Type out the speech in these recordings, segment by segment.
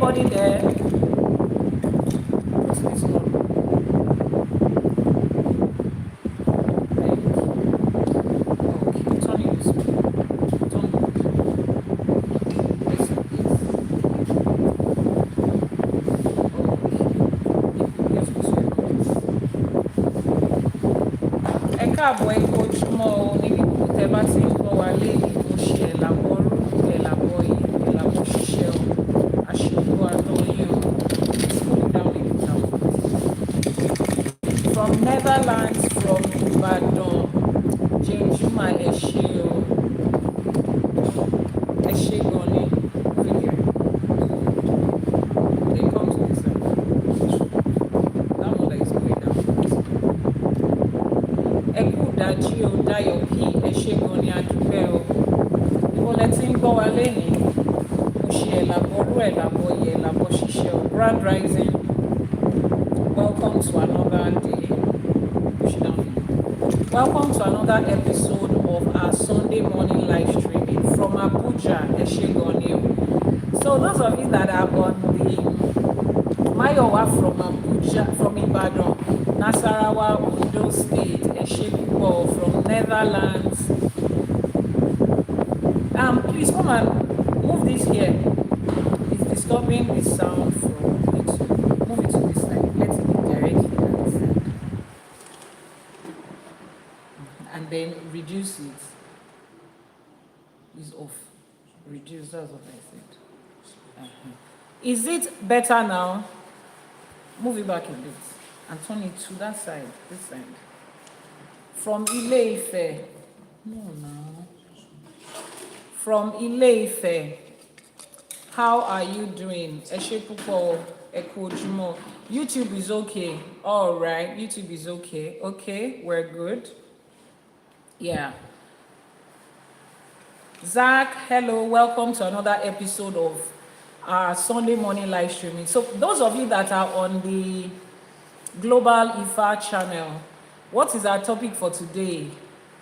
anybody there? What's this one? Okay, turn it this way. Turn it. Let's see this. Ẹ káàbọ̀ ẹ kú ojúmọ́ o níbi gbogbo tẹ́ bá ti ń gbọ́ wa lé ìbò ṣe ẹ̀làbọ̀ rú ẹ̀làbọ̀ yìí ẹ̀làbọ̀ ṣiṣẹ́ o àṣìkò àtọ́yé o slow down a bit now. From Netherlands, from Ibadan, Jane Juma ẹ ṣé o ẹ ṣé gan ni video. They come to this side. That one that is going down. Ẹ kú ìdájí o Dayọ̀ P ẹ ṣé gan ni adúpẹ́ o. Ibo lẹ ti ń gbọ́ wa lénìí. Mo ṣe ẹ̀làbọ̀rú ẹ̀làbọ̀ yẹ ẹ̀làbọ̀ ṣiṣẹ́ o. Grand Rising. Welcome to another day. Push it down. Welcome to another episode of our Sunday morning live streaming from Abuja, Eshegonio. So those of you that are on the Mayowa from Abuja, from Ibadan, Nasarawa, Ondo State, Eshegubo from Netherlands. Please come and move this here. It's disturbing the sound from it. Move it to this side. Let it be directly at this side. And then reduce it. It's off. Reduce, that's what I said. Is it better now? Move it back a bit and turn it to that side, this side. From Ile-Ife. No, no. From Ile-Ife. How are you doing? Eshe Pupo, Eko Jumo. YouTube is okay. All right, YouTube is okay. Okay, we're good. Yeah. Zach, hello, welcome to another episode of our Sunday morning live streaming. So those of you that are on the Global IFA channel, what is our topic for today?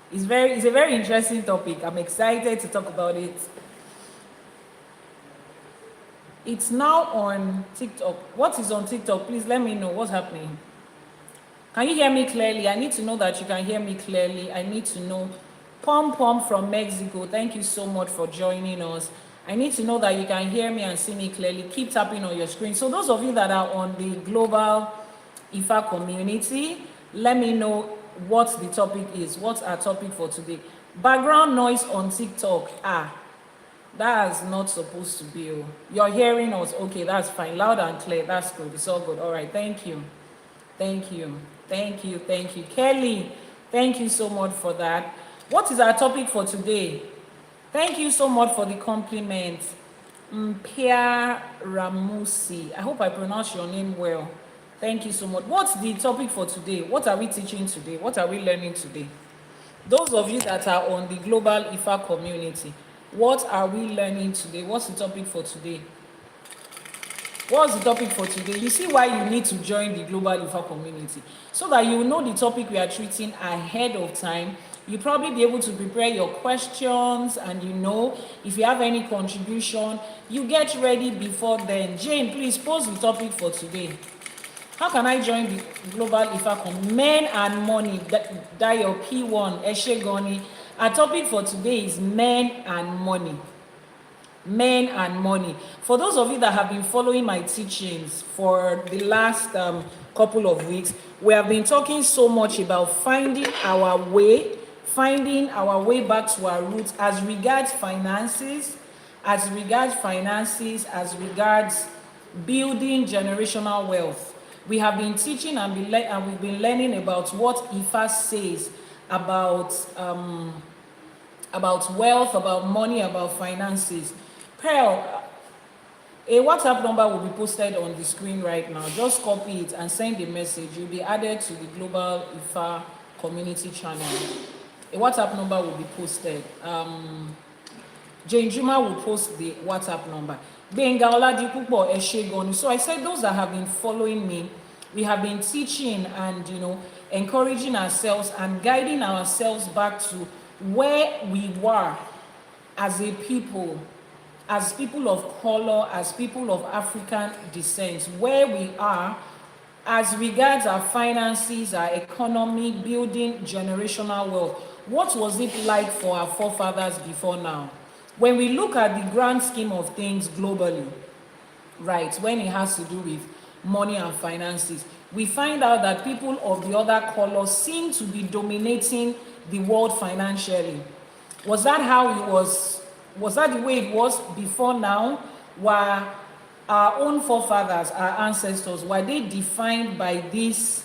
It's a very interesting topic. I'm excited to talk about it. It's now on TikTok. What is on TikTok? Please let me know what's happening. Can you hear me clearly? I need to know that you can hear me clearly. I need to know. Pom Pom from Mexico, thank you so much for joining us. I need to know that you can hear me and see me clearly. Keep tapping on your screen. So those of you that are on the Global IFA community, let me know what the topic is. What's our topic for today? Background noise on TikTok. That is not supposed to be. You're hearing us. Okay, that's fine. Loud and clear. That's good. It's all good. All right. Thank you. Thank you. Thank you. Thank you. Kelly, thank you so much for that. What is our topic for today? Thank you so much for the compliment. Mpia Ramusi. I hope I pronounced your name well. Thank you so much. What's the topic for today? What are we teaching today? What are we learning today? Those of you that are on the Global IFA community, what are we learning today? What's the topic for today? What's the topic for today? You see why you need to join the Global IFA community, so that you know the topic we are treating ahead of time. You'll probably be able to prepare your questions, and you know, if you have any contribution, you get ready before then. Jane, please post the topic for today. How can I join the Global IFA? Men and money. Dayo P1, Eshegoni. Our topic for today is men and money. Men and money. For those of you that have been following my teachings for the last couple of weeks, we have been talking so much about finding our way back to our roots as regards finances, as regards building generational wealth. We have been teaching and we've been learning about what IFA says about wealth, about money, about finances. Pearl, a WhatsApp number will be posted on the screen right now. Just copy it and send a message. You'll be added to the Global IFA community channel. A WhatsApp number will be posted. Jane Juma will post the WhatsApp number. So I said those that have been following me, we have been teaching and encouraging ourselves and guiding ourselves back to where we were as a people as people of color, as people of African descent, where we are as regards our finances, our economy, building generational wealth. What was it like for our forefathers before now? When we look at the grand scheme of things globally, right, when it has to do with money and finances, we find out that people of the other color seem to be dominating the world financially. Was that how it was? Was that the way it was before now? Were our own forefathers, our ancestors, were they defined by these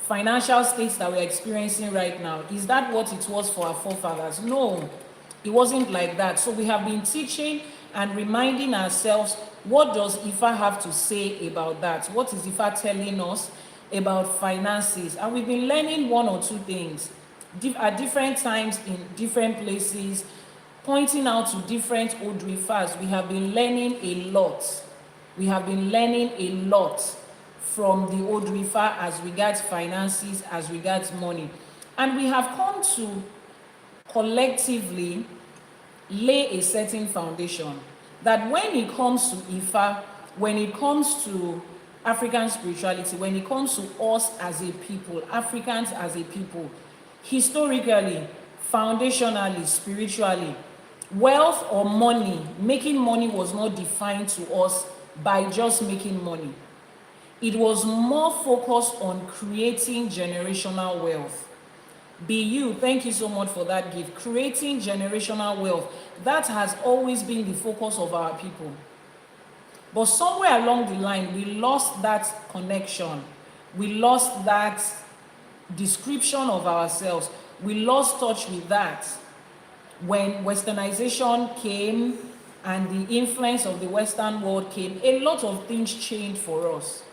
financial states that we're experiencing right now? Is that what it was for our forefathers? No, it wasn't like that. So we have been teaching and reminding ourselves, what does IFA have to say about that? What is IFA telling us about finances? And we've been learning one or two things at different times in different places, pointing out to different Odrifas. We have been learning a lot. We have been learning a lot from the Odrifa as regards finances, as regards money. And we have come to collectively lay a certain foundation that when it comes to Ifa, when it comes to African spirituality, when it comes to us as a people, Africans as a people, historically, foundationally, spiritually, wealth or money, making money was not defined to us by just making money. It was more focused on creating generational wealth. BU, thank you so much for that gift. Creating generational wealth, that has always been the focus of our people. But somewhere along the line, we lost that connection. We lost that description of ourselves. We lost touch with that. When westernization came and the influence of the Western world came, a lot of things changed for us.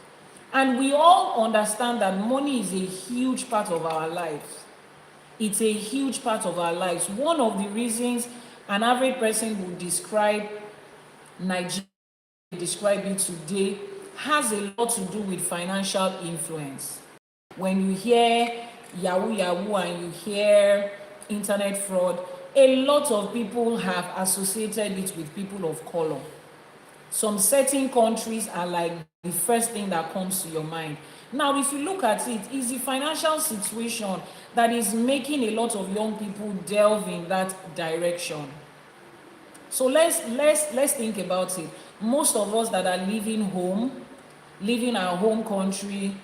And we all understand that money is a huge part of our lives. It's a huge part of our lives. One of the reasons an average person would describe Nigeria, describe it today, has a lot to do with financial influence. When you hear Yahoo Yahoo and you hear internet fraud, a lot of people have associated it with people of color. Some certain countries are like the first thing that comes to your mind. Now, if you look at it, it's the financial situation that is making a lot of young people delve in that direction. So let's think about it. Most of us that are leaving home, leaving our home country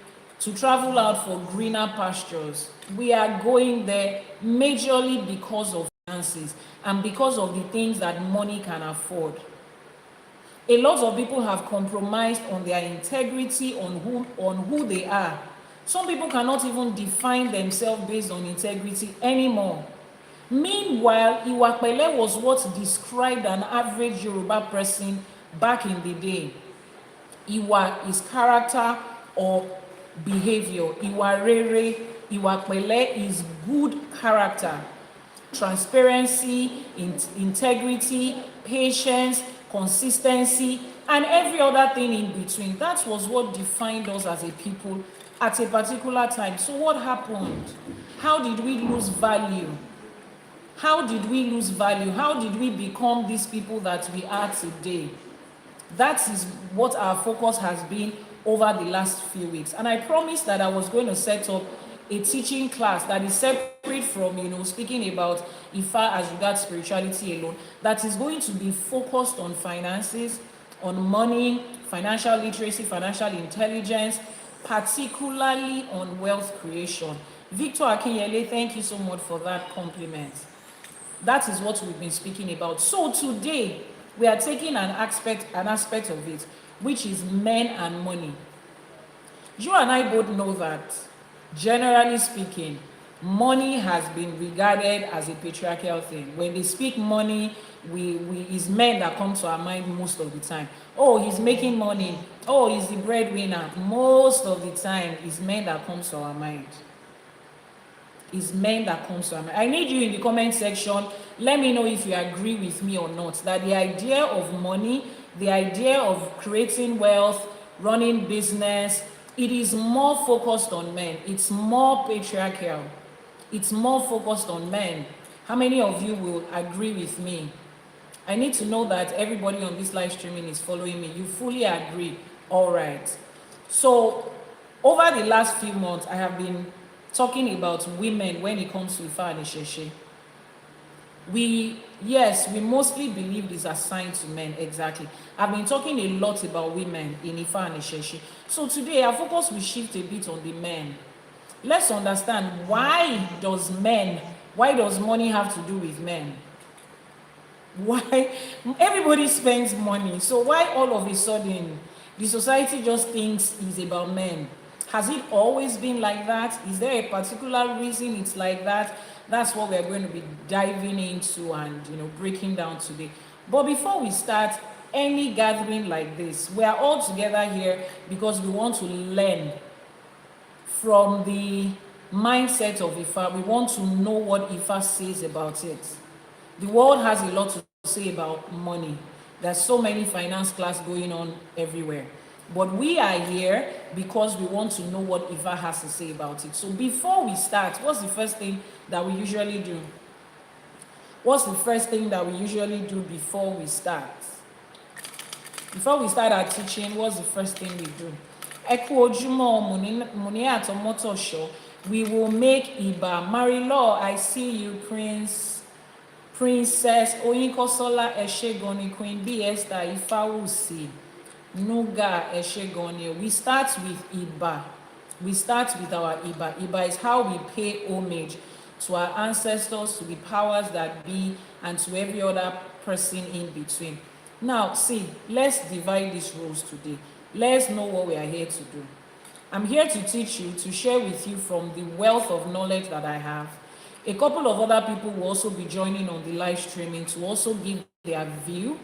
to travel out for greener pastures, we are going there majorly because of finances and because of the things that money can afford. A lot of people have compromised on their integrity, on who they are. Some people cannot even define themselves based on integrity anymore. Meanwhile, Iwapele was what described an average Yoruba person back in the day. Iwa is character or behavior. Iwa rere, Iwapele is good character. Transparency, integrity, patience, consistency, and every other thing in between. That was what defined us as a people at a particular time. So what happened? How did we lose value? How did we lose value? How did we become these people that we are today? That is what our focus has been over the last few weeks. And I promised that I was going to set up a teaching class that is separate from, speaking about IFA as regards spirituality alone, that is going to be focused on finances, on money, financial literacy, financial intelligence, particularly on wealth creation. Victor Akinyele, thank you so much for that compliment. That is what we've been speaking about. So today, we are taking an aspect of it, which is men and money. You and I both know that, generally speaking, money has been regarded as a patriarchal thing. When they speak money, it's men that come to our mind most of the time. Oh, he's making money. Oh, he's the breadwinner. Most of the time, it's men that comes to our mind. It's men that comes to our mind. I need you in the comment section. Let me know if you agree with me or not, that the idea of money, the idea of creating wealth, running business, it is more focused on men. It's more patriarchal. It's more focused on men. How many of you will agree with me I need to know that everybody on this live streaming is following me. You fully agree. All right. So over the last few months, I have been talking about women when it comes to Ifa and Isheshe. Yes, we mostly believe it's assigned to men. Exactly. I've been talking a lot about women in Ifa and Isheshe. So today our focus will shift a bit on the men. Let's understand, why does money have to do with men? Why? Everybody spends money, so why all of a sudden the society just thinks it's about men? Has it always been like that? Is there a particular reason it's like that? That's what we're going to be diving into and breaking down today. But before we start any gathering like this, we are all together here because we want to learn from the mindset of Ifa. We want to know what Ifa says about it. The world has a lot to say about money. There's so many finance class going on everywhere. But we are here because we want to know what Ifa has to say about it. So before we start, what's the first thing that we usually do? What's the first thing that we usually do before we start? Before we start our teaching, what's the first thing we do? We will make Iba. Marilaw, I see you, Princess Oyinkosola Eshegoni, Queen B. Esther Ifawusi, Nuga Eshegoni. We start with Iba. We start with our Iba. Iba is how we pay homage to our ancestors, to the powers that be, and to every other person in between. Now, see, let's divide these roles today. Let's know what we are here to do. I'm here to teach you, to share with you from the wealth of knowledge that I have. A couple of other people will also be joining on the live streaming to also give their view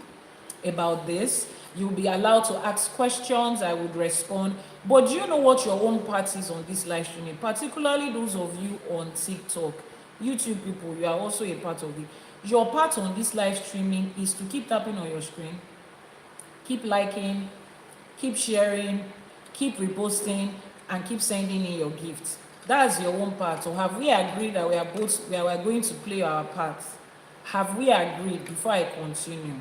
about this. You'll be allowed to ask questions, I would respond. But do you know what your own part is on this live streaming? Particularly those of you on TikTok, YouTube people, you are also a part of it. Your part on this live streaming is to keep tapping on your screen, keep liking, keep sharing, keep reposting, and keep sending in your gifts. That's your own part. So have we agreed that we are going to play our part? Have we agreed before I continue?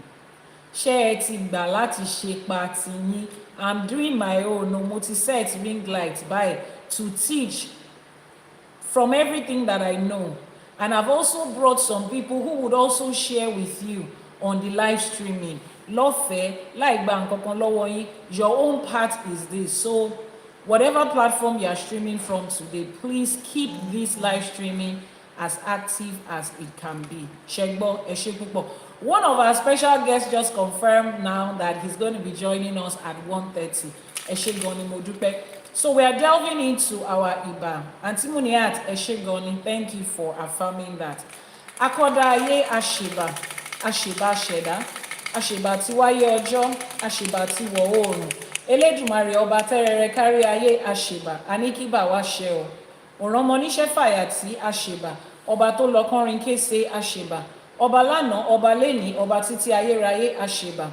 I'm doing my own. No multi-set ring light by to teach from everything that I know. And I've also brought some people who would also share with you on the live streaming. Your own part is this. So whatever platform you are streaming from today, please keep this live streaming as active as it can be. One of our special guests just confirmed now that he's going to be joining us at 1:30. So we are delving into our Iba. Auntie Muniat Eshegoni, thank you for affirming that. Akodaye Asheba, Asheba Sheda, Asheba Tiwaye Ojo, Asheba Tiwo Oorun. Elédùmarè ọba tẹ́rẹrẹ kárí ayé àṣèbà, àníkíbà wá ṣe o. Òrànmọ níṣẹ́ fàyàtì àṣèbà, ọba tó lọ kọrin kése àṣèbà, ọba lánàá, ọba lénìí, ọba títí ayérayé àṣèbà,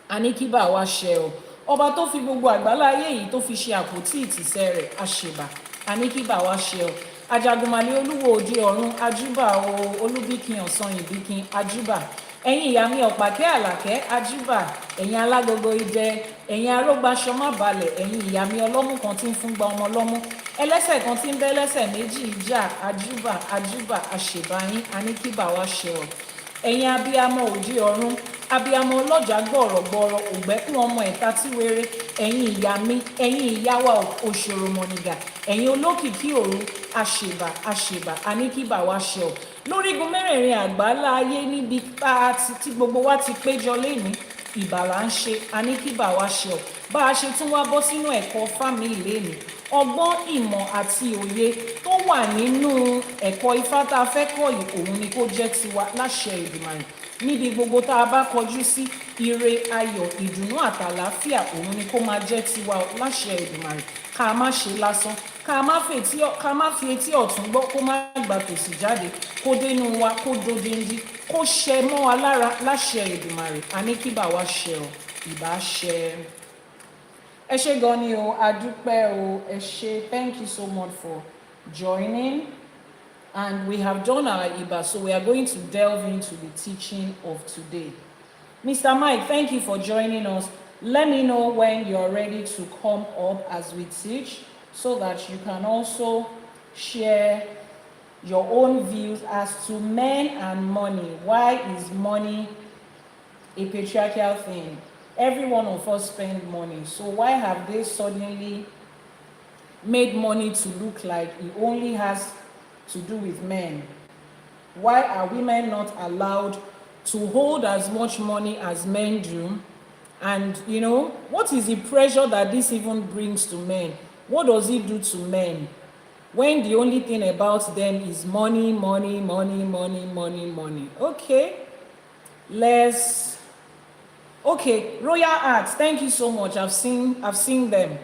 àníkíbà wá ṣe o. Ọba tó fi gbogbo àgbáláyé yìí tó fi ṣe àpótí ìtìsẹ̀ rẹ̀ àṣèbà, àníkíbà wá ṣe o. Ajagunmalẹ̀ olúwo òde ọ̀run àjúbà o, olúbíkin ọ̀sán ìbíkin àjúbà. Ẹ̀yin ìyá mi ọ̀pàkẹ́ àlàkẹ́ àjúbà, ẹ̀yin alágogo idẹ, ẹ̀yin arógbáṣọ má balẹ̀, ẹ̀yin ìyá mi ọlọ́mú kan tí ń fún gba ọmọ lọ́mú, ẹlẹ́sẹ̀ kan tí ń bẹ́ lẹ́sẹ̀ méjì ìjà àjúbà àjúbà àṣèbáyín àníkíbà wá ṣe o. Ẹ̀yin abiyamọ òde ọ̀run, abiyamọ ọlọ́jà gbọ̀rọ̀gbọ̀rọ̀ ògbẹ́kùn ọmọ ẹ̀ta tí wéré, ẹ̀yin ìyá mi, ẹ̀yin ìyá wa òṣòròmọ̀nìgà, ẹ̀yin olókìkí òru àṣèbà àṣèbà àníkíbà wá ṣe o. Lórígun mẹ́rẹ̀ẹ̀rin àgbálá ayé níbi tí gbogbo wa ti péjọ lénìí, ìbà là ń ṣe, àníkíbà wá ṣe o. Bá a ṣe tún wá bọ́ sínú ẹ̀kọ́ fámìlì lénìí, ọgbọ́n ìmọ̀ àti òye tó wà nínú ẹ̀kọ́ Ifá tá a fẹ́ kọ́ yìí, òun ni kó jẹ́ tiwa láṣẹ Èdùmàrè. Níbi gbogbo tá a bá kọjú sí, ire ayọ̀ ìdùnnú àtàlàáfíà òun ni kó máa jẹ́ tiwa láṣẹ Èdùmàrè. Ká má ṣe lásán, ká má fi etí ọ̀tún gbọ́, kó má gbà tòsì jáde, kó dénú wa, kó dodindi, kó ṣẹ mọ́ wa lára láṣẹ Èdùmàrè. Àníkíbà wá ṣe o, ìbá ṣẹ. Ẹ ṣé gan ni o, a dúpẹ́ o, ẹ ṣé, thank you so much for joining. and we have done our IBA, so we are going to delve into the teaching of today. Mr. Mike, thank you for joining us. Let me know when you're ready to come up as we teach, so that you can also share your own views as to men and money. Why is money a patriarchal thing? Every one of us spend money, so why have they suddenly made money to look like it only has to do with men? Why are women not allowed to hold as much money as men do? And what is the pressure that this even brings to men? What does it do to men when the only thing about them is money, money, money, money, money, money? Okay, Royal Arts, thank you so much. I've seen them.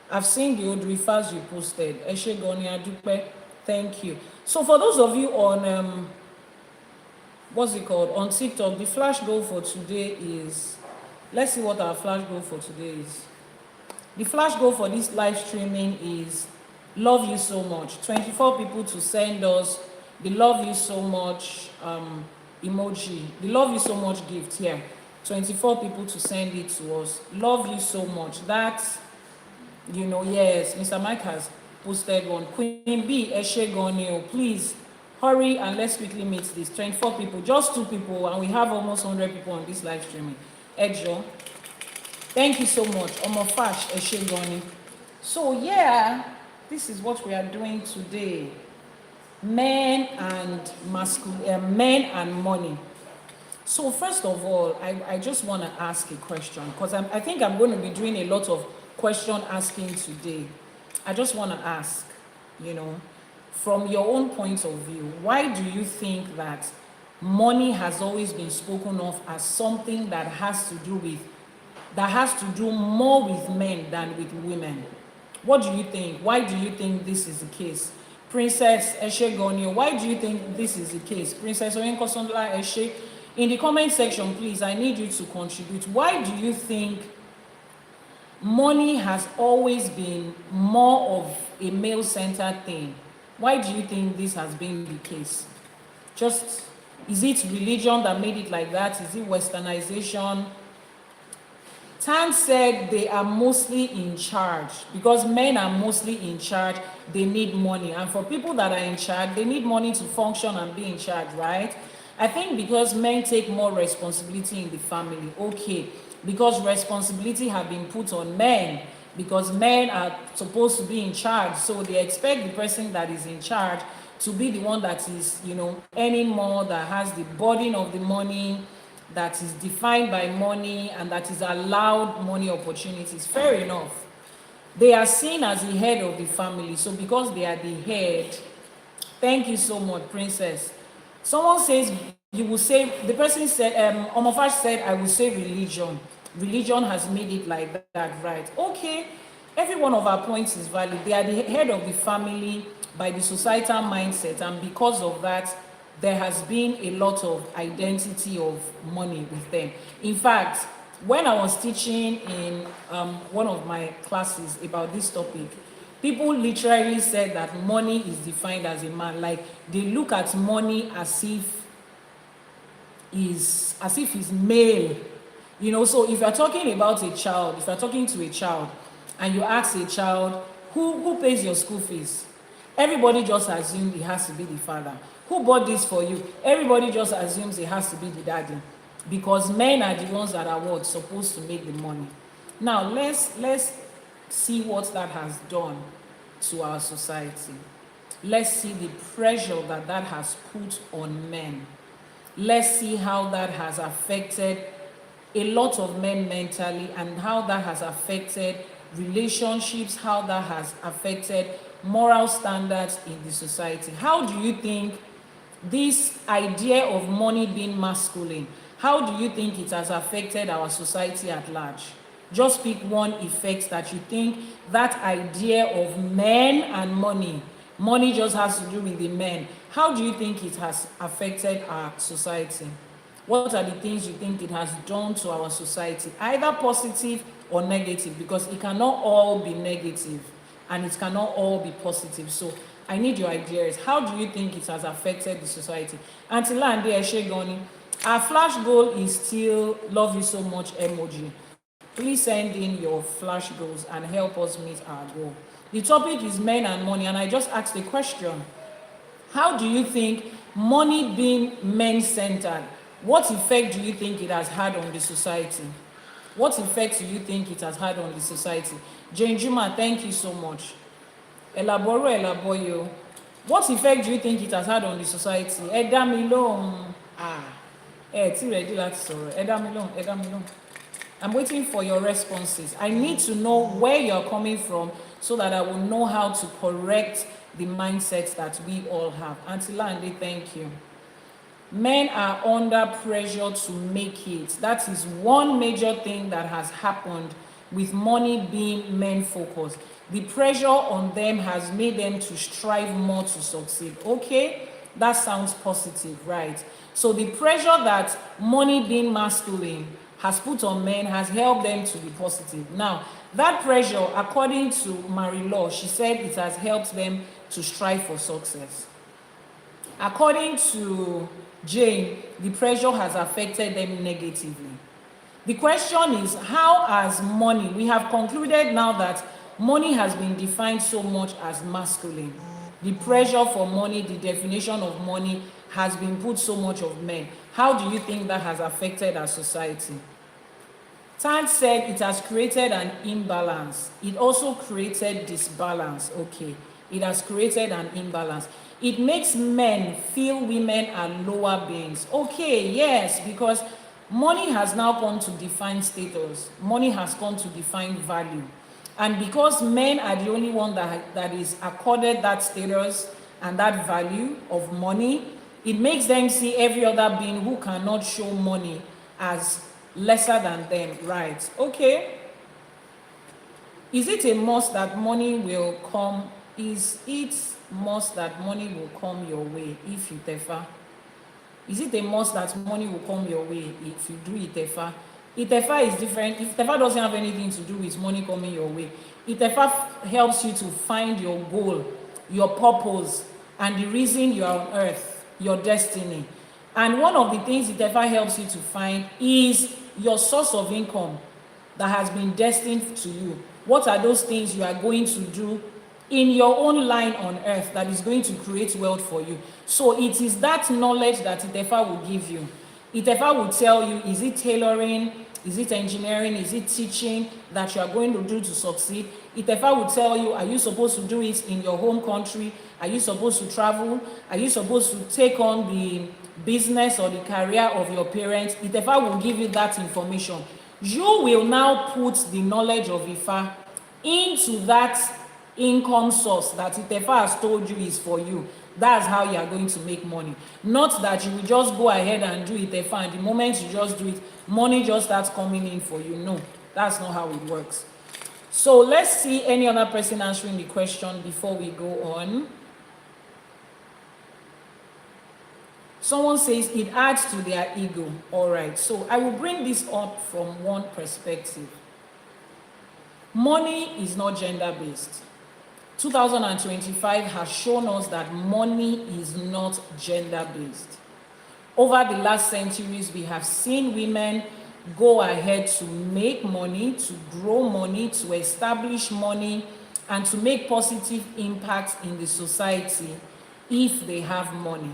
I've seen the old refers you posted. Eshe Goni Adupe, thank you. So for those of you on what's it called, on TikTok, the flash goal for today is, let's see what our flash goal for today is. The flash goal for this live streaming is love you so much. 24 people to send us the love you so much emoji, the love you so much gift here. 24 people to send it to us. Love you so much. That's, yes, Mr. Mike has posted one. Queen B, Eshe Gonio, please hurry and let's quickly meet this. 24 people, just 2 people, and we have almost 100 people on this live streaming. Ejo, thank you so much. Omofash, Eshe Goni. So yeah, this is what we are doing today. Men and money. So first of all, I just want to ask a question, because I think I'm going to be doing a lot of question asking today. I just want to ask, from your own point of view, why do you think that money has always been spoken of as something that has to do more with men than with women? What do you think? Why do you think this is the case? Princess Eshe Gonio, why do you think this is the case? Princess Oyenkosondola Eshe, in the comment section, please, I need you to contribute. Why do you think money has always been more of a male-centered thing? Why do you think this has been the case? Is it religion that made it like that? Is it westernization? Tan said they are mostly in charge. Because men are mostly in charge, they need money. And for people that are in charge, they need money to function and be in charge, right? I think because men take more responsibility in the family. Okay, because responsibility have been put on men, because men are supposed to be in charge, so they expect the person that is in charge to be the one that is, earning more, that has the burden of the money, that is defined by money, and that is allowed money opportunities. Fair enough. They are seen as the head of the family, so because they are the head, thank you so much, Princess. Someone says, you will say, the person said, Omofash said, I will say religion. Religion has made it like that, right? Okay, every one of our points is valid. They are the head of the family by the societal mindset, and because of that, there has been a lot of identity of money with them. In fact, when I was teaching in one of my classes about this topic, people literally said that money is defined as a man. Like, they look at money as if it's male. So if you're talking about a child, if you're talking to a child and you ask a child, who pays your school fees? Everybody just assumes it has to be the father. Who bought this for you? Everybody just assumes it has to be the daddy, because men are the ones that are supposed to make the money. Now let's see what that has done to our society. Let's see the pressure that has put on men. Let's see how that has affected a lot of men mentally, and how that has affected relationships, how that has affected moral standards in the society. How do you think this idea of money being masculine, how do you think it has affected our society at large? Just pick one effect that you think that idea of men and money just has to do with the men. How do you think it has affected our society? What are the things you think it has done to our society, either positive or negative? Because it cannot all be negative and it cannot all be positive. So I need your ideas. How do you think it has affected the society? Auntie Lande Eshegoni, our flash goal is still love you so much emoji. Please send in your flash goals and help us meet our goal. The topic is men and money, and I just asked the question, how do you think money being men-centered, what effect do you think it has had on the society? What effect do you think it has had on the society? Jane Juma, thank you so much. Elaboyo. What effect do you think it has had on the society? Ẹ dá mi lóhùn. Tí ready láti sọ̀rọ̀. Ẹ dá mi lóhùn. I'm waiting for your responses. I need to know where you're coming from so that I will know how to correct the mindset that we all have. Auntie Lande, thank you. Men are under pressure to make it. That is one major thing that has happened with money being men focused. The pressure on them has made them to strive more to succeed. Okay, that sounds positive, right? So the pressure that money being masculine has put on men has helped them to be positive. Now, that pressure, according to Marie-Laure, she said it has helped them to strive for success. According to Jane, the pressure has affected them negatively. The question is, how has money, we have concluded now that money has been defined so much as masculine. The pressure for money, the definition of money has been put so much of men. How do you think that has affected our society? Tan said it has created an imbalance. It also created disbalance. Okay, it has created an imbalance. It makes men feel women are lower beings. Okay, yes, because money has now come to define status. Money has come to define value. And because men are the only one that is accorded that status and that value of money, it makes them see every other being who cannot show money as lesser than them, right? Okay. Is it a must that money will come? Is it must that money will come your way if you tefa? Is it a must that money will come your way if you do itefa? Itefa is different. If Itefa doesn't have anything to do with money coming your way, Itefa helps you to find your goal, your purpose, and the reason you are on earth, your destiny. And one of the things Itefa helps you to find is your source of income that has been destined to you. What are those things you are going to do in your own line on earth that is going to create wealth for you? So it is that knowledge that Itefa will give you. Itefa will tell you, is it tailoring, is it engineering, is it teaching that you are going to do to succeed? Itefa will tell you, are you supposed to do it in your home country? Are you supposed to travel? Are you supposed to take on the business or the career of your parents? Itefa will give you that information. You will now put the knowledge of Ifa into that income source that Itefa has told you is for you. That's how you are going to make money. Not that you will just go ahead and do Itefa, and the moment you just do it, money just starts coming in for you. No, that's not how it works. So let's see any other person answering the question before we go on. Someone says it adds to their ego. All right, so I will bring this up from one perspective. Money is not gender-based. 2025 has shown us that money is not gender-based. Over the last centuries, we have seen women go ahead to make money, to grow money, to establish money, and to make positive impacts in the society if they have money.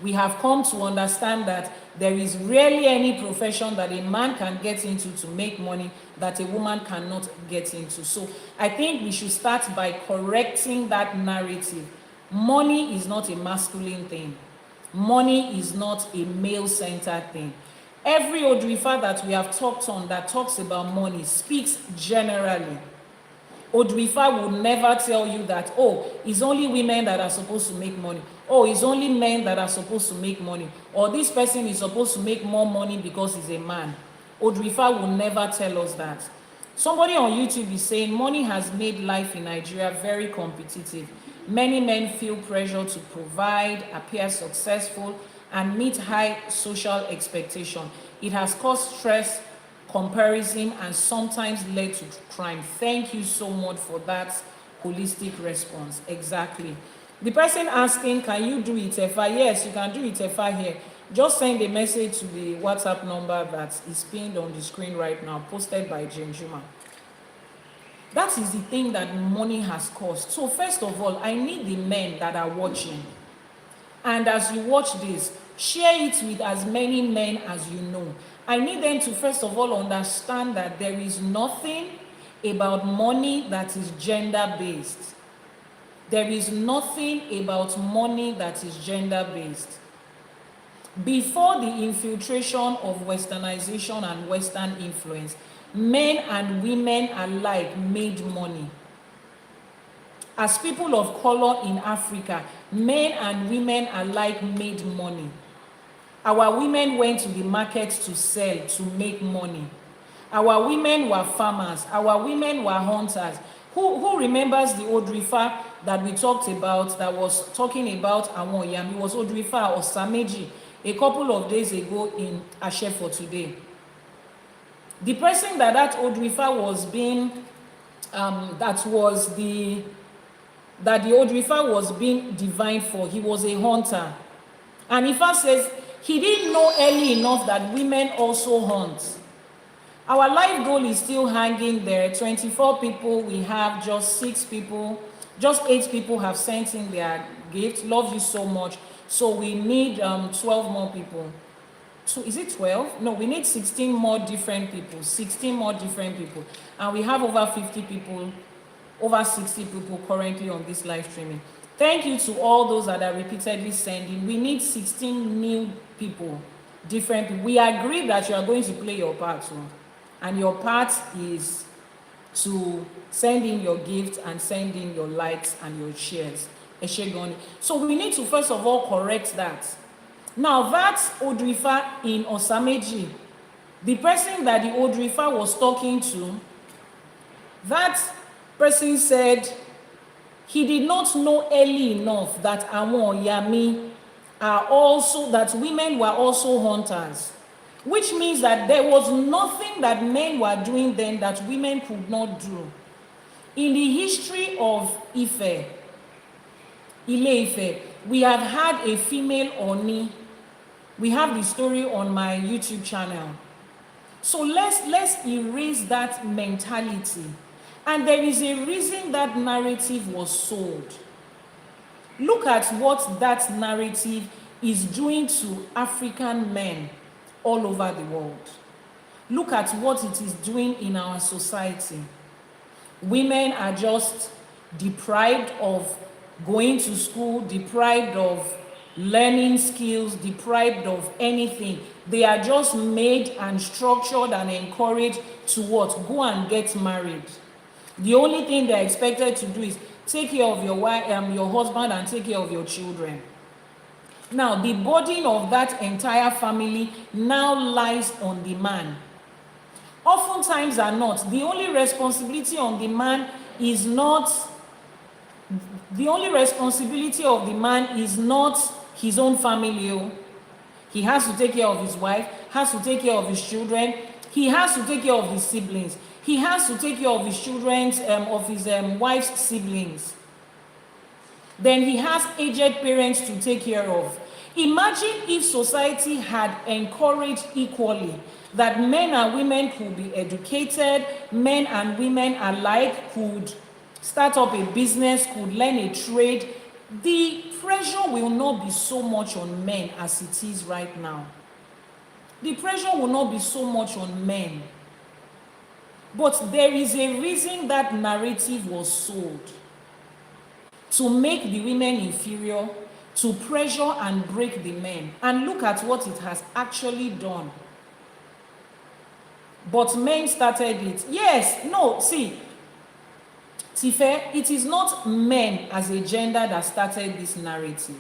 We have come to understand that there is rarely any profession that a man can get into to make money that a woman cannot get into. So I think we should start by correcting that narrative. Money is not a masculine thing. Money is not a male-centered thing. Every Odrifa that we have talked on that talks about money speaks generally. Odrifa will never tell you that, oh, it's only women that are supposed to make money. Oh, it's only men that are supposed to make money. Or this person is supposed to make more money because he's a man. Odrifa will never tell us that. Somebody on YouTube is saying money has made life in Nigeria very competitive. Many men feel pressure to provide, appear successful, and meet high social expectation. It has caused stress, comparison, and sometimes led to crime. Thank you so much for that holistic response. Exactly. The person asking, can you do IFA? Yes, you can do IFA here. Just send a message to the WhatsApp number that is pinned on the screen right now, posted by Jane Juma. That is the thing that money has cost. So first of all, I need the men that are watching. And as you watch this, share it with as many men as you know. I need them to first of all understand that there is nothing about money that is gender-based. There is nothing about money that is gender-based. Before the infiltration of westernization and Western influence, men and women alike made money. As people of color in Africa, men and women alike made money. Our women went to the market to sell, to make money. Our women were farmers. Our women were hunters. Who remembers the Odrifa that we talked about, that was talking about Awon Yam? It was Odrifa or Sameji a couple of days ago in Ashe for Today. The person that Odrifa was being, that the Odrifa was being divined for, he was a hunter. And Ifa says he didn't know early enough that women also hunt. Our life goal is still hanging there. 24 people, we have just 6 people, just 8 people have sent in their gift. Love you so much. So we need 12 more people. So is it 12? No, we need 16 more different people. 16 more different people. And we have over 50 people, over 60 people currently on this live streaming. Thank you to all those that are repeatedly sending. We need 16 new people, different people. We agree that you are going to play your part too. And your part is to send in your gift and send in your likes and your shares. So we need to first of all correct that. Now that Odrifa in Osameji, the person that the Odrifa was talking to, that person said he did not know early enough that Awon Yami are also, that women were also hunters, which means that there was nothing that men were doing then that women could not do. In the history of Ife, Ile-Ife, we have had a female Oni. We have the story on my YouTube channel. So let's erase that mentality. And there is a reason that narrative was sold. Look at what that narrative is doing to African men all over the world. Look at what it is doing in our society. Women are just deprived of going to school, deprived of learning skills, deprived of anything. They are just made and structured and encouraged to what? Go and get married. The only thing they're expected to do is take care of your wife, your husband, and take care of your children. Now, the burden of that entire family now lies on the man. Oftentimes are not. The only responsibility on the man is not, the only responsibility of the man is not his own family. He has to take care of his wife, has to take care of his children, he has to take care of his siblings, he has to take care of his children's, of his wife's siblings. Then he has aged parents to take care of. Imagine if society had encouraged equally that men and women could be educated, men and women alike could start up a business, could learn a trade. The pressure will not be so much on men as it is right now. The pressure will not be so much on men. But there is a reason that narrative was sold. To make the women inferior, to pressure and break the men. And look at what it has actually done. But men started it. Yes, no, see, Tife, it is not men as a gender that started this narrative.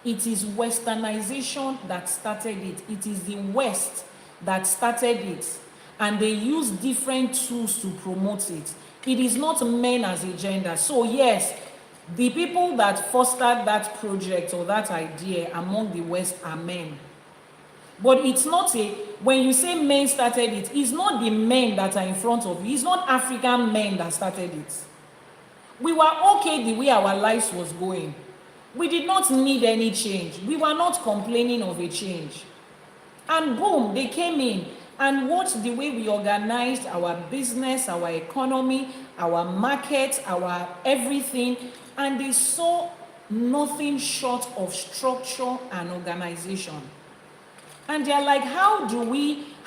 It is westernization that started it. It is the West that started it. And they use different tools to promote it. It is not men as a gender. So yes, the people that fostered that project or that idea among the West are men. But it's not a, when you say men started it, it's not the men that are in front of you. It's not African men that started it. We were okay the way our lives was going. We did not need any change. We were not complaining of a change. And boom, they came in and watched the way we organized our business, our economy, our market, our everything, and they saw nothing short of structure and organization. And they're like, how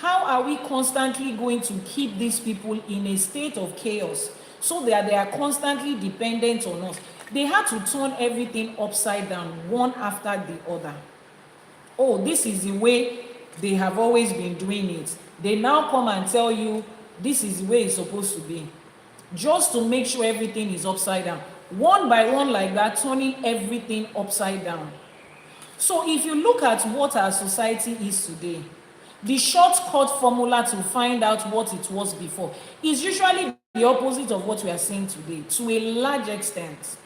are we constantly going to keep these people in a state of chaos so that they are constantly dependent on us? They had to turn everything upside down, one after the other. Oh, this is the way they have always been doing it. They now come and tell you this is the way it's supposed to be, just to make sure everything is upside down. One by one like that, turning everything upside down. So if you look at what our society is today, the shortcut formula to find out what it was before is usually the opposite of what we are seeing today, to a large extent.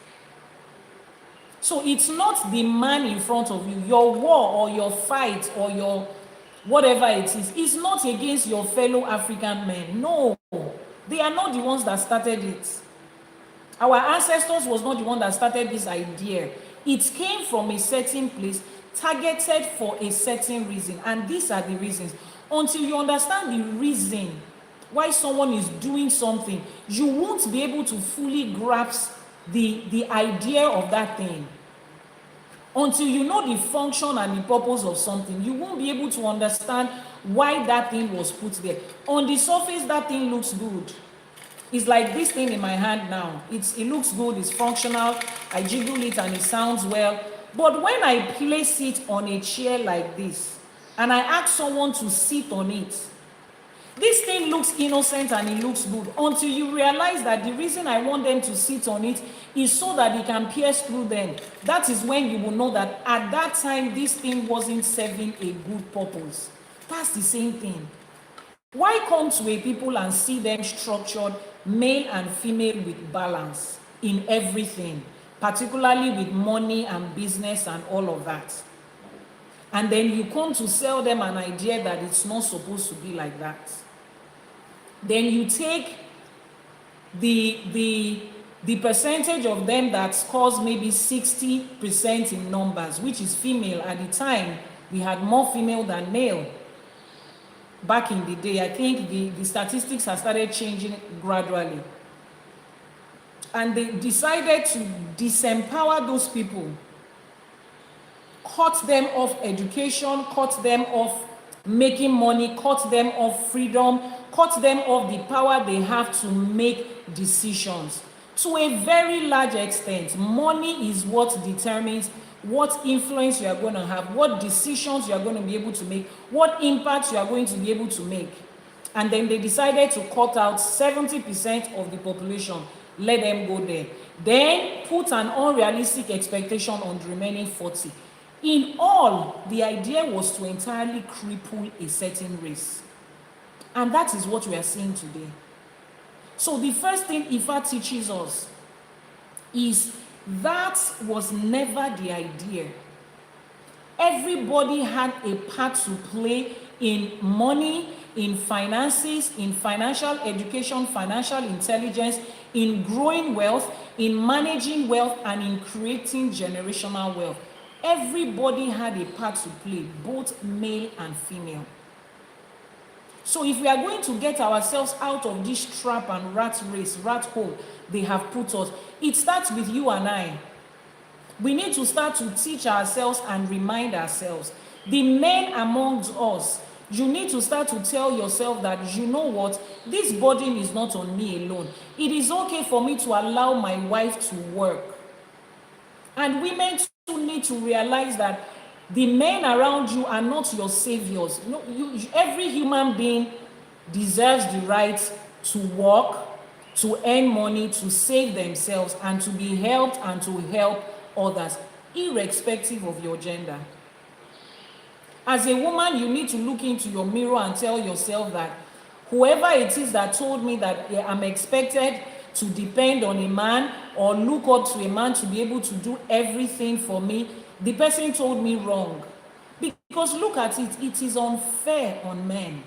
So it's not the man in front of you, your war or your fight or your whatever it is. It's not against your fellow African men. No, they are not the ones that started it. Our ancestors was not the one that started this idea. It came from a certain place, targeted for a certain reason. And these are the reasons. Until you understand the reason why someone is doing something, you won't be able to fully grasp the idea of that thing. Until you know the function and the purpose of something, you won't be able to understand why that thing was put there. On the surface, that thing looks good. It's like this thing in my hand now. It looks good, it's functional, I jiggle it and it sounds well. But when I place it on a chair like this, and I ask someone to sit on it, this thing looks innocent and it looks good, until you realize that the reason I want them to sit on it is so that it can pierce through them. That is when you will know that at that time, this thing wasn't serving a good purpose. That's the same thing. Why come to a people and see them structured, male and female, with balance in everything, particularly with money and business and all of that? And then you come to sell them an idea that it's not supposed to be like that. Then you take the percentage of them that scores maybe 60% in numbers, which is female. At the time, we had more female than male. Back in the day, I think the statistics have started changing gradually. And they decided to disempower those people, cut them off education, cut them off making money, cut them off freedom, cut them off the power they have to make decisions. To a very large extent, money is what determines what influence you are going to have, what decisions you are going to be able to make, what impact you are going to be able to make. And then they decided to cut out 70% of the population, let them go there. Then put an unrealistic expectation on the remaining 40. In all, the idea was to entirely cripple a certain race. And that is what we are seeing today. So the first thing IFA teaches us is that was never the idea. Everybody had a part to play in money, in finances, in financial education, financial intelligence, in growing wealth, in managing wealth, and in creating generational wealth. Everybody had a part to play, both male and female. So if we are going to get ourselves out of this trap and rat hole they have put us, it starts with you and I. We need to start to teach ourselves and remind ourselves. The men amongst us, you need to start to tell yourself that, you know what, this burden is not on me alone. It is okay for me to allow my wife to work. And women too need to realize that the men around you are not your saviors. No, every human being deserves the right to work, to earn money, to save themselves, and to be helped and to help others, irrespective of your gender. As a woman, you need to look into your mirror and tell yourself that whoever it is that told me that I'm expected to depend on a man or look up to a man to be able to do everything for me, the person told me wrong. Because look at it, it is unfair on men.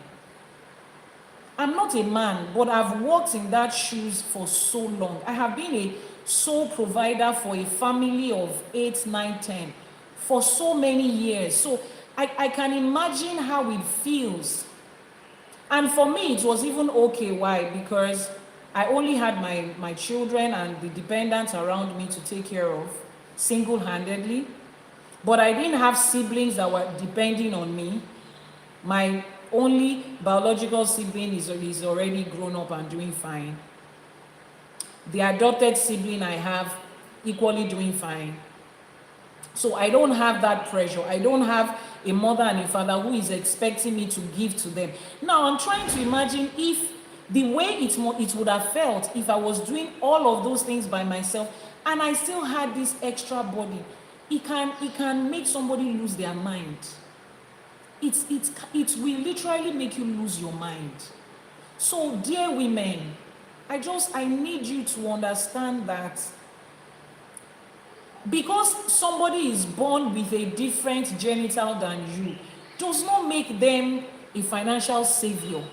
I'm not a man, but I've walked in that shoes for so long. I have been a sole provider for a family of 8, 9, 10 for so many years. So I can imagine how it feels. And for me, it was even okay. Why? Because I only had my children and the dependents around me to take care of single-handedly. But I didn't have siblings that were depending on me. My only biological sibling is already grown up and doing fine. The adopted sibling I have, equally doing fine. So I don't have that pressure. I don't have a mother and a father who is expecting me to give to them. Now I'm trying to imagine if the way it would have felt if I was doing all of those things by myself and I still had this extra body. It can make somebody lose their mind. It will literally make you lose your mind. So dear women, I need you to understand that because somebody is born with a different genital than you does not make them a financial savior.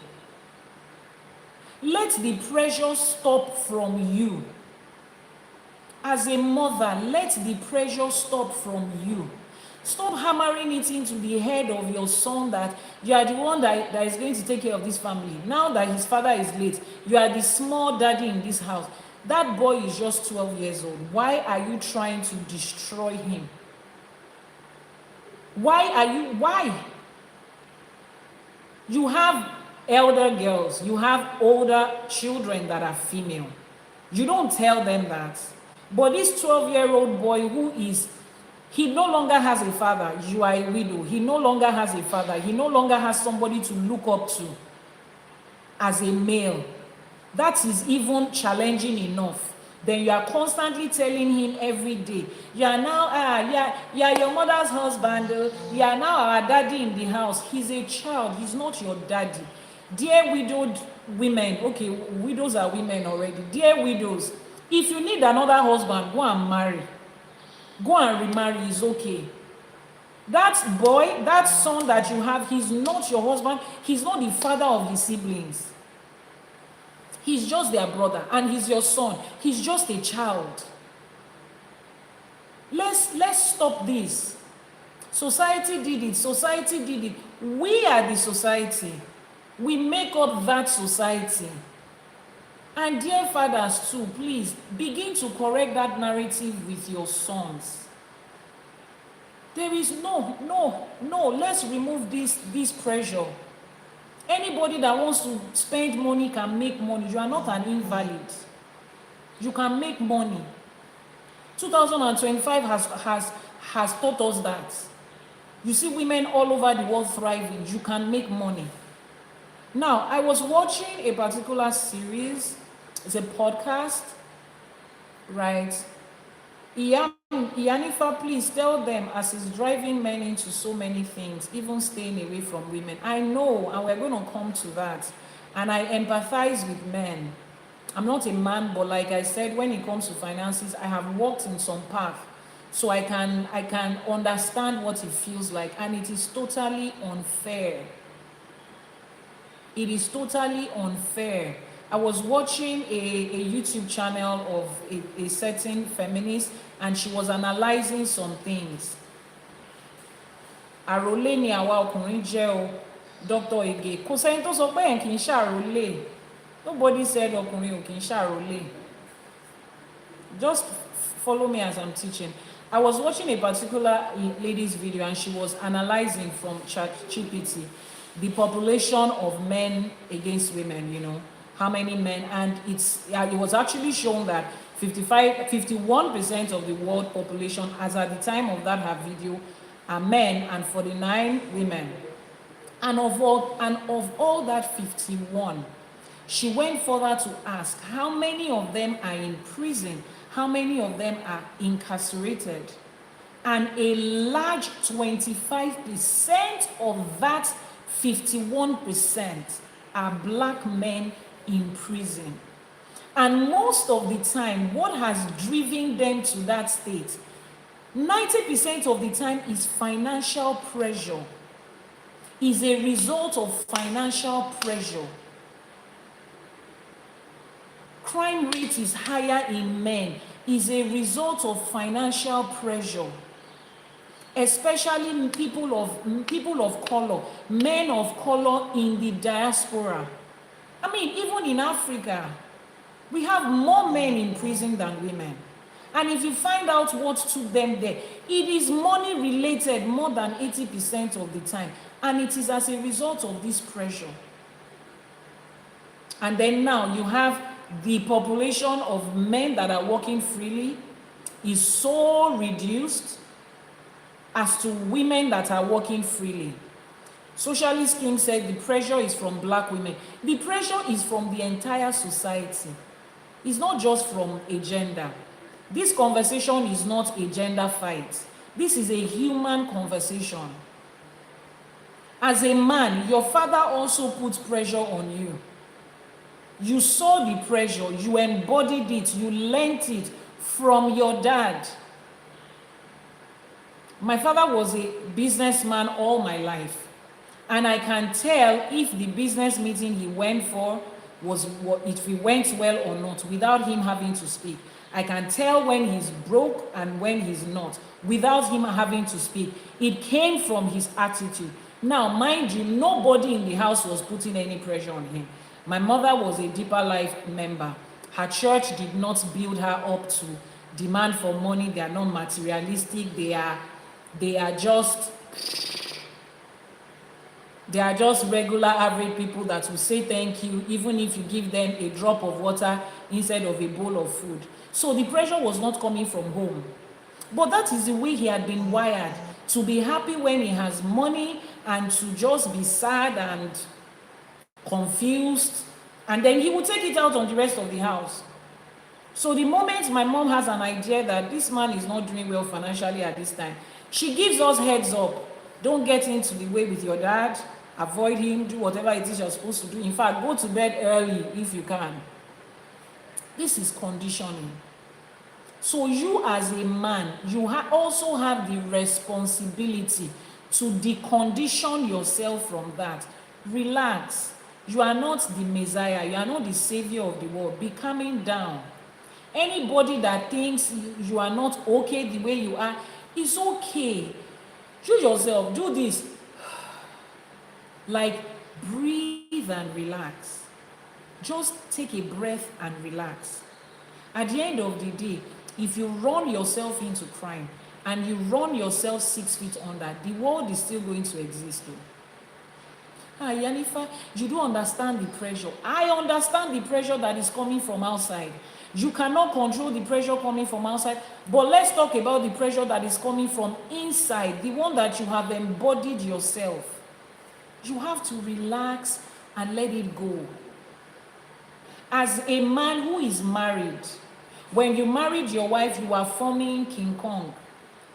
Let the pressure stop from you. As a mother, let the pressure stop from you. Stop hammering it into the head of your son that you are the one that is going to take care of this family. Now that his father is late, you are the small daddy in this house. That boy is just 12 years old. Why are you trying to destroy him? Why? You have elder girls, you have older children that are female. You don't tell them that. But this 12-year-old boy he no longer has a father. You are a widow. He no longer has a father. He no longer has somebody to look up to as a male. That is even challenging enough. Then you are constantly telling him every day, you are now, you are your mother's husband. You are now our daddy in the house. He's a child. He's not your daddy. Dear widowed women, okay, widows are women already. Dear widows, if you need another husband, go and marry. Go and remarry, is okay. That boy, that son that you have, he's not your husband. He's not the father of his siblings. He's just their brother, and he's your son. He's just a child. Let's stop this. Society did it. Society did it. We are the society. We make up that society. And dear fathers too, please begin to correct that narrative with your sons. There is no, let's remove this pressure. Anybody that wants to spend money can make money. You are not an invalid. You can make money. 2025 has taught us that. You see women all over the world thriving. You can make money. Now, I was watching a particular series. It's a podcast, right? Ianifa, please tell them, as it's driving men into so many things, even staying away from women. I know, and we're going to come to that. And I empathize with men. I'm not a man, but like I said, when it comes to finances, I have walked in some path. So I can understand what it feels like. And it is totally unfair. It is totally unfair. I was watching a YouTube channel of a certain feminist, and she was analyzing some things. Àròlé ni àwa ọkùnrin jẹ́ o, Dr. Ege. Kò sẹ́ni tó sọ pé ẹ̀ kì í ṣàròlé. Nobody said ọkùnrin ò kì í ṣàròlé. Just follow me as I'm teaching. I was watching a particular lady's video, and she was analyzing from ChatGPT the population of men against women, you know. How many men, and it was actually shown that 51% of the world population, as at the time of that her video, are men, and 49 women. And of all that 51, she went further to ask how many of them are in prison, how many of them are incarcerated, and a large 25% of that 51% are black men in prison. And most of the time, what has driven them to that state, 90% of the time, is financial pressure, is a result of financial pressure. crime rate is higher in men is a result of financial pressure, especially people of color, men of color in the diaspora. I mean, even in Africa, we have more men in prison than women. And if you find out what took them there, it is money related more than 80% of the time. And it is as a result of this pressure. And then now you have the population of men that are working freely is so reduced as to women that are working freely. Socialist King said the pressure is from black women. The pressure is from the entire society. It's not just from a gender. This conversation is not a gender fight. This is a human conversation. As a man, your father also puts pressure on you. You saw the pressure, you embodied it, you learnt it from your dad. My father was a businessman all my life. And I can tell if the business meeting he went for if he went well or not without him having to speak. I can tell when he's broke and when he's not without him having to speak. It came from his attitude. Now, mind you, nobody in the house was putting any pressure on him. My mother was a Deeper Life member. Her church did not build her up to demand for money. They are not materialistic. They are just regular average people that will say thank you even if you give them a drop of water instead of a bowl of food. So the pressure was not coming from home. But that is the way he had been wired, to be happy when he has money and to just be sad and confused, and then he would take it out on the rest of the house. So the moment my mom has an idea that this man is not doing well financially at this time, she gives us heads up. Don't get into the way with your dad. Avoid him. Do whatever it is you're supposed to do. In fact, go to bed early if you can. This is conditioning. So you as a man, you also have the responsibility to decondition yourself from that. Relax. You are not the Messiah. You are not the savior of the world. Be calming down. Anybody that thinks you are not okay the way you are, it's okay. You yourself, do this. Like, breathe and relax. Just take a breath and relax. At the end of the day, if you run yourself into crime and you run yourself 6 feet under, the world is still going to exist though. Yanifa, you don't understand the pressure. I understand the pressure that is coming from outside. You cannot control the pressure coming from outside, but let's talk about the pressure that is coming from inside, the one that you have embodied yourself. You have to relax and let it go. As a man who is married, when you married your wife, you are forming King Kong.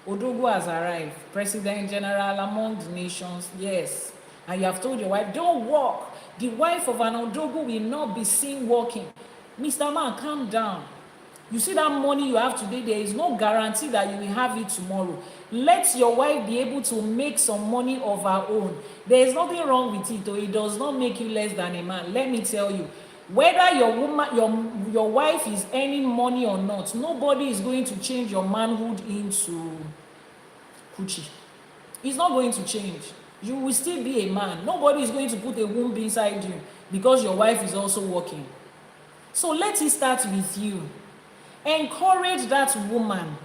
Odogo has arrived, President General among the nations, yes. And you have told your wife, don't walk. The wife of an Odogo will not be seen walking. Mr. Man, calm down. You see that money you have today, there is no guarantee that you will have it tomorrow. Let your wife be able to make some money of her own. There is nothing wrong with it, or it does not make you less than a man. Let me tell you, whether your wife is earning money or not, nobody is going to change your manhood into coochie. It's not going to change. You will still be a man. Nobody is going to put a womb inside you because your wife is also working. So let it start with you. Encourage that woman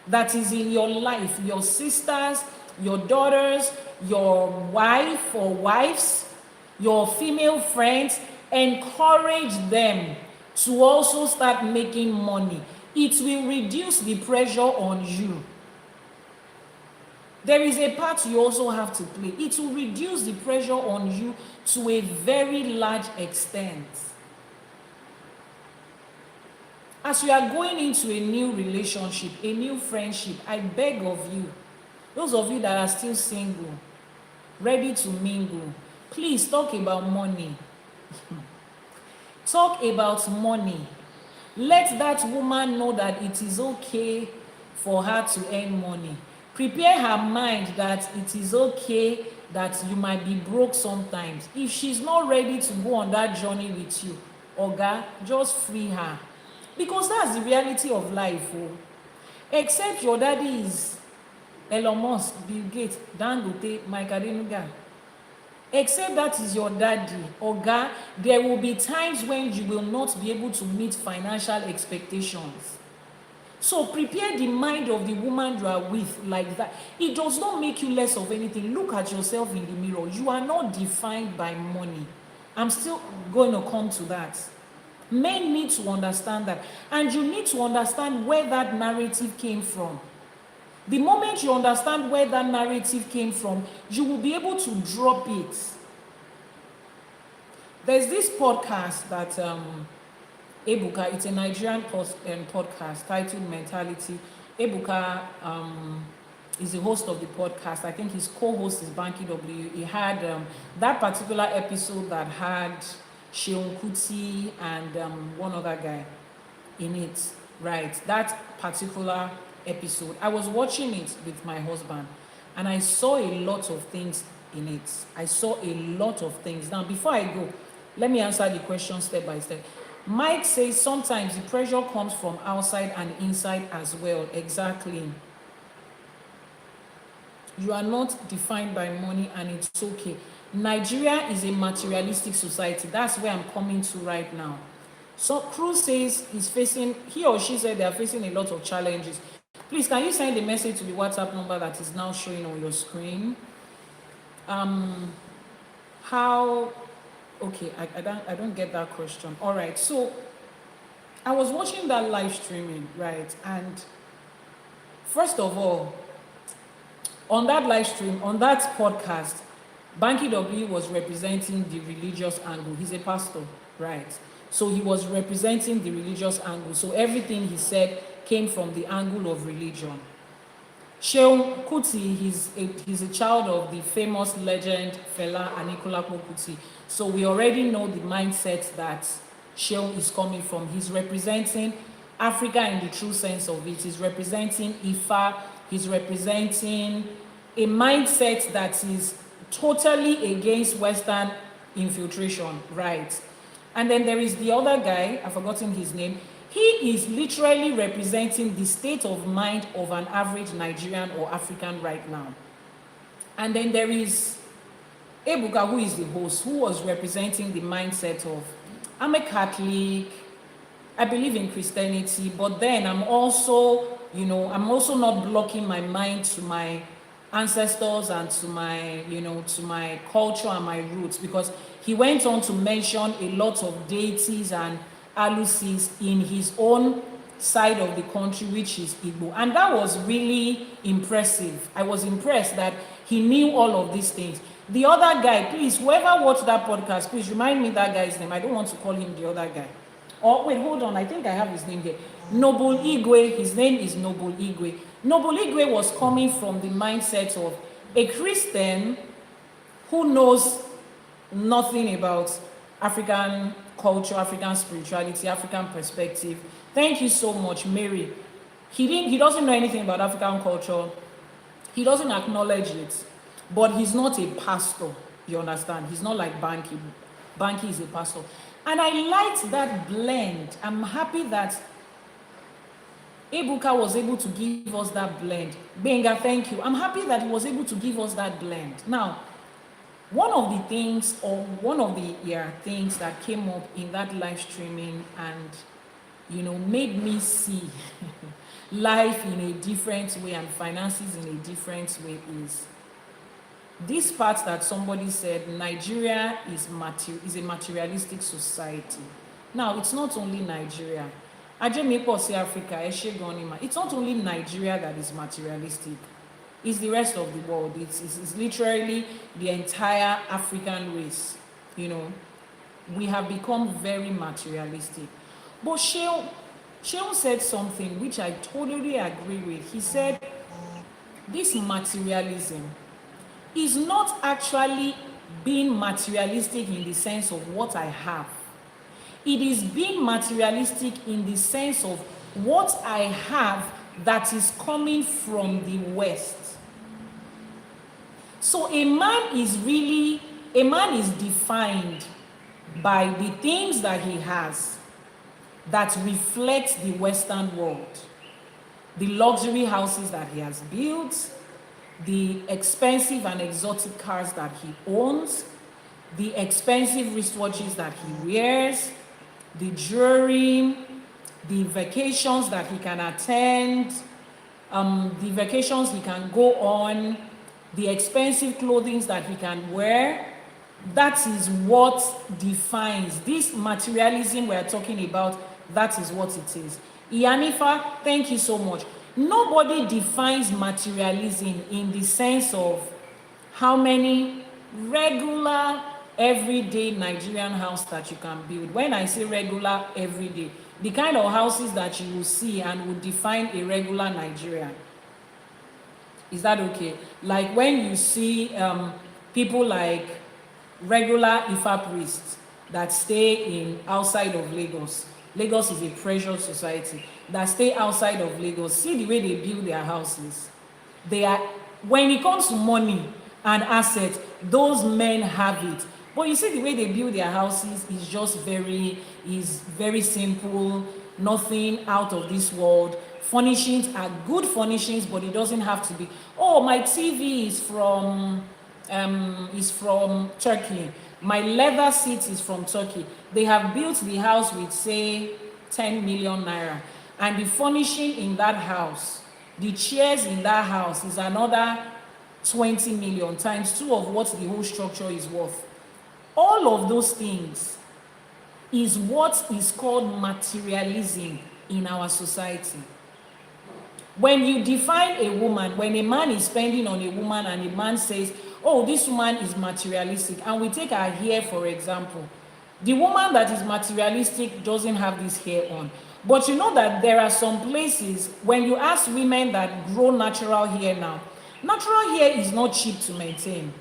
that is in your life, your sisters, your daughters, your wife or wives, your female friends. Encourage them to also start making money. It will reduce the pressure on you. There is a part you also have to play. It will reduce the pressure on you to a very large extent. As you are going into a new relationship, a new friendship, I beg of you, those of you that are still single, ready to mingle, please talk about money. Talk about money. Let that woman know that it is okay for her to earn money. Prepare her mind that it is okay that you might be broke sometimes. If she's not ready to go on that journey with you, Oga, just free her. Because that's the reality of life. Oh. Except your daddy is Elon Musk, Bill Gates, Dangote, Mike Adenuga. Except that is your daddy, Oga, there will be times when you will not be able to meet financial expectations. So prepare the mind of the woman you are with like that. It does not make you less of anything. Look at yourself in the mirror. You are not defined by money. I'm still going to come to that. Men need to understand that. And you need to understand where that narrative came from. The moment you understand where that narrative came from, you will be able to drop it. There's this podcast that Ebuka, it's a Nigerian podcast titled Mentality. Ebuka is the host of the podcast. I think his co-host is Banky W. He had that particular episode that had Sheon Kuti and one other guy in it, right? That particular episode, I was watching it with my husband and I saw a lot of things in it. I saw a lot of things. Now, before I go, let me answer the question step by step. Mike says sometimes the pressure comes from outside and inside as well. Exactly. You are not defined by money and it's okay. Nigeria is a materialistic society. That's where I'm coming to right now. So Cruz says he or she said they are facing a lot of challenges. Please, can you send a message to the WhatsApp number that is now showing on your screen? Okay, I don't get that question. All right, so I was watching that live streaming, right? And first of all, on that live stream, on that podcast, Banky W was representing the religious angle. He's a pastor, right? So he was representing the religious angle. So everything he said came from the angle of religion. Sheon Kuti, he's a child of the famous legend Fela Anikulapo Kuti. So we already know the mindset that Sheon is coming from. He's representing Africa in the true sense of it. He's representing IFA. He's representing a mindset that is totally against Western infiltration, right? And then there is the other guy, I've forgotten his name. He is literally representing the state of mind of an average Nigerian or African right now. And then there is Ebuka, who is the host, who was representing the mindset of, I'm a Catholic, I believe in Christianity, but then I'm also not blocking my mind to my ancestors and to my, to my culture and my roots, because he went on to mention a lot of deities and Alusis in his own side of the country, which is Igbo. And that was really impressive. I was impressed that he knew all of these things. The other guy, please, whoever watched that podcast, please remind me that guy's name. I don't want to call him the other guy. Oh, wait, hold on. I think I have his name here. Noble Igwe. His name is Noble Igwe. Noble Igwe was coming from the mindset of a Christian who knows nothing about African culture, African spirituality, African perspective. Thank you so much, Mary. He doesn't know anything about African culture. He doesn't acknowledge it, but he's not a pastor. You understand? He's not like Banky. Banky is a pastor. And I liked that blend. I'm happy that Ebuka was able to give us that blend. Benga, thank you. I'm happy that he was able to give us that blend. Now, one of the things that came up in that live streaming and made me see life in a different way and finances in a different way is this part that somebody said Nigeria is a materialistic society. Now, it's not only Nigeria. Africa, it's not only Nigeria that is materialistic. It's the rest of the world. It's literally the entire African race. We have become very materialistic. But Sheon said something which I totally agree with. He said, this materialism is not actually being materialistic in the sense of what I have. It is being materialistic in the sense of what I have that is coming from the West. So a man is defined by the things that he has that reflect the Western world. The luxury houses that he has built, the expensive and exotic cars that he owns, the expensive wristwatches that he wears, the jewelry, the vacations that he can attend, the vacations he can go on, the expensive clothing that he can wear. That is what defines this materialism we are talking about. That is what it is. Iyanifa, thank you so much. Nobody defines materialism in the sense of how many regular everyday Nigerian house that you can build. When I say regular everyday, the kind of houses that you will see and will define a regular Nigerian. Is that okay? Like when you see people like regular IFA priests that stay in outside of Lagos. Lagos is a precious society that stay outside of Lagos. See the way they build their houses. They are, when it comes to money and assets, those men have it. But you see the way they build their houses is just very simple, nothing out of this world. Furnishings are good furnishings, but it doesn't have to be, oh, my TV is from Turkey. My leather seat is from Turkey. They have built the house with, say, 10 million naira. And the furnishing in that house, the chairs in that house is another 20 million times 2 of what the whole structure is worth. All of those things is what is called materialism in our society. When you define a woman, when a man is spending on a woman and a man says, oh, this woman is materialistic, and we take her hair for example, the woman that is materialistic doesn't have this hair on. But you know that there are some places when you ask women that grow natural hair now, natural hair is not cheap to maintain.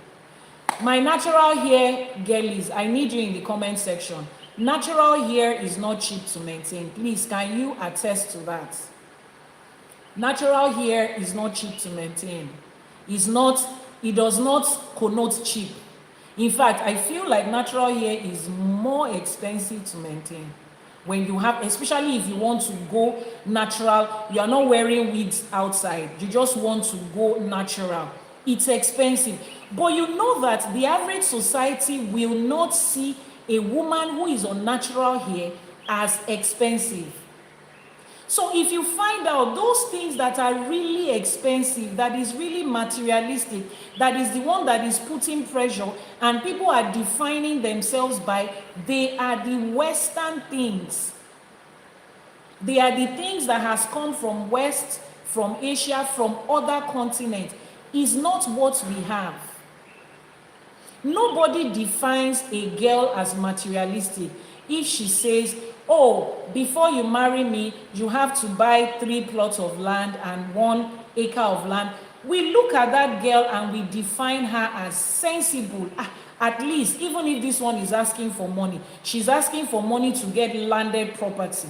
My natural hair girlies, I need you in the comment section. Natural hair is not cheap to maintain. Please, can you attest to that? Natural hair is not cheap to maintain. It does not connote cheap. In fact, I feel like natural hair is more expensive to maintain. When you have, especially if you want to go natural, you are not wearing wigs outside, you just want to go natural, it's expensive. But you know that the average society will not see a woman who is on natural hair as expensive. So if you find out those things that are really expensive, that is really materialistic, that is the one that is putting pressure and people are defining themselves by, they are the Western things. They are the things that has come from West, from Asia, from other continents. Is not what we have. Nobody defines a girl as materialistic if she says, oh, before you marry me, you have to buy 3 plots of land and 1 acre of land. We look at that girl and we define her as sensible. At least, even if this one is asking for money, she's asking for money to get landed property.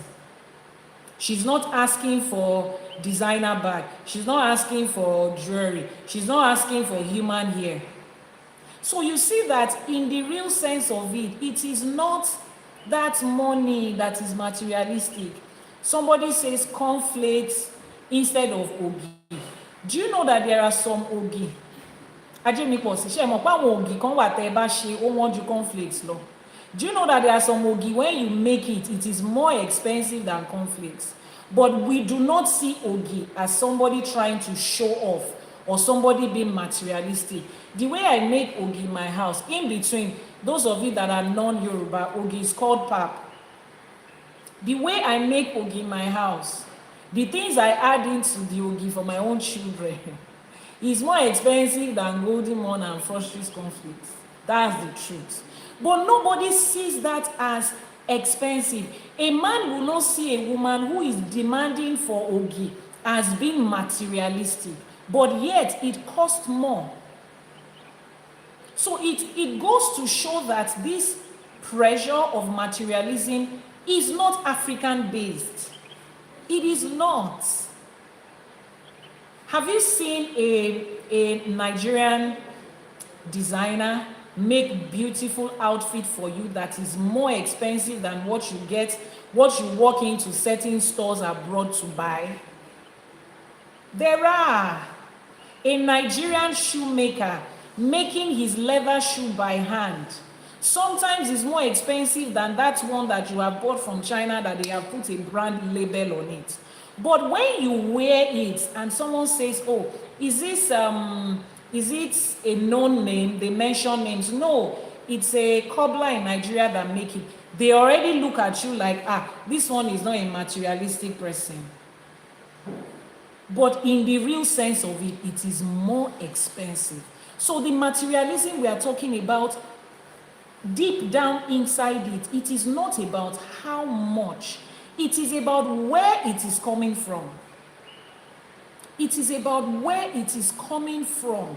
She's not asking for designer bag. She's not asking for jewelry. She's not asking for human hair. So you see that in the real sense of it, it is not that money that is materialistic. Somebody says cornflakes instead of ogi. Do you know that there are some ogi? Do you know that there are some ogi, when you make it, it is more expensive than cornflakes? But we do not see ogi as somebody trying to show off or somebody being materialistic. The way I make ogi in my house, in between, those of you that are non-Yoruba, ogi is called pap. The way I make ogi in my house, the things I add into the ogi for my own children is more expensive than Golden Morn and Frosties cornflakes. That's the truth. But nobody sees that as expensive. A man will not see a woman who is demanding for ogi as being materialistic, but yet it costs more. So it goes to show that this pressure of materialism is not African based. It is not. Have you seen a Nigerian designer make beautiful outfit for you that is more expensive than what you get, what you walk into certain stores abroad to buy? There are. A Nigerian shoemaker making his leather shoe by hand sometimes is more expensive than that one that you have bought from China that they have put a brand label on it. But when you wear it and someone says, oh, is it a known name? They mention names. No, it's a cobbler in Nigeria that make it. They already look at you like, this one is not a materialistic person. But in the real sense of it, it is more expensive. So the materialism we are talking about, deep down inside it, it is not about how much. It is about where it is coming from. It is about where it is coming from.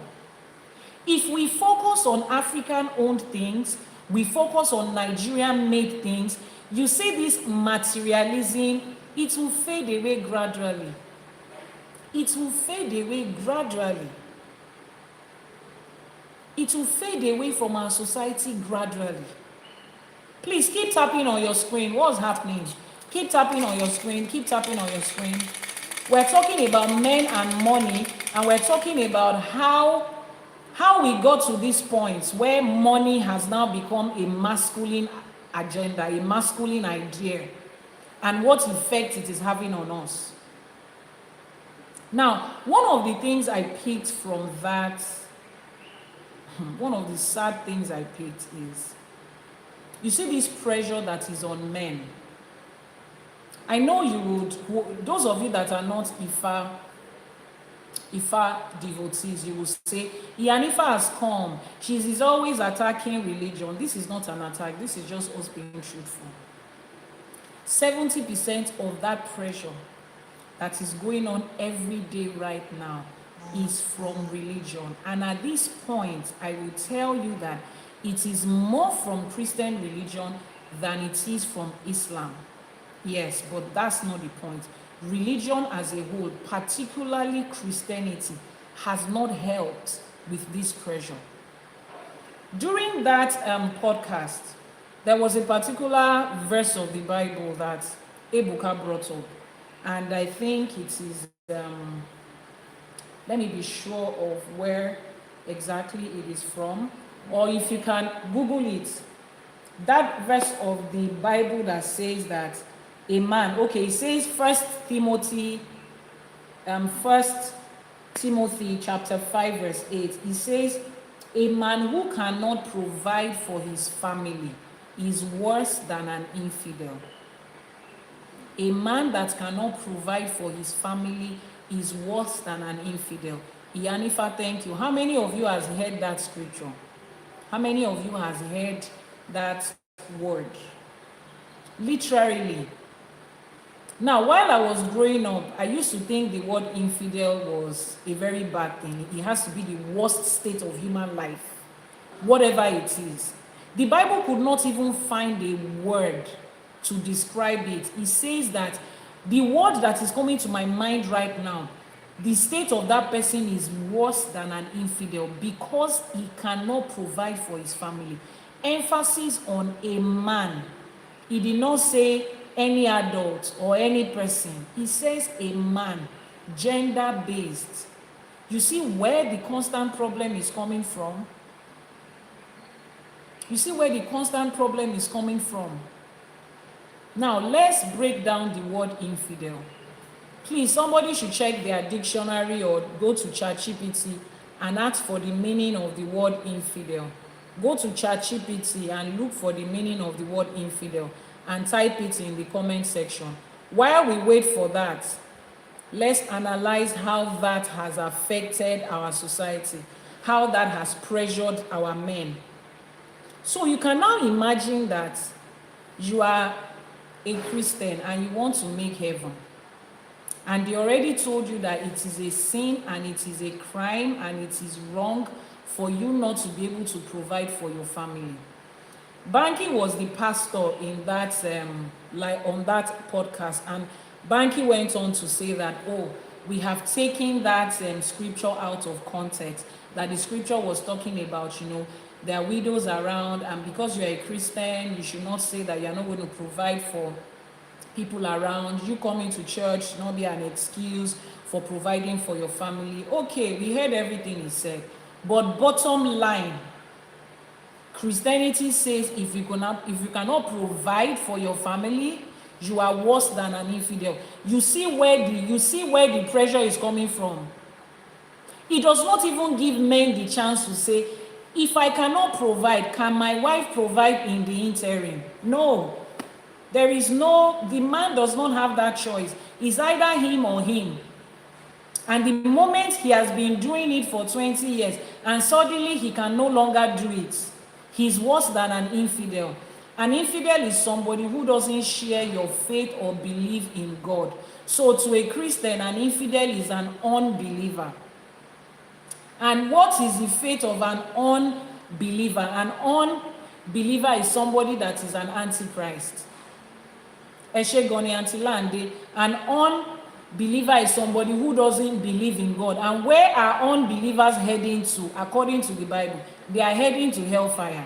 If we focus on African-owned things, we focus on Nigerian-made things, you see this materialism, it will fade away gradually. It will fade away gradually. It will fade away from our society gradually. Please keep tapping on your screen. What's happening? Keep tapping on your screen. Keep tapping on your screen. We're talking about men and money, and we're talking about how we got to this point where money has now become a masculine agenda, a masculine idea, and what effect it is having on us. Now, one of the things I picked from that, one of the sad things I picked is, you see this pressure that is on men. I know you would, those of you that are not IFA devotees, you will say, Ifa has come. She is always attacking religion. This is not an attack. This is just us being truthful. 70% of that pressure that is going on every day right now is from religion. And at this point, I will tell you that it is more from Christian religion than it is from Islam. Yes, but that's not the point. Religion as a whole, particularly Christianity, has not helped with this pressure. During that podcast, there was a particular verse of the Bible that Ebuka brought up. And I think it is, let me be sure of where exactly it is from. Or if you can Google it, that verse of the Bible that says that a man, okay, it says First Timothy chapter 5 verse 8. It says, a man who cannot provide for his family is worse than an infidel. A man that cannot provide for his family is worse than an infidel. Iyanifa, thank you. How many of you has heard that scripture? How many of you has heard that word? Literally. Now, while I was growing up, I used to think the word infidel was a very bad thing. It has to be the worst state of human life, whatever it is. The Bible could not even find a word to describe it. It says that the word that is coming to my mind right now, the state of that person is worse than an infidel because he cannot provide for his family. Emphasis on a man. He did not say any adult or any person. He says a man, gender-based. You see where the constant problem is coming from? You see where the constant problem is coming from? Now, let's break down the word infidel. Please, somebody should check their dictionary or go to ChatGPT and ask for the meaning of the word infidel. Go to ChatGPT and look for the meaning of the word infidel and type it in the comment section. While we wait for that, let's analyze how that has affected our society, how that has pressured our men. So you can now imagine that you are a Christian and you want to make heaven. And they already told you that it is a sin and it is a crime and it is wrong for you not to be able to provide for your family. Banky was the pastor in that on that podcast, and Banky went on to say that, oh, we have taken that scripture out of context, that the scripture was talking about, there are widows around, and because you're a Christian, you should not say that you're not going to provide for people around. You coming to church should not be an excuse for providing for your family. Okay, we heard everything he said, but bottom line, Christianity says if you cannot provide for your family, you are worse than an infidel. You see where the pressure is coming from. It does not even give men the chance to say, if I cannot provide, can my wife provide in the interim? No. The man does not have that choice. It's either him or him. And the moment he has been doing it for 20 years and suddenly he can no longer do it, he's worse than an infidel. An infidel is somebody who doesn't share your faith or believe in God. So to a Christian, an infidel is an unbeliever. And what is the faith of an unbeliever? An unbeliever is somebody that is an antichrist. An unbeliever is somebody who doesn't believe in God. And where are unbelievers heading to? According to the Bible, they are heading to hellfire.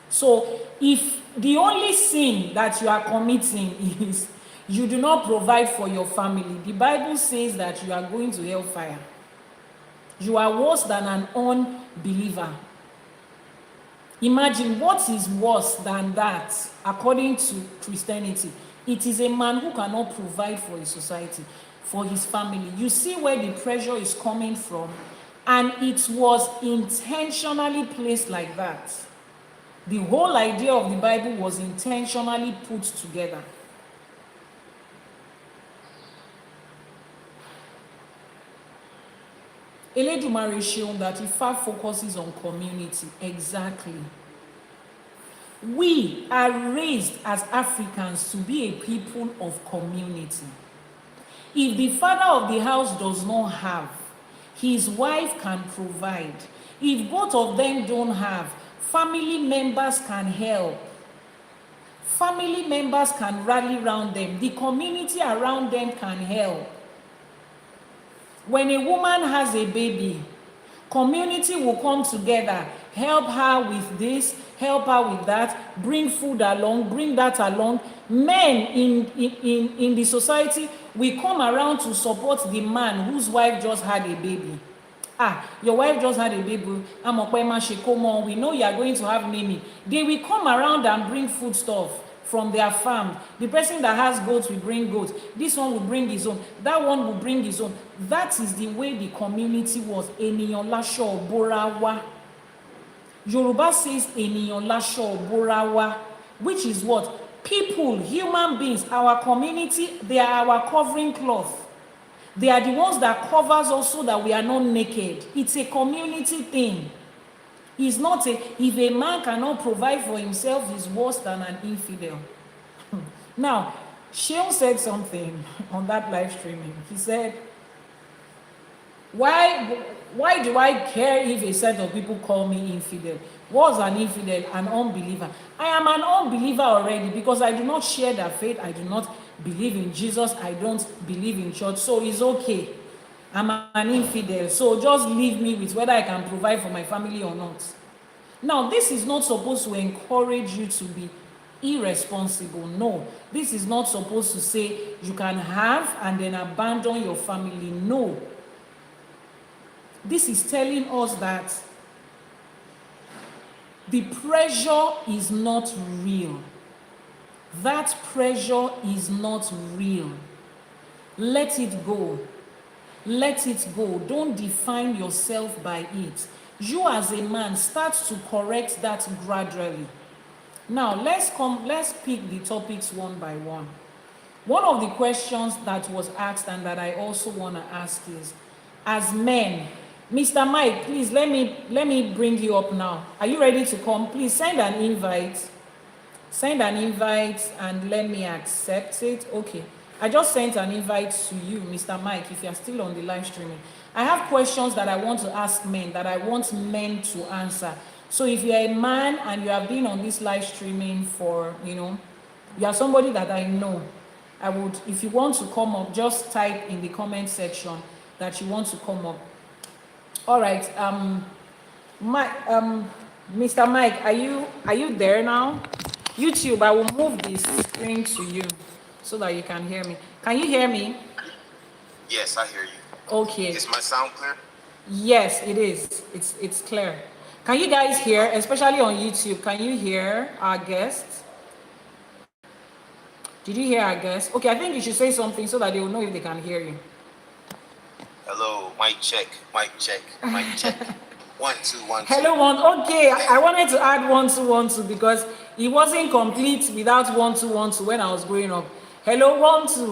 So if the only sin that you are committing is you do not provide for your family, the Bible says that you are going to hellfire. You are worse than an unbeliever. Imagine what is worse than that according to Christianity. It is a man who cannot provide for his society, for his family. You see where the pressure is coming from, and it was intentionally placed like that. The whole idea of the Bible was intentionally put together. Eledumare shown that IFA focuses on community. Exactly. We are raised as Africans to be a people of community. If the father of the house does not have, his wife can provide. If both of them don't have, family members can help. Family members can rally around them. The community around them can help. When a woman has a baby, community will come together, help her with this, help her with that, bring food along, bring that along. Men in the society will come around to support the man whose wife just had a baby. Your wife just had a baby. We know you are going to have Mimi. They will come around and bring food stuff from their farm. The person that has goats will bring goats. This one will bring his own. That one will bring his own. That is the way the community was. Eniyan lasho borawa. Yoruba says eniyan lasho borawa, which is what? People, human beings, our community, they are our covering cloth. They are the ones that covers us so that we are not naked. It's a community thing. It's not if a man cannot provide for himself, he's worse than an infidel. Now, Sheon said something on that live streaming. He said, why do I care if a set of people call me infidel? What's an infidel? An unbeliever. I am an unbeliever already because I do not share their faith. I do not believe in Jesus. I don't believe in church. So it's okay. I'm an infidel. So just leave me with whether I can provide for my family or not. Now, this is not supposed to encourage you to be irresponsible. No. This is not supposed to say you can have and then abandon your family. No. This is telling us that the pressure is not real. That pressure is not real. Let it go. Let it go. Don't define yourself by it. You as a man start to correct that gradually. Now let's pick the topics one by one. One of the questions that was asked and that I also want to ask is, as men, Mr. Mike, please let me bring you up now. Are you ready to come? Please send an invite. Send an invite and let me accept it. Okay. I just sent an invite to you, Mr. Mike, if you're still on the live streaming. I have questions that I want to ask men, that I want men to answer. So if you're a man and you have been on this live streaming for, you are somebody that I know, if you want to come up, just type in the comment section that you want to come up. All right. Mr. Mike, are you there now? YouTube, I will move this screen to you so that you can hear me. Can you hear me? Yes, I hear you. Okay. Is my sound clear? Yes, it is. It's clear. Can you guys hear, especially on YouTube, can you hear our guests? Did you hear our guests? Okay, I think you should say something so that they will know if they can hear you. Hello, mic check, mic check, mic check. 1 2 1 2. Hello, one. Okay, I wanted to add 1 2 1 2 because it wasn't complete without 1 2 1 2 when I was growing up. Hello, 1 2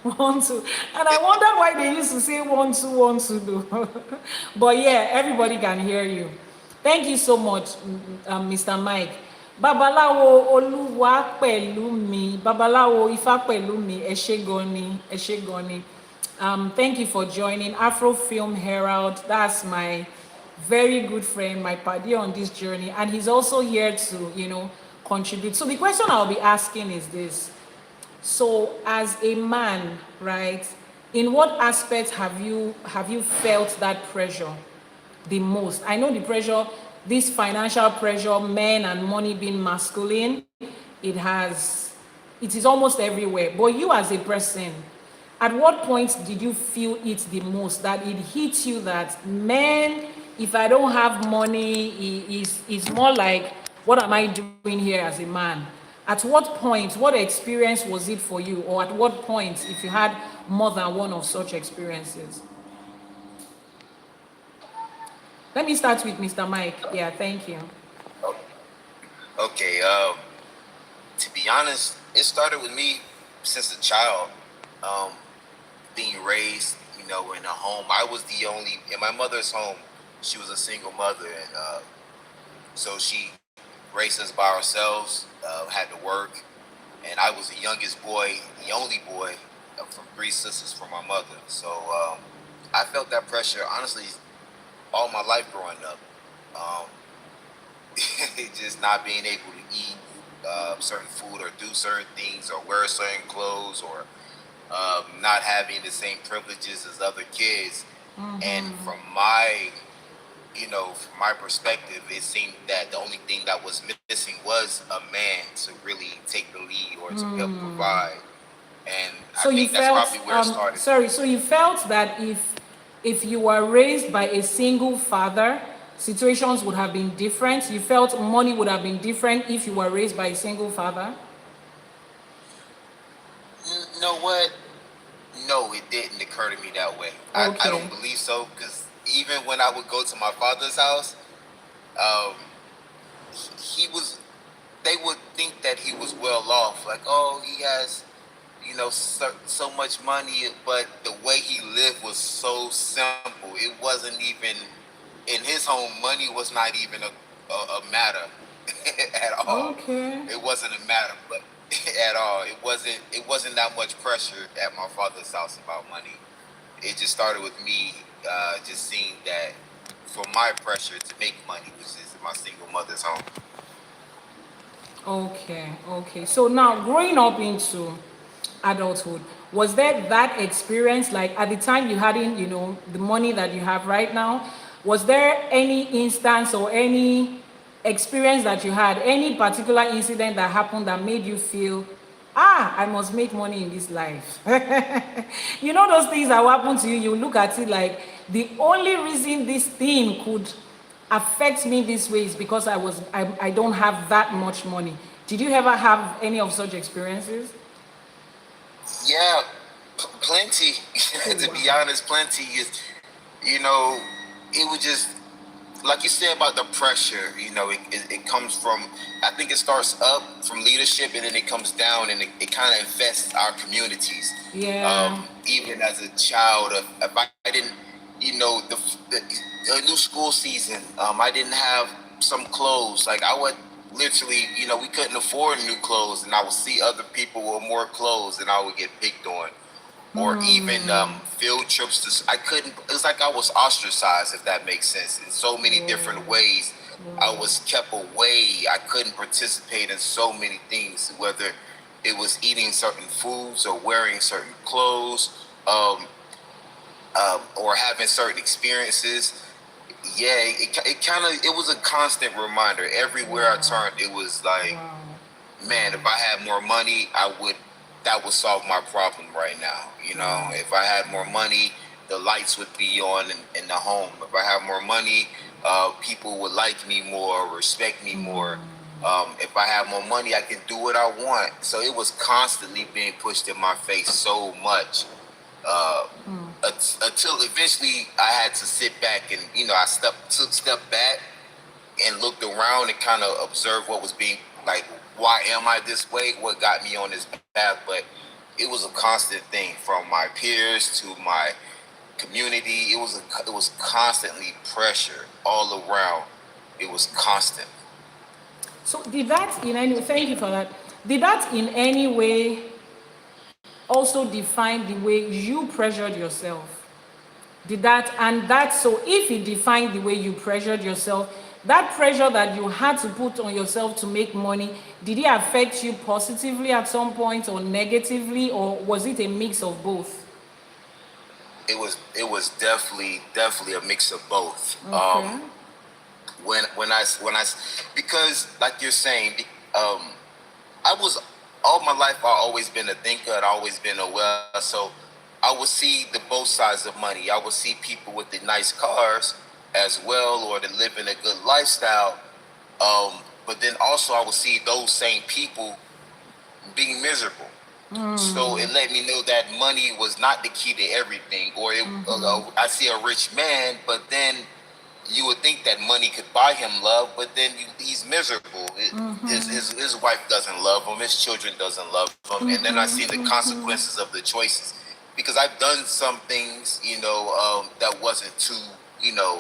1 2, and I wondered why they used to say 1 2 1 2 though. But yeah, everybody can hear you. Thank you so much, Mr. Mike. Babalawo Olúwa pẹ̀lú mi, Babalawo Ifá pẹ̀lú mi, ẹ ṣé gan ni, ẹ ṣé gan ni. Thank you for joining Afro Film Herald. That's my very good friend, my buddy on this journey, and he's also here to, contribute. So the question I'll be asking is this: so, as a man, right, in what aspects have you felt that pressure the most? I know the pressure, this financial pressure, men and money being masculine, it is almost everywhere. But you as a person, at what point did you feel it the most? That it hit you that, man, if I don't have money, is more like, what am I doing here as a man? At what point, what experience was it for you? Or at what point, if you had more than one of such experiences? Let me start with Mr. Mike. Yeah, thank you. Okay. To be honest, it started with me since a child. Um, being raised, in a home. I was the only in my mother's home. She was a single mother, and so she raised us by ourselves. Had to work, and I was the youngest boy, the only boy from three sisters from my mother. So I felt that pressure honestly all my life growing up. Um, just not being able to eat certain food or do certain things or wear certain clothes or not having the same privileges as other kids. And from my perspective, it seemed that the only thing that was missing was a man to really take the lead or to help provide. And I So you think that's felt, probably where it started. sorry, so you felt that if you were raised by a single father, situations would have been different. You felt money would have been different if you were raised by a single father. You know what? No, it didn't occur to me that way. I Okay. don't believe so because even when I would go to my father's house, um, he was. They would think that he was well off. Like, oh, he has, so much money, but the way he lived was so simple. It wasn't even in his home. Money was not even a matter at all. Okay. It wasn't a matter, but at all. It wasn't that much pressure at my father's house about money. It just started with me just seeing that for my pressure to make money, which is in my single mother's home. Okay, okay. So now growing up into adulthood, was there that experience, like at the time you hadn't, the money that you have right now, was there any instance or any experience that you had, any particular incident that happened that made you feel, I must make money in this life? You know those things that will happen to you, you look at it like, the only reason this thing could affect me this way is because I don't have that much money. Did you ever have any of such experiences? Yeah, plenty. Oh, To be wow. honest, plenty is, you know, it was just like you said about the pressure. It comes from. I think it starts up from leadership, and then it comes down, and it kind of infests our communities. Yeah. Even as a child, if I didn't, the a new school season, I didn't have some clothes. Like I would literally, we couldn't afford new clothes, and I would see other people with more clothes, and I would get picked on. Or even field trips I couldn't. It was like I was ostracized, if that makes sense, in so many different ways. I was kept away. I couldn't participate in so many things, whether it was eating certain foods or wearing certain clothes, or having certain experiences. yeah, it kind of, it was a constant reminder everywhere I Wow. turned. It was like, Wow. man, if I had more money, that would solve my problem right now. You know, Wow. if I had more money, the lights would be on in the home. If I had more money, people would like me more, respect me more. If I have more money, I can do what I want. So it was constantly being pushed in my face so much, uh, until eventually I had to sit back and, I took step back and looked around and kind of observed what was being, like, why am I this way? What got me on this path? But it was a constant thing from my peers to my community. It was constantly pressure all around. It was constant. So did that in any thank you for that. Did that in any way also define the way you pressured yourself? Did that and that so if it defined the way you pressured yourself, that pressure that you had to put on yourself to make money, did it affect you positively at some point or negatively, or was it a mix of both? It was definitely a mix of both. Okay. When I because like you're saying, um, I was all my life. I always been a thinker. I'd always been aware. So I would see the both sides of money. I would see people with the nice cars as well, or the living a good lifestyle. But then also I would see those same people being miserable. So it let me know that money was not the key to everything. Or I see a rich man, but then you would think that money could buy him love, but then he's miserable. His wife doesn't love him. His children doesn't love him. And then I see the consequences of the choices, because I've done some things, that wasn't too, you know,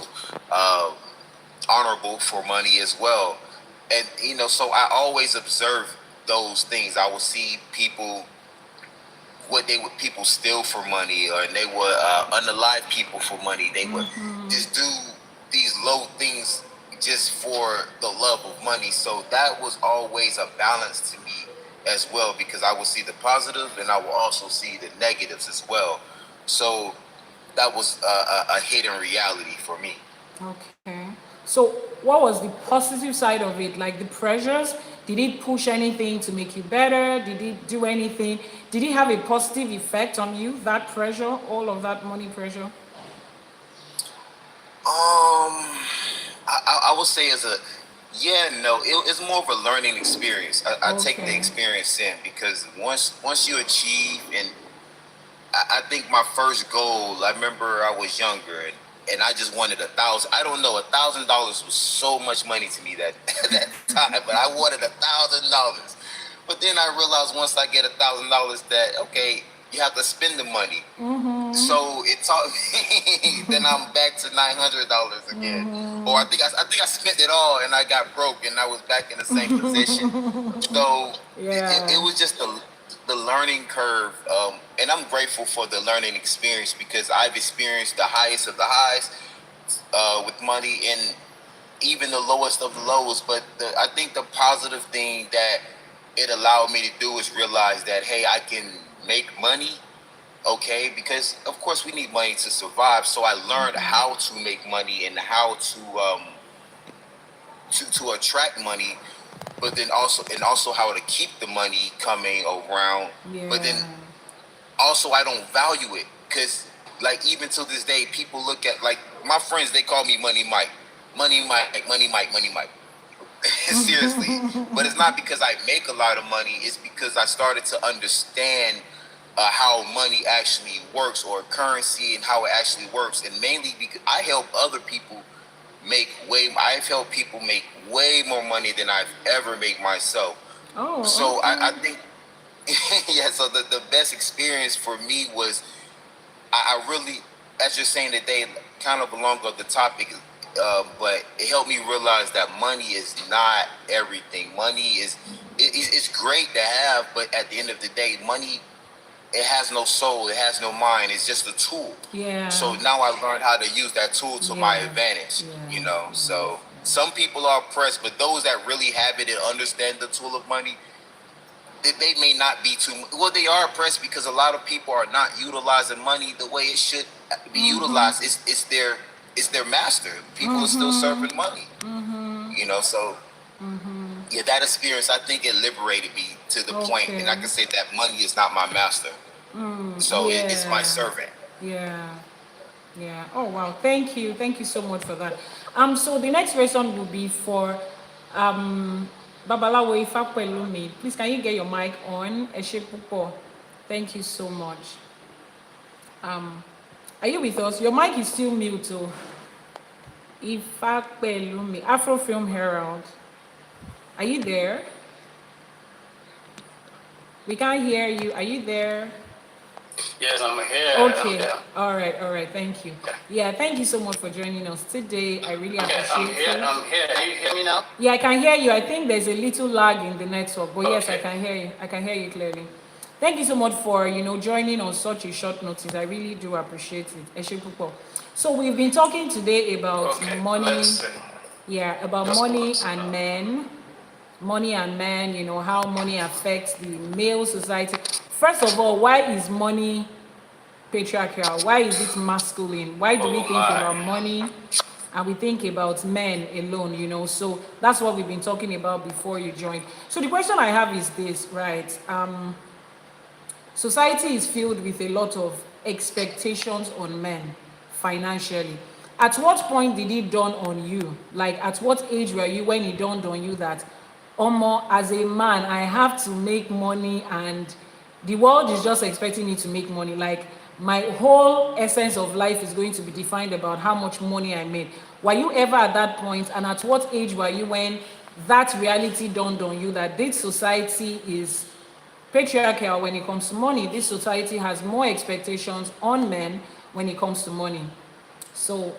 uh, honorable for money as well. And so I always observe those things. I will see people, what they would people steal for money, or they would unalive people for money. They would just do these low things just for the love of money. So that was always a balance to me as well, because I would see the positive and I will also see the negatives as well. So that was a hidden reality for me. Okay. So, what was the positive side of it? Like the pressures? Did it push anything to make you better? Did it do anything? Did it have a positive effect on you? That pressure, all of that money pressure? I would say as a yeah, no, it's more of a learning experience. I take the Okay. experience in, because once you achieve, and I think my first goal, I remember I was younger, and I just wanted 1,000. I don't know, $1,000 was so much money to me that that time, but I wanted $1,000. But then I realized once I get $1,000 that, okay, you have to spend the money. So it taught me. Then I'm back to $900 again, or I think I spent it all and I got broke and I was back in the same position. So it Yeah. was just the learning curve, and I'm grateful for the learning experience, because I've experienced the highest of the highs with money, and even the lowest of the lows. But I think the positive thing that it allowed me to do is realize that, hey, I can make money, okay, because of course we need money to survive. So I learned how to make money and how to attract money, but then also how to keep the money coming around. But then Yeah. also I don't value it, because like even to this day, people look at, like, my friends, they call me Money Mike, Money Mike, Money Mike, Money Mike. Seriously. But it's not because I make a lot of money. It's because I started to understand how money actually works, or currency, and how it actually works. And mainly because I help other people I've helped people make way more money than I've ever made myself. Oh, So I okay. think, yeah, so the best experience for me was, I really, as you're saying today, kind of along with the topic, but it helped me realize that money is not everything. Money is, it's great to have, but at the end of the day, money, it has no soul, it has no mind. It's just a tool. Yeah. So now I learned how to use that tool to my Yes. advantage. Yes. So some people are oppressed, but those that really have it and understand the tool of money, they may not be too well. They are oppressed because a lot of people are not utilizing money the way it should be utilized. It's their it's their master. People are still serving money. You know, so yeah, that experience, I think it liberated me to the point, and I can say that money is not my master. So it's my servant. Yeah. Yeah. Oh wow. Thank you. Thank you so much for that. So the next question will be for Babalawo Ifapelumi. Please, can you get your mic on? Eshe Pupo. Thank you so much. Are you with us? Your mic is still mute. So Ifapelumi, Afro Film Herald. Are you there? We can't hear you. Are you there? Yes, I'm here. Okay. All right. Thank you. Yeah, thank you so much for joining us today. I really appreciate it. I'm here. Do you hear me now? Yeah, I can hear you. I think there's a little lag in the network, but yes, I can hear you. I can hear you clearly. Thank you so much for joining on such a short notice. I really do appreciate it. Eshe Pupo. So we've been talking today about money. Yeah, about money and men. Money and men, how money affects the male society. First of all, why is money patriarchal? Why is it masculine? Why do we think about money and we think about men alone? So that's what we've been talking about before you joined. So the question I have is this, right? Society is filled with a lot of expectations on men financially. At what point did it dawn on you? Like, at what age were you when it dawned on you that, Omo, as a man, I have to make money and the world is just expecting me to make money? Like, my whole essence of life is going to be defined about how much money I made. Were you ever at that point? And at what age were you when that reality dawned on you that this society is patriarchal when it comes to money? This society has more expectations on men when it comes to money. So,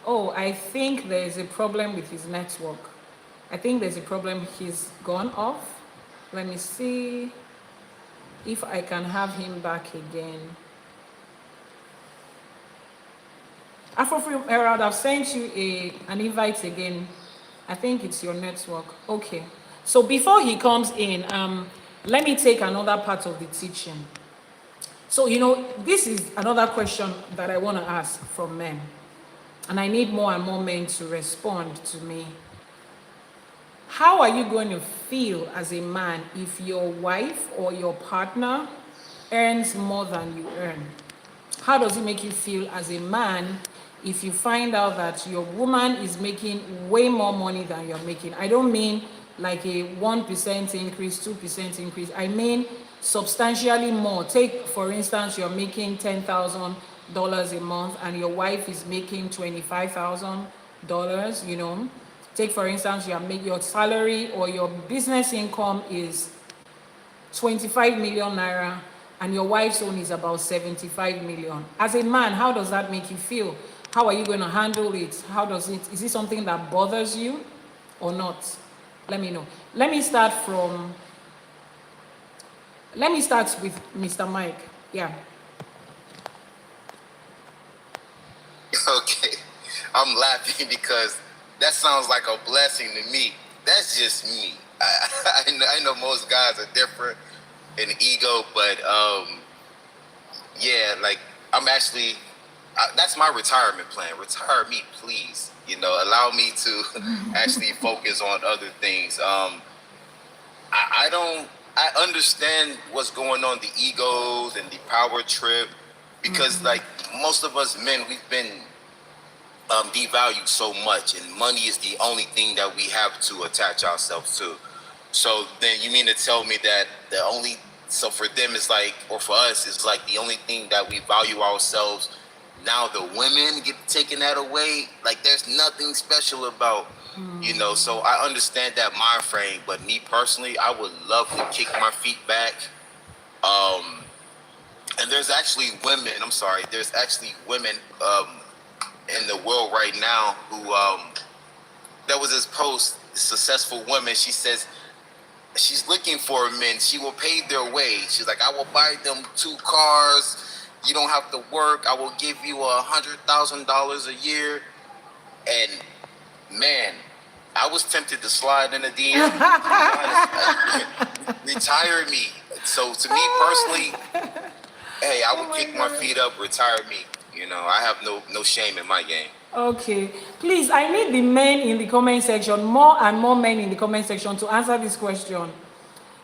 I think there is a problem with his network. I think there's a problem. He's gone off. Let me see if I can have him back again. Afrofilm Herald, I've sent you an invite again. I think it's your network. Okay. So before he comes in, let me take another part of the teaching. So, this is another question that I want to ask from men. And I need more and more men to respond to me. How are you going to feel as a man if your wife or your partner earns more than you earn? How does it make you feel as a man if you find out that your woman is making way more money than you're making? I don't mean like a 1% increase, 2% increase. I mean substantially more. Take, for instance, you're making $10,000 a month and your wife is making $25,000, Take, for instance, your salary or your business income is 25 million naira and your wife's own is about 75 million. As a man, how does that make you feel? How are you going to handle it? Is it something that bothers you or not? Let me know. Let me start with Mr. Mike. Yeah. Okay. I'm laughing because that sounds like a blessing to me. That's just me. I know most guys are different in ego, but yeah, like I'm actually, that's my retirement plan. Retire me, please. Allow me to actually focus on other things. I understand what's going on, the egos and the power trip, because like most of us men, we've been devalued so much, and money is the only thing that we have to attach ourselves to. So then you mean to tell me that so for them it's like, or for us it's like the only thing that we value ourselves, now the women get taken that away? Like there's nothing special about, so I understand that mind frame, but me personally, I would love to kick my feet back. And there's actually women in the world right now who there was this post, this successful woman, she says she's looking for men, she will pay their way. She's like, I will buy them 2 cars, you don't have to work, I will give you $100,000 a year. And man, I was tempted to slide in the DM. Retire me. So to me personally, hey, I would kick my feet up, retire me. I have no shame in my game. Okay, please, I need the men in the comment section, more and more men in the comment section to answer this question.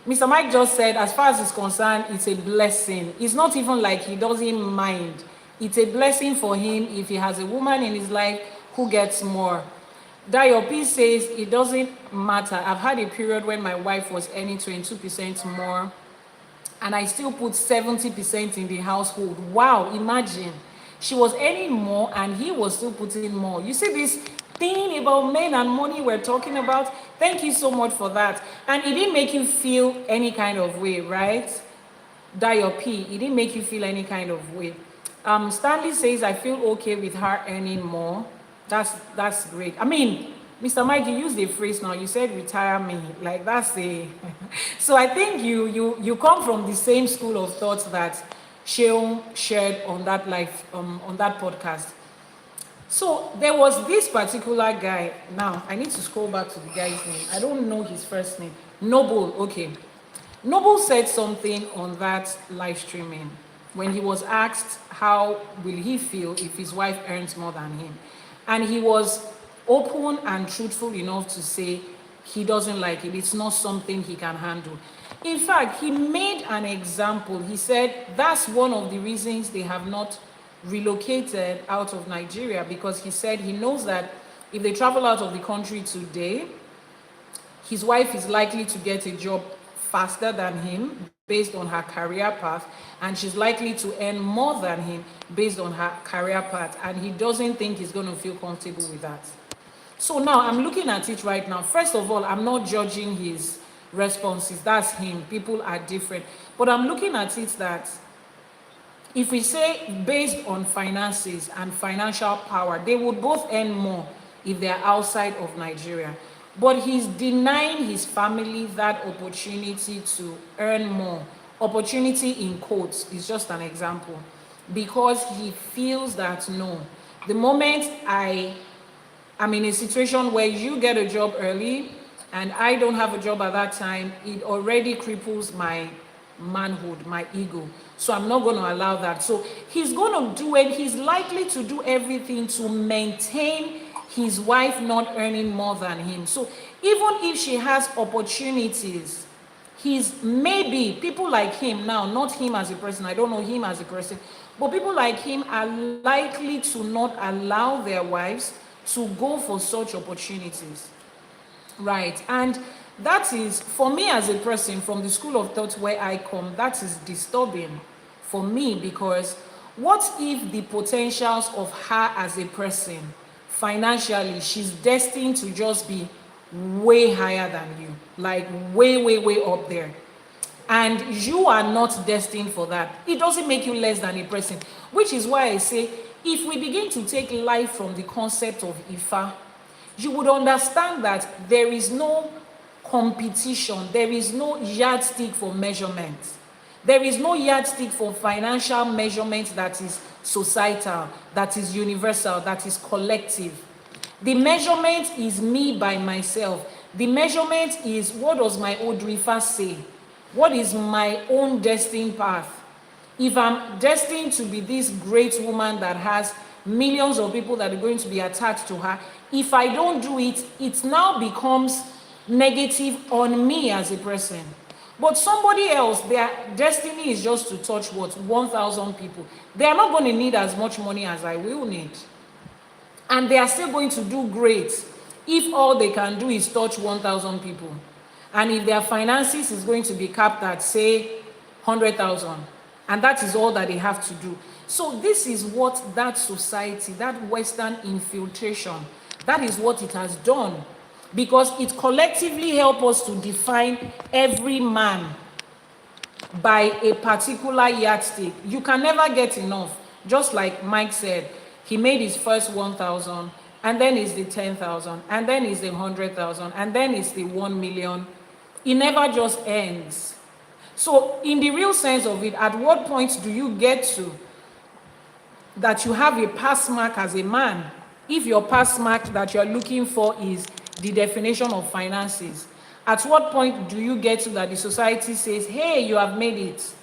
Mr. Mike just said, as far as he's concerned, it's a blessing. It's not even like he doesn't mind. It's a blessing for him if he has a woman in his life who gets more. Dayo P says, it doesn't matter. I've had a period when my wife was earning 22% more and I still put 70% in the household. Wow, imagine. She was earning more and he was still putting more. You see this thing about men and money we're talking about? Thank you so much for that. And it didn't make you feel any kind of way, right? Dio P, it didn't make you feel any kind of way. Stanley says, I feel okay with her earning more. That's great. I mean, Mr. Mike, you used the phrase now. You said retire me. Like that's a so I think you come from the same school of thought that Sheon shared on that live on that podcast. So there was this particular guy. Now I need to scroll back to the guy's name. I don't know his first name. Noble, okay. Noble said something on that live streaming when he was asked how will he feel if his wife earns more than him. And he was open and truthful enough to say he doesn't like it. It's not something he can handle. In fact, he made an example. He said that's one of the reasons they have not relocated out of Nigeria, because he said he knows that if they travel out of the country today, his wife is likely to get a job faster than him based on her career path, and she's likely to earn more than him based on her career path, and he doesn't think he's going to feel comfortable with that. So now I'm looking at it right now. First of all, I'm not judging his responses. That's him. People are different. But I'm looking at it that if we say based on finances and financial power, they would both earn more if they're outside of Nigeria. But he's denying his family that opportunity to earn more. Opportunity in quotes is just an example. Because he feels that no, the moment I'm in a situation where you get a job early and I don't have a job at that time, it already cripples my manhood, my ego. So I'm not going to allow that. So he's going to do it. He's likely to do everything to maintain his wife not earning more than him. So even if she has opportunities, he's maybe people like him now, not him as a person, I don't know him as a person, but people like him are likely to not allow their wives to go for such opportunities, right? And that is, for me as a person from the school of thought where I come, that is disturbing for me, because what if the potentials of her as a person financially, she's destined to just be way higher than you, like way up there, and you are not destined for that? It doesn't make you less than a person, which is why I say if we begin to take life from the concept of IFA, you would understand that there is no competition, there is no yardstick for measurement. There is no yardstick for financial measurement that is societal, that is universal, that is collective. The measurement is me by myself. The measurement is, what does my Odrifa say? What is my own destined path? If I'm destined to be this great woman that has millions of people that are going to be attached to her, if I don't do it, it now becomes negative on me as a person. But somebody else, their destiny is just to touch what? 1,000 people. They are not going to need as much money as I will need. And they are still going to do great if all they can do is touch 1,000 people. And if their finances is going to be capped at, say, 100,000. And that is all that they have to do. So this is what that society, that Western infiltration, that is what it has done. Because it collectively helps us to define every man by a particular yardstick. You can never get enough. Just like Mike said, he made his first 1,000, and then it's the 10,000, and then it's the 100,000, and then it's the 1 million. It never just ends. So in the real sense of it, at what point do you get to that you have a pass mark as a man? If your pass mark that you're looking for is the definition of finances, at what point do you get to that the society says, hey, you have made it?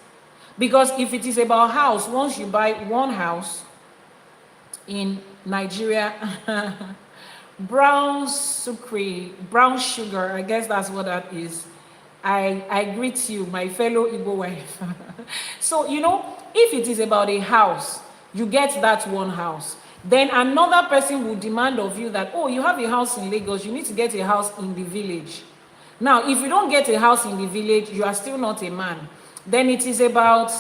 Because if it is about house, once you buy one house, in Nigeria. Brown sugar, I guess that's what that is. I greet you, my fellow Igbo wife. So, if it is about a house, you get that one house. Then another person will demand of you that, oh, you have a house in Lagos, you need to get a house in the village. Now, if you don't get a house in the village, you are still not a man. Then it is about,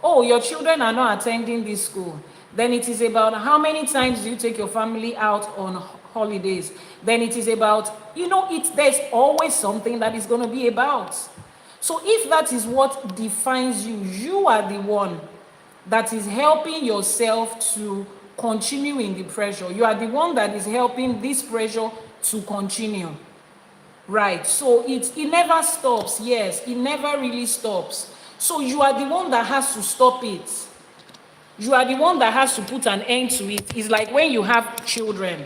oh, your children are not attending this school. Then it is about how many times do you take your family out on holidays. Then it is about, there's always something that is going to be about. So if that is what defines you, you are the one that is helping yourself to continue in the pressure. You are the one that is helping this pressure to continue. Right. So it never stops. Yes, it never really stops. So you are the one that has to stop it. You are the one that has to put an end to it. It's like when you have children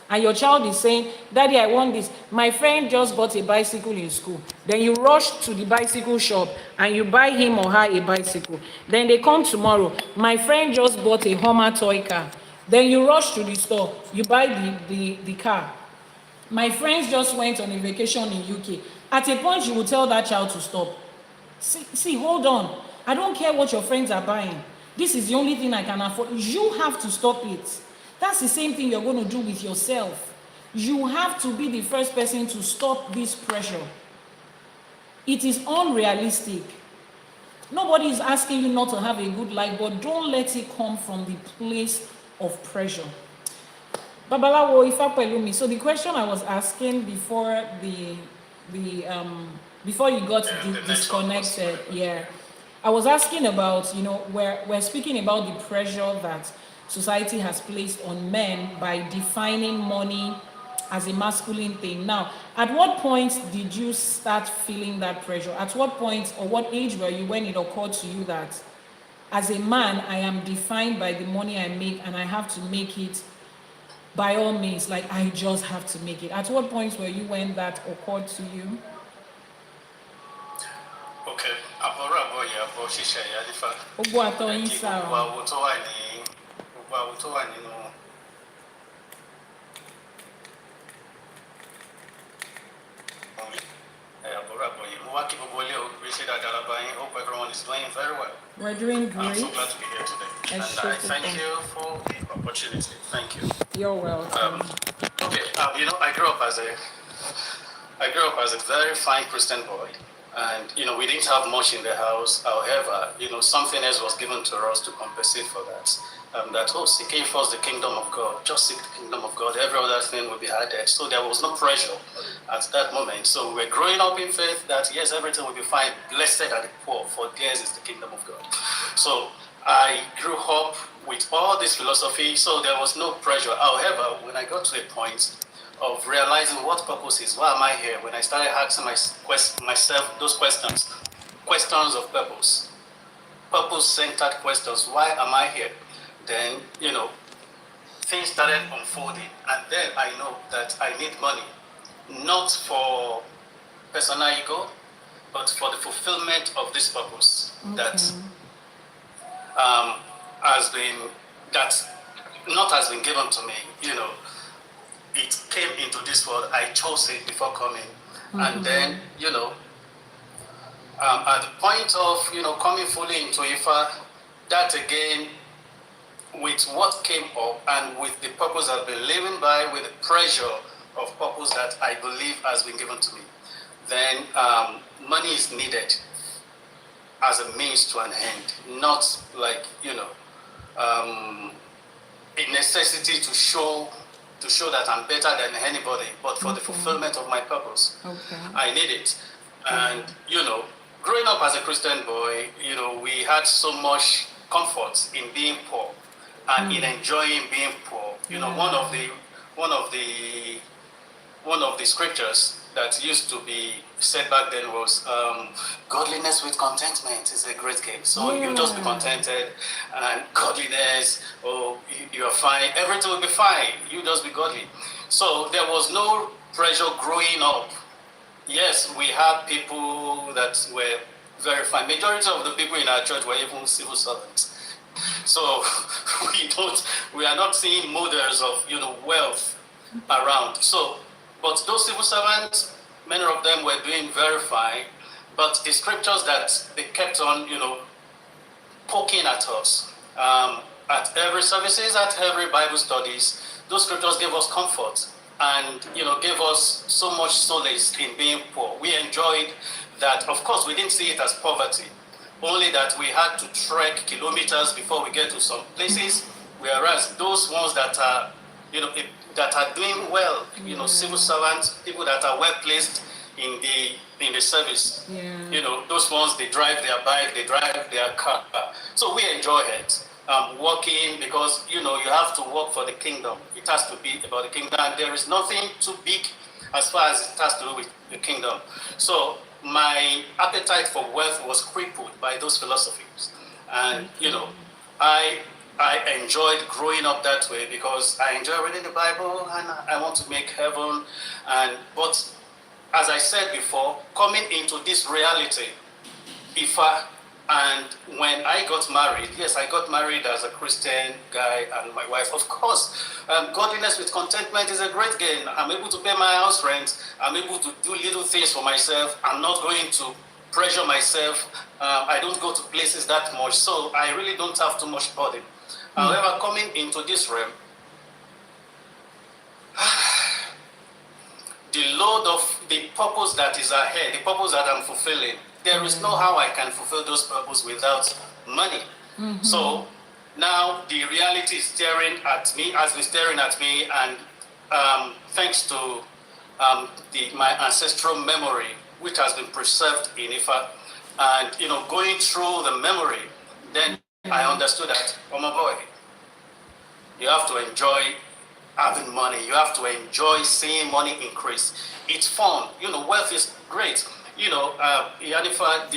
and your child is saying, Daddy, I want this. My friend just bought a bicycle in school. Then you rush to the bicycle shop and you buy him or her a bicycle. Then they come tomorrow. My friend just bought a Hummer toy car. Then you rush to the store. You buy the car. My friends just went on a vacation in UK. At a point, you will tell that child to stop. See, hold on. I don't care what your friends are buying. This is the only thing I can afford. You have to stop it. That's the same thing you're going to do with yourself. You have to be the first person to stop this pressure. It is unrealistic. Nobody is asking you not to have a good life, but don't let it come from the place of pressure. Babalawo Ifapelumi. So the question I was asking before before you got disconnected, yeah, I was asking about, we're speaking about the pressure that society has placed on men by defining money as a masculine thing. Now, at what point did you start feeling that pressure? At what point or what age were you when it occurred to you that as a man, I am defined by the money I make and I have to make it by all means, like I just have to make it? At what point were you when that occurred to you? Okay. Àbọ̀rọ̀ àbọ̀yè àbọ̀ ṣíṣe ìyá nífà. Ogbo ato yin Kí sa gbogbo o. àwo tó wà nínú àbọ̀rọ̀ àbọ̀yè. Mo wá kí gbogbo ilé o gbé ṣe dáadáa lábá yín. Hope everyone is doing very well. We're doing I'm great. so glad to be here today. And I thank you for the opportunity. Thank you. You're welcome. Okay. I grew up as a very fine Christian boy. And, we didn't have much in the house. However, something else was given to us to compensate for that. Seeking first the kingdom of God, just seek the kingdom of God, every other thing will be added. So there was no pressure at that moment. So we were growing up in faith that, yes, everything will be fine. Blessed are the poor, for theirs is the kingdom of God. So I grew up with all this philosophy, so there was no pressure. However, when I got to a point of realizing what purpose is, why am I here? When I started asking myself those questions of purpose, purpose-centered questions, why am I here? Then, things started unfolding. And then I know that I need money, not for personal ego, but for the fulfillment of this purpose that has been given to me. It came into this world. I chose it before coming. And then, at the point of, coming fully into IFA, that again, with what came up and with the purpose I've been living by, with the pressure of purpose that I believe has been given to me, then money is needed as a means to an end, not like, a necessity to show that I'm better than anybody, but for the fulfillment of my purpose. Okay. I need it. And, growing up as a Christian boy, we had so much comfort in being poor and in enjoying being poor. One of the scriptures that used to be said back then was, godliness with contentment is a great gain. So you just be contented, and godliness, you are fine, everything will be fine, you just be godly. So there was no pressure growing up. Yes, we had people that were very fine. Majority of the people in our church were even civil servants. So we are not seeing models of, wealth around. So, but those civil servants, many of them were doing very fine. But the scriptures that they kept on, poking at us, at every services, at every Bible studies, those scriptures gave us comfort and, gave us so much solace in being poor. We enjoyed that. Of course, we didn't see it as poverty, only that we had to trek kilometers before we get to some places, whereas those ones that are, that are doing well, civil servants, people that are well placed in the service, those ones, they drive their bike, they drive their car. So we enjoy it. Working, because you have to work for the kingdom. It has to be about the kingdom, and there is nothing too big as far as it has to do with the kingdom. So my appetite for wealth was crippled by those philosophies, and I enjoyed growing up that way because I enjoy reading the Bible and I want to make heaven. But as I said before, coming into this reality, IFA, and when I got married, yes, I got married as a Christian guy and my wife. Of course, godliness with contentment is a great gain. I'm able to pay my house rent. I'm able to do little things for myself. I'm not going to pressure myself. I don't go to places that much, so I really don't have too much burden. However, coming into this realm, the load of the purpose that is ahead, the purpose that I'm fulfilling, there is no how I can fulfill those purposes without money. So now the reality is staring at me, has been staring at me, and thanks to my ancestral memory, which has been preserved in Ifa, and going through the memory, then I understood that, oh my boy, you have to enjoy having money. You have to enjoy seeing money increase. It's fun. Wealth is great. Yanifa,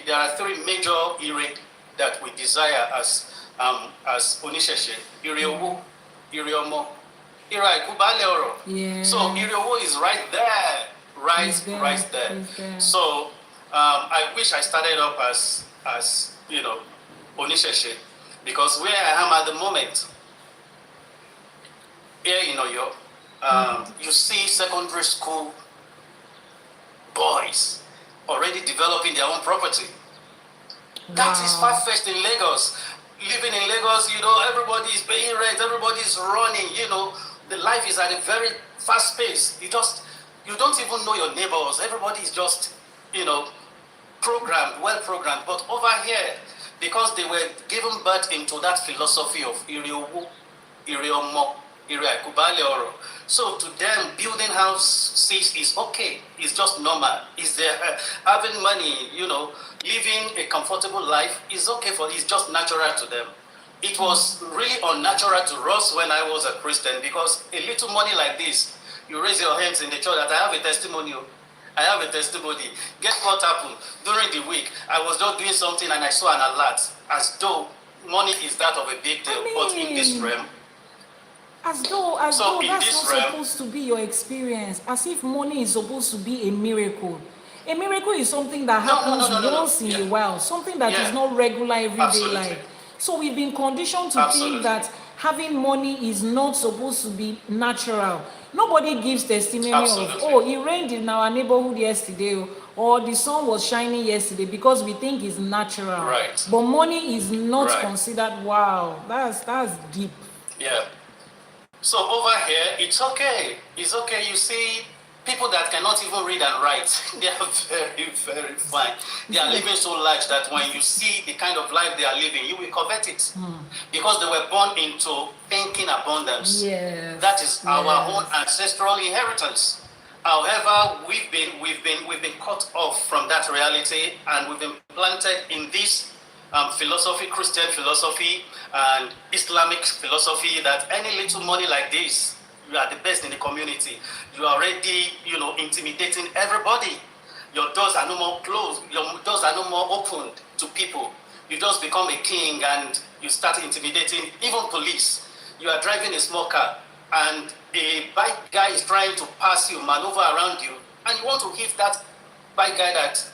there are three major ire that we desire as Onisheshe. Iriowo, Iriomo, Ira Ikubale Oro. Yeah. So Iriowo is right there. Right there. So I wish I started up as Onisheshe, because where I am at the moment, here in Oyo, you see secondary school boys already developing their own property. Wow. That is far-fetched in Lagos. Living in Lagos, everybody is paying rent, everybody is running, the life is at a very fast pace. You don't even know your neighbors. Everybody is just, well programmed. But over here, because they were given birth into that philosophy of Iriowo, Iriomo, so to them, building houses is okay. It's just normal. Is there having money, living a comfortable life is okay it's just natural to them. It was really unnatural to us when I was a Christian, because a little money like this, you raise your hands in the church that I have a testimony. I have a testimony. Guess what happened? During the week, I was just doing something and I saw an alert, as though money is that of a big deal. But in this realm, As though that's not supposed to be your experience. As if money is supposed to be a miracle. A miracle is something that happens once in a while. Something that is not regular everyday life. So we've been conditioned to think that having money is not supposed to be natural. Nobody gives testimony of, it rained in our neighborhood yesterday, or the sun was shining yesterday, because we think it's natural. Right. But money is not considered. Wow, that's deep. Yeah. So over here, it's okay. It's okay. You see, people that cannot even read and write, they are very, very fine. They are living so large that when you see the kind of life they are living, you will covet it. Because they were born into thinking abundance. Yes. That is our own ancestral inheritance. However, we've been cut off from that reality, and we've been planted in this philosophy, Christian philosophy and Islamic philosophy, that any little money like this, you are the best in the community. You are already, intimidating everybody. Your doors are no more closed. Your doors are no more opened to people. You just become a king and you start intimidating even police. You are driving a small car and a bike guy is trying to pass you, maneuver around you, and you want to hit that bike guy that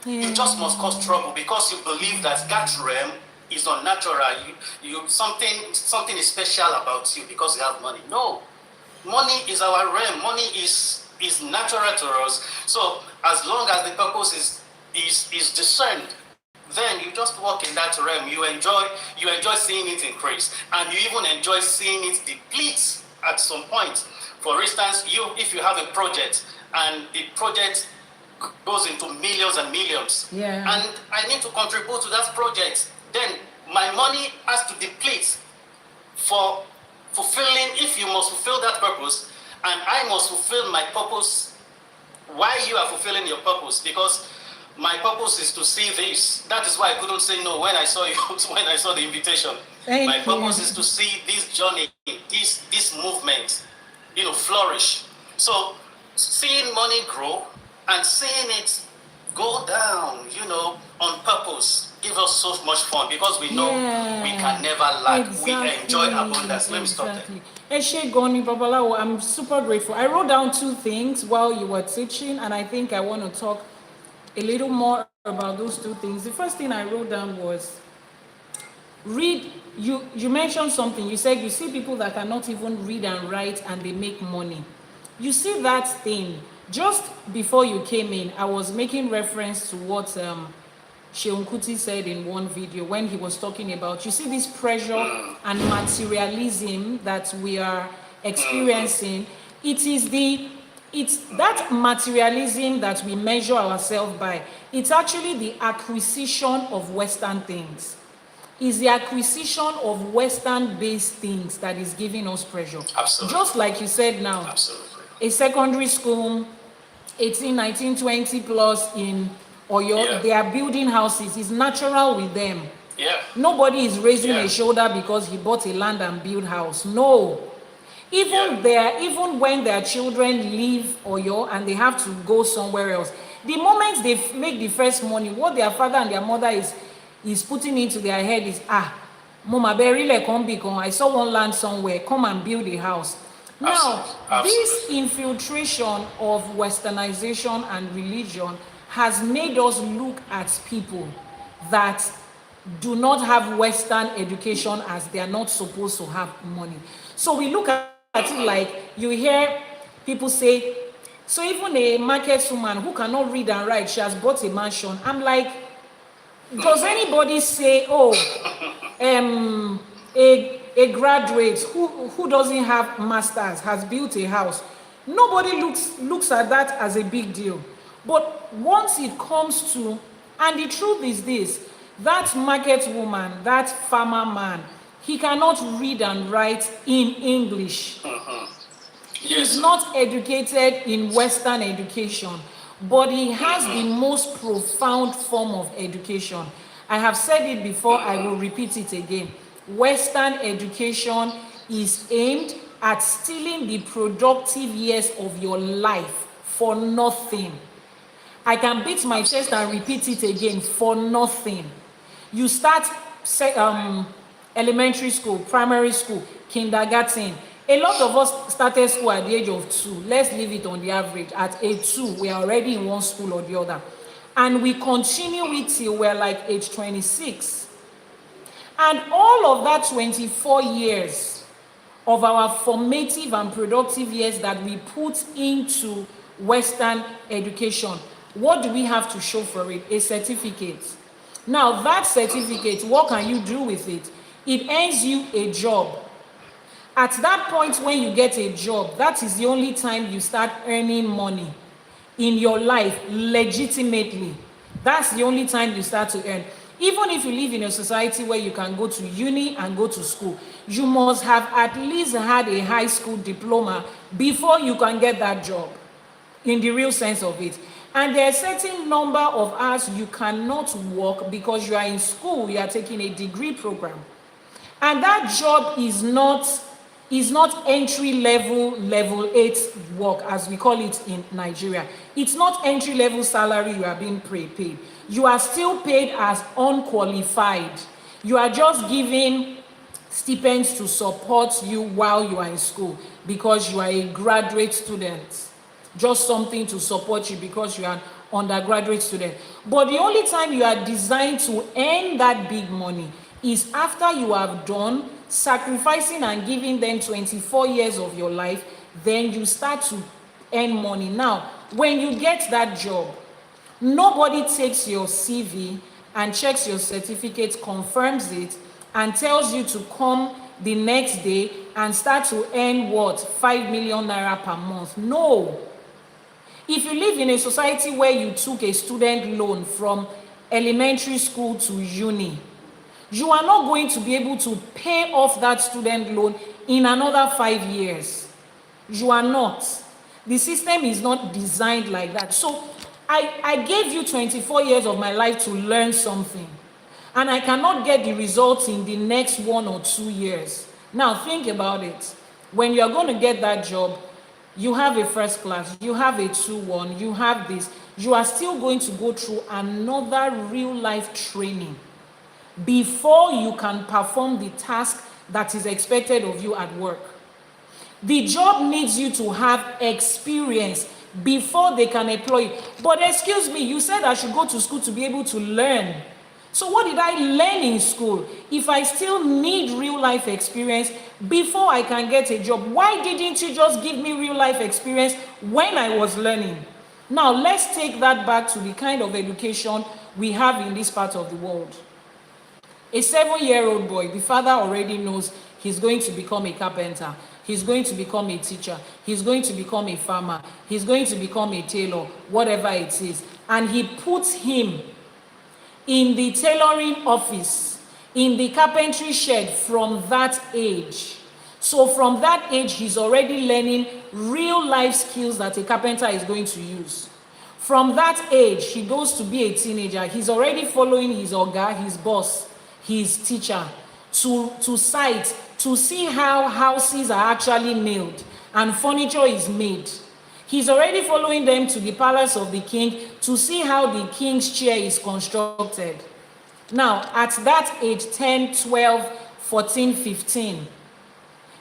you just must cause trouble, because you believe that realm is unnatural. You something is special about you because you have money. No, money is our realm. Money is natural to us. So as long as the purpose is discerned, then you just walk in that realm. You enjoy seeing it increase, and you even enjoy seeing it deplete at some point. For instance, if you have a project and the project goes into millions and millions, and I need to contribute to that project, then my money has to deplete for fulfilling. If you must fulfill that purpose, and I must fulfill my purpose, why you are fulfilling your purpose? Because my purpose is to see this. That is why I couldn't say no when I saw you, when I saw the invitation. My purpose is to see this journey, this movement, flourish. So seeing money grow and seeing it go down, on purpose, give us so much fun because we know we can never lack. We enjoy abundance. Let me stop there. Eshe Goni Babalawo, I'm super grateful. I wrote down 2 things while you were teaching, and I think I want to talk a little more about those 2 things. The first thing I wrote down was read. You mentioned something. You said you see people that cannot even read and write and they make money. You see that thing. Just before you came in, I was making reference to what Sheon Kuti said in one video when he was talking about, you see this pressure and materialism that we are experiencing. It's that materialism that we measure ourselves by. It's actually the acquisition of Western things. It's the acquisition of Western-based things that is giving us pressure. Absolutely. Just like you said now. Absolutely. A secondary school, 18, 19, 20 plus in Oyo, they are building houses. It's natural with them. Yeah. Nobody is raising a shoulder because he bought a land and built house. No. Even when their children leave Oyo and they have to go somewhere else, the moment they make the first money, what their father and their mother is putting into their head is, Mama, I saw one land somewhere, come and build a house. Now, this infiltration of westernization and religion has made us look at people that do not have Western education as they are not supposed to have money. So we look at it like, you hear people say, so even a market woman who cannot read and write, she has bought a mansion. I'm like, does anybody say, a graduate who doesn't have masters has built a house? Nobody looks at that as a big deal. But once it comes to, and the truth is this, that market woman, that farmer man, he cannot read and write in English. He's not educated in Western education, but he has the most profound form of education. I have said it before, I will repeat it again. Western education is aimed at stealing the productive years of your life for nothing. I can beat my chest and repeat it again, for nothing. You start elementary school, primary school, kindergarten. A lot of us started school at the age of 2. Let's leave it on the average. At age 2, we are already in one school or the other. And we continue it till we're like age 26. And all of that 24 years of our formative and productive years that we put into Western education, what do we have to show for it? A certificate. Now, that certificate, what can you do with it? It earns you a job. At that point when you get a job, that is the only time you start earning money in your life legitimately. That's the only time you start to earn. Even if you live in a society where you can go to uni and go to school, you must have at least had a high school diploma before you can get that job, in the real sense of it. And there are a certain number of hours you cannot work because you are in school, you are taking a degree program. And that job is not entry level 8 work, as we call it in Nigeria. It's not entry level salary you are being paid. You are still paid as unqualified. You are just giving stipends to support you while you are in school because you are a graduate student. Just something to support you because you are an undergraduate student. But the only time you are designed to earn that big money is after you have done sacrificing and giving them 24 years of your life, then you start to earn money. Now, when you get that job, nobody takes your CV and checks your certificate, confirms it, and tells you to come the next day and start to earn what? 5 million naira per month. No. If you live in a society where you took a student loan from elementary school to uni, you are not going to be able to pay off that student loan in another 5 years. You are not. The system is not designed like that. So I gave you 24 years of my life to learn something, and I cannot get the results in the next 1 or 2 years. Now think about it. When you are going to get that job, you have a first class, you have a 2-1, you have this, you are still going to go through another real life training before you can perform the task that is expected of you at work. The job needs you to have experience before they can employ you. But excuse me, you said I should go to school to be able to learn. So what did I learn in school if I still need real life experience before I can get a job? Why didn't you just give me real life experience when I was learning? Now let's take that back to the kind of education we have in this part of the world. A 7-year-old boy, the father already knows he's going to become a carpenter, he's going to become a teacher, he's going to become a farmer, he's going to become a tailor, whatever it is. And he puts him in the tailoring office, in the carpentry shed from that age. So from that age, he's already learning real life skills that a carpenter is going to use. From that age, he goes to be a teenager. He's already following his oga, his boss, his teacher, to site to see how houses are actually nailed and furniture is made. He's already following them to the palace of the king to see how the king's chair is constructed. Now, at that age, 10, 12, 14, 15,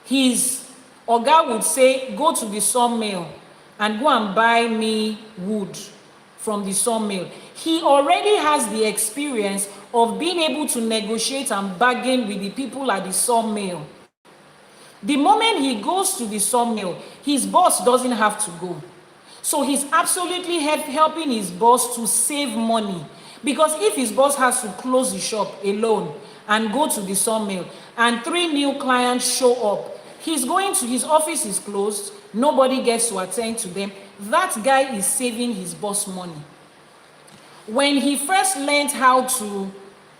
his oga would say, go to the sawmill and go and buy me wood from the sawmill. He already has the experience of being able to negotiate and bargain with the people at the sawmill. The moment he goes to the sawmill, his boss doesn't have to go. So he's absolutely helping his boss to save money. Because if his boss has to close the shop alone and go to the sawmill and 3 new clients show up, he's going to, his office is closed, nobody gets to attend to them. That guy is saving his boss money. When he first learned how to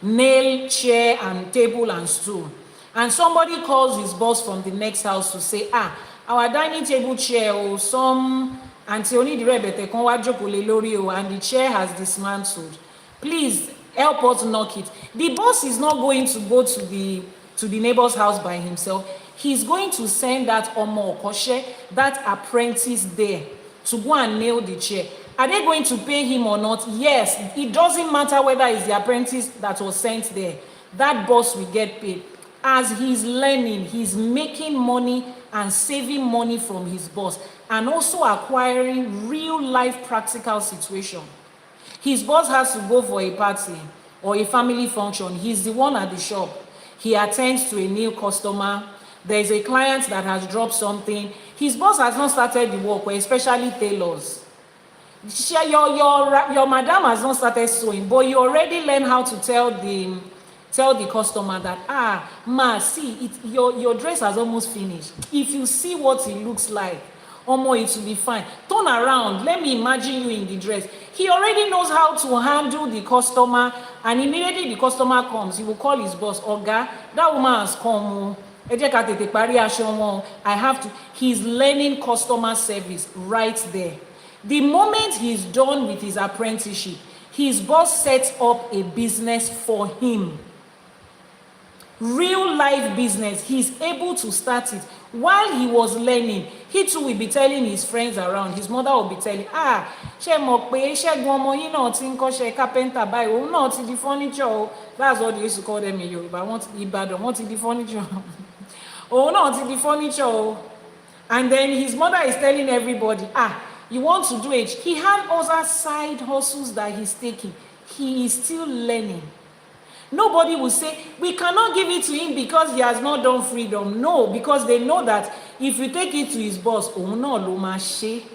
nail chair and table and stool, and somebody calls his boss from the next house to say, our dining table chair, or some auntie Onidirebete kan wá jókòó lé lórí o, and the chair has dismantled. Please help us knock it. The boss is not going to go to the neighbor's house by himself. He's going to send that omo okoshe, that apprentice there, to go and nail the chair. Are they going to pay him or not? Yes. It doesn't matter whether it's the apprentice that was sent there. That boss will get paid. As he's learning, he's making money and saving money from his boss, and also acquiring real life practical situation. His boss has to go for a party or a family function. He's the one at the shop. He attends to a new customer. There's a client that has dropped something. His boss has not started the work, especially tailors. Your madam has not started sewing, but you already learn how to tell the customer that, ma, see, your dress has almost finished. If you see what it looks like, omo, it will be fine. Turn around, let me imagine you in the dress. He already knows how to handle the customer, and immediately the customer comes, he will call his boss, Oga, that woman has come. I have to. He's learning customer service right there. The moment he's done with his apprenticeship, his boss sets up a business for him. Real life business. He's able to start it. While he was learning, he too will be telling his friends around. His mother will be telling, ṣé mọ̀ pé ṣẹ́gun ọmọ yín náà ti ń kọ́ṣẹ́ carpenter báyìí, òun náà ti di furniture. That's what they used to call them in Yoruba. Ìbàdàn, wọ́n ti di furniture. Òun náà ti di furniture. And then his mother is telling everybody, you want to do it. He had other side hustles that he's taking. He is still learning. Nobody will say, we cannot give it to him because he has not done freedom. No, because they know that if you take it to his boss, oh no, lo she,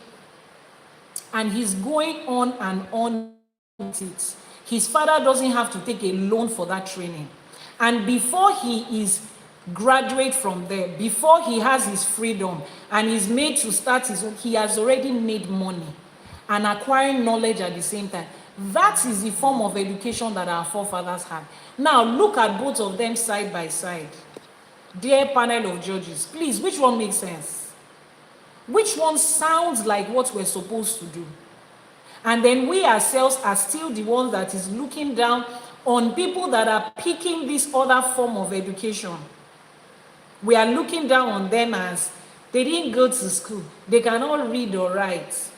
and he's going on and on with it. His father doesn't have to take a loan for that training. And before he is graduate from there, before he has his freedom and is made to start his own, he has already made money and acquiring knowledge at the same time. That is the form of education that our forefathers had. Now look at both of them side by side. Dear panel of judges, please, which one makes sense? Which one sounds like what we're supposed to do? And then we ourselves are still the ones that is looking down on people that are picking this other form of education. We are looking down on them as they didn't go to school. They cannot read or write.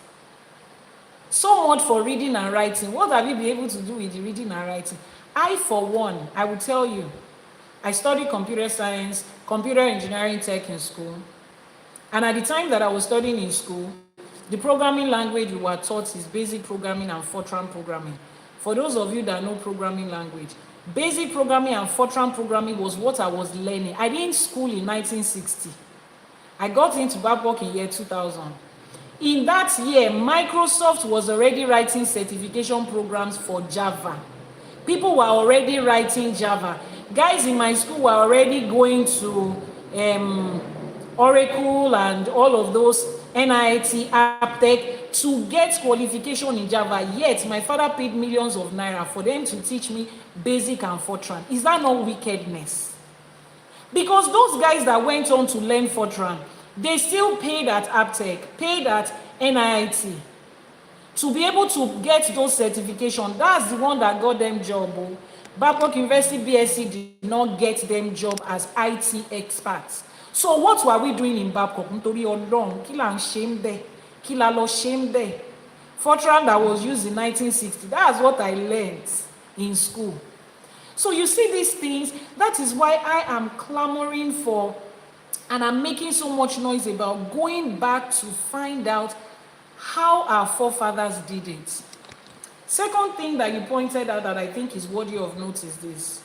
So much for reading and writing. What have you been able to do with the reading and writing? I, for one, I will tell you, I studied computer science, computer engineering tech in school. And at the time that I was studying in school, the programming language we were taught is basic programming and Fortran programming. For those of you that know programming language, basic programming and Fortran programming was what I was learning. I didn't school in 1960. I got into Babcock in year 2000. In that year, Microsoft was already writing certification programs for Java. People were already writing Java. Guys in my school were already going to Oracle and all of those NIT, Aptech to get qualification in Java. Yet, my father paid millions of naira for them to teach me basic and Fortran. Is that not wickedness? Because those guys that went on to learn Fortran, they still paid at Aptech, paid at NIT to be able to get those certifications. That's the one that got them job. Babcock University BSc did not get them job as IT experts. So what were we doing in Babcock? Nítorí Ọlọ́run, kí là ń ṣe ń bẹ̀? Kí la lọ ṣe ń bẹ̀? Fortran that was used in 1960. That's what I learned in school. So you see these things. That is why I am clamoring for, and I'm making so much noise about going back to find out how our forefathers did it. Second thing that you pointed out that I think is worthy of note is this.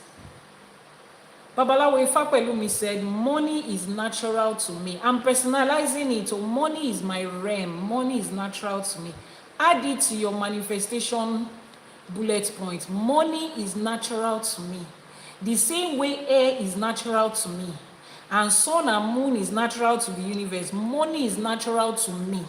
Babalawo Ifapelumi said, money is natural to me. I'm personalizing it. So money is my realm. Money is natural to me. Add it to your manifestation bullet point. Money is natural to me. The same way air is natural to me. And sun and moon is natural to the universe. Money is natural to me.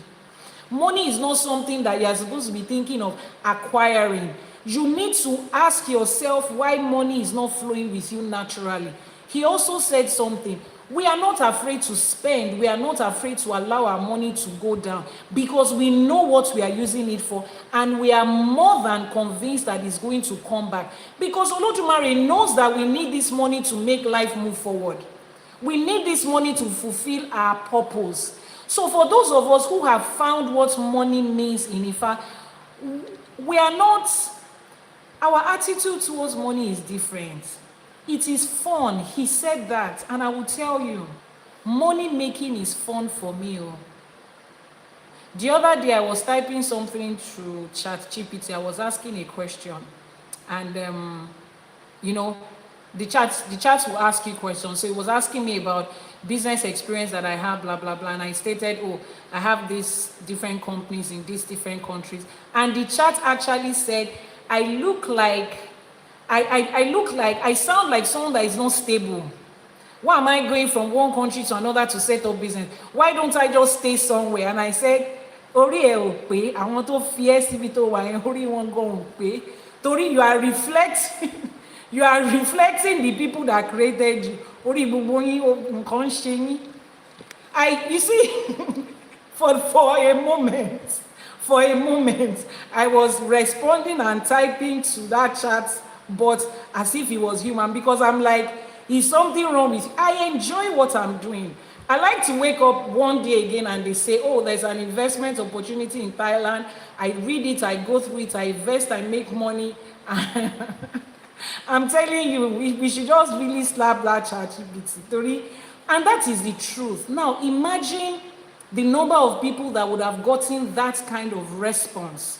Money is not something that you are supposed to be thinking of acquiring. You need to ask yourself why money is not flowing with you naturally. He also said something. We are not afraid to spend. We are not afraid to allow our money to go down because we know what we are using it for, and we are more than convinced that it's going to come back. Because Olodumare knows that we need this money to make life move forward. We need this money to fulfill our purpose. So for those of us who have found what money means in Ifa, we are not, our attitude towards money is different. It is fun. He said that, and I will tell you, money making is fun for me. The other day I was typing something through ChatGPT. I was asking a question, and you know, the chat will ask you questions. So it was asking me about business experience that I have, blah blah blah, and I stated, oh, I have these different companies in these different countries, and the chat actually said, I look like I sound like someone that is not stable. Why am I going from one country to another to set up business? Why don't I just stay somewhere? And I said, Ori e o pe, àwọn tó fi ẹ́ síbi tó wà yẹn, orí wọn gan ò pé. Torí you are reflecting, you are reflecting the people that created you. Ori gbogbo yín nǹkan ṣe yín. You see, for a moment, I was responding and typing to that chat, but as if he was human, because I'm like, is something wrong with you? I enjoy what I'm doing. I like to wake up one day again and they say, oh, there's an investment opportunity in Thailand. I read it, I go through it, I invest, I make money. I'm telling you, we should just really slap that ChatGPT. And that is the truth. Now, imagine the number of people that would have gotten that kind of response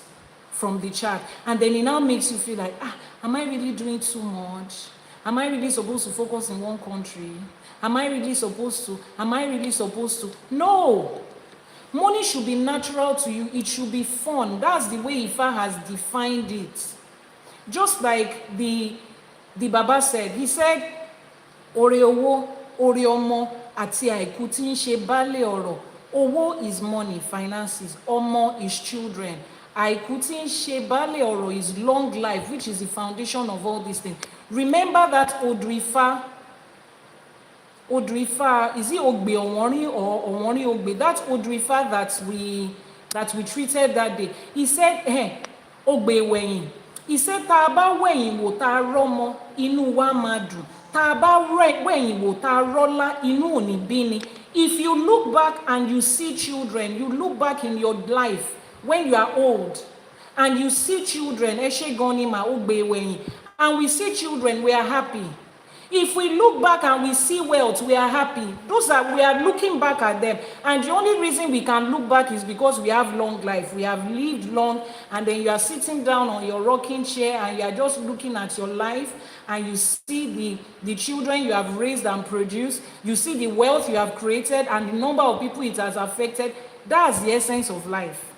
from the child, and then it now makes you feel like, am I really doing too much? Am I really supposed to focus in one country? Am I really supposed to? No. Money should be natural to you. It should be fun. That's the way IFA has defined it. Just like the Baba said, he said, Ore owo, ore omo, àti àìkú tí ń ṣe baálé ọrọ̀. Owo is money, finances. Omo is children. Àìkú tí ń ṣe baálé ọrọ̀ is long life, which is the foundation of all these things. Remember that Odrifa, is it Ogbe Onwori or Onwori Ogbe? That Odrifa that we treated that day. He said, Ogbe wẹ̀yìn. He said, tá a bá wẹ̀yìn wò tá a rọ́mọ, inú wa máa dùn. Tá a bá wẹ̀yìn wò tá a rọ́lá, inú ò ní bí ni. If you look back and you see children, you look back in your life when you are old, and you see children, Eshe Goni ma Ogbe wẹ̀yìn, and we see children, we are happy. If we look back and we see wealth, we are happy. We are looking back at them. And the only reason we can look back is because we have long life. We have lived long, and then you are sitting down on your rocking chair and you are just looking at your life, and you see the children you have raised and produced. You see the wealth you have created and the number of people it has affected. That's the essence of life.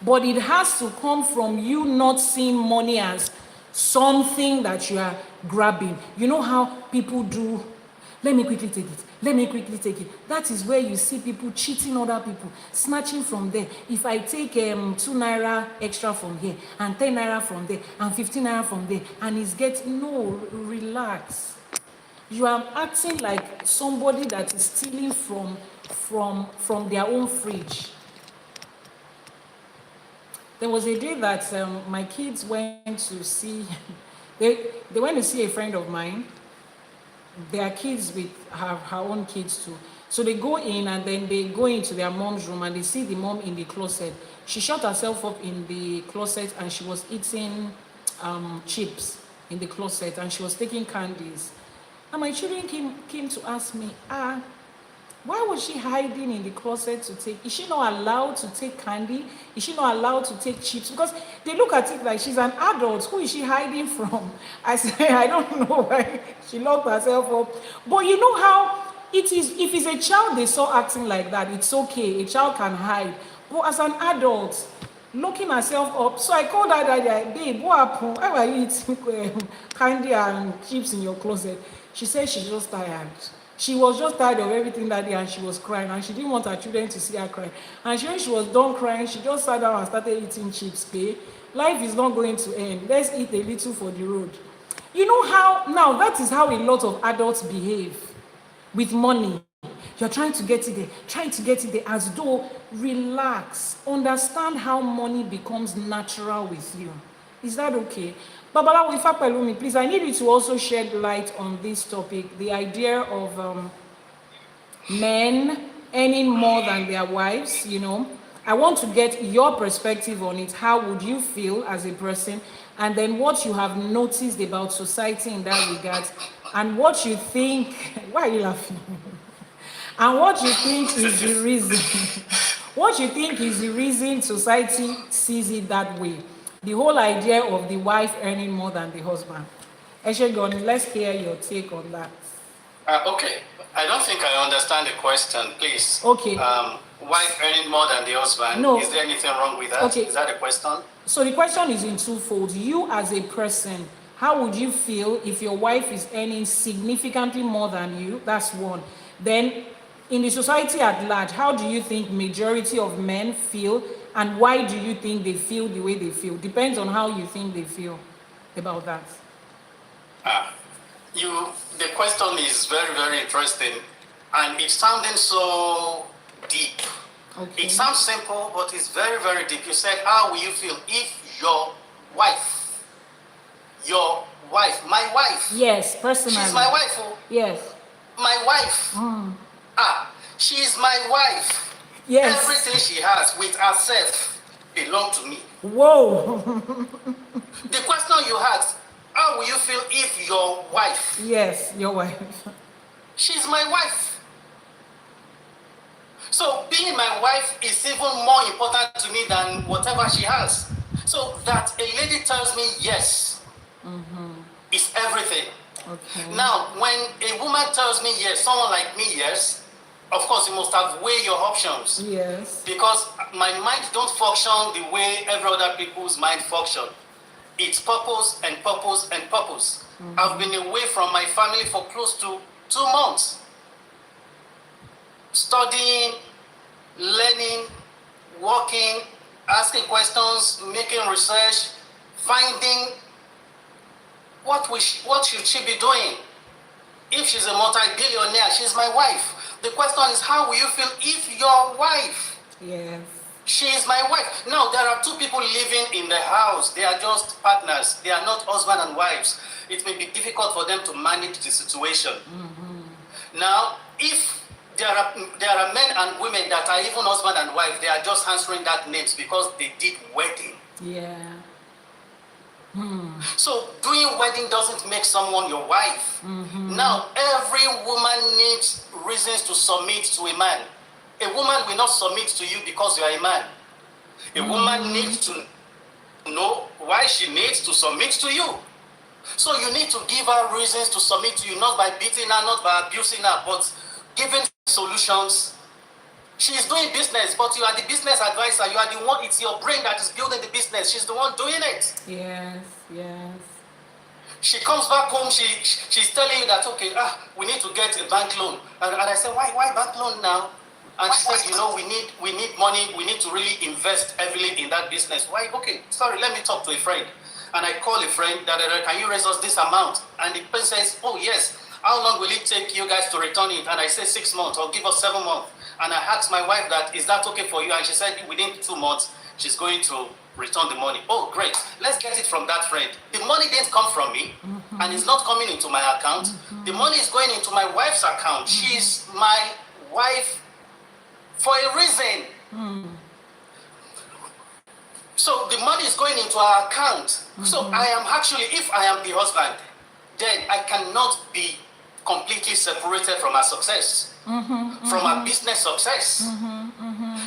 But it has to come from you not seeing money as something that you are grabbing. You know how people do, let me quickly take it. That is where you see people cheating other people, snatching from there. If I take 2 naira extra from here, and 10 naira from there, and 15 naira from there, and it's getting, no, relax. You are acting like somebody that is stealing from their own fridge. There was a day that my kids went to see, they went to see a friend of mine. Their kids with her own kids too. So they go in, and then they go into their mom's room, and they see the mom in the closet. She shut herself up in the closet, and she was eating chips in the closet, and she was taking candies. And my children came to ask me, why was she hiding in the closet to take? Is she not allowed to take candy? Is she not allowed to take chips? Because they look at it like she's an adult. Who is she hiding from? I say, I don't know why she locked herself up. But you know how it is, if it's a child they saw acting like that, it's okay. A child can hide. But as an adult, locking herself up. So I called her that, babe, what happened? Why were you eating candy and chips in your closet? She said she's just tired. She was just tired of everything that day, and she was crying, and she didn't want her children to see her cry. And when she was done crying, she just sat down and started eating chips. Okay? Life is not going to end. Let's eat a little for the road. You know how, now that is how a lot of adults behave with money. You're trying to get it there, as though, relax, understand how money becomes natural with you. Is that okay? Babalawo Ifa Pelumi, please, I need you to also shed light on this topic, the idea of men earning more than their wives, you know. I want to get your perspective on it. How would you feel as a person? And then what you have noticed about society in that regard, and what you think, why are you laughing? And what you think is the reason, society sees it that way. The whole idea of the wife earning more than the husband. Eshegoni, let's hear your take on that. Okay. I don't think I understand the question, please. Okay. Wife earning more than the husband. No. Is there anything wrong with that? Okay. Is that the question? So the question is in twofold. You as a person, how would you feel if your wife is earning significantly more than you? That's one. Then in the society at large, how do you think majority of men feel? And why do you think they feel the way they feel? Depends on how you think they feel about that. The question is very, very interesting. And it's sounding so deep. Okay. It sounds simple, but it's very, very deep. You said, how will you feel if your wife, my wife. Yes, personally. She's my wife. Oh. Yes. My wife. She's my wife. Yes. Everything she has with herself belongs to me. Whoa. The question you asked, how will you feel if your wife? Yes, your wife. She's my wife. So being my wife is even more important to me than whatever she has. So that a lady tells me yes is everything. Okay. Now, when a woman tells me yes, someone like me yes, of course you must have weighed your options. Yes. Because my mind don't function the way every other people's mind function. It's purpose and purpose and purpose. I've been away from my family for close to 2 months. Studying, learning, working, asking questions, making research, finding what should she be doing. If she's a multi-billionaire, she's my wife. The question is, how will you feel if your wife? Yes. She is my wife. Now, there are two people living in the house. They are just partners. They are not husband and wives. It may be difficult for them to manage the situation. Now, if there are men and women that are even husband and wife, they are just answering that names because they did wedding. Yeah. So doing wedding doesn't make someone your wife. Now, every woman needs reasons to submit to a man. A woman will not submit to you because you are a man. A woman needs to know why she needs to submit to you. So you need to give her reasons to submit to you, not by beating her, not by abusing her, but giving solutions. She is doing business, but you are the business advisor. You are the one, it's your brain that is building the business. She's the one doing it. Yes. Yes. She comes back home, she's telling you that, okay, we need to get a bank loan. And I said, why bank loan now? And she said, we need money, we need to really invest heavily in that business. Why? Okay, sorry, let me talk to a friend. And I call a friend, can you raise us this amount? And the person says, oh yes, how long will it take you guys to return it? And I say 6 months, or give us 7 months. And I asked my wife that, is that okay for you? And she said within 2 months, she's going to return the money. Oh, great. Let's get it from that friend. The money didn't come from me, and it's not coming into my account. The money is going into my wife's account. She's my wife for a reason. So the money is going into our account. So I am actually, if I am the husband, then I cannot be completely separated from her success, from her business success.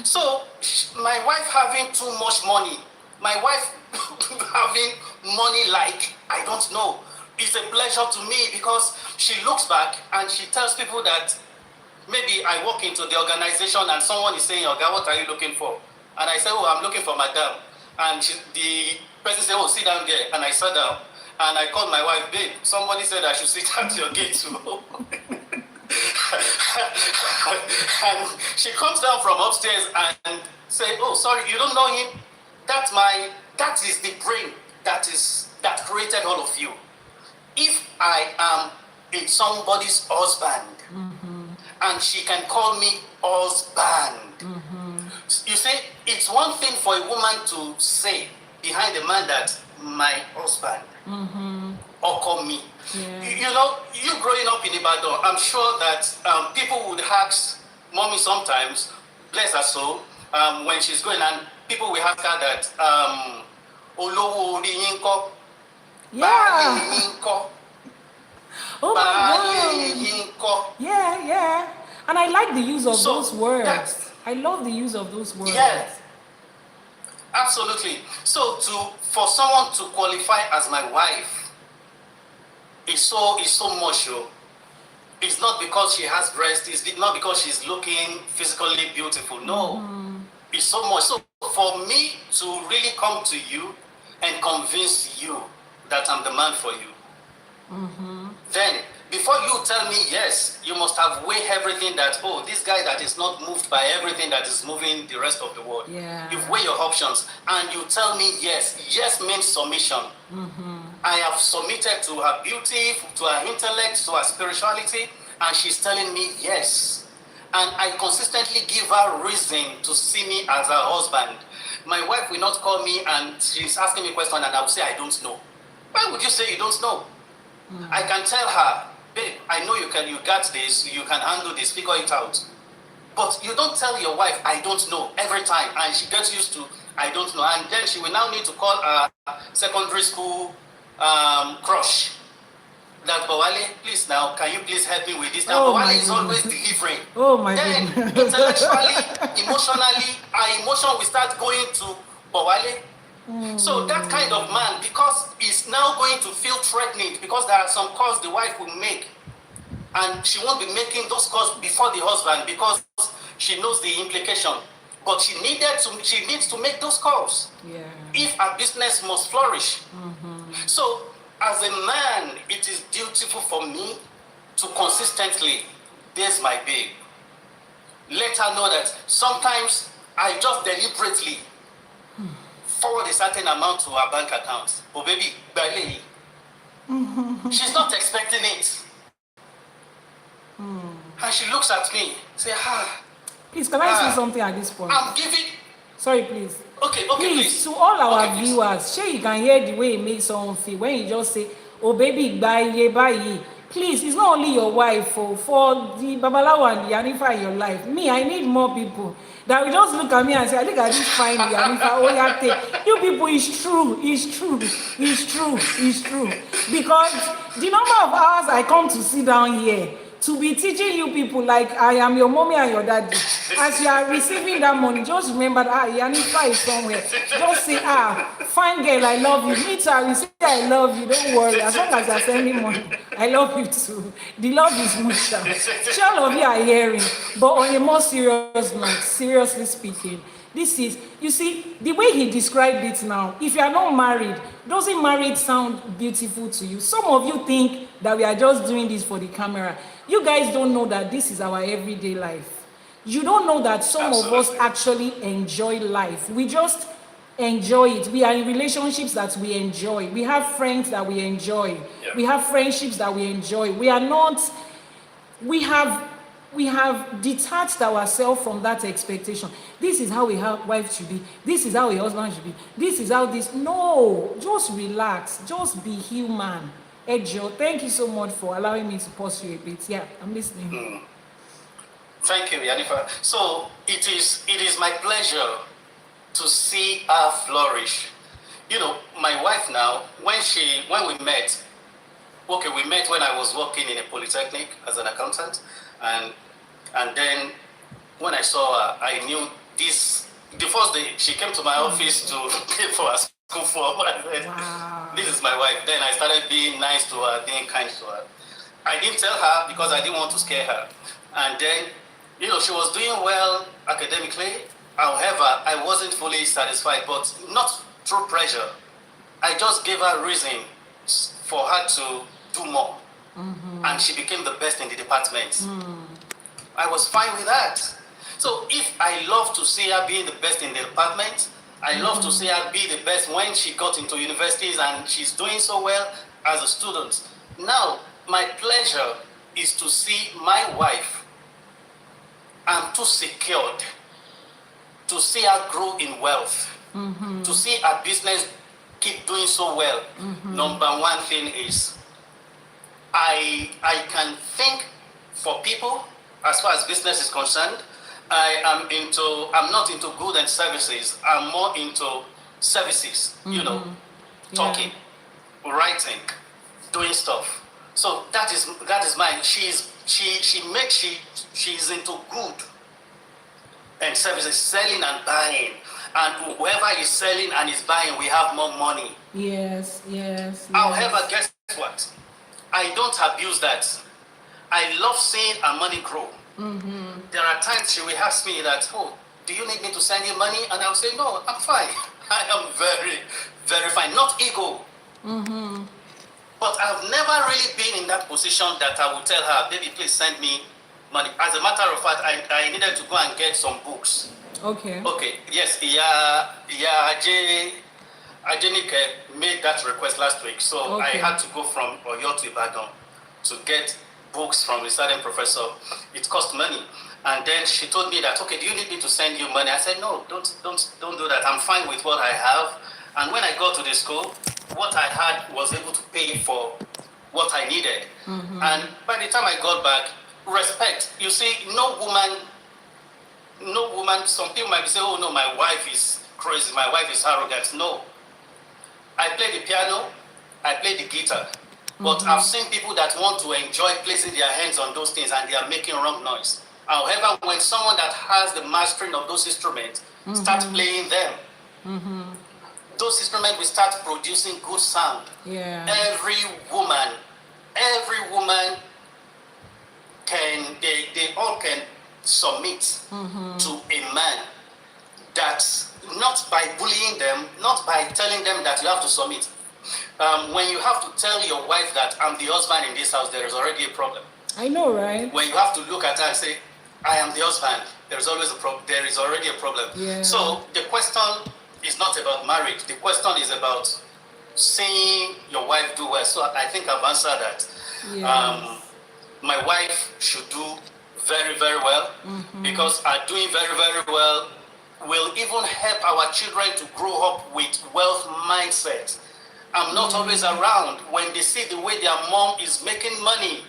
So my wife having too much money, my wife having money like, I don't know, it's a pleasure to me because she looks back and she tells people that maybe I walk into the organization and someone is saying, Oga, what are you looking for? And I say, oh, I'm looking for madam. And the person said, oh, sit down there. And I sat down and I called my wife, babe, somebody said I should sit at your gate too. And she comes down from upstairs and say, oh, sorry, you don't know him? That is the brain that created all of you. If I am somebody's husband, and she can call me husband. You see, it's one thing for a woman to say behind a man that my husband or call me. Yeah. You growing up in Ibadan, I'm sure that people would ask mommy sometimes, bless her soul, when she's going, and people will ask her that, Olowo ori yin ko? Yeah. Yin ko? Oh my God. Yeah. And I like the use of those words. I love the use of those words. Yeah. Absolutely. So for someone to qualify as my wife is so much. It's not because she has breasts, it's not because she's looking physically beautiful. No. It's so much. So for me to really come to you and convince you that I'm the man for you, then before you tell me yes, you must have weighed everything that, oh, this guy that is not moved by everything that is moving the rest of the world. Yeah. You've weighed your options and you tell me yes. Yes means submission. I have submitted to her beauty, to her intellect, to her spirituality, and she's telling me yes. And I consistently give her reason to see me as her husband. My wife will not call me and she's asking me a question and I will say, I don't know. Why would you say you don't know? I can tell her, babe, I know you got this, you can handle this, figure it out. But you don't tell your wife, I don't know, every time. And she gets used to, I don't know. And then she will now need to call her secondary school crush. That Bawale, please now, can you please help me with this? Now, Bawale is always delivering. Oh my goodness. Then, intellectually, emotionally, our emotion will start going to Bawale. So that kind of man, because he's now going to feel threatened, because there are some calls the wife will make, and she won't be making those calls before the husband because she knows the implication. But she needs to make those calls. Yeah. If her business must flourish. So as a man, it is dutiful for me to consistently, there's my babe. Let her know that sometimes I just deliberately forward a certain amount to her bank account. Oh baby, Bailey. She's not expecting it. And she looks at me, say, Please, can I say something at this point? I'm giving. Sorry, please. Okay, Please, to all our Okay, viewers, sure you can hear the way it makes someone feel when you just say, oh baby, bye. Please, it's not only your wife, for the Babalawo and the Yanifa in your life. Me, I need more people that will just look at me and say, look at this fine Yanifa, oh yeah, take. You people, it's true. Because the number of hours I come to sit down here, to be teaching you people like I am your mommy and your daddy. As you are receiving that money, just remember that Yanifa is somewhere. Just say, fine girl, I love you. Me too, I will say I love you. Don't worry. As long as you are sending money, I love you too. The love is mutual. All of you are hearing. But on a more serious note, seriously speaking, this is, you see, the way he described it now, if you are not married, doesn't marriage sound beautiful to you? Some of you think that we are just doing this for the camera. You guys don't know that this is our everyday life. You don't know that some of us actually enjoy life. We just enjoy it. We are in relationships that we enjoy. We have friends that we enjoy. Yeah. We have friendships that we enjoy. We have detached ourselves from that expectation. This is how a wife should be. This is how a husband should be. This is how this. No, just relax. Just be human. Ejo, thank you so much for allowing me to pause you a bit. Yeah, I'm listening. Thank you, Yanifa. So it is my pleasure to see her flourish. You know, my wife now, when we met, we met when I was working in a polytechnic as an accountant, and then when I saw her, I knew this. The first day she came to my office to pay for her school form. Wow. This is my wife. Then I started being nice to her, being kind to her. I didn't tell her because I didn't want to scare her. And then, you know, she was doing well academically. However, I wasn't fully satisfied, but not through pressure. I just gave her reason for her to do more. And she became the best in the department. I was fine with that. So if I love to see her being the best in the department, I love to see her be the best when she got into universities and she's doing so well as a student. Now, my pleasure is to see my wife, I'm too secured, to see her grow in wealth, to see her business keep doing so well. Number one thing is, I can think for people as far as business is concerned. I'm not into goods and services. I'm more into services, you know, talking, writing, doing stuff. So that is mine. She's into good and services, selling and buying. And whoever is selling and is buying, we have more money. Yes. However, guess what? I don't abuse that. I love seeing our money grow. There are times she will ask me that, oh, do you need me to send you money? And I'll say, no, I'm fine. I am very, very fine. Not ego. But I've never really been in that position that I would tell her, baby, please send me money. As a matter of fact, I needed to go and get some books. Okay, yes, Ajenike made that request last week. So I had to go from Oyo to Ibadan to get books from a certain professor. It cost money. And then she told me that, okay, do you need me to send you money? I said, no, don't do that. I'm fine with what I have. And when I got to the school, what I had was able to pay for what I needed. And by the time I got back, respect. You see, no woman, some people might say, oh no, my wife is crazy, my wife is arrogant. No. I play the piano, I play the guitar. But I've seen people that want to enjoy placing their hands on those things and they are making wrong noise. However, when someone that has the mastering of those instruments starts playing them, those instruments will start producing good sound. Yeah. Every woman they all can submit to a man. That's not by bullying them, not by telling them that you have to submit. When you have to tell your wife that I'm the husband in this house, there is already a problem. I know, right? When you have to look at her and say, I am the husband, there's always a problem. There is already a problem. Yeah. So the question is not about marriage. The question is about seeing your wife do well. So I think I've answered that. Yeah. My wife should do very, very well, because her doing very, very well will even help our children to grow up with wealth mindset. I'm not always around. When they see the way their mom is making money,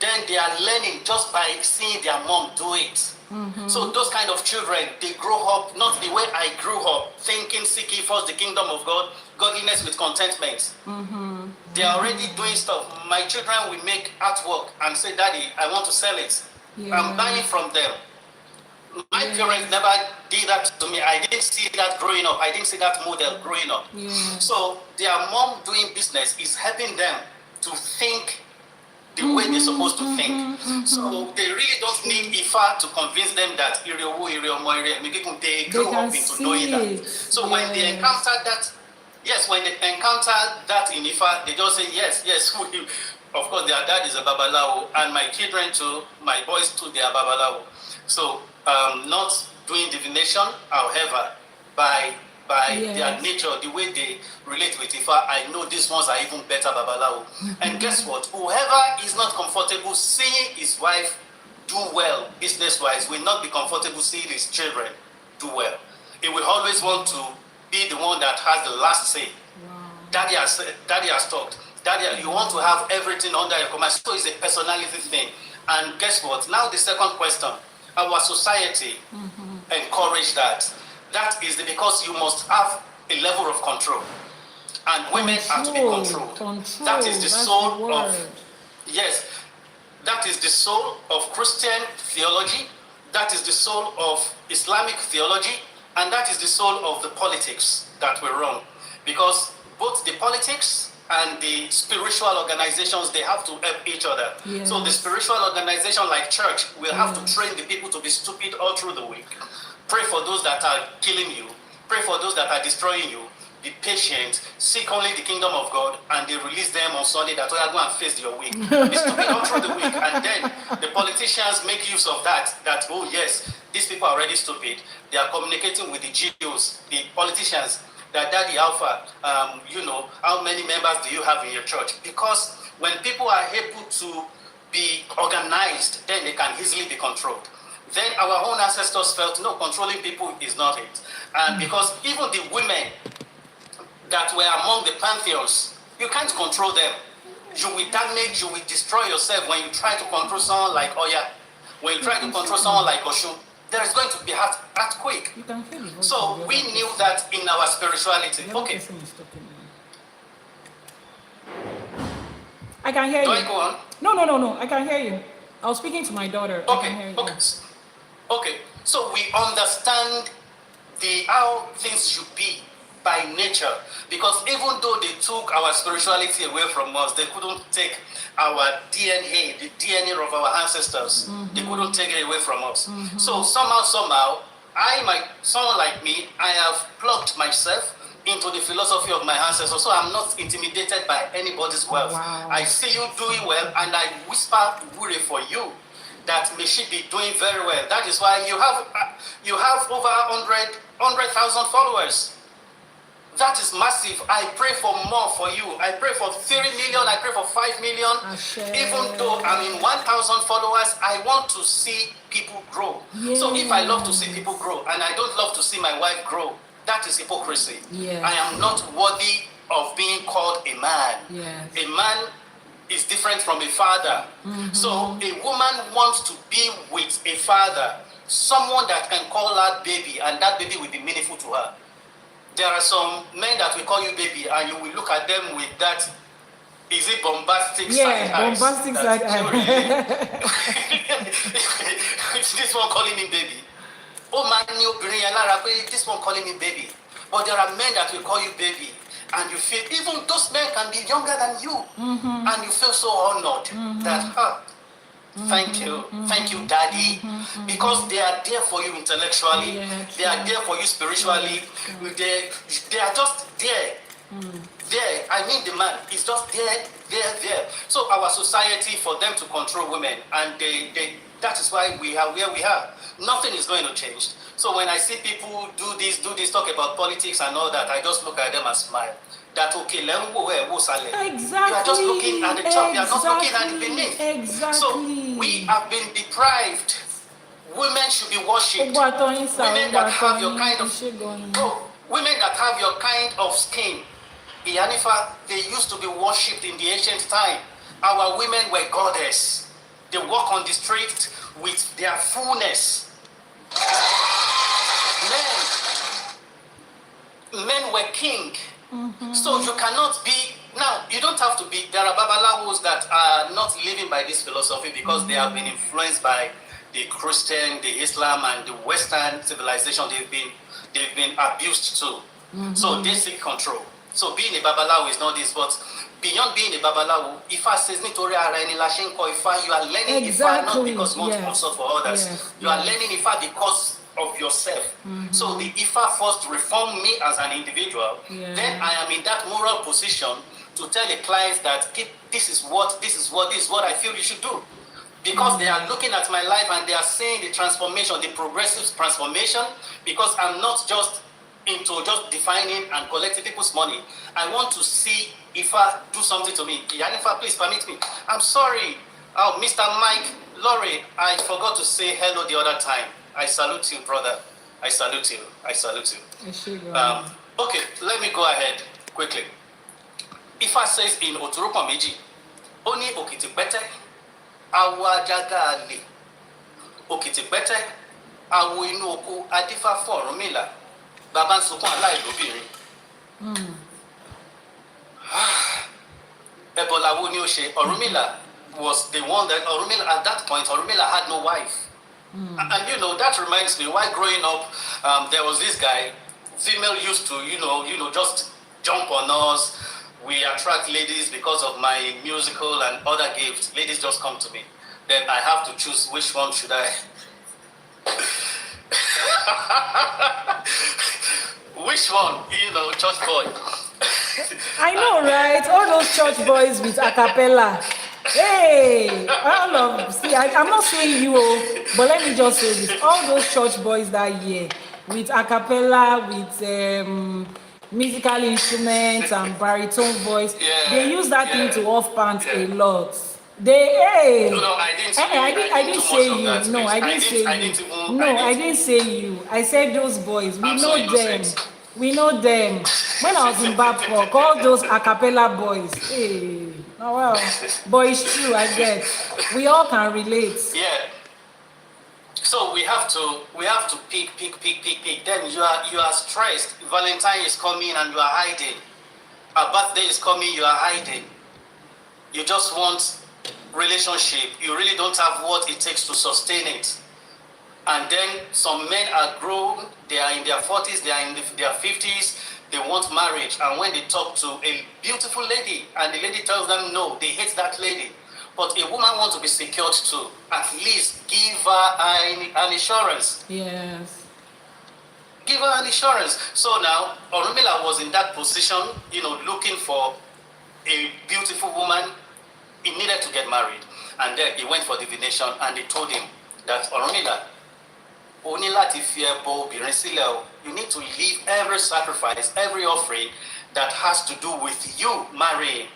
then they are learning just by seeing their mom do it. So those kind of children, they grow up not the way I grew up, thinking, seek ye first the kingdom of God, godliness with contentment. They are already doing stuff. My children will make artwork and say, Daddy, I want to sell it. Yeah. I'm buying from them. My parents never did that to me. I didn't see that growing up. I didn't see that model growing up. Yeah. So their mom doing business is helping them to think the way they're supposed to think. So they really don't need IFA to convince them that they grow up into knowing that. So when they encounter that, when they encounter that in IFA, they just say, yes. Of course, their dad is a babalawo, and my children too, my boys too, they are babalawo. So not doing divination, however, by their nature, the way they relate with Ifa, I know these ones are even better babalawo. And guess what? Whoever is not comfortable seeing his wife do well business-wise will not be comfortable seeing his children do well. He will always want to be the one that has the last say. Wow. Daddy has talked. Daddy, you want to have everything under your command. So it's a personality thing. And guess what? Now the second question. Our society encourage that. That is because you must have a level of control. And women are to be controlled. That is the soul of... Yes. That is the soul of Christian theology. That is the soul of Islamic theology. And that is the soul of the politics that were wrong. Because both the politics and the spiritual organizations, they have to help each other. Yes. So the spiritual organization like church will have to train the people to be stupid all through the week. Pray for those that are killing you. Pray for those that are destroying you. Be patient. Seek only the kingdom of God, and they release them on Sunday that, go and face your week. Be stupid all through the week. And then the politicians make use of that, oh yes, these people are already stupid. They are communicating with the GOs, the politicians, that Daddy Alpha, how many members do you have in your church? Because when people are able to be organized, then they can easily be controlled. Then our own ancestors felt, no, controlling people is not it. And because even the women that were among the pantheons, you can't control them. You will damage, you will destroy yourself when you try to control someone like Oya, when you try to control someone like Oshun. There is going to be earthquake. So we knew that in our spirituality. Okay. I can hear you. Do I go on? No. I can hear you. I was speaking to my daughter. Okay. I can hear you. Okay. So we understand how things should be by nature, because even though they took our spirituality away from us, they couldn't take our DNA, the DNA of our ancestors. They couldn't take it away from us. So somehow, someone like me, I have plugged myself into the philosophy of my ancestors, so I'm not intimidated by anybody's wealth. Wow. I see you doing well, and I whisper worry for you that may she be doing very well. That is why you have over 100,000 followers. That is massive. I pray for more for you. I pray for 3 million. I pray for 5 million. Even though I'm in 1,000 followers, I want to see people grow. Yes. So if I love to see people grow and I don't love to see my wife grow, that is hypocrisy. Yes. I am not worthy of being called a man. Yes. A man is different from a father. So a woman wants to be with a father, someone that can call her baby, and that baby will be meaningful to her. There are some men that will call you baby, and you will look at them with that, is it bombastic side eyes? Bombastic side eyes. It's this one calling me baby. Oh man, this one calling me baby. But there are men that will call you baby, and you feel, even those men can be younger than you, and you feel so honored that, thank you, daddy, because they are there for you intellectually, they are there for you spiritually, they are just there. There, I mean the man is just there. So our society, for them to control women, and that is why we are where we are. Nothing is going to change. So when I see people do this, talk about politics and all that, I just look at them and smile. That okay, exactly. You are just looking at the top, you are not looking at the beneath. Exactly. So we have been deprived. Women should be worshipped. Women that have your kind of women that have your kind of skin. Ianifa, they used to be worshipped in the ancient time. Our women were goddess. They walk on the street with their fullness. Men were king. So you cannot be, now you don't have to be, there are babalawos that are not living by this philosophy because they have been influenced by the Christian, the Islam, and the Western civilization. They've been abused too. So they seek control. So being a babalawo is not this, but beyond being a babalawo, Ifa says nítorí ara ẹni la ṣe ń kọ́ Ifá. You are learning Ifa not because you want to also for others. You are learning Ifa because of yourself. So the Ifa first reformed me as an individual. Then I am in that moral position to tell the clients that this is what I feel you should do. Because they are looking at my life and they are seeing the transformation, the progressive transformation, because I'm not just into just defining and collecting people's money. I want to see Ifa do something to me. Ifa, please permit me. I'm sorry. Oh, Mr. Mike, Laurie, I forgot to say hello the other time. I salute you, brother. I salute you. Okay, let me go ahead quickly. Ifa says in Oturupa Meji, Oni okitipete, awa jaga ali. Okitipete, awu inu oku adifa for Orunmila. Baba ń sunkún aláìlóbìnrin. Ebola wo ni ó ṣe? Orunmila was the one that at that point Orunmila had no wife. And you know, that reminds me, while growing up, there was this guy, female used to, just jump on us. We attract ladies because of my musical and other gifts. Ladies just come to me. Then I have to choose which one should I. Which one? Church boy. I know, right? All those church boys with a cappella. Hey, I'm not saying you, but let me just say this. All those church boys that year with a cappella, with musical instruments and baritone voice, they use that thing to off pants a lot. No, I didn't say you. No, I didn't say you. No, I didn't say you. I said those boys. We know them. We know them. When I was in Babcock, all those a cappella boys. Hey, oh well. But it's true, I guess. We all can relate. Yeah. So we have to pick. Then you are stressed. Valentine is coming and you are hiding. A birthday is coming, you are hiding. You just want relationship. You really don't have what it takes to sustain it. And then some men are grown, they are in their 40s, they are in their 50s, they want marriage. And when they talk to a beautiful lady and the lady tells them no, they hate that lady. But a woman wants to be secured too. At least give her an assurance. Yes. Give her an assurance. So now, Orunmila was in that position, looking for a beautiful woman. He needed to get married. And then he went for divination and they told him that Orunmila, you need to leave every sacrifice, every offering that has to do with you marrying.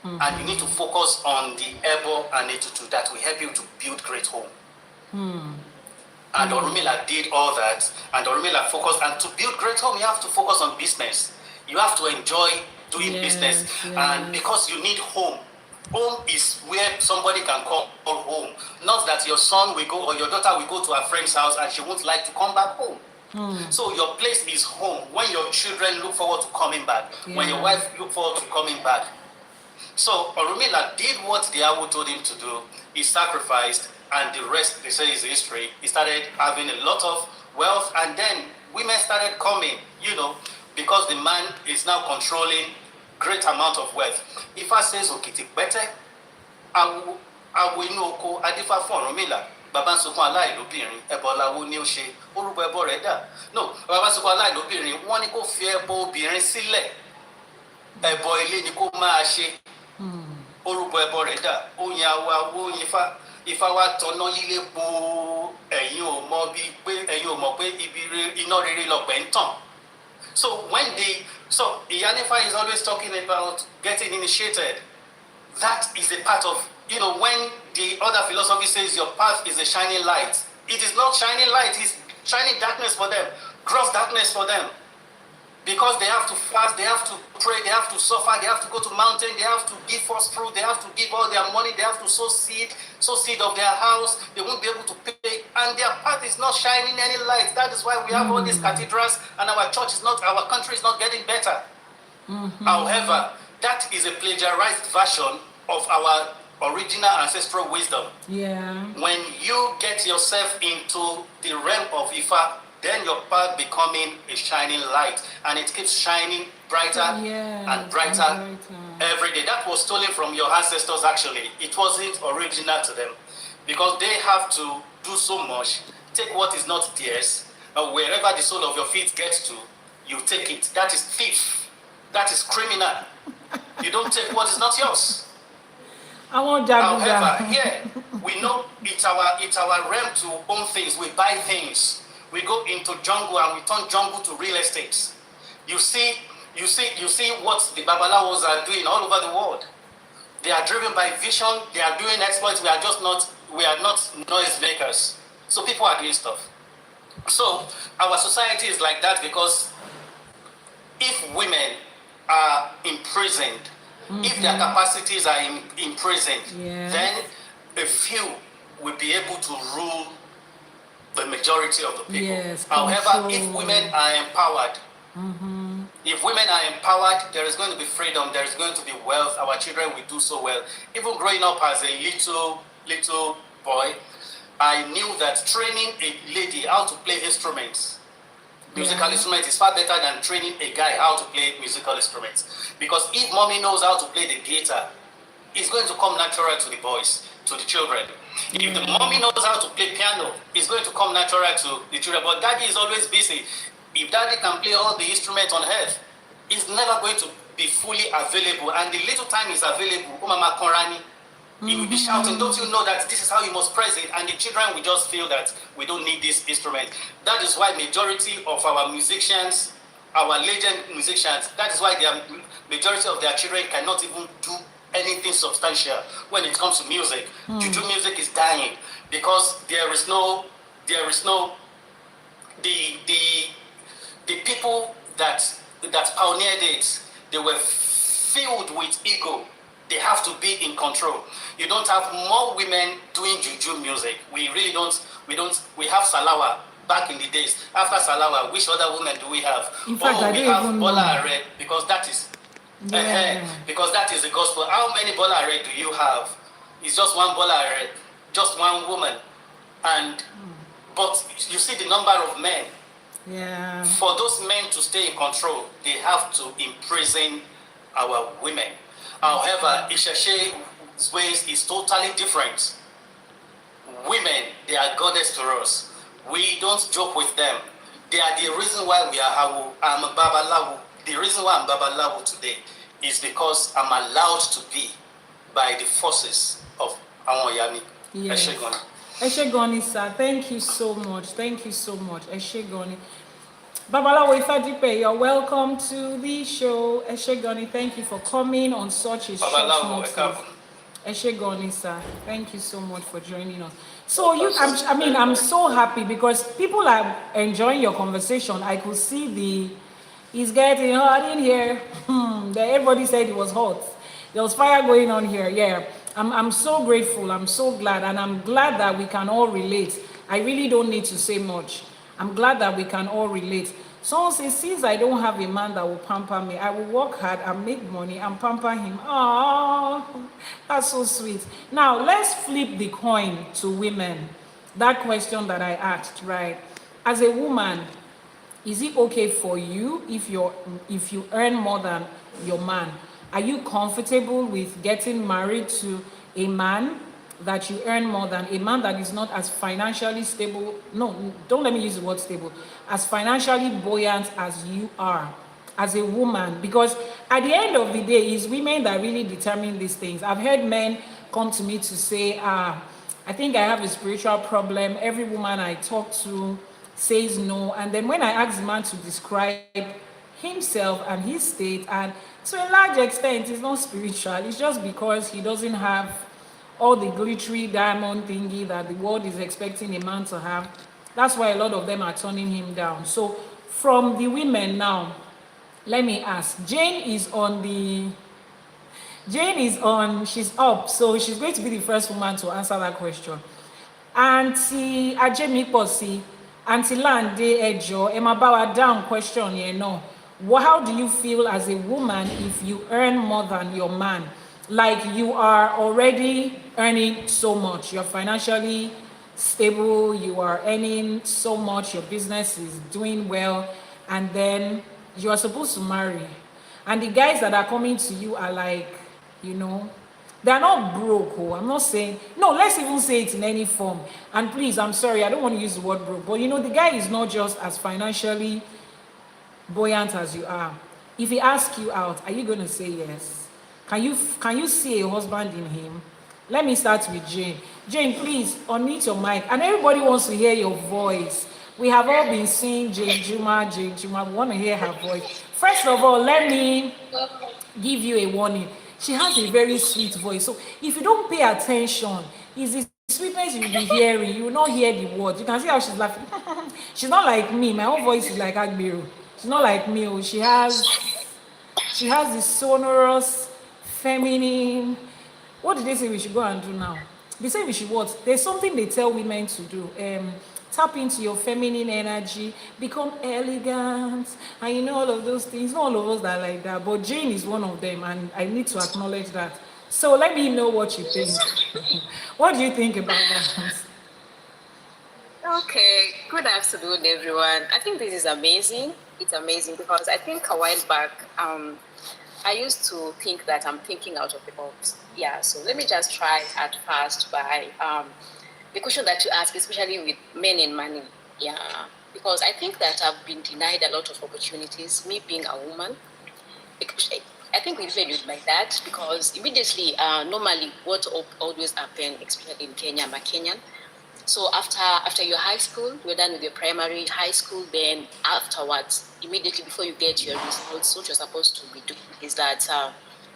And you need to focus on the Ebo and Etutu that will help you to build great home. And Orunmila did all that. And Orunmila focused. And to build great home, you have to focus on business. You have to enjoy doing business. Yes. And because you need home. Home is where somebody can call home. Not that your son will go or your daughter will go to her friend's house and she won't like to come back home. So your place is home. When your children look forward to coming back. When your wife look forward to coming back. So Orunmila did what the Awo told him to do. He sacrificed, and the rest, they say, is history. He started having a lot of wealth, and then women started coming. because the man is now controlling great amount of wealth. Ifá says òkìtì pẹ́tẹ́ awo inú oko adífá fún Ọ̀rúnmìlà bàbá ń sunkún aláìlóbìnrin ẹbọ làwo ni ó ṣe orúkọ ẹbọ rẹ̀ dà no bàbá ń sunkún aláìlóbìnrin wọ́n ní kó fi ẹbọ obìnrin sílẹ̀ ẹbọ ilé ni kó máa ṣe orúkọ ẹbọ rẹ̀ dà oyin awo oyin Ifá wa tọ̀nà yílé po ẹ̀yin ò mọ̀ pé iná rere lọ̀pẹ̀ ń tàn. So Iyanifa is always talking about getting initiated. That is a part of, when the other philosophy says your path is a shining light, it is not shining light, it's shining darkness for them, gross darkness for them. Because they have to fast, they have to pray, they have to suffer, they have to go to mountain, they have to give first fruit, they have to give all their money, they have to sow seed of their house, they won't be able to pay, and their path is not shining any light. That is why we have all these cathedrals, and our country is not getting better. However, that is a plagiarized version of our original ancestral wisdom. Yeah. When you get yourself into the realm of Ifa, then your path becoming a shining light, and it keeps shining brighter and brighter every day. That was stolen from your ancestors actually. It wasn't original to them, because they have to do so much, take what is not theirs, and wherever the sole of your feet gets to, you take it. That is thief. That is criminal. You don't take what is not yours. However, here we know it's our realm to own things. We buy things. We go into jungle and we turn jungle to real estate. You see what the Babalawos are doing all over the world. They are driven by vision. They are doing exploits. We are not noise makers. So people are doing stuff. So our society is like that because if women are imprisoned, if their capacities are imprisoned, then a few will be able to rule the majority of the people. Yes, however, if women are empowered, there is going to be freedom, there is going to be wealth, our children will do so well. Even growing up as a little boy, I knew that training a lady how to play instruments, musical instruments, is far better than training a guy how to play musical instruments. Because if mommy knows how to play the guitar, it's going to come natural to the boys, to the children. If the mommy knows how to play piano, it's going to come natural to the children. But daddy is always busy. If daddy can play all the instruments on earth, it's never going to be fully available. And the little time is available, Mama Korani, he will be shouting, don't you know that this is how you must press it? And the children will just feel that we don't need this instrument. That is why majority of our musicians, our legend musicians, that is why majority of their children cannot even do anything substantial when it comes to music. Juju music is dying because there is no the people that pioneered it, they were filled with ego. They have to be in control. You don't have more women doing juju music. We really don't. We have Salawa back in the days. After Salawa, which other women do we have? In fact, we have Bola Are, because that is because that is the gospel. How many Bola Are do you have? It's just one Bola Are, just one woman. But you see the number of men. Yeah. For those men to stay in control, they have to imprison our women. However, Isheshe's ways is totally different. Women, they are goddess to us. We don't joke with them. They are the reason why we are Hawu. I'm a Babalawu. The reason why I'm Babalawu today is because I'm allowed to be by the forces of Amoyami. Yes. Eshegoni, sir. Thank you so much. Thank you so much. Eshegoni. Babalawo Ifadipe, you're welcome to the show. Eshegoni, thank you for coming on such a short notice. Eshegoni, sir. Thank you so much for joining us. So I'm so happy because people are enjoying your conversation. I could see it's getting hot in here. Everybody said it was hot. There was fire going on here. Yeah. I'm so grateful. I'm so glad. And I'm glad that we can all relate. I really don't need to say much. I'm glad that we can all relate. Someone says, since I don't have a man that will pamper me, I will work hard and make money and pamper him. Oh, that's so sweet. Now, let's flip the coin to women. That question that I asked, right? As a woman, Is it okay for you if you earn more than your man? Are you comfortable with getting married to a man that you earn more than, a man that is not as financially stable? No, don't let me use the word stable. As financially buoyant as you are as a woman, because at the end of the day, it's women that really determine these things. I've heard men come to me to say, I think I have a spiritual problem. Every woman I talk to says no. And then when I ask the man to describe himself and his state, and to a large extent, it's not spiritual, it's just because he doesn't have all the glittery diamond thingy that the world is expecting a man to have. That's why a lot of them are turning him down. So, from the women now, let me ask. Jane is on, she's up, so she's going to be the first woman to answer that question. Auntie Ajemiposi, Auntie Lande Ejo, Emma Bawa down question, you know. How do you feel as a woman if you earn more than your man? Like you are already earning so much, you're financially stable, you are earning so much, your business is doing well, and then you are supposed to marry. And the guys that are coming to you are like, you know, they're not broke. Oh, I'm not saying, no, let's even say it in any form. And please, I'm sorry, I don't want to use the word broke, but you know, the guy is not just as financially buoyant as you are. If he asks you out, are you going to say yes? Can you see a husband in him? Let me start with Jane. Jane, please unmute your mic. And everybody wants to hear your voice. We have all been seeing Jane Juma, Jane Juma. We want to hear her voice. First of all, let me give you a warning. She has a very sweet voice. So if you don't pay attention, it's the sweetness you'll be hearing. You will not hear the words. You can see how she's laughing. She's not like me. My own voice is like Agbero. She's not like me. Oh. She has this sonorous, feminine. What did they say we should go and do now? They say we should what? There's something they tell women to do. Tap into your feminine energy, become elegant, and you know all of those things. Not all of us that are like that, but Jane is one of them, and I need to acknowledge that. So let me know what you think. What do you think about that? Okay, good afternoon, everyone. I think this is amazing. It's amazing because I think a while back, I used to think that I'm thinking out of the box. Yeah, so let me just try at first by the question that you ask, especially with men and money. Yeah, because I think that I've been denied a lot of opportunities, me being a woman. I think we even with my dad because immediately, normally what always happen, especially in Kenya, I'm a Kenyan. So after your high school, you're done with your primary, high school, then afterwards, immediately before you get your results, what you're supposed to be doing is that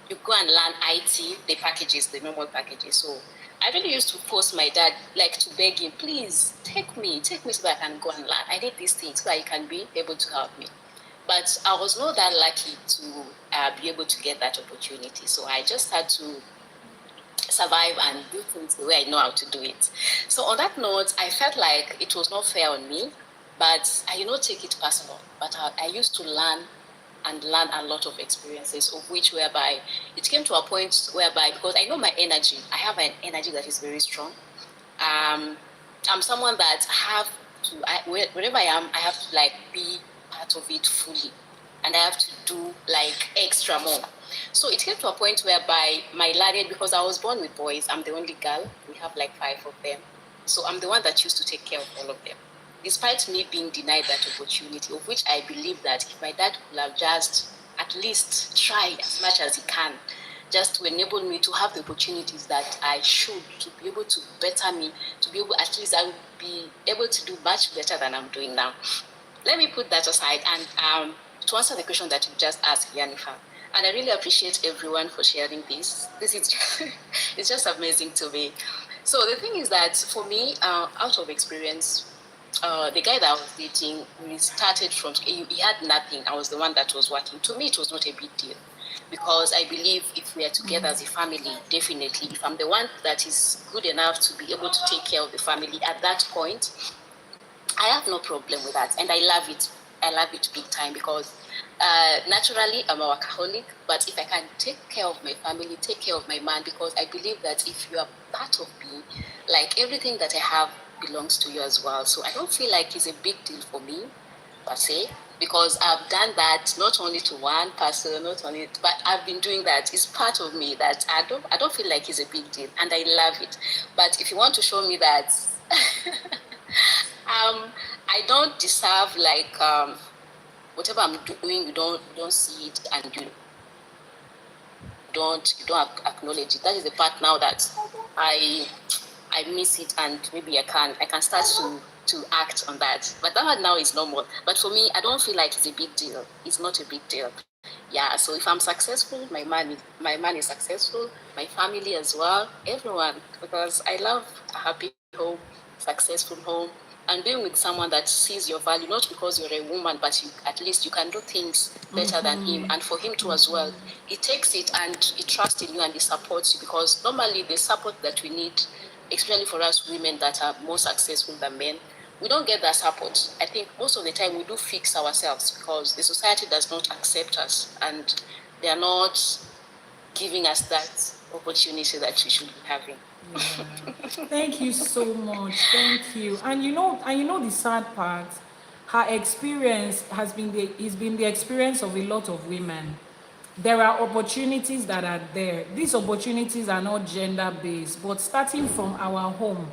you go and learn IT, the packages, the normal packages. So I really used to post my dad, like to beg him, please take me so that I can go and learn. I need these things so that he can be able to help me. But I was not that lucky to be able to get that opportunity. So I just had to survive and do things the way I know how to do it. So on that note, I felt like it was not fair on me, but I did not take it personal. But I used to learn a lot of experiences of which whereby it came to a point whereby, because I know my energy, I have an energy that is very strong. I'm someone that have to, wherever I am, I have to like be part of it fully. And I have to do like extra more. So it came to a point whereby my lariat, because I was born with boys, I'm the only girl. We have like 5 of them. So I'm the one that used to take care of all of them. Despite me being denied that opportunity, of which I believe that if my dad could have just at least tried as much as he can, just to enable me to have the opportunities that I should, to be able to better me, to be able, at least I would be able to do much better than I'm doing now. Let me put that aside and to answer the question that you just asked, Yanifa, and I really appreciate everyone for sharing this. This is just, it's just amazing to me. So the thing is that for me, out of experience, the guy that I was dating, we started from, he had nothing. I was the one that was working. To me, it was not a big deal because I believe if we are together as a family, definitely, if I'm the one that is good enough to be able to take care of the family at that point, I have no problem with that, and I love it. I love it big time because naturally I'm a workaholic, but if I can take care of my family, take care of my man, because I believe that if you are part of me, like everything that I have belongs to you as well. So I don't feel like it's a big deal for me per se, because I've done that not only to one person, but I've been doing that. It's part of me that I don't feel like it's a big deal, and I love it. But if you want to show me that, I don't deserve like whatever I'm doing, you don't see it, and you don't acknowledge it. That is the part now that I miss it, and maybe I can start to act on that. But that one now is normal. But for me, I don't feel like it's a big deal. It's not a big deal. Yeah. So if I'm successful, my man is successful, my family as well, everyone, because I love a happy home, successful home, and being with someone that sees your value, not because you're a woman, but at least you can do things better than him, and for him too as well. He takes it and he trusts in you and he supports you, because normally the support that we need, especially for us women that are more successful than men, we don't get that support. I think most of the time we do fix ourselves because the society does not accept us, and they are not giving us that opportunity that we should be having. Yeah. Thank you so much. Thank you. And you know the sad part, her experience has been the experience of a lot of women. There are opportunities that are there. These opportunities are not gender based, but starting from our home,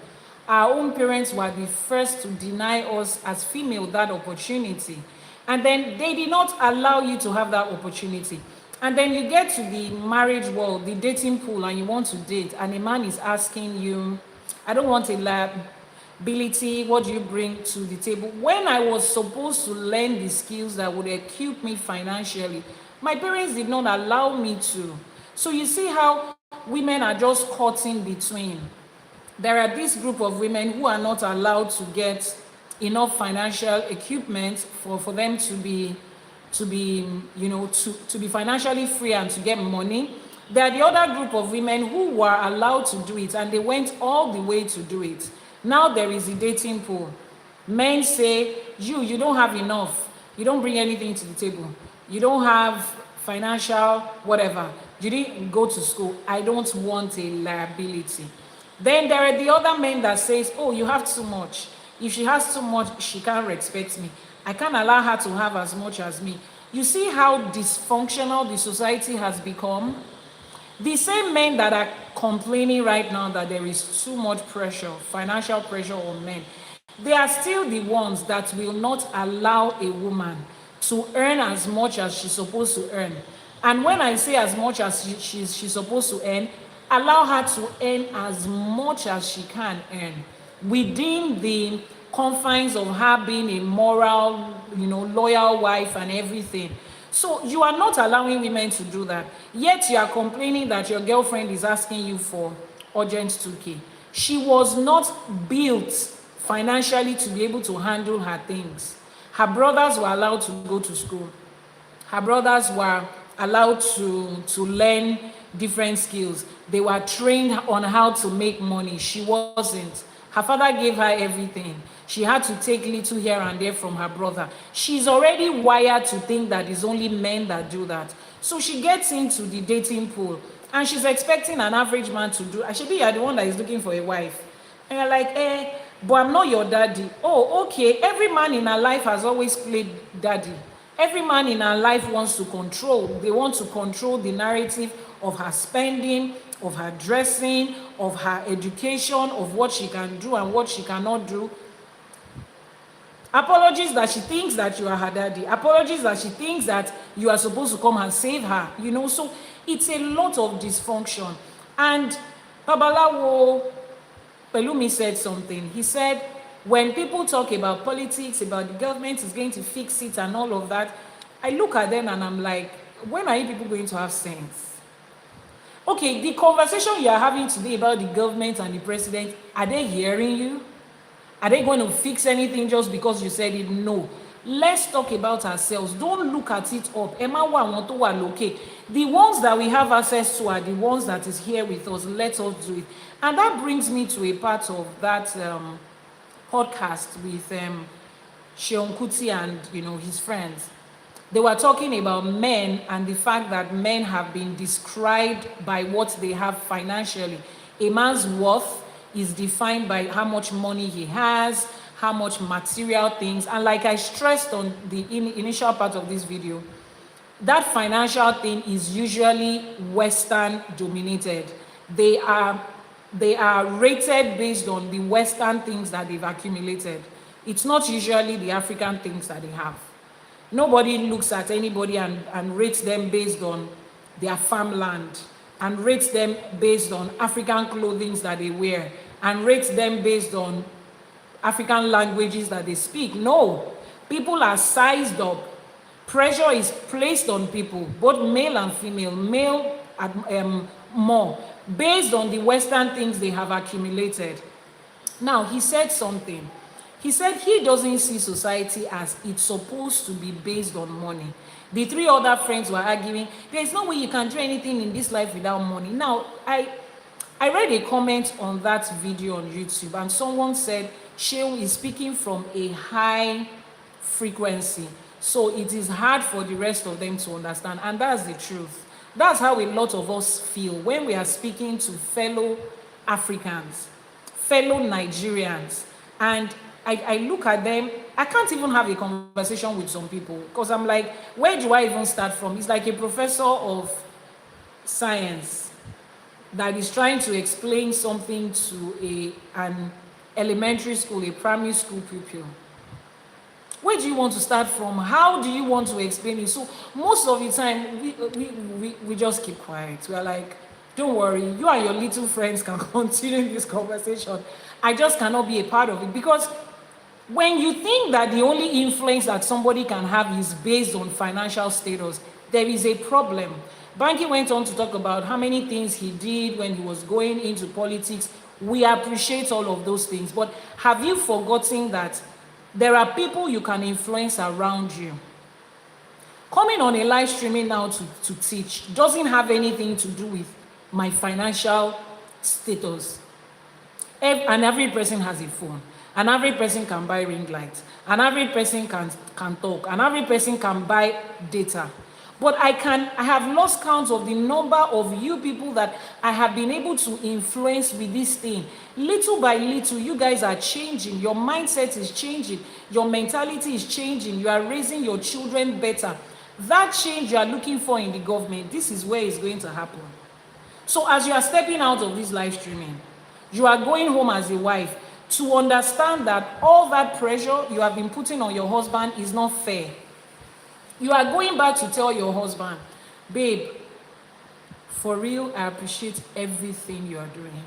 our own parents were the first to deny us as female that opportunity. And then they did not allow you to have that opportunity. And then you get to the marriage world, the dating pool, and you want to date, and a man is asking you, I don't want a liability, what do you bring to the table? When I was supposed to learn the skills that would equip me financially, my parents did not allow me to. So you see how women are just caught in between. There are this group of women who are not allowed to get enough financial equipment for them to be to be financially free and to get money. There are the other group of women who were allowed to do it and they went all the way to do it. Now there is a dating pool. Men say, you don't have enough, you don't bring anything to the table, you don't have financial whatever, you didn't go to school, I don't want a liability. Then there are the other men that says, oh, you have too much. If she has too much, she can't respect me. I can't allow her to have as much as me. You see how dysfunctional the society has become? The same men that are complaining right now that there is too much pressure, financial pressure on men, they are still the ones that will not allow a woman to earn as much as she's supposed to earn. And when I say as much as she's supposed to earn, allow her to earn as much as she can earn within the confines of her being a moral, loyal wife and everything. So you are not allowing women to do that. Yet you are complaining that your girlfriend is asking you for urgent 2K. She was not built financially to be able to handle her things. Her brothers were allowed to go to school. Her brothers were allowed to learn different skills. They were trained on how to make money. She wasn't. Her father gave her everything. She had to take little here and there from her brother. She's already wired to think that it's only men that do that. So she gets into the dating pool and she's expecting an average man to do. Actually, you're the one that is looking for a wife. And you're like, but I'm not your daddy. Oh, okay. Every man in her life has always played daddy. Every man in her life wants to control. They want to control the narrative of her spending, of her dressing, of her education, of what she can do and what she cannot do. Apologies that she thinks that you are her daddy. Apologies that she thinks that you are supposed to come and save her. So it's a lot of dysfunction. And Babalawo Pelumi said something. He said, when people talk about politics, about the government is going to fix it and all of that, I look at them and I'm like, when are you people going to have sense? Okay, the conversation you are having today about the government and the president, are they hearing you? Are they going to fix anything just because you said it? No. Let's talk about ourselves. Don't look at it up. The ones that we have access to are the ones that is here with us. Let us do it. And that brings me to a part of that podcast with Seun Kuti and his friends. They were talking about men and the fact that men have been described by what they have financially. A man's worth is defined by how much money he has, how much material things, and like I stressed on the initial part of this video, that financial thing is usually Western dominated. They are rated based on the Western things that they've accumulated. It's not usually the African things that they have. Nobody looks at anybody and rates them based on their farmland, and rates them based on African clothing that they wear, and rates them based on African languages that they speak. No, people are sized up. Pressure is placed on people, both male and female, male more, based on the Western things they have accumulated. Now, he said something. He said he doesn't see society as it's supposed to be based on money. The three other friends were arguing, there's no way you can do anything in this life without money. Now, I read a comment on that video on YouTube, and someone said Shehu is speaking from a high frequency, so it is hard for the rest of them to understand, and that's the truth. That's how a lot of us feel when we are speaking to fellow Africans, fellow Nigerians, and I look at them. I can't even have a conversation with some people because I'm like, where do I even start from? It's like a professor of science that is trying to explain something to an elementary school, a primary school pupil. Where do you want to start from? How do you want to explain it? So most of the time, we just keep quiet. We are like, don't worry, you and your little friends can continue this conversation. I just cannot be a part of it, because when you think that the only influence that somebody can have is based on financial status, there is a problem. Banky went on to talk about how many things he did when he was going into politics. We appreciate all of those things, but have you forgotten that there are people you can influence around you? Coming on a live streaming now to teach doesn't have anything to do with my financial status. And every person has a phone, and every person can buy ring lights, and every person can talk, and every person can buy data. But I have lost count of the number of you people that I have been able to influence with this thing. Little by little, you guys are changing. Your mindset is changing. Your mentality is changing. You are raising your children better. That change you are looking for in the government, this is where it's going to happen. So as you are stepping out of this live streaming, you are going home as a wife to understand that all that pressure you have been putting on your husband is not fair. You are going back to tell your husband, babe, for real, I appreciate everything you are doing.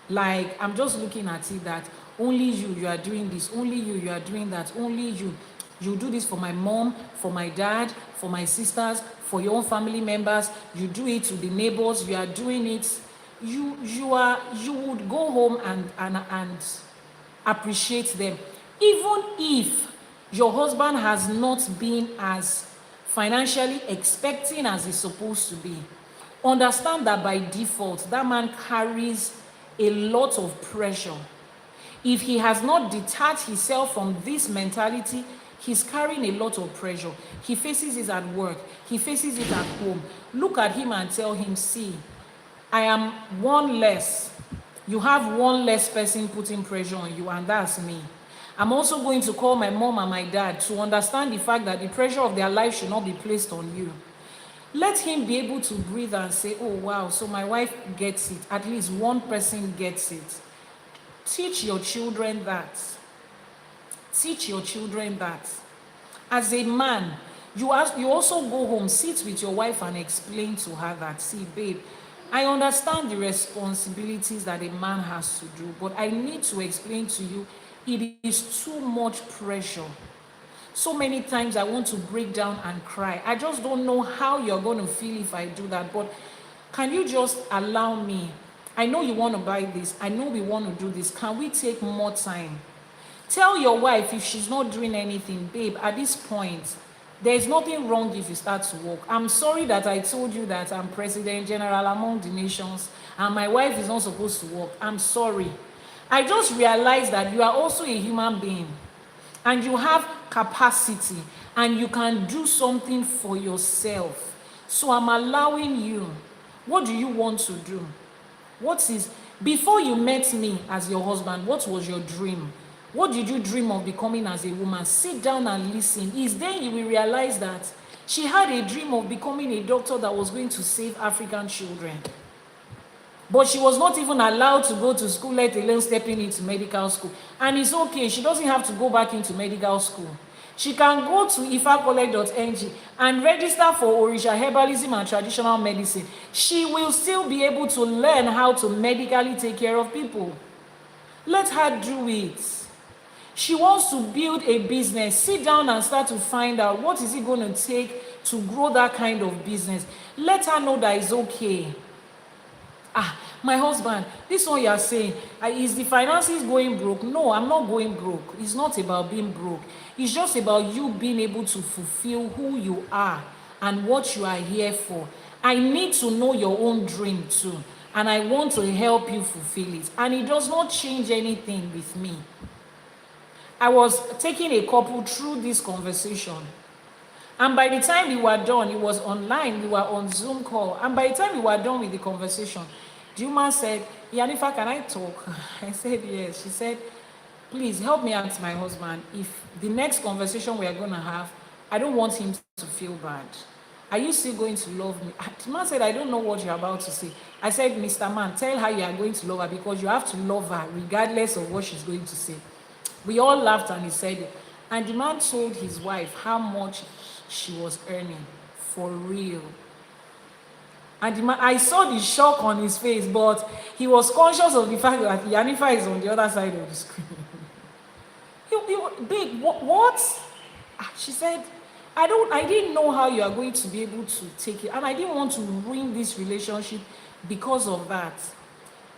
Like, I'm just looking at it that only you are doing this, only you are doing that, only you. You do this for my mom, for my dad, for my sisters, for your own family members. You do it to the neighbors. You are doing it. You would go home and appreciate them, even if your husband has not been as financially expecting as he's supposed to be. Understand that by default, that man carries a lot of pressure. If he has not detached himself from this mentality, he's carrying a lot of pressure. He faces it at work. He faces it at home. Look at him and tell him, see, I am one less. You have one less person putting pressure on you, and that's me. I'm also going to call my mom and my dad to understand the fact that the pressure of their life should not be placed on you. Let him be able to breathe and say, oh, wow, so my wife gets it. At least one person gets it. Teach your children that. Teach your children that. As a man, you also go home, sit with your wife and explain to her that, see, babe, I understand the responsibilities that a man has to do, but I need to explain to you, it is too much pressure. So many times I want to break down and cry. I just don't know how you're going to feel if I do that, but can you just allow me? I know you want to buy this. I know we want to do this. Can we take more time? Tell your wife if she's not doing anything, babe, at this point, there's nothing wrong if you start to work. I'm sorry that I told you that I'm President General among the nations and my wife is not supposed to work. I'm sorry. I just realized that you are also a human being and you have capacity and you can do something for yourself. So I'm allowing you. What do you want to do? Before you met me as your husband, what was your dream? What did you dream of becoming as a woman? Sit down and listen. Is then you will realize that she had a dream of becoming a doctor that was going to save African children. But she was not even allowed to go to school, let alone stepping into medical school. And it's okay, she doesn't have to go back into medical school. She can go to ifacollege.ng and register for Orisha herbalism and traditional medicine. She will still be able to learn how to medically take care of people. Let her do it. She wants to build a business. Sit down and start to find out what is it going to take to grow that kind of business. Let her know that it's okay. My husband, this one you are saying, is the finances going broke? No, I'm not going broke. It's not about being broke. It's just about you being able to fulfill who you are and what you are here for. I need to know your own dream too, and I want to help you fulfill it. And it does not change anything with me. I was taking a couple through this conversation. And by the time we were done, it was online, we were on Zoom call. And by the time we were done with the conversation, the woman said, Yanifa, can I talk? I said, yes. She said, please help me ask my husband if the next conversation we are going to have, I don't want him to feel bad. Are you still going to love me? The man said, I don't know what you're about to say. I said, Mr. Man, tell her you are going to love her because you have to love her regardless of what she's going to say. We all laughed and he said it. And the man told his wife how much she was earning for real. And the man, I saw the shock on his face, but he was conscious of the fact that Yanifa is on the other side of the screen. Babe, what? She said, I didn't know how you are going to be able to take it. And I didn't want to ruin this relationship because of that.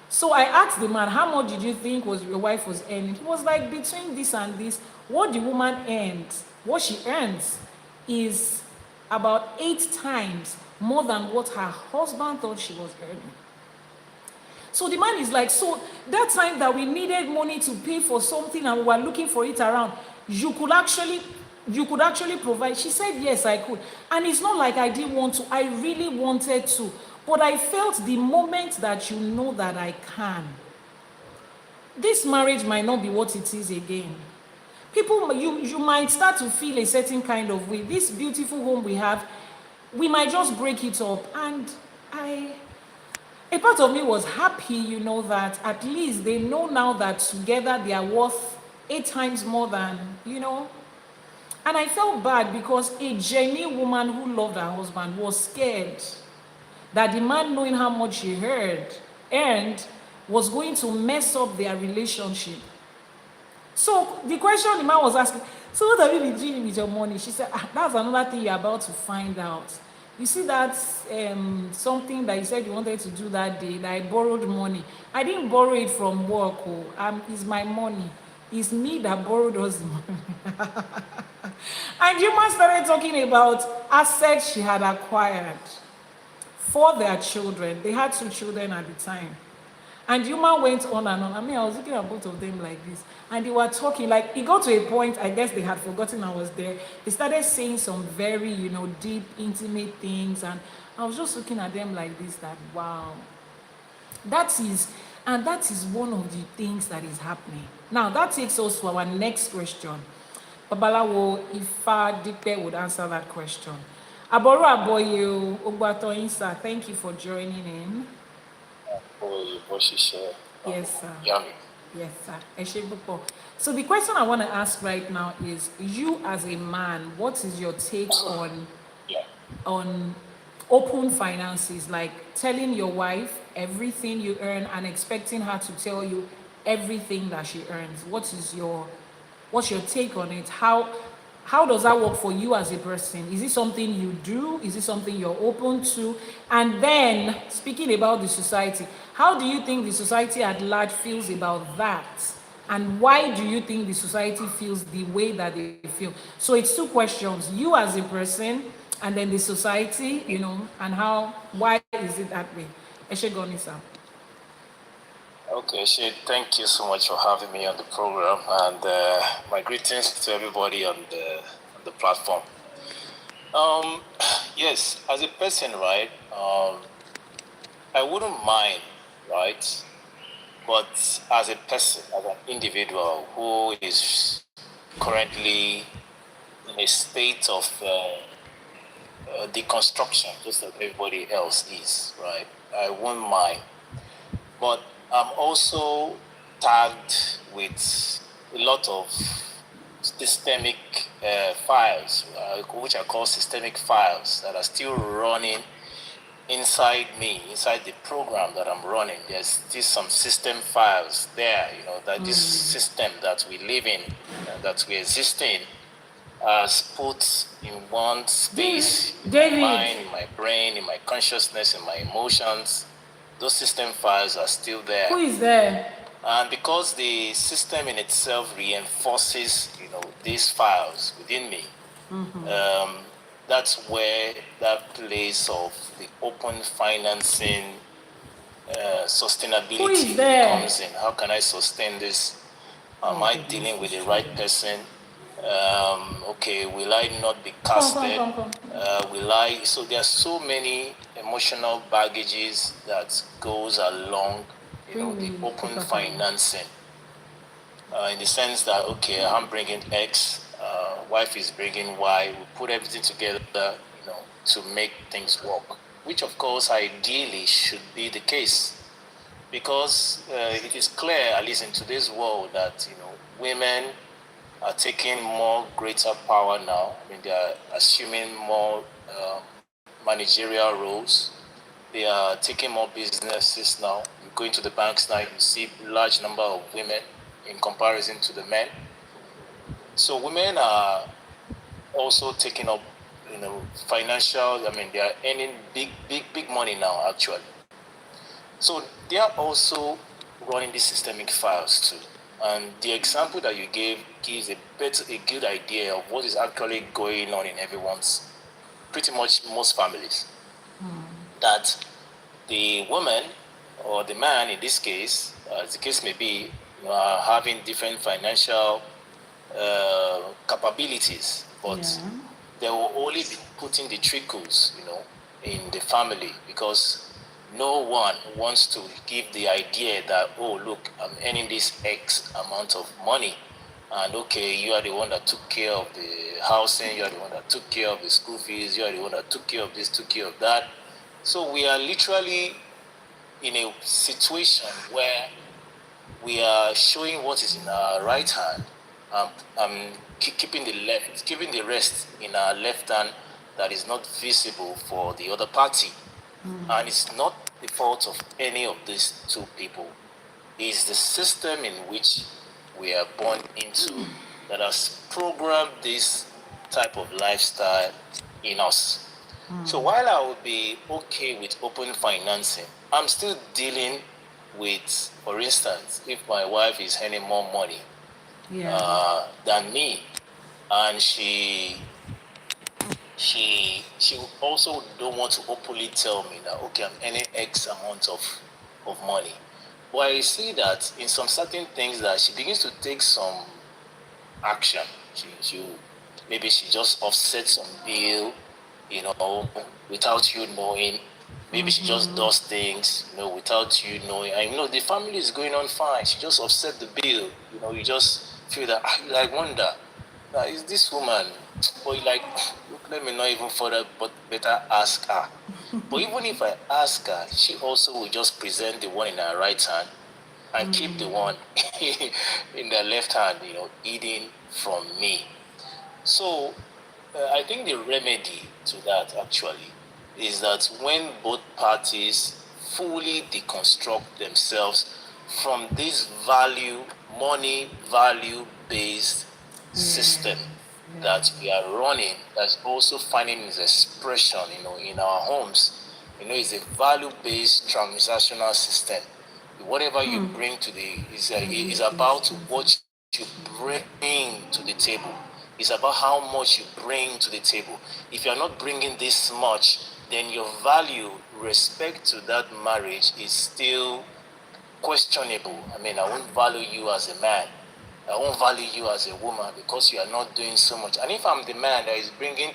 So I asked the man, how much did you think your wife was earning? He was like, between this and this, what the woman earned, what she earns is about 8 times more than what her husband thought she was earning. So the man is like, so that time that we needed money to pay for something and we were looking for it around, you could actually provide. She said, yes, I could. And it's not like I didn't want to. I really wanted to. But I felt the moment that you know that I can, this marriage might not be what it is again. People, you might start to feel a certain kind of way. This beautiful home we have, we might just break it up. And a part of me was happy, that at least they know now that together they are worth 8 times more than, And I felt bad because a genuine woman who loved her husband was scared that the man, knowing how much he earned, was going to mess up their relationship. So the question the man was asking, so what have you been doing with your money? She said, that's another thing you're about to find out. You see that something that you said you wanted to do that day, that I borrowed money. I didn't borrow it from work. It's my money. It's me that borrowed us money. And Juma started talking about assets she had acquired for their children. They had 2 children at the time. And Juma went on and on. I was looking at both of them like this. And they were talking, like, it got to a point, I guess they had forgotten I was there. They started saying some very, deep, intimate things. And I was just looking at them like this, that, wow. That is one of the things that is happening. Now, that takes us to our next question. Babalawo Ifa Dikpe would answer that question. Aboru Aboye Ogbatoyinsa, thank you for joining in. Yes, sir. Yes, sir. So the question I want to ask right now is, you as a man, what is your take on open finances, like telling your wife everything you earn and expecting her to tell you everything that she earns? What's your take on it? How does that work for you as a person? Is it something you do? Is it something you're open to? And then, speaking about the society, how do you think the society at large feels about that? And why do you think the society feels the way that they feel? So it's 2 questions. You as a person, and then the society, and why is it that way? Eshegonisa. Okay, Shade, thank you so much for having me on the program, and my greetings to everybody on the platform. Yes, as a person, right, I wouldn't mind, right, But as a person, as an individual who is currently in a state of deconstruction, just like everybody else is, right? I won't mind. But I'm also tagged with a lot of systemic files, which I call systemic files, that are still running inside me, inside the program that I'm running. There's still some system files there, that this system that we live in, that we exist in, has put in one space, in my mind, in my brain, in my consciousness, in my emotions. Those system files are still there. Who is there? And because the system in itself reinforces, these files within me, that's where that place of the open financing sustainability comes in. How can I sustain this? Am I dealing with the right person? Okay, will I not be casted? Will I? So there are so many emotional baggages that goes along, the open financing. In the sense that, okay, I'm bringing X, wife is bringing Y. We put everything together, to make things work. Which, of course, ideally should be the case, because it is clear, at least in today's world, that women are taking more greater power now. I mean, they are assuming more managerial roles. They are taking more businesses now. You go into the banks now, you see a large number of women in comparison to the men. So women are also taking up, financial. I mean, they are earning big money now, actually. So they are also running these systemic files too. And the example that you gave gives a good idea of what is actually going on in everyone's, pretty much most families. That the woman or the man, in this case, as the case may be, are having different financial capabilities, but they will only be putting the trickles, in the family, because no one wants to give the idea that, oh, look, I'm earning this X amount of money, and okay, you are the one that took care of the housing, you are the one that took care of the school fees, you are the one that took care of this, took care of that. So we are literally in a situation where we are showing what is in our right hand, keeping the rest in our left hand that is not visible for the other party. And it's not the fault of any of these two people. It's the system in which we are born into that has programmed this type of lifestyle in us. So while I would be okay with open financing, I'm still dealing with, for instance, if my wife is earning more money than me, and she also don't want to openly tell me that, okay, I'm earning X amount of money. But I see that in some certain things that she begins to take some action. Maybe she just offsets some bill, without you knowing. Maybe she just does things, without you knowing. And the family is going on fine. She just offset the bill. You just feel that, I wonder, is this woman? But look, let me not even further, but better ask her. But even if I ask her, she also will just present the one in her right hand and keep the one in the left hand, eating from me. So I think the remedy to that actually is that when both parties fully deconstruct themselves from this money value-based system that we are running, that's also finding its expression, in our homes. It's a value-based transactional system. Whatever you bring to is about what you bring to the table. It's about how much you bring to the table. If you're not bringing this much, then your value, respect to that marriage, is still questionable. I mean, I won't value you as a man. I won't value you as a woman because you are not doing so much. And if I'm the man that is bringing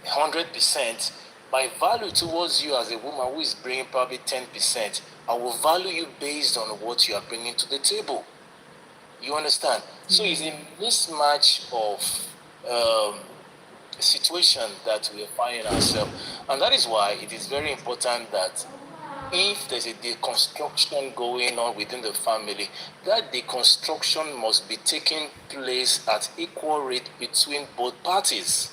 100%, my value towards you as a woman who is bringing probably 10%, I will value you based on what you are bringing to the table. You understand? So it's a mismatch of situation that we are finding ourselves. And that is why it is very important that if there's a deconstruction going on within the family, that deconstruction must be taking place at equal rate between both parties.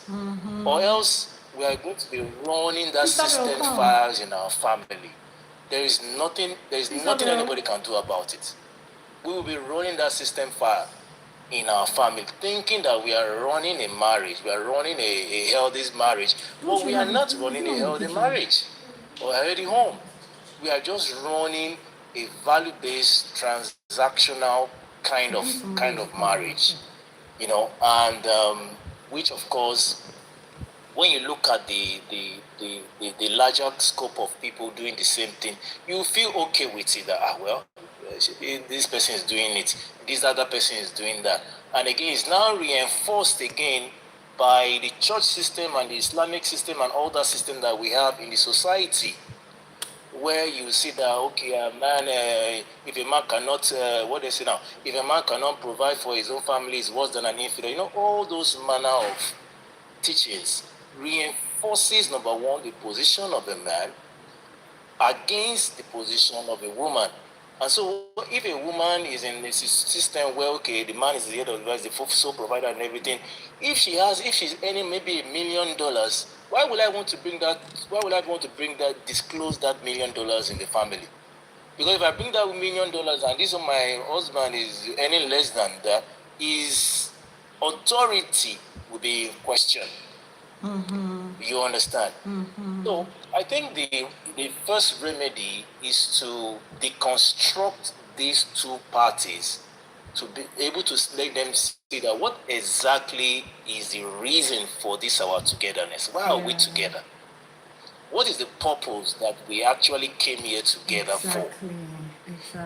Or else we are going to be running that system fires in our family. There is nothing anybody can do about it. We will be running that system fire in our family, thinking that we are running a marriage, we are running a healthy marriage, but we are not running a healthy marriage or a healthy home. We are just running a value-based transactional kind of marriage, and which of course, when you look at the larger scope of people doing the same thing, you feel okay with it that this person is doing it, this other person is doing that. And again, it's now reinforced again by the church system and the Islamic system and all that system that we have in the society, where you see that, okay, if a man cannot, what they say now, if a man cannot provide for his own family, is worse than an infidel. All those manner of teachings reinforces, number one, the position of a man against the position of a woman. And so if a woman is in a system where, okay, the man is the head of the house, the sole provider and everything, if she's earning maybe $1 million, why would I want to disclose that $1 million in the family? Because if I bring that $1 million and this one, my husband is earning less than that, his authority will be in question. You understand? So I think the first remedy is to deconstruct these two parties, to be able to let them see that what exactly is the reason for this our togetherness. Why are we together? What is the purpose that we actually came here together for?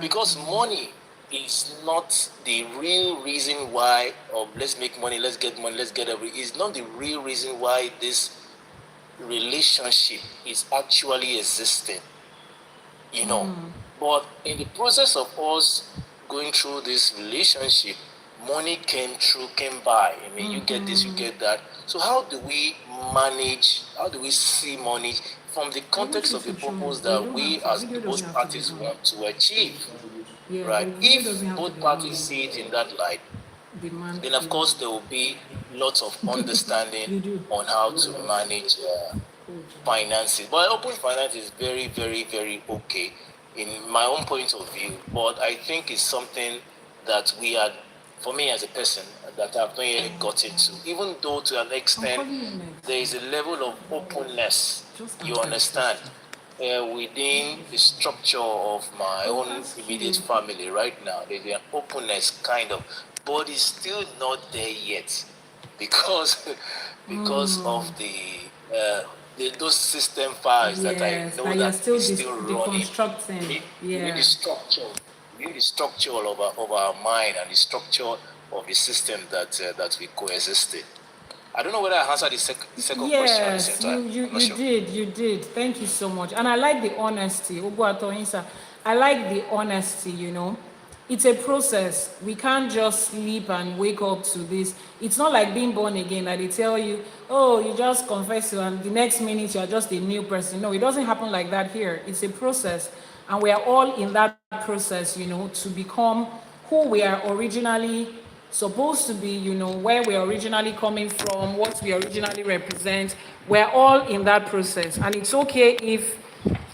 Because money is not the real reason why, let's make money, let's get money, let's get everything. It's not the real reason why this relationship is actually existing. But in the process of us going through this relationship, money came by. I mean, you get this, you get that. So how do we see money from the context of the purpose that we as both parties want to achieve? Right? If both parties see it in that light, then of course there will be lots of understanding on how to manage finances. But open finance is very, very, very okay in my own point of view. But I think it's something that for me as a person, that I've not yet got into. Even though to an extent there is a level of openness, you understand, within the structure of my own immediate family right now. There's an openness kind of, but it's still not there yet because of those system files that I know that is still running. The structure of our mind and the structure of the system that we coexist in. I don't know whether I answered the second question at the same time. You did. Thank you so much. And I like the honesty. I like the honesty, It's a process. We can't just sleep and wake up to this. It's not like being born again that they tell you, oh, you just confess and the next minute you're just a new person. No, it doesn't happen like that here. It's a process. And we are all in that process, to become who we are originally supposed to be, where we're originally coming from, what we originally represent. We're all in that process. And it's okay if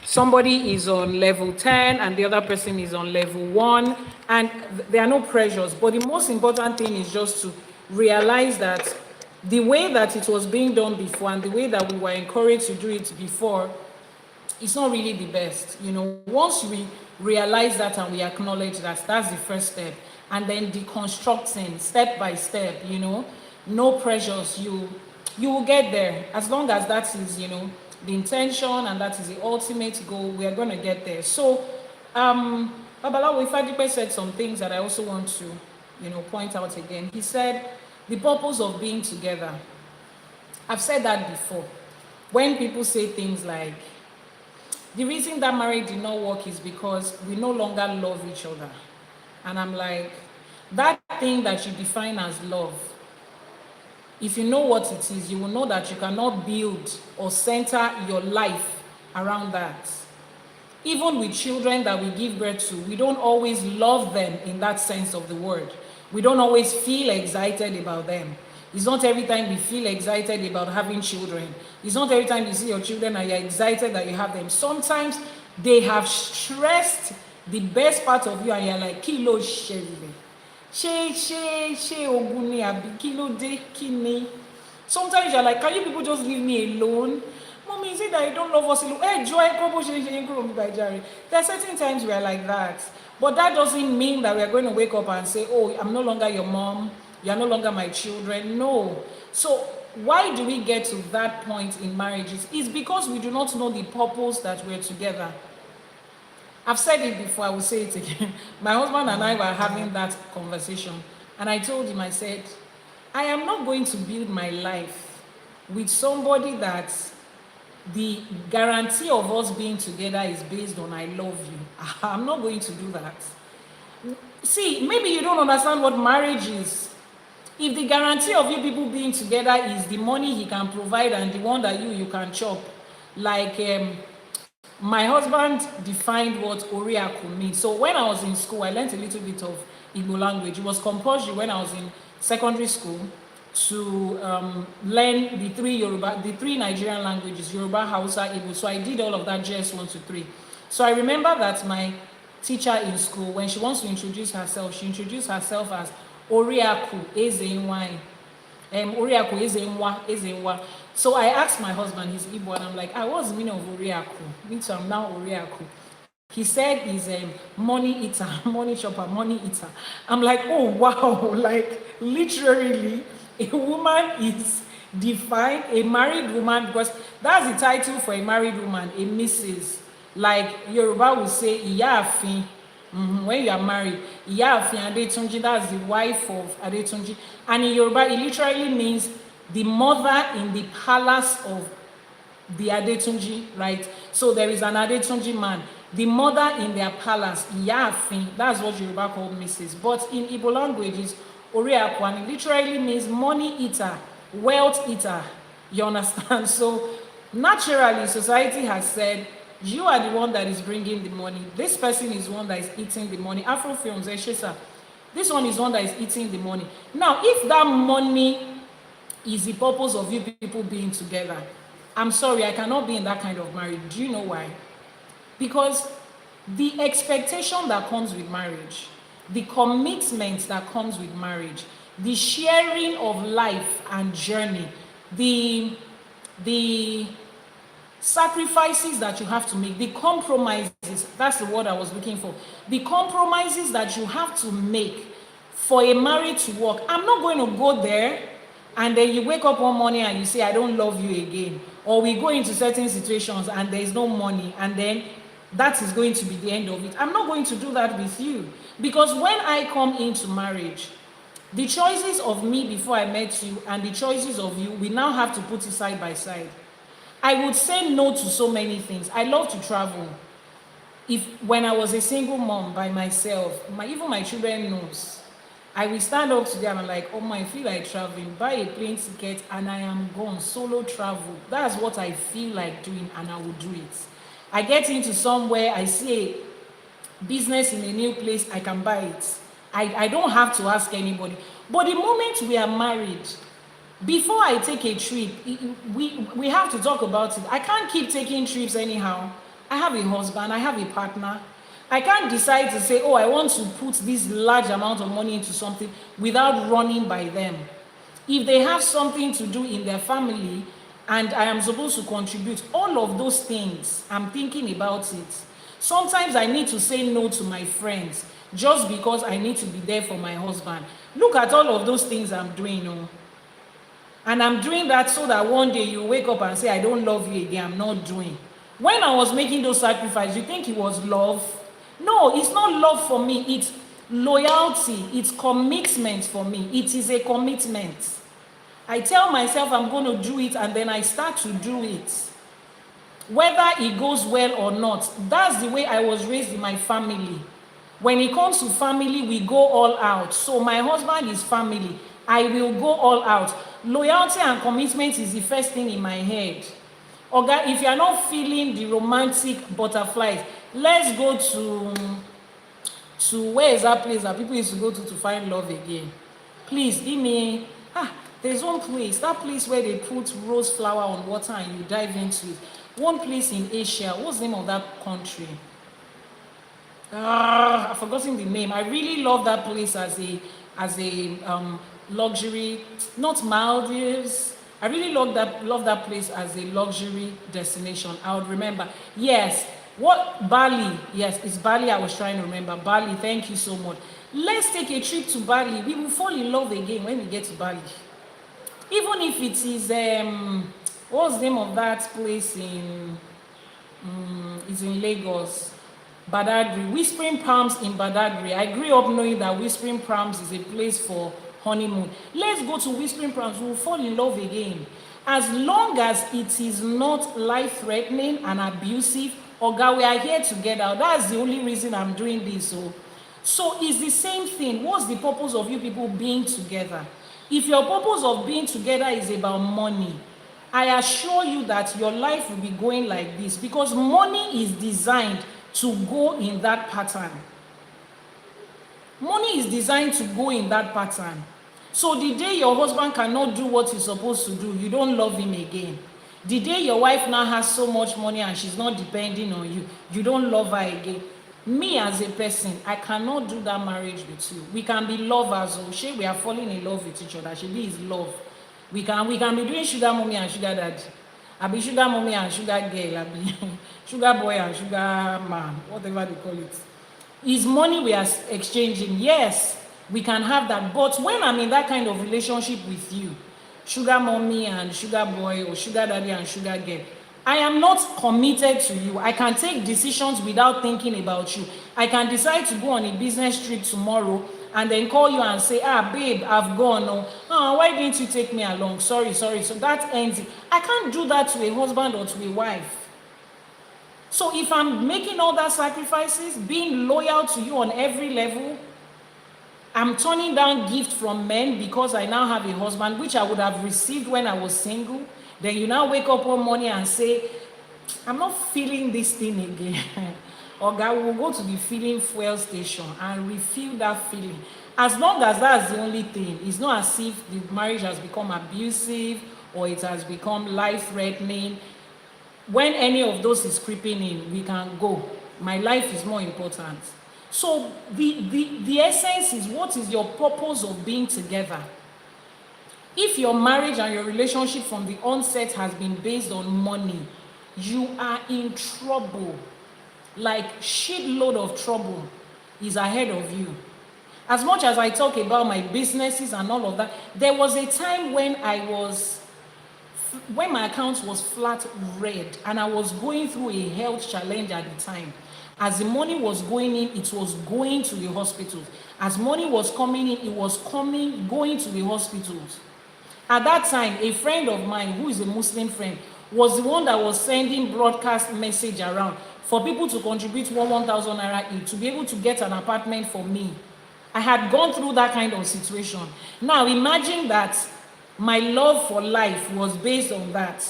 somebody is on level 10 and the other person is on level 1, and there are no pressures. But the most important thing is just to realize that the way that it was being done before and the way that we were encouraged to do it before, it's not really the best. Once we realize that and we acknowledge that, that's the first step. And then deconstructing step by step, no pressures. You will get there. As long as that is, the intention and that is the ultimate goal, we are going to get there. So, Babalawo Ifadipe said some things that I also want to, point out again. He said, the purpose of being together. I've said that before. when people say things like, the reason that marriage did not work is because we no longer love each other. And I'm like, that thing that you define as love, if you know what it is, you will know that you cannot build or center your life around that. Even with children that we give birth to, we don't always love them in that sense of the word. We don't always feel excited about them. It's not every time we feel excited about having children. It's not every time you see your children and you're excited that you have them. Sometimes they have stressed the best part of you and you're like, kilo shele. She oguni abi kilo de kini. Sometimes you're like, can you people just leave me alone? Mommy, is it that you don't love us alone? Hey, joy, there are certain times we are like that. But that doesn't mean that we are going to wake up and say, oh, I'm no longer your mom. You are no longer my children. No. So why do we get to that point in marriages? It's because we do not know the purpose that we're together. I've said it before, I will say it again. My husband and I were having that conversation. And I told him, I said, I am not going to build my life with somebody that the guarantee of us being together is based on I love you. I'm not going to do that. See, maybe you don't understand what marriage is. If the guarantee of you people being together is the money he can provide and the one that you can chop, like my husband defined what Oriaku means. So when I was in school, I learned a little bit of Igbo language. It was compulsory when I was in secondary school to learn the three Nigerian languages, Yoruba, Hausa, Igbo. So I did all of that JS 1 to 3. So I remember that my teacher in school, when she wants to introduce herself, she introduced herself as Oriaku Ezenwai. Oriaku Ezenwa. So I asked my husband, he's Igbo, and I'm like, what's the meaning of Oriaku? Me too, I'm now Oriaku. He said he's a money eater, money chopper, money eater. I'm like, oh wow, like literally a woman is defined, a married woman, because that's the title for a married woman, a Mrs. Like Yoruba will say, Iyafin. When you are married, Iyafin Adetunji, that's the wife of Adetunji. And in Yoruba, it literally means the mother in the palace of the Adetunji, right? So there is an Adetunji man. The mother in their palace, Iyafin, that's what Yoruba call Mrs. But in Igbo languages, Oriaku, and it literally means money eater, wealth eater. You understand? So naturally, society has said, you are the one that is bringing the money. This person is one that is eating the money. Afro films, Eshesa. This one is one that is eating the money. Now, if that money is the purpose of you people being together, I'm sorry, I cannot be in that kind of marriage. Do you know why? Because the expectation that comes with marriage, the commitment that comes with marriage, the sharing of life and journey, the sacrifices that you have to make, the compromises, that's the word I was looking for, the compromises that you have to make for a marriage to work. I'm not going to go there and then you wake up one morning and you say, I don't love you again. Or we go into certain situations and there is no money and then that is going to be the end of it. I'm not going to do that with you. Because when I come into marriage, the choices of me before I met you and the choices of you, we now have to put it side by side. I would say no to so many things. I love to travel. When I was a single mom by myself, even my children knows, I will stand up today and I'm like, oh my, I feel like traveling, buy a plane ticket and I am gone, solo travel. That's what I feel like doing and I will do it. I get into somewhere, I see a business in a new place, I can buy it. I don't have to ask anybody. But the moment we are married, before I take a trip, we have to talk about it. I can't keep taking trips anyhow. I have a husband, I have a partner. I can't decide to say, oh, I want to put this large amount of money into something without running by them. If they have something to do in their family and I am supposed to contribute, all of those things, I'm thinking about it. Sometimes I need to say no to my friends just because I need to be there for my husband. Look at all of those things I'm doing, you know. And I'm doing that so that one day you wake up and say, I don't love you again, I'm not doing. When I was making those sacrifices, you think it was love? No, it's not love for me. It's loyalty. It's commitment for me. It is a commitment. I tell myself I'm going to do it, and then I start to do it. Whether it goes well or not, that's the way I was raised in my family. When it comes to family, we go all out. So my husband is family. I will go all out. Loyalty and commitment is the first thing in my head. Oga, if you are not feeling the romantic butterflies, let's go to where is that place that people used to go to find love again? Please give me, there's one place, that place where they put rose flower on water and you dive into it. One place in Asia, what's the name of that country? I've forgotten the name. I really love that place as a luxury, not Maldives. I really love that place as a luxury destination. I would remember. Yes, what Bali? Yes, it's Bali. I was trying to remember Bali. Thank you so much. Let's take a trip to Bali. We will fall in love again when we get to Bali. Even if it is what's the name of that place it's in Lagos? Badagry, Whispering Palms in Badagry. I grew up knowing that Whispering Palms is a place for honeymoon. Let's go to Whispering Palms. We'll fall in love again. As long as it is not life-threatening and abusive, Oga, we are here together. That's the only reason I'm doing this. So it's the same thing. What's the purpose of you people being together? If your purpose of being together is about money, I assure you that your life will be going like this, because money is designed to go in that pattern. Money is designed to go in that pattern. So the day your husband cannot do what he's supposed to do, you don't love him again. The day your wife now has so much money and she's not depending on you, you don't love her again. Me as a person, I cannot do that marriage with you. We can be lovers, or we are falling in love with each other. She is love. We can be doing sugar mommy and sugar daddy. I be sugar mommy and sugar girl. I be sugar boy and sugar man, whatever they call it. Is money we are exchanging? Yes, we can have that. But when I'm in that kind of relationship with you, sugar mommy and sugar boy, or sugar daddy and sugar girl, I am not committed to you. I can take decisions without thinking about you. I can decide to go on a business trip tomorrow and then call you and say, babe, I've gone. Why didn't you take me along? Sorry. So that ends it. I can't do that to a husband or to a wife. So if I'm making all that sacrifices, being loyal to you on every level, I'm turning down gifts from men because I now have a husband, which I would have received when I was single. Then you now wake up one morning and say, I'm not feeling this thing again. Or God will go to the filling fuel station and refill that feeling. As long as that's the only thing, it's not as if the marriage has become abusive or it has become life-threatening. When any of those is creeping in, we can go. My life is more important. So the essence is, what is your purpose of being together? If your marriage and your relationship from the onset has been based on money, you are in trouble. Like shitload of trouble is ahead of you. As much as I talk about my businesses and all of that, there was a time when my account was flat red and I was going through a health challenge at the time. As the money was going in, it was going to the hospitals. As money was coming in, it was going to the hospitals. At that time, a friend of mine, who is a Muslim friend, was the one that was sending broadcast message around for people to contribute 1,000 naira each to be able to get an apartment for me. I had gone through that kind of situation. Now imagine that my love for life was based on that.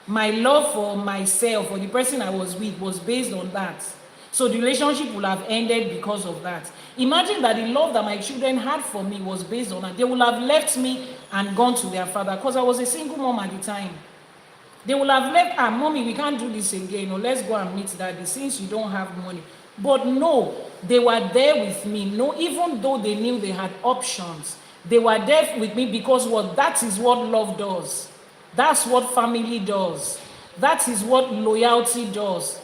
My love for myself or the person I was with was based on that. So the relationship would have ended because of that. Imagine that the love that my children had for me was based on that. They would have left me and gone to their father, because I was a single mom at the time. They would have left, mommy, we can't do this again, or let's go and meet daddy since you don't have money. But no, they were there with me. No, even though they knew they had options, they were there with me because that is what love does. That's what family does. That is what loyalty does.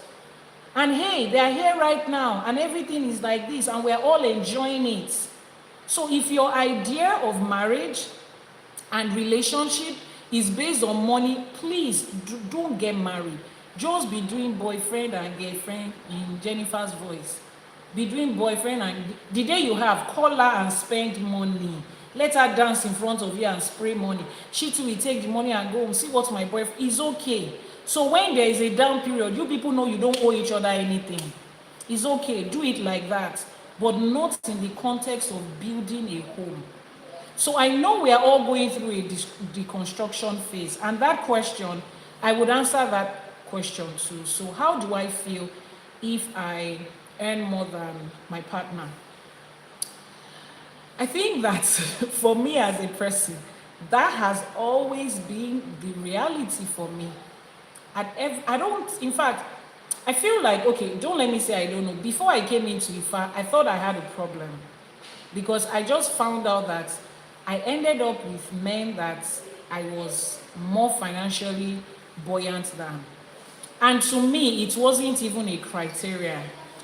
And hey, they are here right now and everything is like this and we're all enjoying it. So if your idea of marriage and relationship is based on money, please don't get married. Just be doing boyfriend and girlfriend in Jennifer's voice. Be doing boyfriend, and the day you have, call her and spend money. Let her dance in front of you and spray money. She too will take the money and go home. See what my boyfriend is okay. So when there is a down period, you people know you don't owe each other anything. It's okay, do it like that, but not in the context of building a home. So I know we are all going through a deconstruction phase, and that question, I would answer that question too. So how do I feel if I earn more than my partner? I think that for me as a person, that has always been the reality for me. I don't, in fact, I feel like, okay, don't let me say I don't know. Before I came into IFA, I thought I had a problem because I just found out that I ended up with men that I was more financially buoyant than. And to me, it wasn't even a criteria.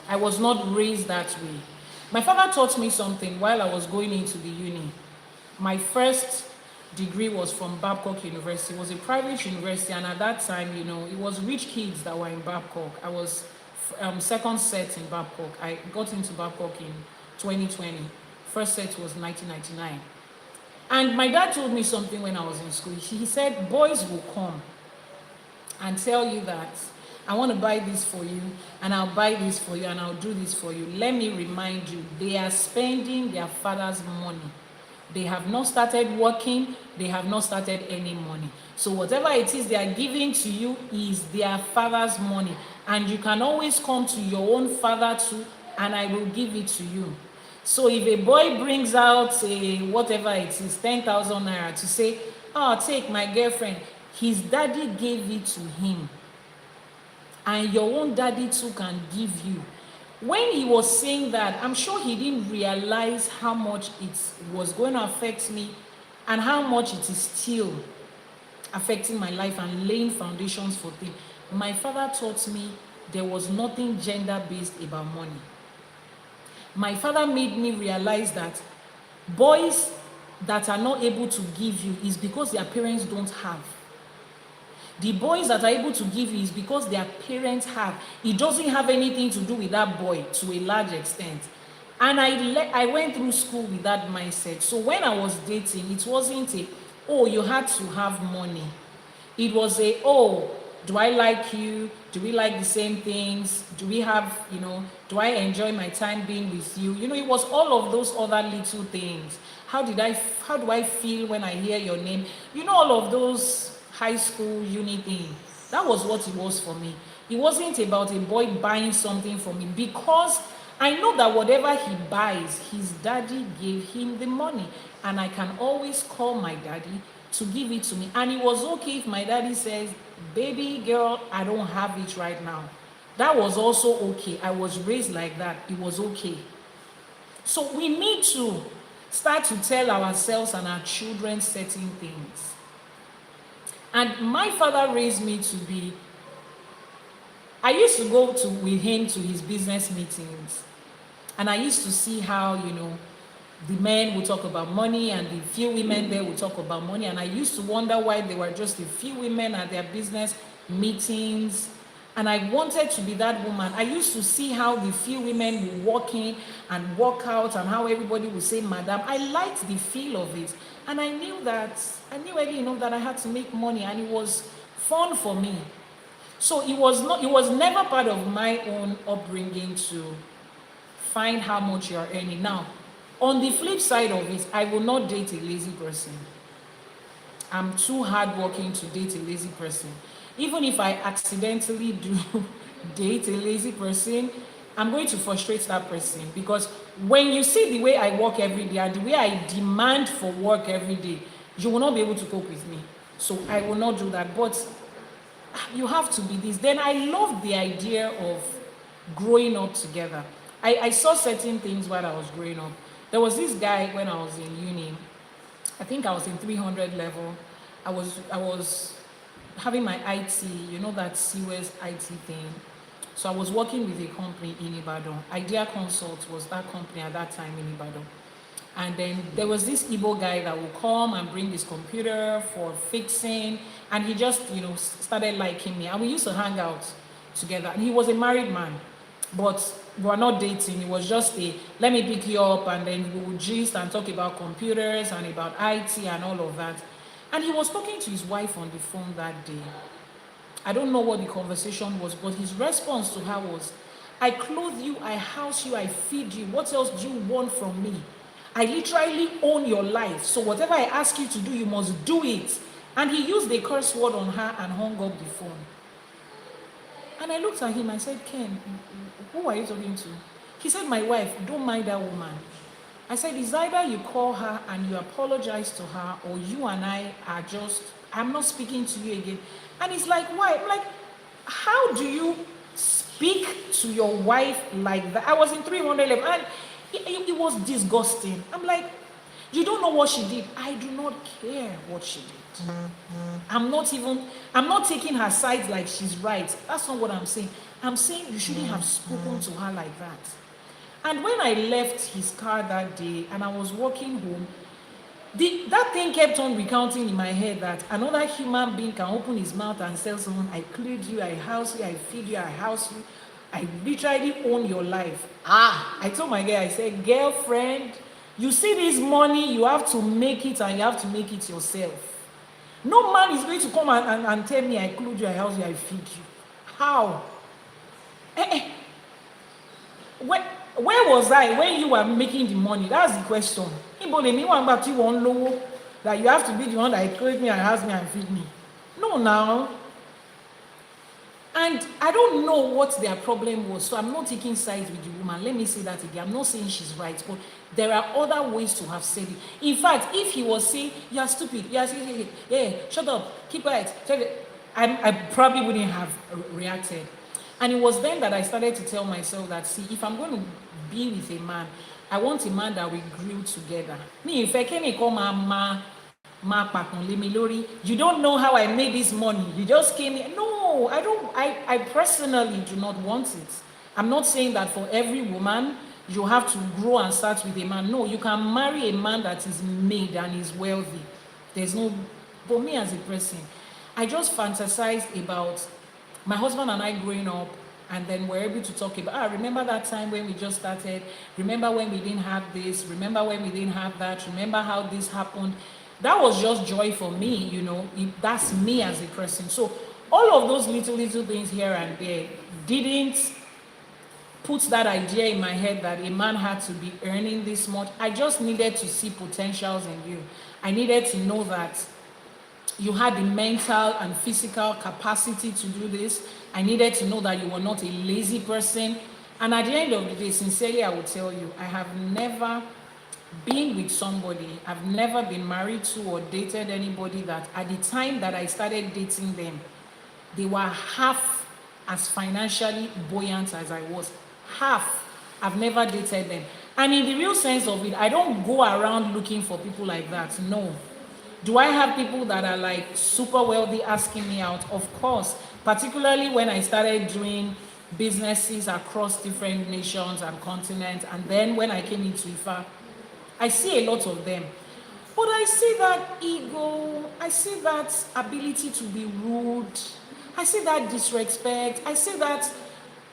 I was not raised that way. My father taught me something while I was going into the uni. My first degree was from Babcock University. It was a private university, and at that time, you know, it was rich kids that were in Babcock. I was second set in Babcock. I got into Babcock in 2020. First set was 1999. And my dad told me something when I was in school. He said, boys will come and tell you that I want to buy this for you, and I'll buy this for you, and I'll do this for you. Let me remind you, they are spending their father's money. They have not started working, they have not started any money. So whatever it is they are giving to you is their father's money. And you can always come to your own father too, and I will give it to you. So if a boy brings out a whatever it is, 10,000 naira to say, oh, take my girlfriend, his daddy gave it to him. And your own daddy too can give you. When he was saying that, I'm sure he didn't realize how much it was going to affect me and how much it is still affecting my life and laying foundations for things. My father taught me there was nothing gender-based about money. My father made me realize that boys that are not able to give you is because their parents don't have. The boys that are able to give you is because their parents have. It doesn't have anything to do with that boy to a large extent. And I went through school with that mindset. So when I was dating, it wasn't a, oh, you had to have money. It was a, oh, do I like you? Do we like the same things? Do we have, you know, do I enjoy my time being with you? You know, it was all of those other little things. How do I feel when I hear your name? You know, all of those high school uni thing. That was what it was for me. It wasn't about a boy buying something for me, because I know that whatever he buys, his daddy gave him the money, and I can always call my daddy to give it to me. And it was okay if my daddy says, baby girl, I don't have it right now. That was also okay. I was raised like that. It was okay. So we need to start to tell ourselves and our children certain things. And my father raised me to be, I used to go with him to his business meetings. And I used to see how, you know, the men would talk about money and the few women there would talk about money. And I used to wonder why there were just a few women at their business meetings. And I wanted to be that woman. I used to see how the few women would walk in and walk out and how everybody would say, madam. I liked the feel of it. And I knew early enough that I had to make money, and it was fun for me. So it was never part of my own upbringing to find how much you are earning. Now, on the flip side of it, I will not date a lazy person. I'm too hardworking to date a lazy person. Even if I accidentally do date a lazy person, I'm going to frustrate that person, because when you see the way I work every day and the way I demand for work every day, you will not be able to cope with me. So I will not do that. But you have to be this. Then I love the idea of growing up together. I saw certain things while I was growing up. There was this guy when I was in uni. I think I was in 300 level. I was having my IT, you know, that CWES IT thing. So I was working with a company in Ibadan. Idea Consult was that company at that time in Ibadan. And then there was this Igbo guy that would come and bring his computer for fixing. And he just, you know, started liking me. And we used to hang out together. And he was a married man. But we were not dating. It was just a let me pick you up, and then we would gist and talk about computers and about IT and all of that. And he was talking to his wife on the phone that day. I don't know what the conversation was, but his response to her was, I clothe you, I house you, I feed you. What else do you want from me? I literally own your life. So whatever I ask you to do, you must do it. And he used a curse word on her and hung up the phone. And I looked at him and said, Ken, who are you talking to? He said, my wife. Don't mind that woman. I said, it's either you call her and you apologize to her, or you and I are just, I'm not speaking to you again. And it's like, why? I'm like, how do you speak to your wife like that? I was in 300 level and it was disgusting. I'm like, you don't know what she did. I do not care what she did. I'm not taking her side like she's right. That's not what I'm saying. I'm saying you shouldn't have spoken to her like that. And when I left his car that day and I was walking home, that thing kept on recounting in my head that another human being can open his mouth and tell someone, I clothe you, I house you, I feed you, I house you, I literally own your life. I told my girl, I said, girlfriend, you see this money, you have to make it, and you have to make it yourself. No man is going to come and tell me, I clothe you, I house you, I feed you. How? Where was I when you were making the money? That's the question. That you have to be the one that clothe me and house me and feed me. No, now. And I don't know what their problem was, so I'm not taking sides with the woman. Let me say that again. I'm not saying she's right, but there are other ways to have said it. In fact, if he was saying, you're stupid, yeah, shut up, keep quiet, I probably wouldn't have reacted. And it was then that I started to tell myself that, see, if I'm going to be with a man, I want a man that we grew together. Me, if I can't call you don't know how I made this money. You just came here. No, I don't. I personally do not want it. I'm not saying that for every woman, you have to grow and start with a man. No, you can marry a man that is made and is wealthy. There's no, for me as a person, I just fantasized about my husband and I growing up, and then we're able to talk about, remember that time when we just started? Remember when we didn't have this? Remember when we didn't have that? Remember how this happened? That was just joy for me, you know. That's me as a person. So all of those little things here and there didn't put that idea in my head that a man had to be earning this much. I just needed to see potentials in you. I needed to know that you had the mental and physical capacity to do this. I needed to know that you were not a lazy person. And at the end of the day, sincerely, I will tell you, I have never been with somebody, I've never been married to or dated anybody that at the time that I started dating them, they were half as financially buoyant as I was. Half. I've never dated them. And in the real sense of it, I don't go around looking for people like that. No. Do I have people that are like super wealthy asking me out? Of course. Particularly when I started doing businesses across different nations and continents. And then when I came into IFA, I see a lot of them. But I see that ego, I see that ability to be rude, I see that disrespect, I see that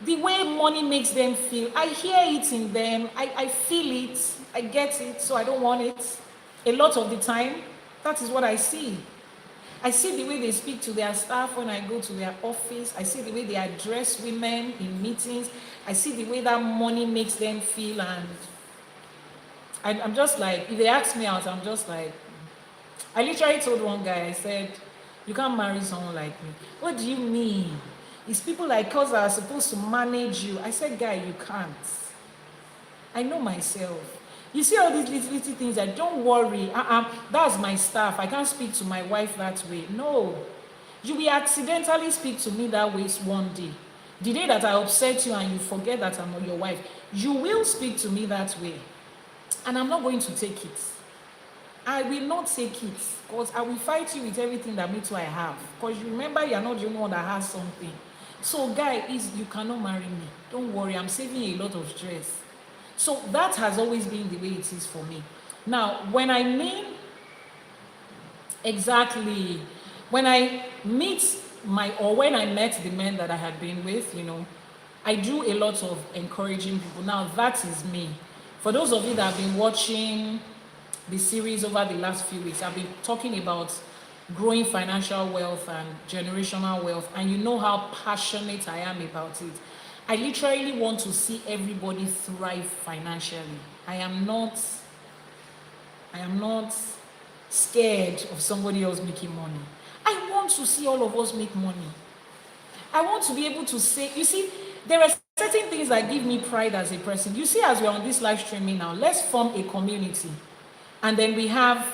the way money makes them feel. I hear it in them, I feel it, I get it, so I don't want it. A lot of the time, that is what I see. I see the way they speak to their staff when I go to their office. I see the way they address women in meetings. I see the way that money makes them feel, and I'm just like, if they ask me out, I'm just like, I literally told one guy, I said, you can't marry someone like me. What do you mean? It's people like us that are supposed to manage you. I said, guy, you can't. I know myself. You see all these little things that, don't worry, that's my staff. I can't speak to my wife that way. No. You will accidentally speak to me that way one day. The day that I upset you and you forget that I'm not your wife, you will speak to me that way. And I'm not going to take it. I will not take it, because I will fight you with everything that me too I have. Because you remember, you're not the only one that has something. So guy, you cannot marry me. Don't worry, I'm saving a lot of stress. So that has always been the way it is for me. Now, when I met the men that I had been with, you know, I do a lot of encouraging people. Now, that is me. For those of you that have been watching the series over the last few weeks, I've been talking about growing financial wealth and generational wealth, and you know how passionate I am about it. I literally want to see everybody thrive financially. I am not scared of somebody else making money. I want to see all of us make money. I want to be able to say, you see, there are certain things that give me pride as a person. You see, as we're on this live streaming now, let's form a community. And then we have,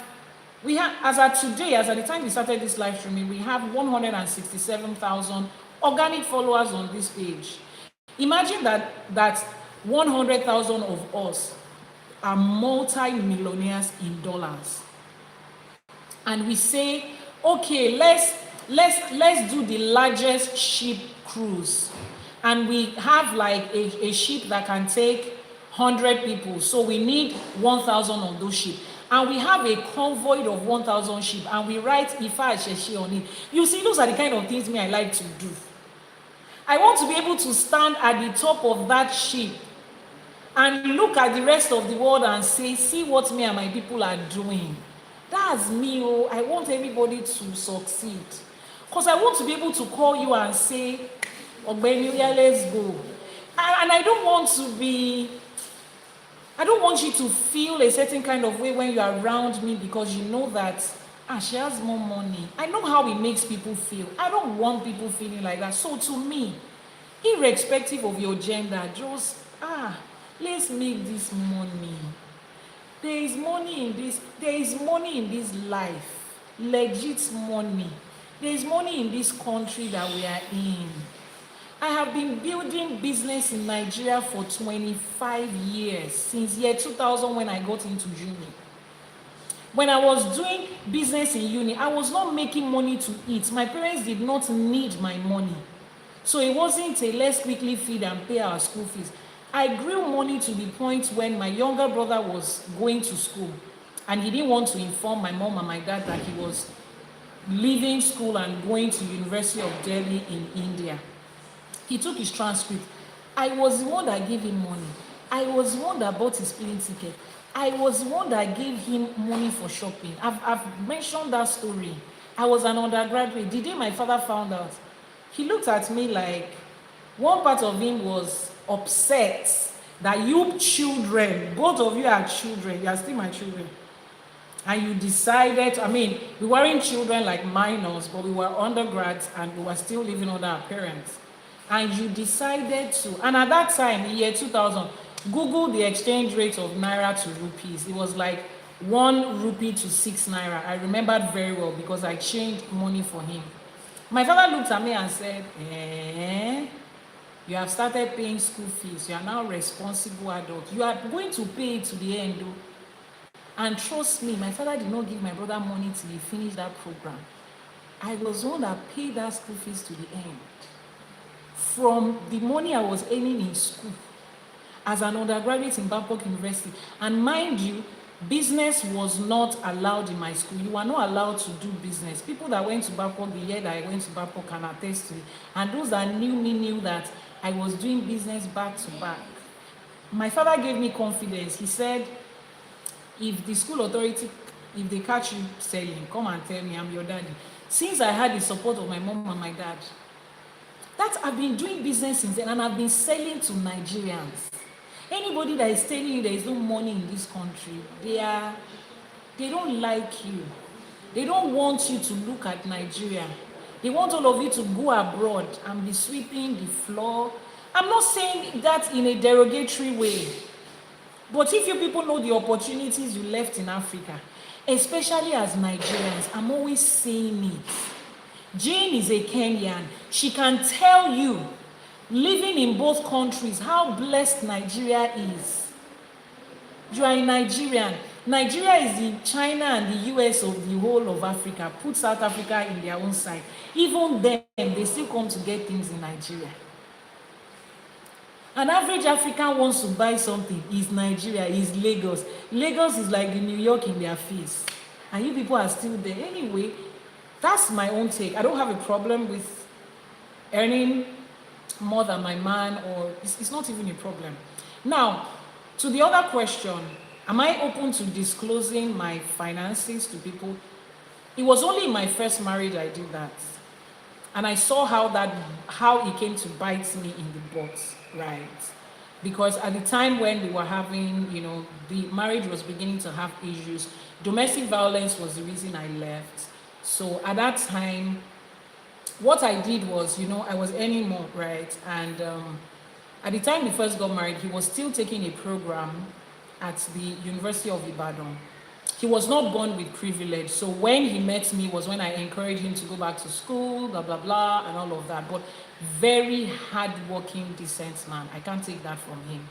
as at today, as at the time we started this live streaming, we have 167,000 organic followers on this page. Imagine that 100,000 of us are multi-millionaires in dollars. And we say, okay, let's do the largest ship cruise. And we have like a ship that can take 100 people. So we need 1,000 on those ships. And we have a convoy of 1,000 sheep, and we write IFA Sheshi on it. You see, those are the kind of things I like to do. I want to be able to stand at the top of that ship and look at the rest of the world and say, see what me and my people are doing. That's me. Oh, I want everybody to succeed. Because I want to be able to call you and say, Ogbeni, let's go. And I don't want you to feel a certain kind of way when you are around me, because you know that she has more money. I know how it makes people feel. I don't want people feeling like that. So to me, irrespective of your gender, just let's make this money. There is money in this life. Legit money. There is money in this country that we are in. I have been building business in Nigeria for 25 years, since year 2000 when I got into uni. When I was doing business in uni, I was not making money to eat. My parents did not need my money. So it wasn't a let's quickly feed and pay our school fees. I grew money to the point when my younger brother was going to school, and he didn't want to inform my mom and my dad that he was leaving school and going to University of Delhi in India. He took his transcript. I was the one that gave him money. I was the one that bought his plane ticket. I was the one that gave him money for shopping. I've mentioned that story. I was an undergraduate. The day my father found out, he looked at me like, one part of him was upset that you children, both of you are children, you are still my children. And you decided, we weren't children like minors, but we were undergrads and we were still living under our parents. And you decided to, and at that time, in year 2000, Google the exchange rate of Naira to rupees. It was like 1 rupee to 6 Naira. I remembered very well because I changed money for him. My father looked at me and said, you have started paying school fees. You are now responsible adult. You are going to pay it to the end, though. And trust me, my father did not give my brother money till he finished that program. I was the one that paid that school fees to the end. From the money I was earning in school as an undergraduate in Babcock University. And mind you, business was not allowed in my school. You were not allowed to do business. People that went to Babcock, the year that I went to Babcock, can attest to it. And those that knew me knew that I was doing business back to back. My father gave me confidence. He said, if the school authority, if they catch you selling, come and tell me, I'm your daddy. Since I had the support of my mom and my dad, that I've been doing business since then, and I've been selling to Nigerians. Anybody that is telling you there is no money in this country, they don't like you. They don't want you to look at Nigeria. They want all of you to go abroad and be sweeping the floor. I'm not saying that in a derogatory way, but if you people know the opportunities you left in Africa, especially as Nigerians, I'm always saying it. Jane is a Kenyan. She can tell you, living in both countries, how blessed Nigeria is. You are a Nigerian. Nigeria is the China and the US of the whole of Africa. Put South Africa in their own side. Even them, they still come to get things in Nigeria. An average African wants to buy something, is Nigeria, is Lagos. Lagos is like the New York in their face. And you people are still there. Anyway, that's my own take. I don't have a problem with earning more than my man, or it's not even a problem. Now, to the other question, am I open to disclosing my finances to people? It was only in my first marriage I did that. And I saw how it came to bite me in the butt, right? Because at the time when we were having, the marriage was beginning to have issues, domestic violence was the reason I left. So at that time, what I did was, I was earning more, right? And at the time we first got married, he was still taking a program at the University of Ibadan. He was not born with privilege. So when he met me was when I encouraged him to go back to school, blah, blah, blah, and all of that. But very hardworking, decent man. I can't take that from him.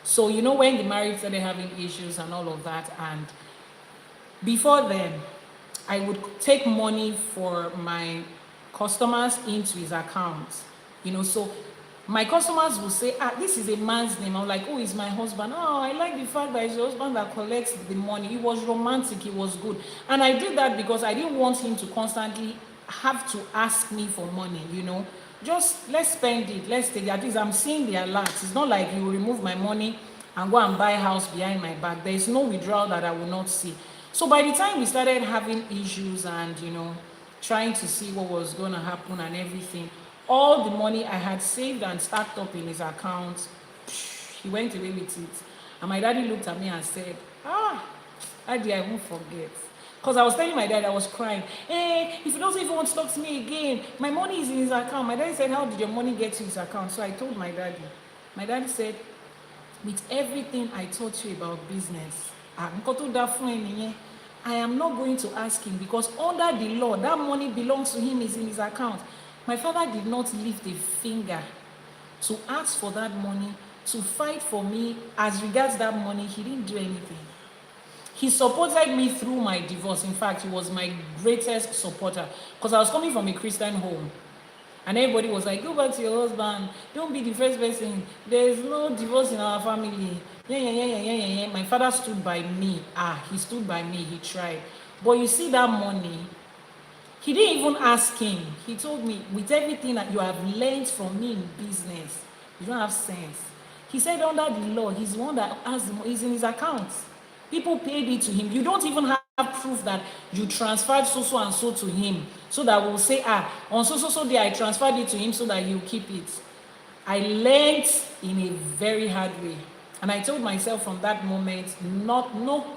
So, when the marriage started having issues and all of that, and before then, I would take money for my customers into his account. So my customers will say, this is a man's name. I'm like, oh, it's my husband. Oh, I like the fact that it's your husband that collects the money. It was romantic, it was good. And I did that because I didn't want him to constantly have to ask me for money, Just let's spend it, let's take it. At least I'm seeing the alert. It's not like you remove my money and go and buy a house behind my back. There is no withdrawal that I will not see. So by the time we started having issues and, trying to see what was going to happen and everything, all the money I had saved and stacked up in his account, he went away with it. And my daddy looked at me and said, Daddy, I won't forget. Because I was telling my dad, I was crying, hey, if he doesn't even want to talk to me again, my money is in his account. My daddy said, how did your money get to his account? So I told my daddy. My daddy said, with everything I taught you about business, I am not going to ask him, because under the law, that money belongs to him, is in his account. My father did not lift a finger to ask for that money, to fight for me as regards that money. He didn't do anything. He supported me through my divorce. In fact, he was my greatest supporter, because I was coming from a Christian home. And everybody was like, go back to your husband. Don't be the first person. There's no divorce in our family. Yeah. My father stood by me. He stood by me. He tried. But you see that money, he didn't even ask him. He told me, with everything that you have learned from me in business, you don't have sense. He said under the law, he's the one that has the money, is in his account. People paid it to him. You don't even have proof that you transferred so and so to him, so that we'll say, on so day I transferred it to him so that he'll keep it. I learned in a very hard way. And I told myself from that moment, no.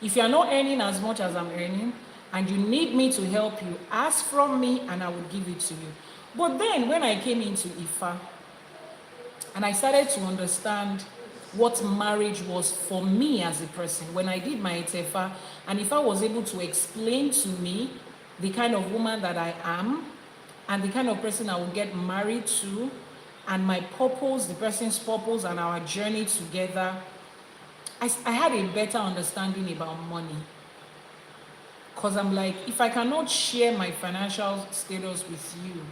If you are not earning as much as I'm earning, and you need me to help you, ask from me and I will give it to you. But then when I came into IFA, and I started to understand what marriage was for me as a person, when I did my IFA, and if I was able to explain to me the kind of woman that I am, and the kind of person I will get married to, and my purpose, the person's purpose, and our journey together, I had a better understanding about money. Because I'm like, if I cannot share my financial status with you,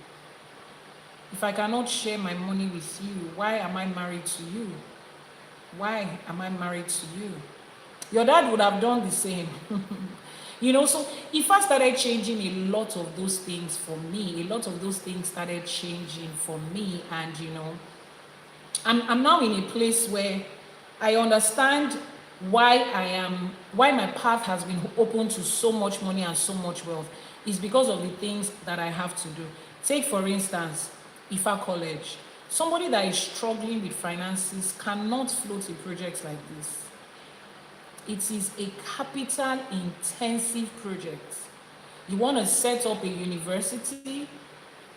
if I cannot share my money with you, why am I married to you? Why am I married to you? Your dad would have done the same. So if I started changing a lot of those things for me, a lot of those things started changing for me. And, I'm now in a place where I understand why my path has been open to so much money and so much wealth is because of the things that I have to do. Take, for instance, IFA College. Somebody that is struggling with finances cannot float a project like this. It is a capital intensive project. You want to set up a university,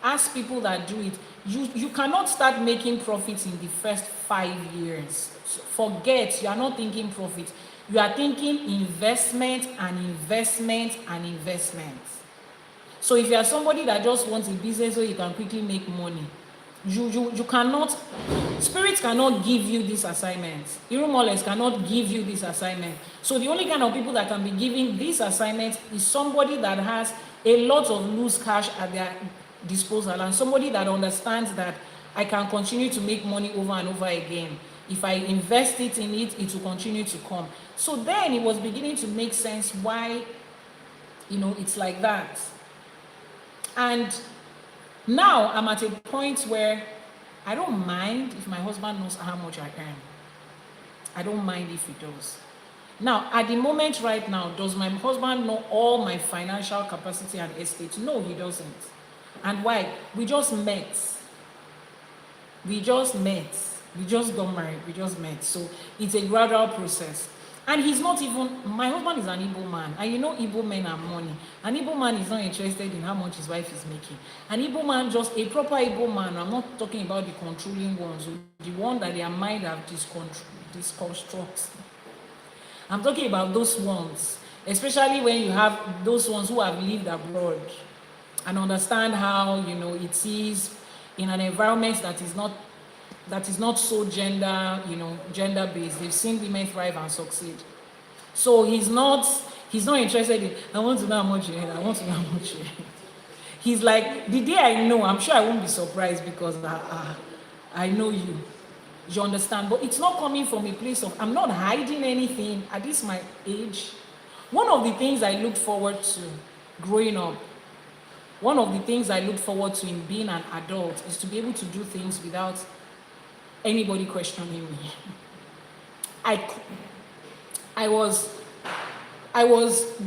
ask people that do it. You cannot start making profits in the first 5 years. Forget, you are not thinking profit. You are thinking investment and investment and investment. So if you are somebody that just wants a business where you can quickly make money, you cannot, spirit cannot give you this assignment. Irumolers cannot give you this assignment. So the only kind of people that can be giving this assignment is somebody that has a lot of loose cash at their disposal, and somebody that understands that I can continue to make money over and over again. If I invest it in it, it will continue to come. So then it was beginning to make sense why, it's like that. And Now I'm at a point where I don't mind if my husband knows how much I earn. I don't mind if he does. Now, at the moment right now, does my husband know all my financial capacity and estate? No, he doesn't. And why? We just met. We just met. We just got married. We just met. So it's a gradual process. And he's not even, my husband is an Igbo man. And you know Igbo men are money. An Igbo man is not interested in how much his wife is making. An Igbo man, just a proper Igbo man, I'm not talking about the controlling ones, the one that their mind have disconstruct. I'm talking about those ones, especially when you have those ones who have lived abroad and understand how, you know, it is in an environment that is not so gender based. They've seen women thrive and succeed. So he's not interested in, I want to know how much you earn, I want to know how much you earn. He's like, the day I know, I'm sure I won't be surprised because I know you. You understand? But it's not coming from a place of, I'm not hiding anything at this my age. One of the things I looked forward to growing up, one of the things I looked forward to in being an adult is to be able to do things without anybody questioning me. I was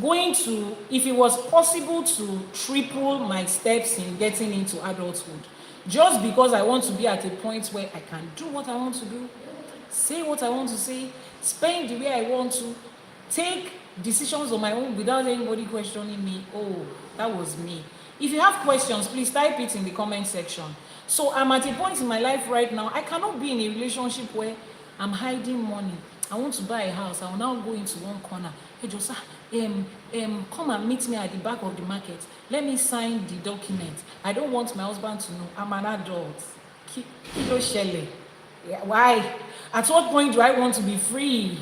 going to, if it was possible to triple my steps in getting into adulthood, just because I want to be at a point where I can do what I want to do, say what I want to say, spend the way I want to, take decisions on my own without anybody questioning me. Oh, that was me. If you have questions, please type it in the comment section. So I'm at a point in my life right now, I cannot be in a relationship where I'm hiding money. I want to buy a house. I will now go into one corner. Hey, Josa, come and meet me at the back of the market. Let me sign the document. I don't want my husband to know I'm an adult. Kilo Shelley. Why? At what point do I want to be free?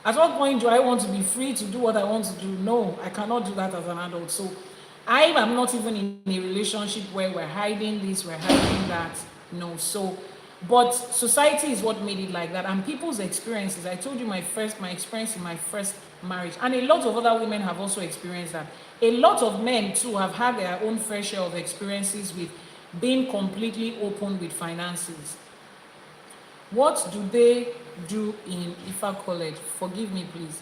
At what point do I want to be free to do what I want to do? No, I cannot do that as an adult. So I am not even in a relationship where we're hiding this, we're hiding that. No. So, but society is what made it like that. And people's experiences, I told you my experience in my first marriage, and a lot of other women have also experienced that. A lot of men too have had their own fair share of experiences with being completely open with finances. What do they do in IFA College? Forgive me, please.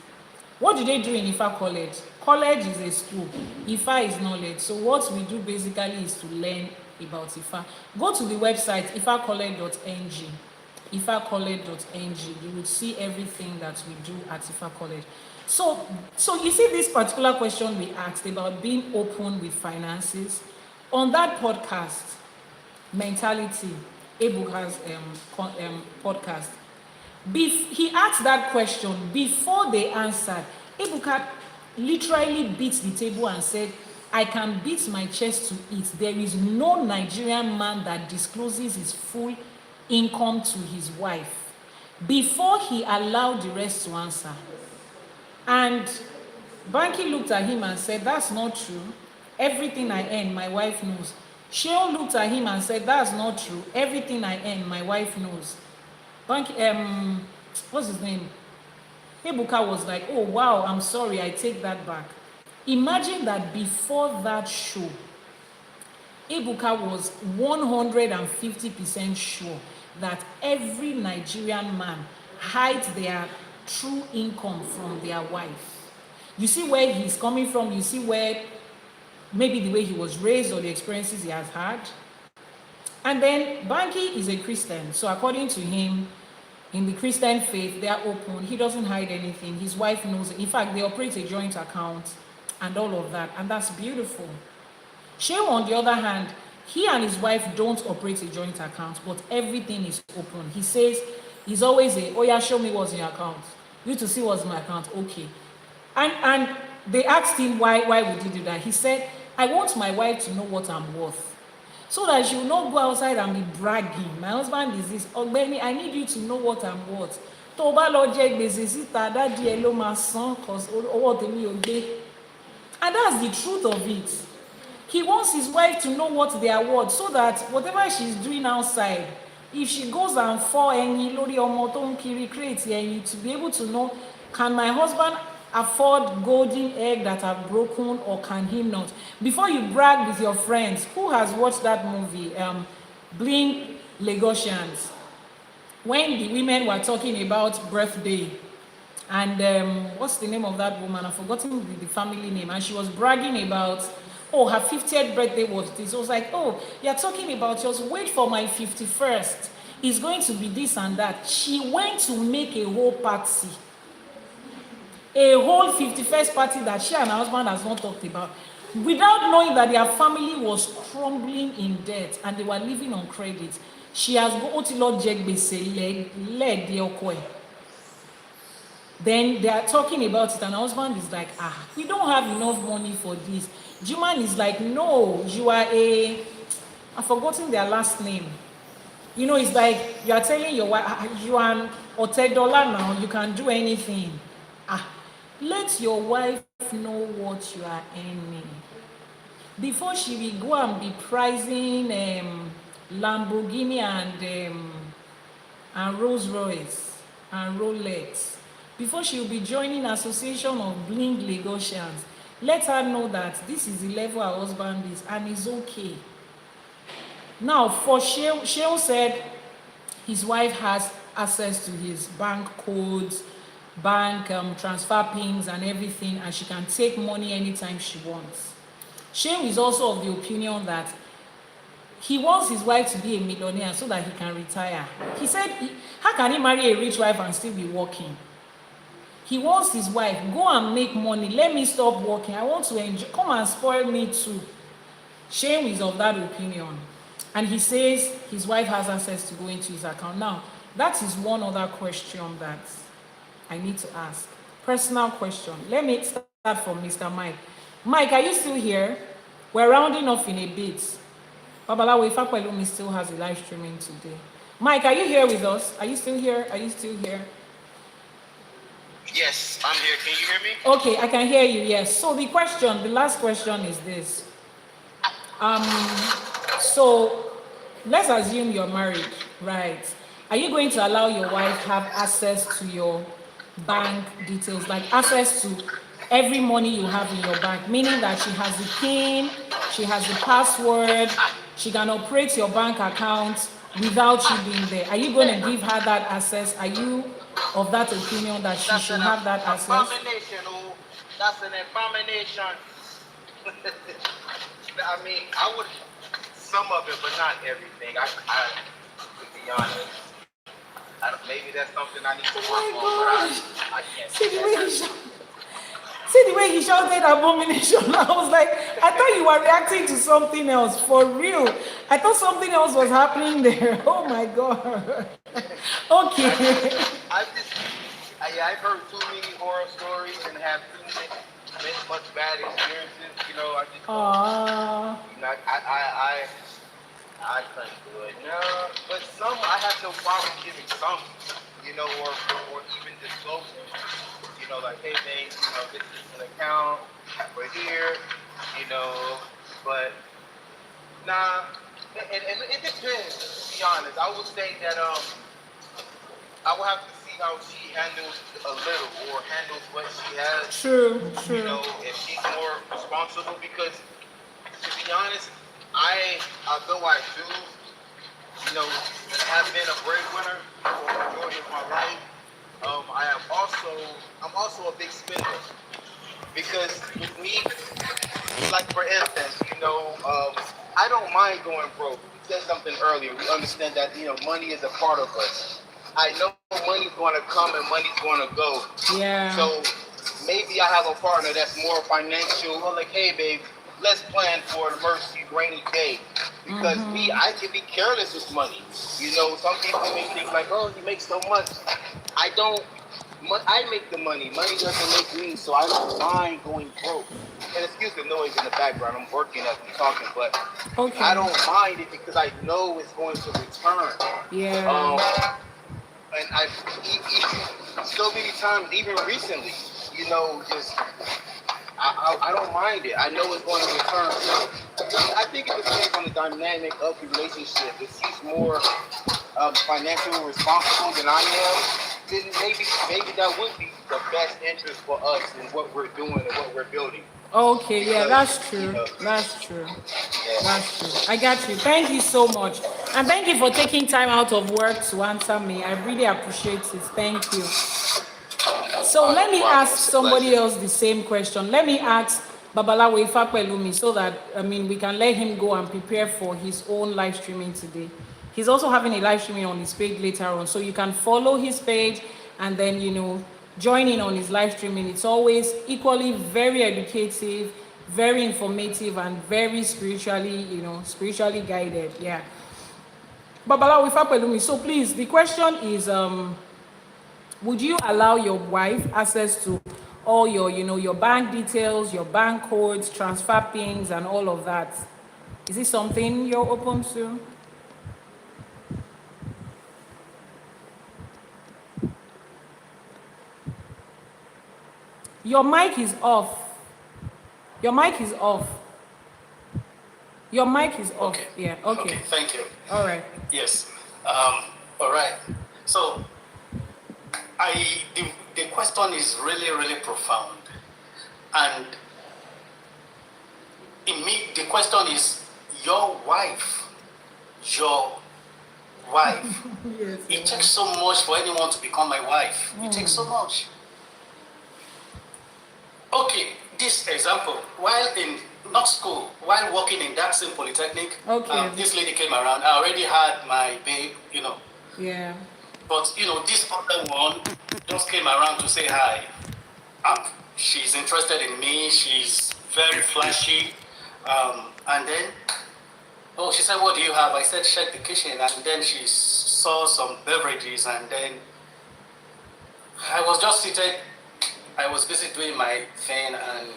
What do they do in IFA College? College is a school. IFA is knowledge. So what we do basically is to learn about IFA. Go to the website ifacollege.ng. ifacollege.ng. You will see everything that we do at IFA College. So you see this particular question we asked about being open with finances. On that podcast, Mentality, Ebuka's podcast, he asked that question. Before they answered, Ebuka literally beat the table and said, I can beat my chest to it. There is no Nigerian man that discloses his full income to his wife. Before he allowed the rest to answer. And Banky looked at him and said, that's not true. Everything I earn, my wife knows. Sheol looked at him and said, that's not true. Everything I earn, my wife knows. Banky, what's his name? Ebuka was like, oh wow, I'm sorry, I take that back. Imagine that before that show, Ebuka was 150% sure that every Nigerian man hides their true income from their wife. You see where he's coming from, you see where maybe the way he was raised or the experiences he has had. And then Banky is a Christian, so according to him, in the Christian faith, they are open. He doesn't hide anything. His wife knows it. In fact, they operate a joint account and all of that, and that's beautiful. Sheol, on the other hand, he and his wife don't operate a joint account, but everything is open. He says, he's always oh yeah, show me what's in your account. You to see what's in my account, okay. And they asked him why would he do that. He said, I want my wife to know what I'm worth, so that she will not go outside and be bragging. My husband is this. Oh, Benny, I need you to know what I'm worth. And that's the truth of it. He wants his wife to know what they are worth, so that whatever she's doing outside, if she goes and fall any lori or moton kiri create to be able to know, can my husband afford golden egg that are broken, or can he not? Before you brag with your friends, who has watched that movie, Bling Lagosians, when the women were talking about birthday, and what's the name of that woman? I've forgotten the family name, and she was bragging about, oh, her 50th birthday was this. I was like, oh, you're talking about yours, wait for my 51st, it's going to be this and that. She went to make a whole party, a whole 51st party that she and her husband has not talked about, without knowing that their family was crumbling in debt and they were living on credit. She has go ti lọ jẹ gbèsè leg the ọkọ ẹ̀. Then they are talking about it, and her husband is like, we don't have enough money for this. Juman is like, no, you are I've forgotten their last name. You know, it's like you are telling your wife, you are an $10 now, you can do anything. Let your wife know what you are earning before she will go and be pricing Lamborghini and Rolls Royce and Rolex. Before she will be joining association of Bling Lagosians. Let her know that this is the level her husband is, and it's okay. Now, for Sheo said his wife has access to his bank codes, bank transfer pins and everything, and she can take money anytime she wants. Sheo is also of the opinion that he wants his wife to be a millionaire so that he can retire. He said, how can he marry a rich wife and still be working? He wants his wife, go and make money, let me stop working, I want to enjoy, come and spoil me too. Shane is of that opinion, and he says his wife has access to go into his account. Now, that is one other question that I need to ask. Personal question. Let me start from Mr. Mike. Mike, are you still here? We're rounding off in a bit. Babalawo Ifapelumi still has a live streaming today. Mike, are you here with us? Are you still here? Are you still here? Yes, I'm here. Can you hear me? Okay, I can hear you, yes. So the last question is this. So let's assume you're married, right? Are you going to allow your wife have access to your bank details, like access to every money you have in your bank, meaning that she has the PIN, she has the password, she can operate your bank account without you being there? Are you going to give her that access? Are you of that opinion that she should have that access? That's an abomination. I mean, I would some of it, but not everything. I to be honest, maybe that's something I need to work on. But I can't. See the way he shouted abomination. I was like, I thought you were reacting to something else. For real. I thought something else was happening there. Oh my God. Okay. I've heard too many horror stories and have too many much bad experiences. You know, I just you know, I couldn't do it. No, but some I have no problem giving some, you know, or even disclosing. You know, like, hey, babe, you know, this is an account, we're here, you know, but nah, and it depends. To be honest, I would say that I will have to see how she handles a little or handles what she has. True. You know, if she's more responsible, because to be honest, although I do, you know, have been a breadwinner for the majority of my life, I'm also a big spender, because with me, like for instance, you know, I don't mind going broke. We said something earlier. We understand that, you know, money is a part of us. I know money's going to come and money's going to go. Yeah. So maybe I have a partner that's more financial. I'm like, hey, babe, let's plan for an emergency rainy day. Because me, I can be careless with money. You know, some people may think like, oh, you make so much. I don't. I make the money. Money doesn't make me, so I don't mind going broke. And excuse the noise in the background. I'm working as I'm talking, but Okay. I don't mind it because I know it's going to return. Yeah. And I've so many times, even recently, you know, just I don't mind it. I know it's going to return. I think it depends on the dynamic of the relationship. If she's more financially responsible than I am, then maybe that would be the best interest for us in what we're doing and what we're building. Okay, yeah, Because, that's you true. know, That's true. yeah. That's true. I got you. Thank you so much. And thank you for taking time out of work to answer me. I really appreciate it. Thank you. So let No me problem. ask It's a somebody pleasure. else the same question. Let me ask Babalawo Ifapelumi so that we can let him go and prepare for his own live streaming today. He's also having a live streaming on his page later on, so you can follow his page and then join in on his live streaming. It's always equally very educative, very informative, and very spiritually guided. Yeah. Babalawo Ifapelumi. So please, the question is would you allow your wife access to all your bank details, your bank codes, transfer pins, and all of that? Is it something you're open to? Your mic is off. Your mic is off. Your mic is off. Okay. Yeah, okay. Okay, thank you. All right. Yes. All right. So, the question is really, really profound. And the question is, your wife. Yes. It takes so much for anyone to become my wife. It takes so much. Okay, this example, while in not school, while working in that same polytechnic, Okay. this lady came around. I already had my babe, Yeah. but this other one just came around to say hi. She's interested in me. She's very flashy, and then she said, "What do you have?" I said, "Check the kitchen," and then she saw some beverages, and then I was just seated. I was busy doing my thing, and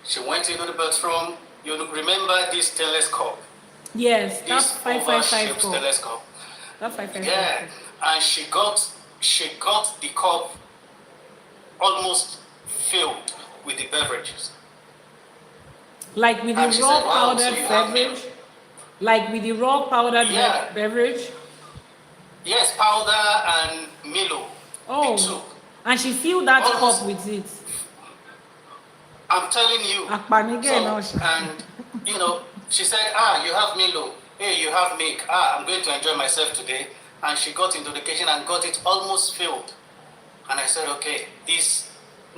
she went into the bathroom. You remember this telescope? Yes, This that's 555 oval-shaped code. telescope. That's 555 Yeah, code. and she got the cup almost filled with the beverages. Like with And the she raw said, "Wow, so powdered you have beverage? milk?" Like with the raw powdered Yeah. beverage? Yes, powder and Milo. The two. Oh, and she filled that Almost- cup with it. I'm telling you. Akpanige, So, and she said, you have Milo. Hey, you have milk. I'm going to enjoy myself today. And she got into the kitchen and got it almost filled. And I said, okay,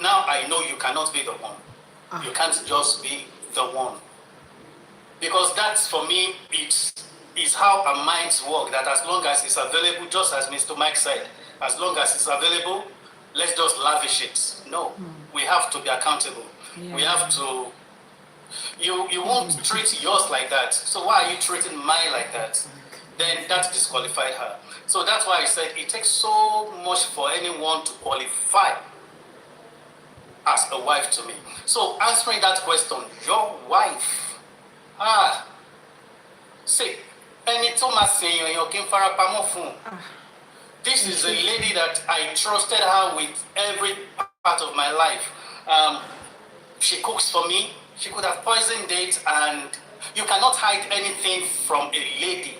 now I know you cannot be the one. You can't just be the one. Because that's, for me, it's how our minds work, that as long as it's available, just as Mr. Mike said, as long as it's available, let's just lavish it. No, we have to be accountable. Yeah. We have to, you won't treat yours like that. So why are you treating mine like that? Then that disqualified her. So that's why I said it takes so much for anyone to qualify as a wife to me. So answering that question, your wife, see, ẹni tó máa ṣèyàn èèyàn kí n farapamọ́ fún. This is a lady that I trusted her with every part of my life. She cooks for me. She could have poisoned it, and you cannot hide anything from a lady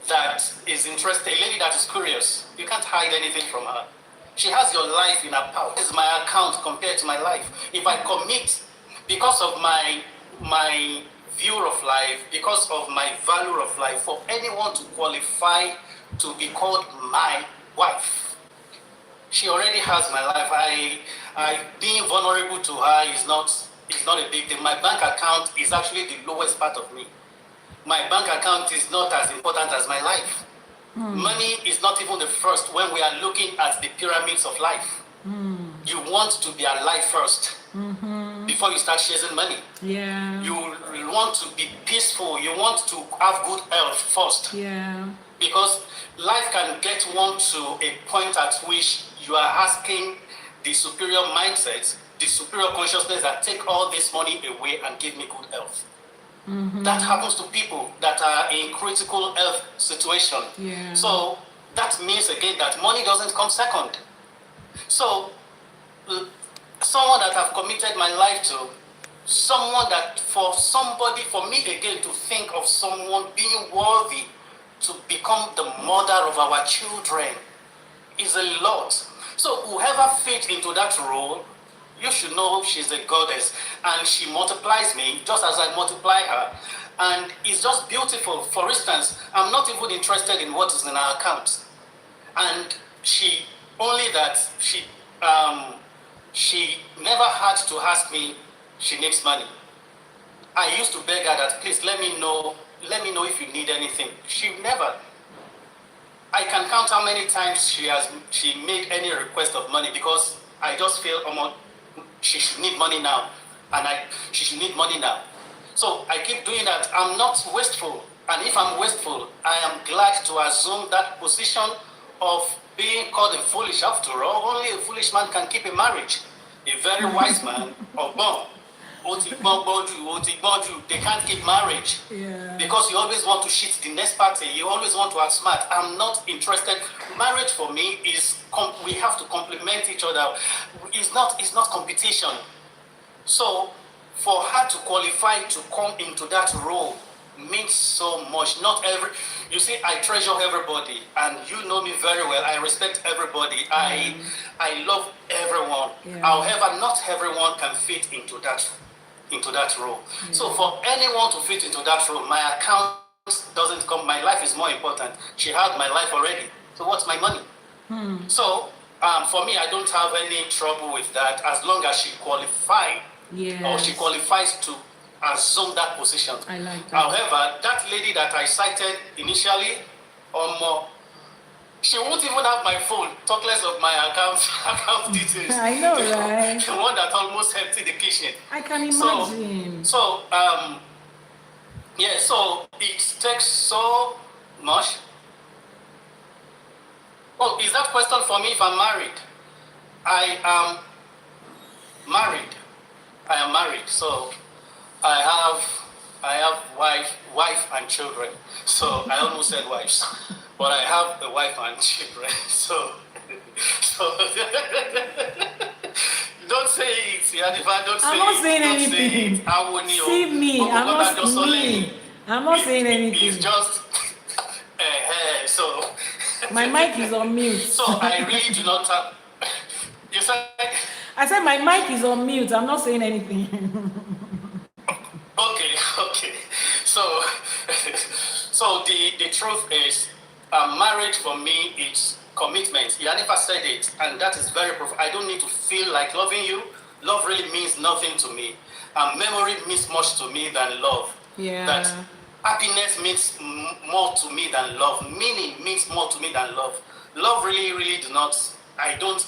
that is interested, a lady that is curious. You can't hide anything from her. She has your life in her pouch. This is my account compared to my life. If I commit because of my view of life, because of my value of life, for anyone to qualify to be called my wife, she already has my life. I being vulnerable to her is not a big thing. My bank account is actually the lowest part of me. My bank account is not as important as my life. Money is not even the first when we are looking at the pyramids of life. You want to be alive first before you start chasing money. Yeah. You want to be peaceful. You want to have good health first. Yeah. Because life can get one to a point at which you are asking the superior mindset, the superior consciousness that take all this money away and give me good health. That happens to people that are in critical health situation. Yeah. So that means again that money doesn't come second. So someone that I've committed my life to, for me again to think of someone being worthy to become the mother of our children is a lot. So whoever fit into that role, you should know she's a goddess, and she multiplies me just as I multiply her. And it's just beautiful. For instance, I'm not even interested in what is in her account. And she, only that she never had to ask me she needs money. I used to beg her that, please let me know if you need anything. She never. I can count how many times she made any request of money, because I just feel she should need money now, and she should need money now. So I keep doing that. I'm not wasteful, and if I'm wasteful, I am glad to assume that position of being called a foolish. After all, only a foolish man can keep a marriage. A very wise man or bomb. They can't keep marriage. Yeah. Because you always want to cheat the next party. You always want to outsmart. I'm not interested. Marriage for me is we have to complement each other. It's not competition. So for her to qualify to come into that role means so much. You see, I treasure everybody, and you know me very well. I respect everybody. I love everyone. Yeah. However, not everyone can fit into that role. Yeah. So for anyone to fit into that role, my account doesn't come. My life is more important. She had my life already. So what's my money? So for me, I don't have any trouble with that, as long as she qualifies. Yes. Or she qualifies to assume that position. I like that. However, that lady that I cited initially, she won't even have my phone, talk less of my account details. I know, right? The one that almost emptied the kitchen. I can imagine. So it takes so much. Oh, is that question for me if I'm married? I am married. So I have wife and children. So I almost said wives, but I have a wife and children. So don't say it, Yadifa. Don't say it. I'm not saying anything. See me. I'm not saying anything. It's just so. My mic is on mute. So I really do not have. You said. I said my mic is on mute. I'm not saying anything. Okay. So the truth is, marriage for me is commitment. Yanifa said it, and that is very profound. I don't need to feel like loving you. Love really means nothing to me. Memory means much to me than love. Yeah. That happiness means more to me than love. Meaning means more to me than love. Love really do not. I don't.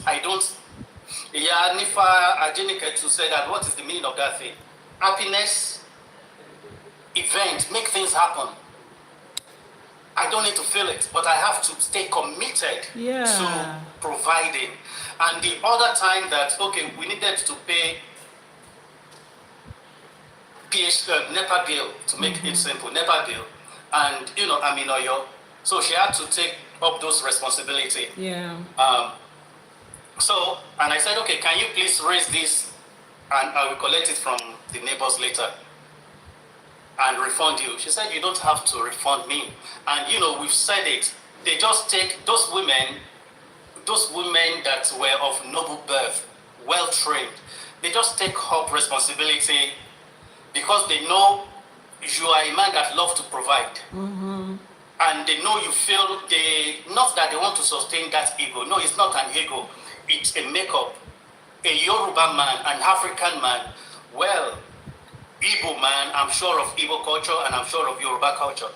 Yanifa Ajenike to say that. What is the meaning of that thing? Happiness, event, make things happen. I don't need to feel it, but I have to stay committed to providing. And the other time that, we needed to pay NEPA bill, to make it simple, NEPA bill. And, I'm in Oyo. So she had to take up those responsibilities. Yeah. And I said, can you please raise this, and I will collect it from the neighbors later and refund you. She said, you don't have to refund me. And we've said it. They just take those women that were of noble birth, well trained. They just take up responsibility because they know you are a man that loves to provide. Mm-hmm. And they know you feel not that they want to sustain that ego. No, it's not an ego. It's a makeup. A Yoruba man, an African man, well, Igbo man, I'm sure of Igbo culture and I'm sure of Yoruba culture.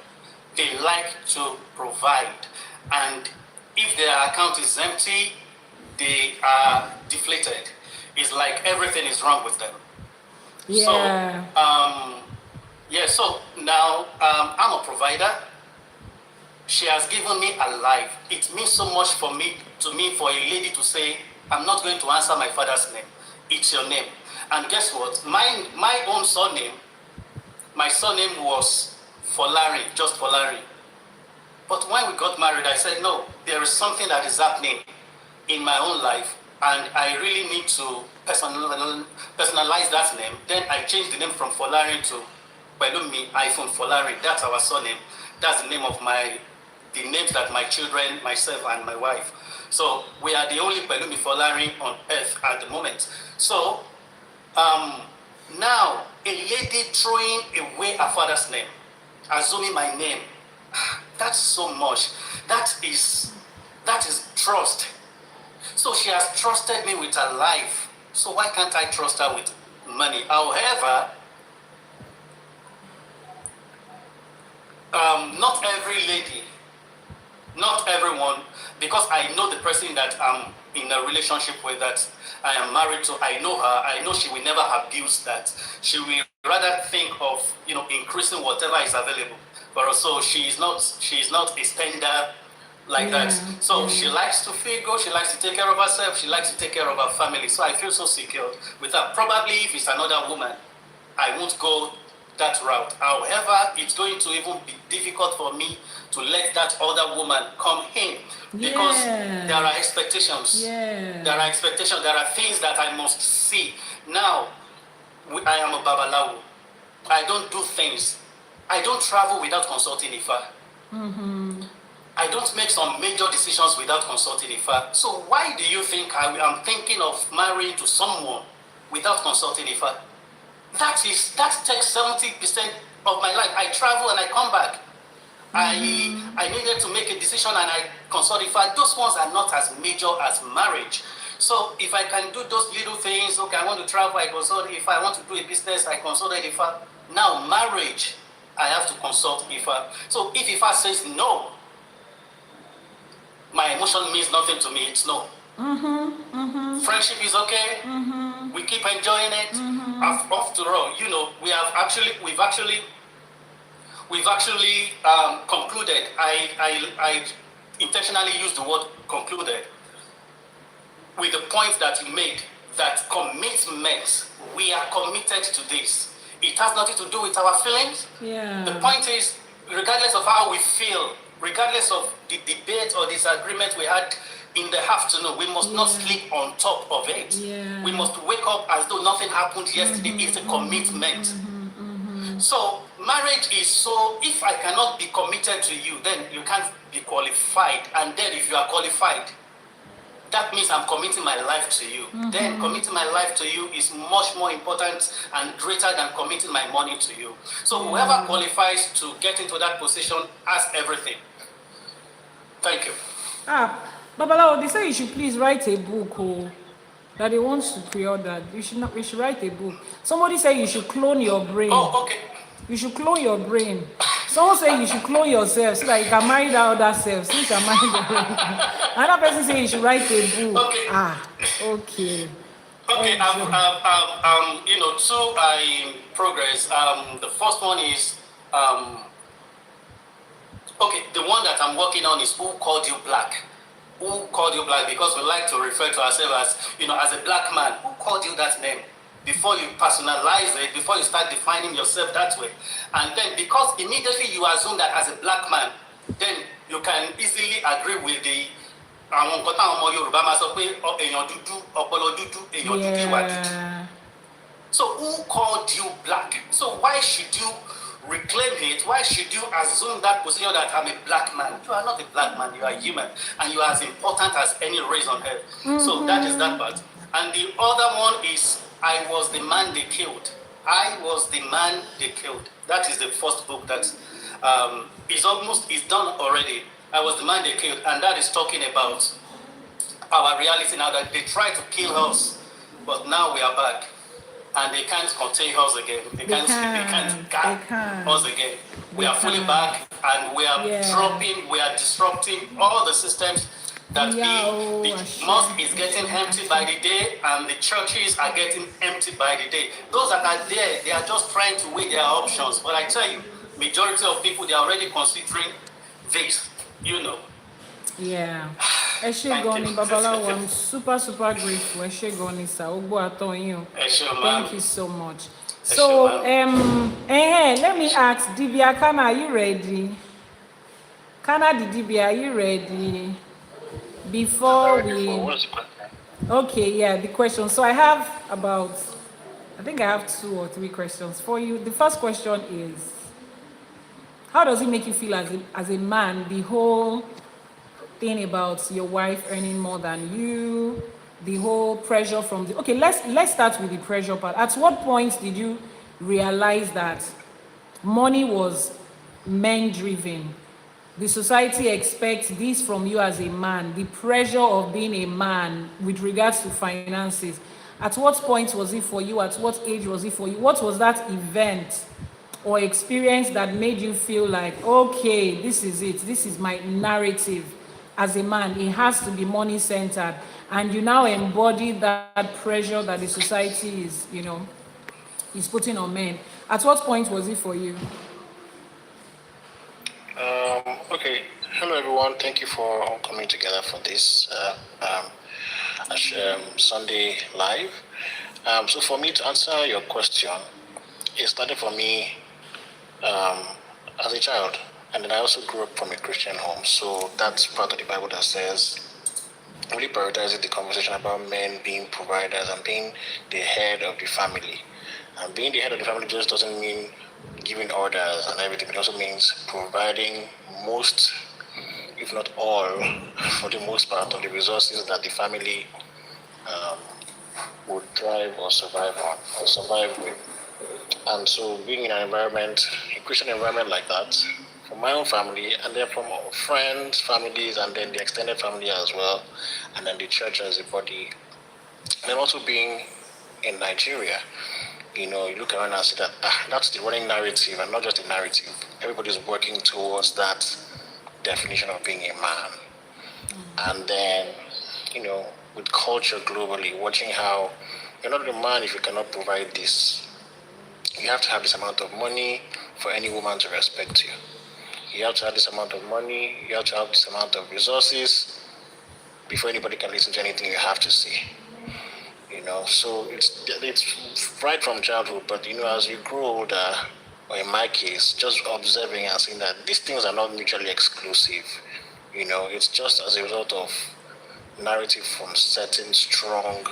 They like to provide. And if their account is empty, they are deflated. It's like everything is wrong with them. Yeah. So now I'm a provider. She has given me a life. It means so much to me for a lady to say, I'm not going to answer my father's name. It's your name. And guess what? My own surname, my surname was Folari, just Folari. But when we got married, I said, no, there is something that is happening in my own life, and I really need to personalize that name. Then I changed the name from Folari to Pelumi iPhone Folari. That's our surname. That's the name of my the names that my children, myself, and my wife. So we are the only Pelumi Folari on earth at the moment. So now a lady throwing away her father's name, assuming my name, that's so much. That is trust. So she has trusted me with her life. So why can't I trust her with money? However, not every lady, not everyone, because I know the person that I'm in a relationship with, that I am married to, I know her, I know she will never abuse that. She will rather think of, increasing whatever is available. But also she is not a spender like that. So she likes to feel good, she likes to take care of herself, she likes to take care of her family. So I feel so secure with her. Probably if it's another woman, I won't go that route. However, it's going to even be difficult for me to let that other woman come in because there are expectations. There are expectations. There are things that I must see. Now, I am a babalawo. I don't do things. I don't travel without consulting IFA. I don't make some major decisions without consulting IFA. So why do you think I am thinking of marrying to someone without consulting IFA? That takes 70% of my life. I travel and I come back. I needed to make a decision and I consult IFA. Those ones are not as major as marriage. So if I can do those little things, okay, I want to travel, I consult IFA. I want to do a business, I consult IFA. Now marriage, I have to consult IFA. So if IFA says no, my emotion means nothing to me. It's no. Friendship is okay. We keep enjoying it. After all, we've actually concluded. I intentionally used the word concluded with the point that you made, that commitment. We are committed to this. It has nothing to do with our feelings. The point is, regardless of how we feel, regardless of the debate or disagreement we had in the afternoon, we must not sleep on top of it. We must wake up as though nothing happened yesterday. It's a commitment. So marriage is so, if I cannot be committed to you, then you can't be qualified. And then if you are qualified, that means I'm committing my life to you. Then committing my life to you is much more important and greater than committing my money to you. So whoever qualifies to get into that position has everything. Thank you. Babalawo, they say you should please write a book. That they want to pre-order. You should write a book. Somebody said you should clone your brain. Oh, okay. You should clone your brain. Someone say you should clone yourself so that you can marry that other self. Since you're married another person say you should write a book. Okay. Okay. Okay, two are in progress. The first one is, the one that I'm working on is Who Called You Black? Who called you black? Because we like to refer to ourselves as a black man. Who called you that name? Before you personalize it, before you start defining yourself that way. And then because immediately you assume that as a black man, then you can easily agree with the So who called you black? So why should you reclaim it? Why should you assume that position that I'm a black man? You are not a black man, you are human. And you are as important as any race on earth. So that is that part. And the other one is, I was the man they killed. I was the man they killed. That is the first book that is done already. I was the man they killed. And that is talking about our reality now, that they tried to kill us, but now we are back. And they can't contain us again. They can't guard us again. We are fully back, and we are we are disrupting all the systems that the mosque is getting empty by the day, and the churches are getting empty by the day. Those that are there, they are just trying to weigh their options. But I tell you, majority of people, they are already considering this, Yeah. Eshegoni Babalawo, I'm super grateful. Eshegoni sir, Ogbo Atoyin. Thank you so much. So let me ask Dibia Kana, are you ready? Kana Dibia, are you ready? Before we okay, the question. So I think I have 2 or 3 questions for you. The first question is, how does it make you feel as a man, the whole thing about your wife earning more than you, the whole pressure from the, okay, let's start with the pressure part. At what point did you realize that money was men driven? The society expects this from you as a man, the pressure of being a man with regards to finances. At what point was it for you? At what age was it for you? What was that event or experience that made you feel like, okay, this is it, this is my narrative as a man, it has to be money centered, and you now embody that pressure that the society is, is putting on men? At what point was it for you? Okay. Hello, everyone. Thank you for all coming together for this Sunday live. So, for me to answer your question, it started for me as a child, and then I also grew up from a Christian home. So that's part of the Bible that says, really prioritizing the conversation about men being providers and being the head of the family. And being the head of the family just doesn't mean giving orders and everything. It also means providing most, if not all, for the most part of the resources that the family would thrive or survive on, or survive with. And so being in an environment, a Christian environment like that, from my own family, and then from friends, families, and then the extended family as well, and then the church as a body, and then also being in Nigeria, you look around and see that that's the running narrative, and not just a narrative. Everybody's working towards that definition of being a man. And then, with culture globally, watching how you're not a man if you cannot provide this. You have to have this amount of money for any woman to respect you. You have to have this amount of money, you have to have this amount of resources before anybody can listen to anything you have to say. So it's right from childhood, but as you grow older, or in my case, just observing and seeing that these things are not mutually exclusive. It's just as a result of narrative from certain strong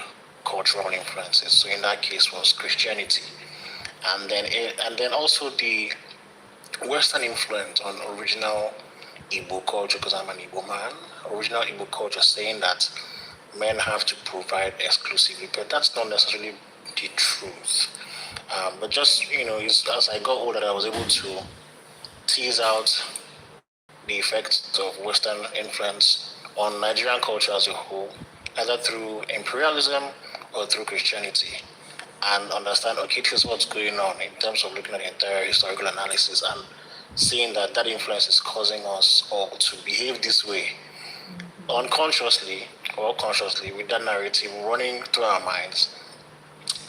cultural influences. So in that case was Christianity. And then also the Western influence on original Igbo culture, because I'm an Igbo man, original Igbo culture saying that men have to provide exclusively, but that's not necessarily the truth. But just, as I got older, I was able to tease out the effects of Western influence on Nigerian culture as a whole, either through imperialism or through Christianity, and understand, okay, this is what's going on in terms of looking at the entire historical analysis and seeing that influence is causing us all to behave this way, unconsciously or consciously, with that narrative running through our minds,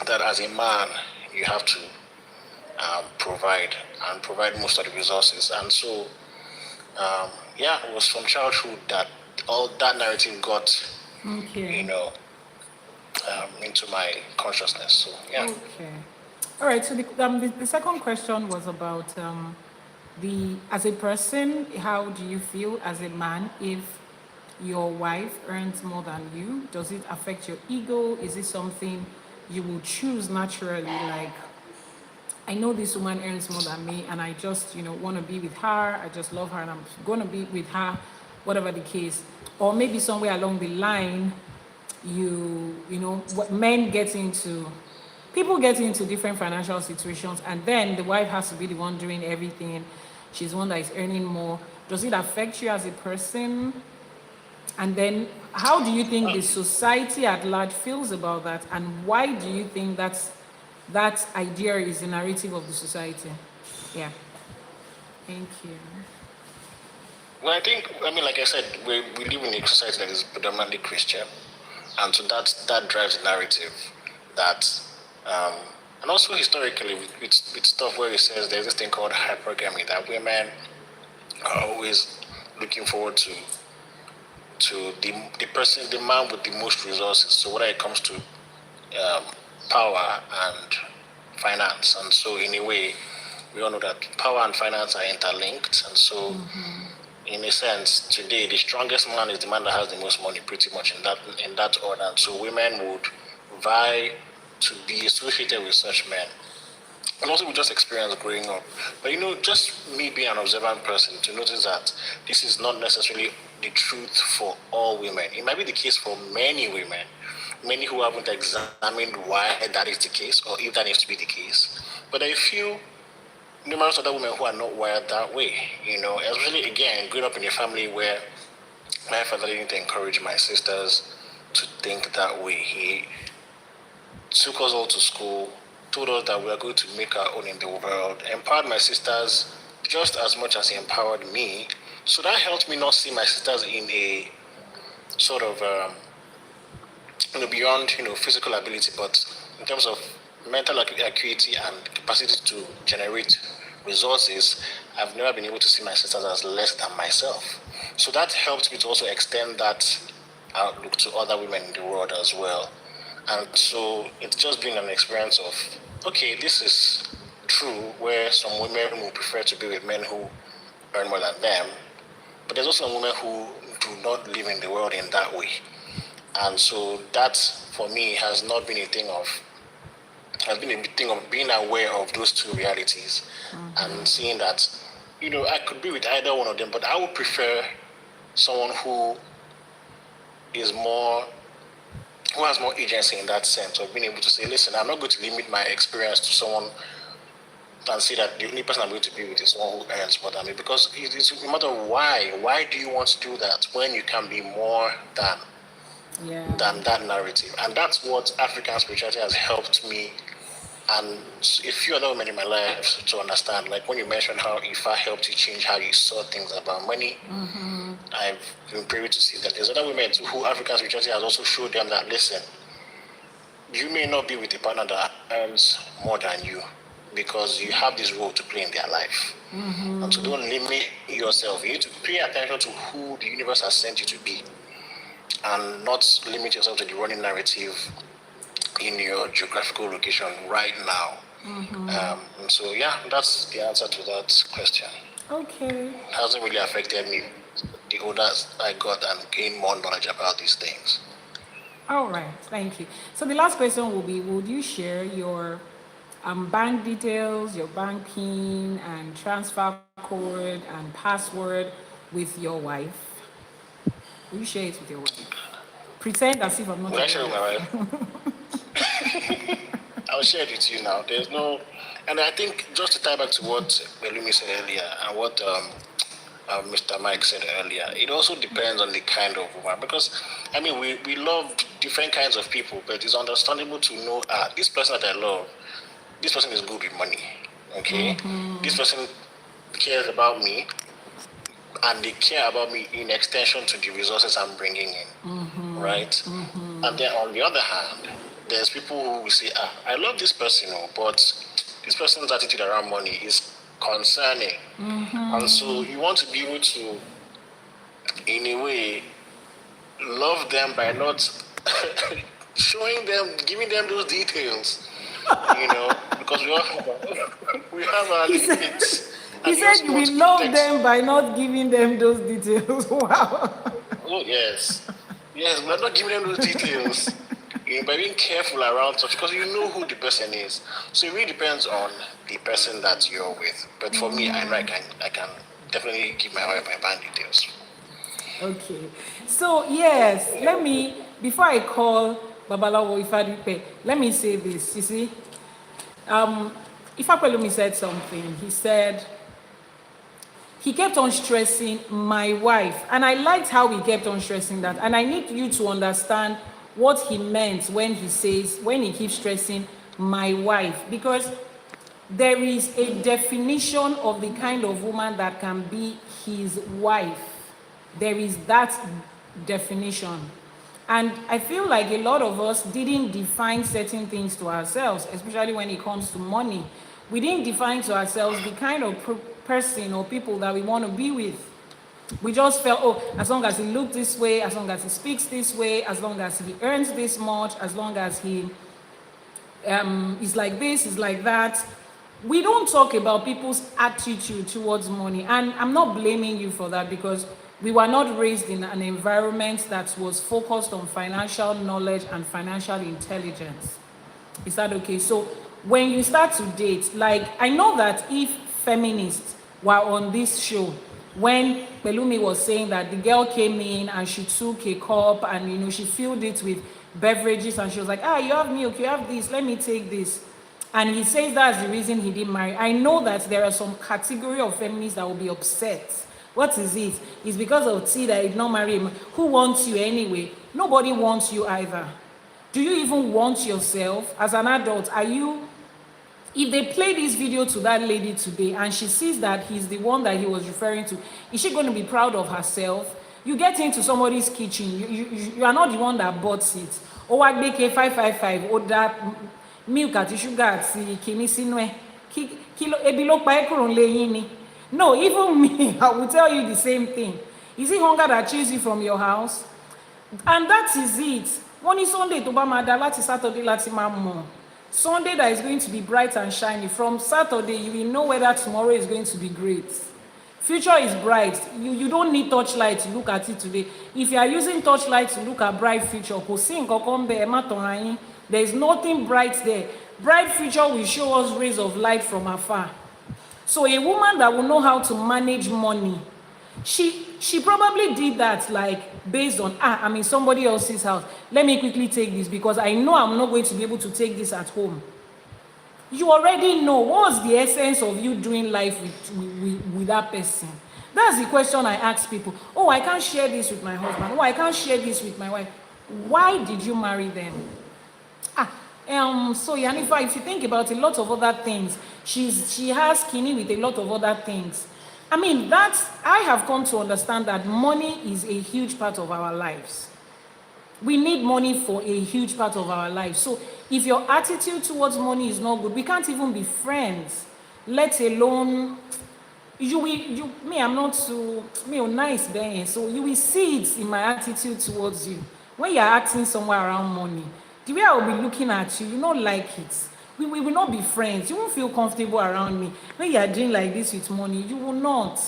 that as a man, you have to provide most of the resources. And so, it was from childhood that all that narrative got, into my consciousness. So, yeah. Okay. All right. So the second question was about as a person, how do you feel as a man if your wife earns more than you? Does it affect your ego? Is it something you will choose naturally? Like, I know this woman earns more than me, and I just, want to be with her. I just love her, and I'm going to be with her, whatever the case. Or maybe somewhere along the line, what people get into different financial situations, and then the wife has to be the one doing everything. She's the one that is earning more. Does it affect you as a person? And then how do you think the society at large feels about that? And why do you think that idea is the narrative of the society? Yeah. Thank you. Well, like I said, we live in a society that is predominantly Christian. And so that drives the narrative that, and also historically with stuff where it says there's this thing called hypergamy, that women are always looking forward to the man with the most resources. So whether it comes to power and finance, and so in a way, we all know that power and finance are interlinked, and so. In a sense, today the strongest man is the man that has the most money, pretty much in that order. So women would vie to be associated with such men. and also we just experienced growing up. But just me being an observant person to notice that this is not necessarily the truth for all women. It might be the case for many women, many who haven't examined why that is the case or if that needs to be the case. But I feel numerous other women who are not wired that way, especially again, growing up in a family where my father didn't encourage my sisters to think that way. He took us all to school, told us that we are going to make our own in the world, empowered my sisters just as much as he empowered me. So that helped me not see my sisters in a sort of, beyond, physical ability, but in terms of mental acuity and capacity to generate resources. I've never been able to see my sisters as less than myself. So that helped me to also extend that outlook to other women in the world as well. And so it's just been an experience of, okay, this is true, where some women will prefer to be with men who earn more than them, but there's also some women who do not live in the world in that way. And so that, for me, has been a thing of being aware of those two realities and seeing that, I could be with either one of them, but I would prefer someone who has more agency in that sense of being able to say, listen, I'm not going to limit my experience to someone and say that the only person I'm going to be with is someone who earns more than me. Because it's no matter why. Why do you want to do that when you can be more than that narrative? And that's what African spirituality has helped me and a few other women in my life to understand. Like when you mentioned how IFA helped you change how you saw things about money, I've been privy to see that there's other women who African spirituality has also showed them that, listen, you may not be with a partner that earns more than you because you have this role to play in their life. And so don't limit yourself. You need to pay attention to who the universe has sent you to be and not limit yourself to the running narrative in your geographical location right now. And so, that's the answer to that question. Okay. It hasn't really affected me the older I got and gained more knowledge about these things. All right, thank you. So the last question will be, would you share your bank details, your bank PIN, and transfer code and password with your wife? Will you share it with your wife? Pretend as if I'm not. Will I share it with my wife? I'll share it with you now. There's no, and I think just to tie back to what Belumi said earlier and what Mr. Mike said earlier, it also depends on the kind of woman. Because, we love different kinds of people, but it's understandable to know, this person that I love, this person is good with money, okay? This person cares about me, and they care about me in extension to the resources I'm bringing in, right? And then on the other hand, there's people who will say, I love this person, but this person's attitude around money is concerning. And so you want to be able to, in a way, love them by not showing them, giving them those details, because we have our limits. He said we love them by not giving them those details. Wow. Oh, yes. Yes, we're not giving them those details. By being careful around such, because you know who the person is. So it really depends on the person that you're with. But for me, I know I can definitely give my wife my bank details. Okay. So yes, before I call Babalawo Ifadipe, let me say this. You see, Ifapelumi said something. He said he kept on stressing my wife, and I liked how he kept on stressing that. And I need you to understand what he meant when he keeps stressing my wife, because there is a definition of the kind of woman that can be his wife. There is that definition. And I feel like a lot of us didn't define certain things to ourselves, especially when it comes to money. We didn't define to ourselves the kind of person or people that we want to be with. We just felt, as long as he looks this way, as long as he speaks this way, as long as he earns this much, as long as he is like this, is like that. We don't talk about people's attitude towards money. And I'm not blaming you for that, because we were not raised in an environment that was focused on financial knowledge and financial intelligence. Is that okay? So when you start to date, like, I know that if feminists were on this show, when Pelumi was saying that the girl came in and she took a cup and, you know, she filled it with beverages and she was like, ah, you have milk, you have this, let me take this. And he says that's the reason he didn't marry. I know that there are some category of feminists that will be upset. What is it? It's because of T that he did not marry him. Who wants you anyway? Nobody wants you either. Do you even want yourself as an adult? Are you, if they play this video to that lady today and she sees that he's the one that he was referring to, is she going to be proud of herself? You get into somebody's kitchen, you are not the one that bought it. Oh, I make a 555, or that milk àti sugar àti kìíní sínú ẹ̀. Ebi ló pa ẹ́ kúrò nílé yín ni. No, even me, I will tell you the same thing. Is it hunger that chased you from your house? And that is it. One is Sunday to bá máa dá láti Saturday láti máa mọ̀. Sunday that is going to be bright and shiny. From Saturday, you will know whether tomorrow is going to be great. Future is bright. You don't need torchlight to look at it today. If you are using torchlight to look at bright future, kò sí nǹkan kan bẹ́ẹ̀, ẹ má tanra yín. There is nothing bright there. Bright future will show us rays of light from afar. So a woman that will know how to manage money, she probably did that like based on, I'm in somebody else's house. Let me quickly take this because I know I'm not going to be able to take this at home. You already know what's the essence of you doing life with that person. That's the question I ask people. Oh, I can't share this with my husband. Oh, I can't share this with my wife. Why did you marry them? So Yanifa, if you think about a lot of other things, she has skinny with a lot of other things. I mean, I have come to understand that money is a huge part of our lives. We need money for a huge part of our lives. So if your attitude towards money is not good, we can't even be friends. Let alone, I'm not so, nice then. So you will see it in my attitude towards you. When you're acting somewhere around money, the way I will be looking at you, you don't like it. We will not be friends. You won't feel comfortable around me. When you are doing like this with money, you will not.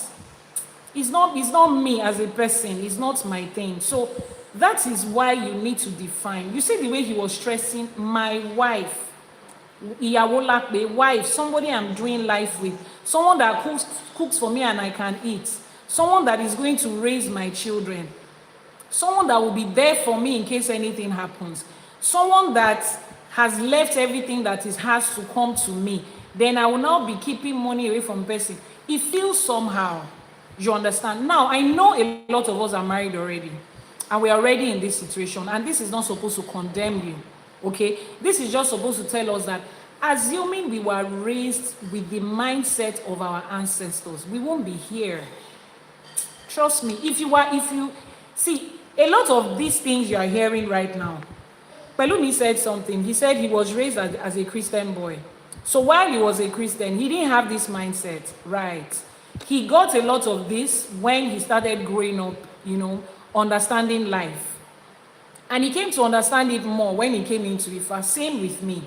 It's not me as a person. It's not my thing. So that is why you need to define. You see the way he was stressing my wife. Iyawolakbe, wife, somebody I'm doing life with. Someone that cooks for me and I can eat. Someone that is going to raise my children. Someone that will be there for me in case anything happens. Someone that has left everything that is hers to come to me. Then I will now be keeping money away from person. It feels somehow. You understand? Now, I know a lot of us are married already. And we are already in this situation. And this is not supposed to condemn you. Okay? This is just supposed to tell us that assuming we were raised with the mindset of our ancestors, we won't be here. Trust me. If you see, a lot of these things you are hearing right now, Pelumi said something. He said he was raised as a Christian boy. So while he was a Christian, he didn't have this mindset, right? He got a lot of this when he started growing up, understanding life. And he came to understand it more when he came into IFA. Same with me.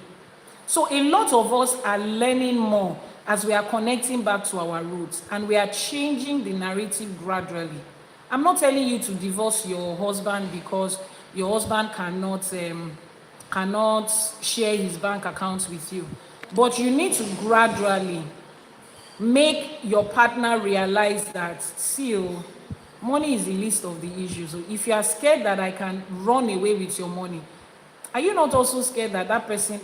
So a lot of us are learning more as we are connecting back to our roots. And we are changing the narrative gradually. I'm not telling you to divorce your husband because your husband cannot share his bank accounts with you. But you need to gradually make your partner realize that, money is the least of the issues. So if you are scared that I can run away with your money, are you not also scared that that person,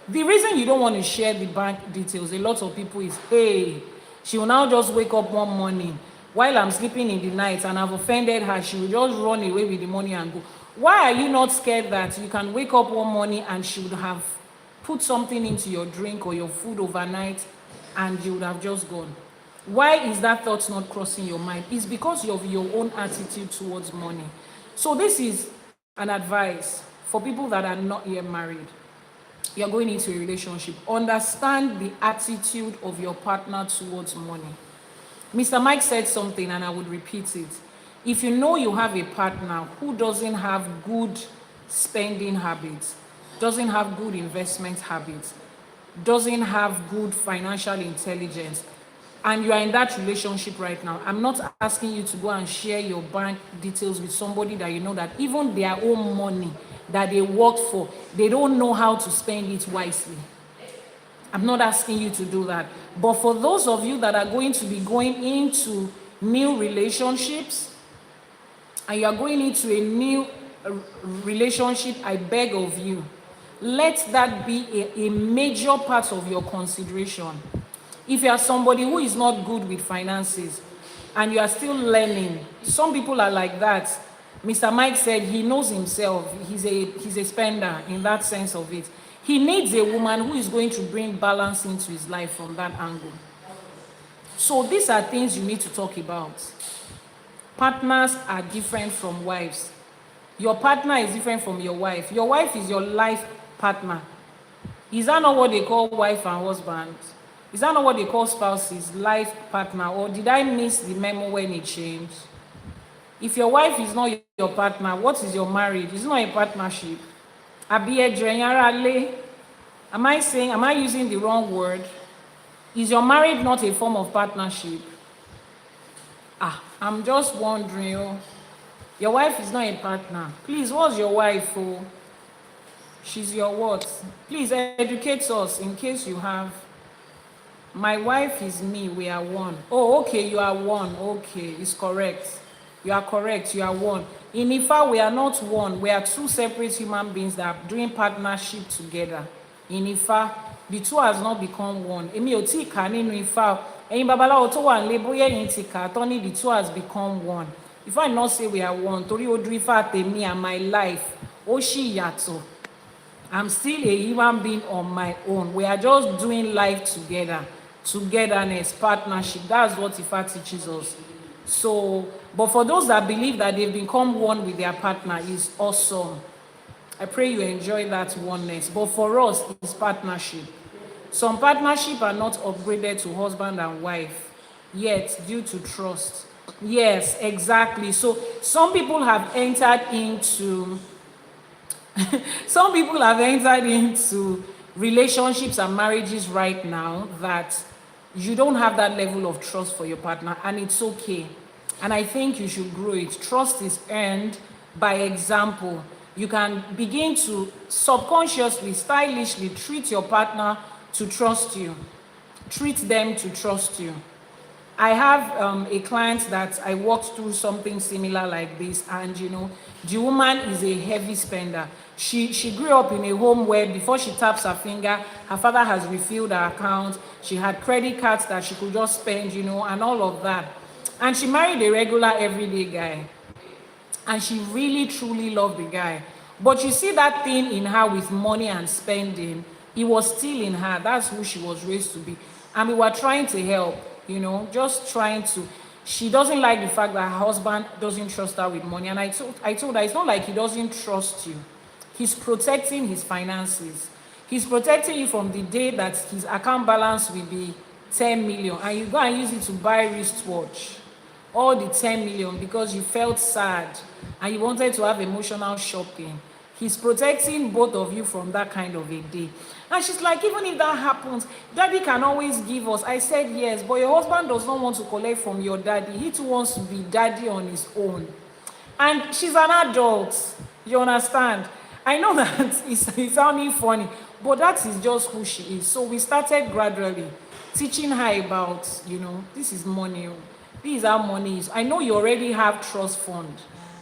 the reason you don't want to share the bank details, a lot of people is, hey, she will now just wake up one morning while I'm sleeping in the night and I've offended her, she will just run away with the money and go. Why are you not scared that you can wake up one morning and she would have put something into your drink or your food overnight and you would have just gone? Why is that thought not crossing your mind? It's because of your own attitude towards money. So this is an advice for people that are not yet married. You're going into a relationship. Understand the attitude of your partner towards money. Mr. Mike said something and I would repeat it. If you know you have a partner who doesn't have good spending habits, doesn't have good investment habits, doesn't have good financial intelligence, and you are in that relationship right now, I'm not asking you to go and share your bank details with somebody that you know that even their own money that they worked for, they don't know how to spend it wisely. I'm not asking you to do that. But for those of you that are going to be going into new relationships, and you are going into a new relationship, I beg of you, let that be a major part of your consideration. If you are somebody who is not good with finances and you are still learning, some people are like that. Mr. Mike said he knows himself. He's a spender in that sense of it. He needs a woman who is going to bring balance into his life from that angle. So these are things you need to talk about. Partners are different from wives. Your partner is different from your wife. Your wife is your life partner. Is that not what they call wife and husband? Is that not what they call spouses, life partner? Or did I miss the memo when it changed? If your wife is not your partner, what is your marriage? It's not a partnership. Am I using the wrong word? Is your marriage not a form of partnership? I'm just wondering. Oh, your wife is not a partner. Please, what's your wife? Oh, she's your what? Please educate us in case you have. My wife is me, we are one. Oh, okay, you are one. Okay, it's correct. You are correct, you are one. In IFA, we are not one. We are two separate human beings that are doing partnership together. In IFA, the two has not become one. Èmi ò tí kà nínú IFA. Ẹ̀yin babaláwo tó wà nílé bóyá ẹ̀yin ti kà tán ní the two has become one. If I not say we are one, torí ojú IFA tèmi and my life, ó ṣì yàtọ̀. I'm still a human being on my own. We are just doing life together. Togetherness, partnership. That's what IFA teaches us. So, but for those that believe that they've become one with their partner, is awesome. I pray you enjoy that oneness. But for us, it's partnership. Some partnership are not upgraded to husband and wife yet due to trust. Yes, exactly. So some people have entered into relationships and marriages right now that you don't have that level of trust for your partner, and it's okay. And I think you should grow it. Trust is earned by example. You can begin to subconsciously, stylishly treat your partner to trust you. Treat them to trust you. I have a client that I walked through something similar like this, and the woman is a heavy spender. She grew up in a home where before she taps her finger, her father has refilled her account. She had credit cards that she could just spend, and all of that. And she married a regular everyday guy. And she really truly loved the guy. But you see that thing in her with money and spending, it was still in her. That's who she was raised to be. And we were trying to help, just trying to. She doesn't like the fact that her husband doesn't trust her with money. And I told her, it's not like he doesn't trust you. He's protecting his finances. He's protecting you from the day that his account balance will be 10 million. And you go and use it to buy wristwatch. All the 10 million because you felt sad and you wanted to have emotional shopping. He's protecting both of you from that kind of a day. And she's like, even if that happens, daddy can always give us. I said, yes, but your husband does not want to collect from your daddy. He too wants to be daddy on his own. And she's an adult. You understand? I know that it's sounding funny, but that is just who she is. So we started gradually teaching her about, this is money. This is how money is. I know you already have trust fund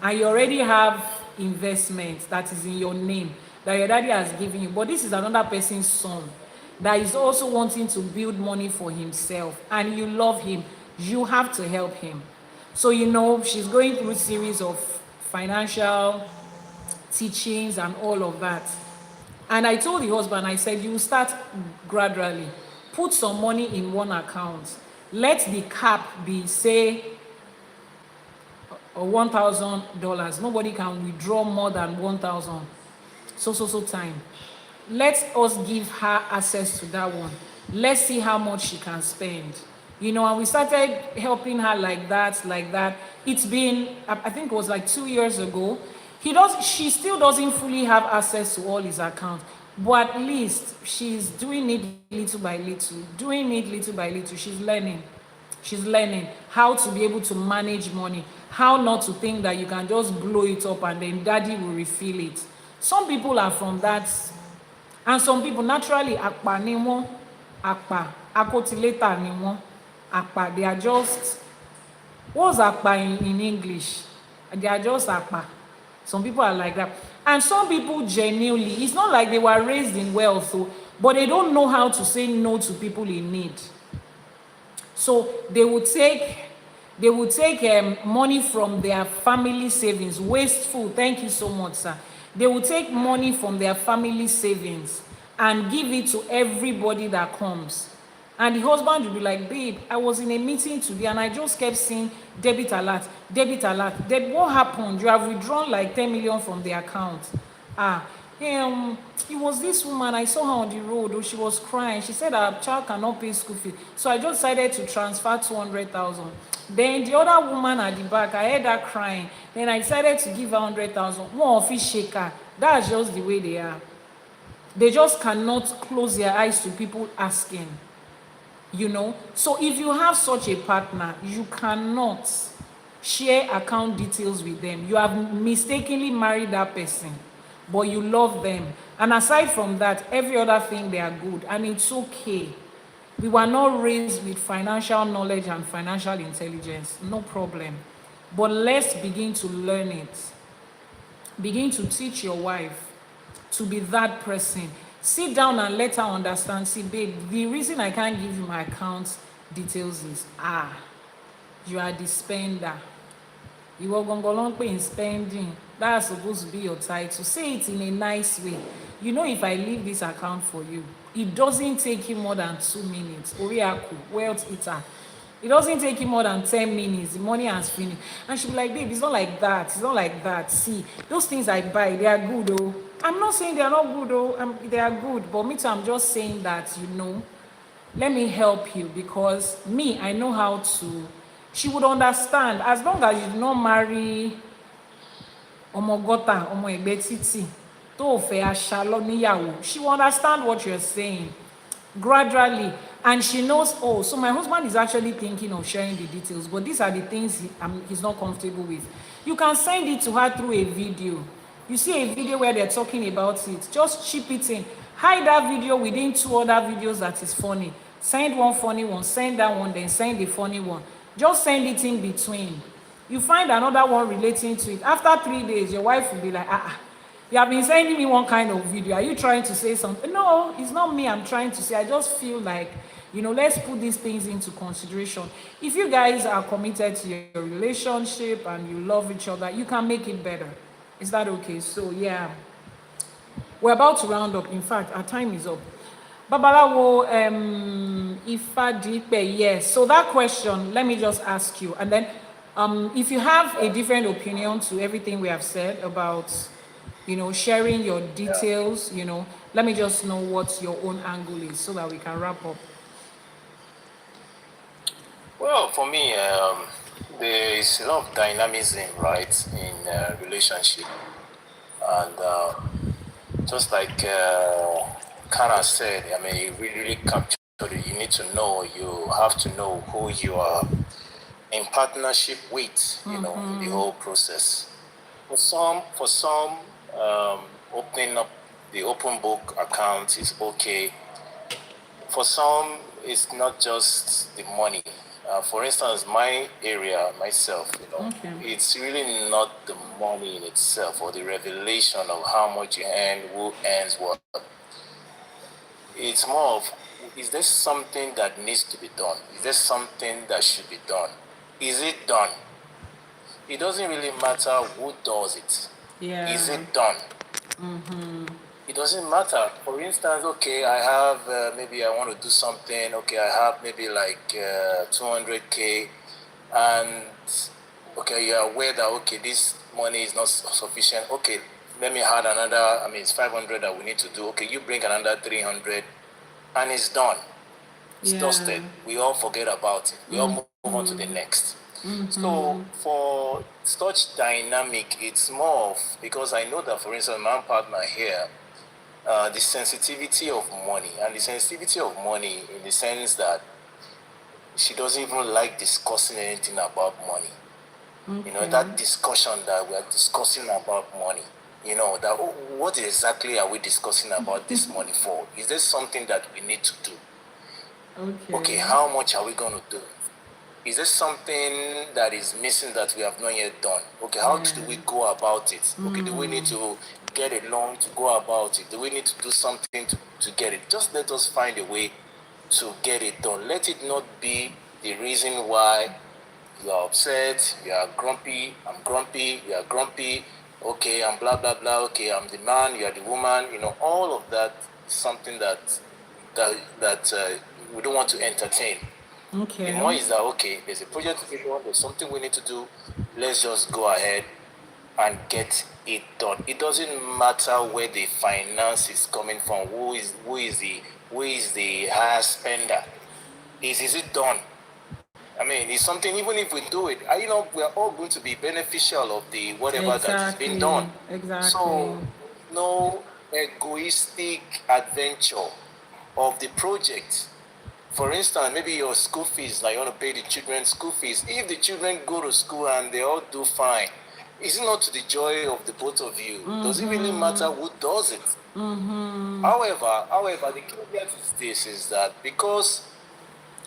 and you already have investment that is in your name that your daddy has given you, but this is another person's son that is also wanting to build money for himself, and you love him. You have to help him. So she's going through a series of financial teachings and all of that. And I told the husband, I said, you start gradually. Put some money in one account. Let the cap be, say, $1,000. Nobody can withdraw more than 1,000. So time. Let us give her access to that one. Let's see how much she can spend. And we started helping her like that. It's been, I think it was like 2 years ago. She still doesn't fully have access to all his accounts. But at least she's doing it little by little. She's learning how to be able to manage money, how not to think that you can just blow it up and then daddy will refill it. Some people are from that, and some people naturally akpanimo. Apa, akotileta ni wọ́n. Apa, they are just, what's apa in English? They are just apa. Some people are like that. And some people genuinely, it's not like they were raised in wealth, so, but they don't know how to say no to people in need. So they would take money from their family savings. Wasteful, thank you so much, sir. They would take money from their family savings and give it to everybody that comes. And the husband would be like, babe, I was in a meeting today and I just kept seeing debit alert, debit alert. Then what happened? You have withdrawn like 10 million from the account. It was this woman, I saw her on the road, oh, she was crying. She said her child cannot pay school fees. So I just decided to transfer 200,000. Then the other woman at the back, I heard her crying. Then I decided to give her 100,000. One of it shaker. That's just the way they are. They just cannot close their eyes to people asking. So if you have such a partner, you cannot share account details with them. You have mistakenly married that person, but you love them. And aside from that, every other thing, they are good, and it's okay. We were not raised with financial knowledge and financial intelligence, no problem. But let's begin to learn it. Begin to teach your wife to be that person. Sit down and let her understand. See, babe, the reason I can't give you my account details is, you are the spender. You are going to in spending. That's supposed to be your title. Say it in a nice way. If I leave this account for you, it doesn't take you more than 2 minutes. Oriaku, wealth eater. It doesn't take you more than 10 minutes. The money has finished. And she'll be like, babe, it's not like that. It's not like that. See, those things I buy, they are good, though. I'm not saying they are not good, though. They are good. But me too, I'm just saying that, let me help you, because me, I know how to. She would understand. As long as you do not marry Omogota, Omo Egbetiti, tó fẹ́ aṣálọ́ níyàwó, she will understand what you're saying gradually. And she knows, oh, so my husband is actually thinking of sharing the details, but these are the things he's not comfortable with. You can send it to her through a video. You see a video where they're talking about it, just chip it in. Hide that video within 2 other videos that is funny. Send one funny one, send that one, then send the funny one. Just send it in between. You find another one relating to it. After 3 days, your wife will be like, you have been sending me one kind of video. Are you trying to say something? No, it's not me I'm trying to say. I just feel like, let's put these things into consideration. If you guys are committed to your relationship and you love each other, you can make it better. Is that okay? So, yeah. We're about to round up. In fact, our time is up. Babalawo, Ifa Dipe, yes. So that question, let me just ask you. And then if you have a different opinion to everything we have said about, sharing your details, let me just know what your own angle is so that we can wrap up. Well, for me, there is a lot of dynamism, right, in relationship. And just like Kana said, you really captured it. You need to know, you have to know who you are in partnership with, in the whole process. For some, opening up the open book account is okay. For some, it's not just the money. For instance, my area, myself, it's really not the money in itself or the revelation of how much you earn, who earns what. It's more of, is there something that needs to be done? Is there something that should be done? Is it done? It doesn't really matter who does it. Yeah. Is it done? It doesn't matter. For instance, okay, I have, maybe I want to do something. Okay, I have maybe like 200K. And, okay, you're aware that, okay, this money is not sufficient. Okay, let me add another, it's 500 that we need to do. Okay, you bring another 300 and it's done. It's dusted. We all forget about it. We all move on to the next. So for such dynamic, it's more of, because I know that, for instance, my partner here, the sensitivity of money, and the sensitivity of money in the sense that she doesn't even like discussing anything about money. That discussion that we are discussing about money, that what exactly are we discussing about this money for? Is there something that we need to do? Okay, how much are we going to do? Is there something that is missing that we have not yet done? Okay, how do we go about it? Okay, do we need to get a loan to go about it? Do we need to do something to get it? Just let us find a way to get it done. Let it not be the reason why you are upset, you are grumpy, I'm grumpy, you are grumpy, okay, I'm blah blah blah, okay, I'm the man, you are the woman, all of that is something that we don't want to entertain. The more is that, okay, there's a project to be done, there's something we need to do, let's just go ahead and get it done. It doesn't matter where the finance is coming from, who is the highest spender. Is it done? I mean, it's something, even if we do it, we are all going to be beneficial of the whatever that is being done. Exactly. So, no egoistic adventure of the project. For instance, maybe your school fees, like you want to pay the children's school fees. If the children go to school and they all do fine, is it not to the joy of the both of you? Does it really matter who does it? However, the caveat is this, is that because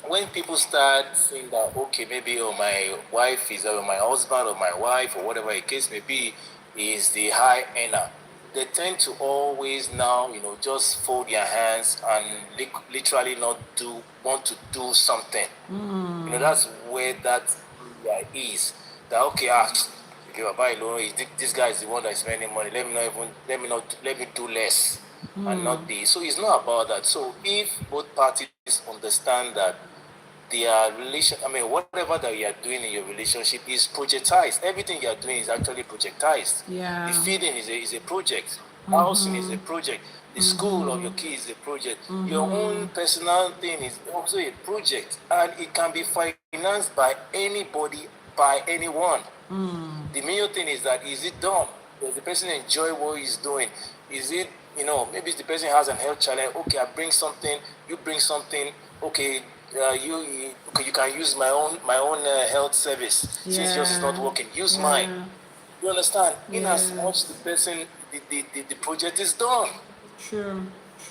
when people start saying that, okay, maybe my wife is, or my husband or my wife or whatever the case may be, is the high earner, they tend to always now, just fold their hands and literally not want to do something. That's where that is. That, okay, okay, buy loan. This guy is the one that is spending money. Let me do less and not be. So it's not about that. So if both parties understand that their relation, whatever that you are doing in your relationship is projectized. Everything you are doing is actually projectized. Yeah. The feeding is a project. Housing is a project. The school of your kids is a project. Your own personal thing is also a project, and it can be financed by anybody, by anyone. The main thing is that, is it done? Does the person enjoy what he's doing? Is it, maybe the person has an health challenge. Okay, I bring something, you bring something. Okay, you can use my own health service. Since yours is not working, use mine. You understand? In as much the person, the project is done. True.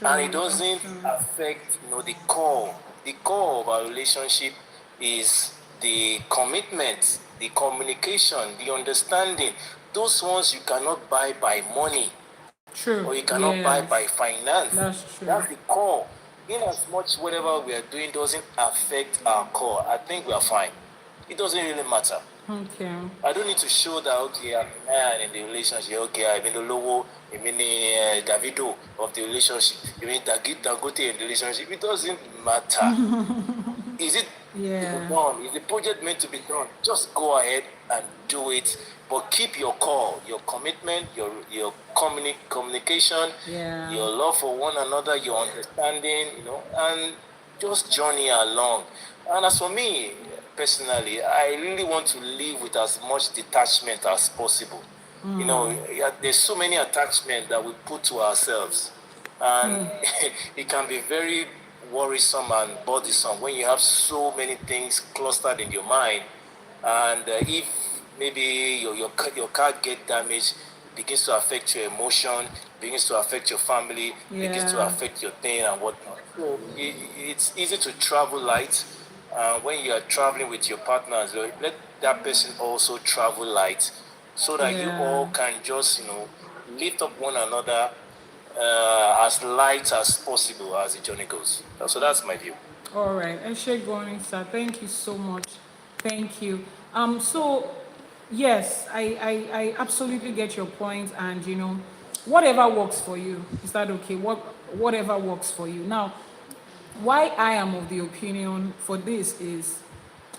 And it doesn't affect, the core. The core of our relationship is the commitment, the communication, the understanding. Those ones you cannot buy by money. True. Or you cannot buy by finance. That's true. That's the core. In as much whatever we are doing doesn't affect our core, I think we are fine. It doesn't really matter. Okay. I don't need to show that, okay, I'm a man in the relationship, okay, I'm in the logo, I'm in the Davido of the relationship, I'm in Dangote in the relationship. It doesn't matter. Is it done? Is the project meant to be done? Just go ahead and do it. But keep your core, your commitment, your communication, your love for one another, your understanding, and just journey along. And as for me, personally, I really want to live with as much detachment as possible. There's so many attachments that we put to ourselves. And it can be very worrisome and bothersome when you have so many things clustered in your mind. And if maybe your car get damaged, it begins to affect your emotion, begins to affect your family, begins to affect your thing and whatnot. So it's easy to travel light. When you are traveling with your partners, let that person also travel light, so that you all can just lift up one another as light as possible as the journey goes. So that's my view. All right, Eshe going, sir. Thank you so much. Thank you. So yes, I absolutely get your point, and whatever works for you, is that okay? Whatever works for you. Now, why I am of the opinion for this is,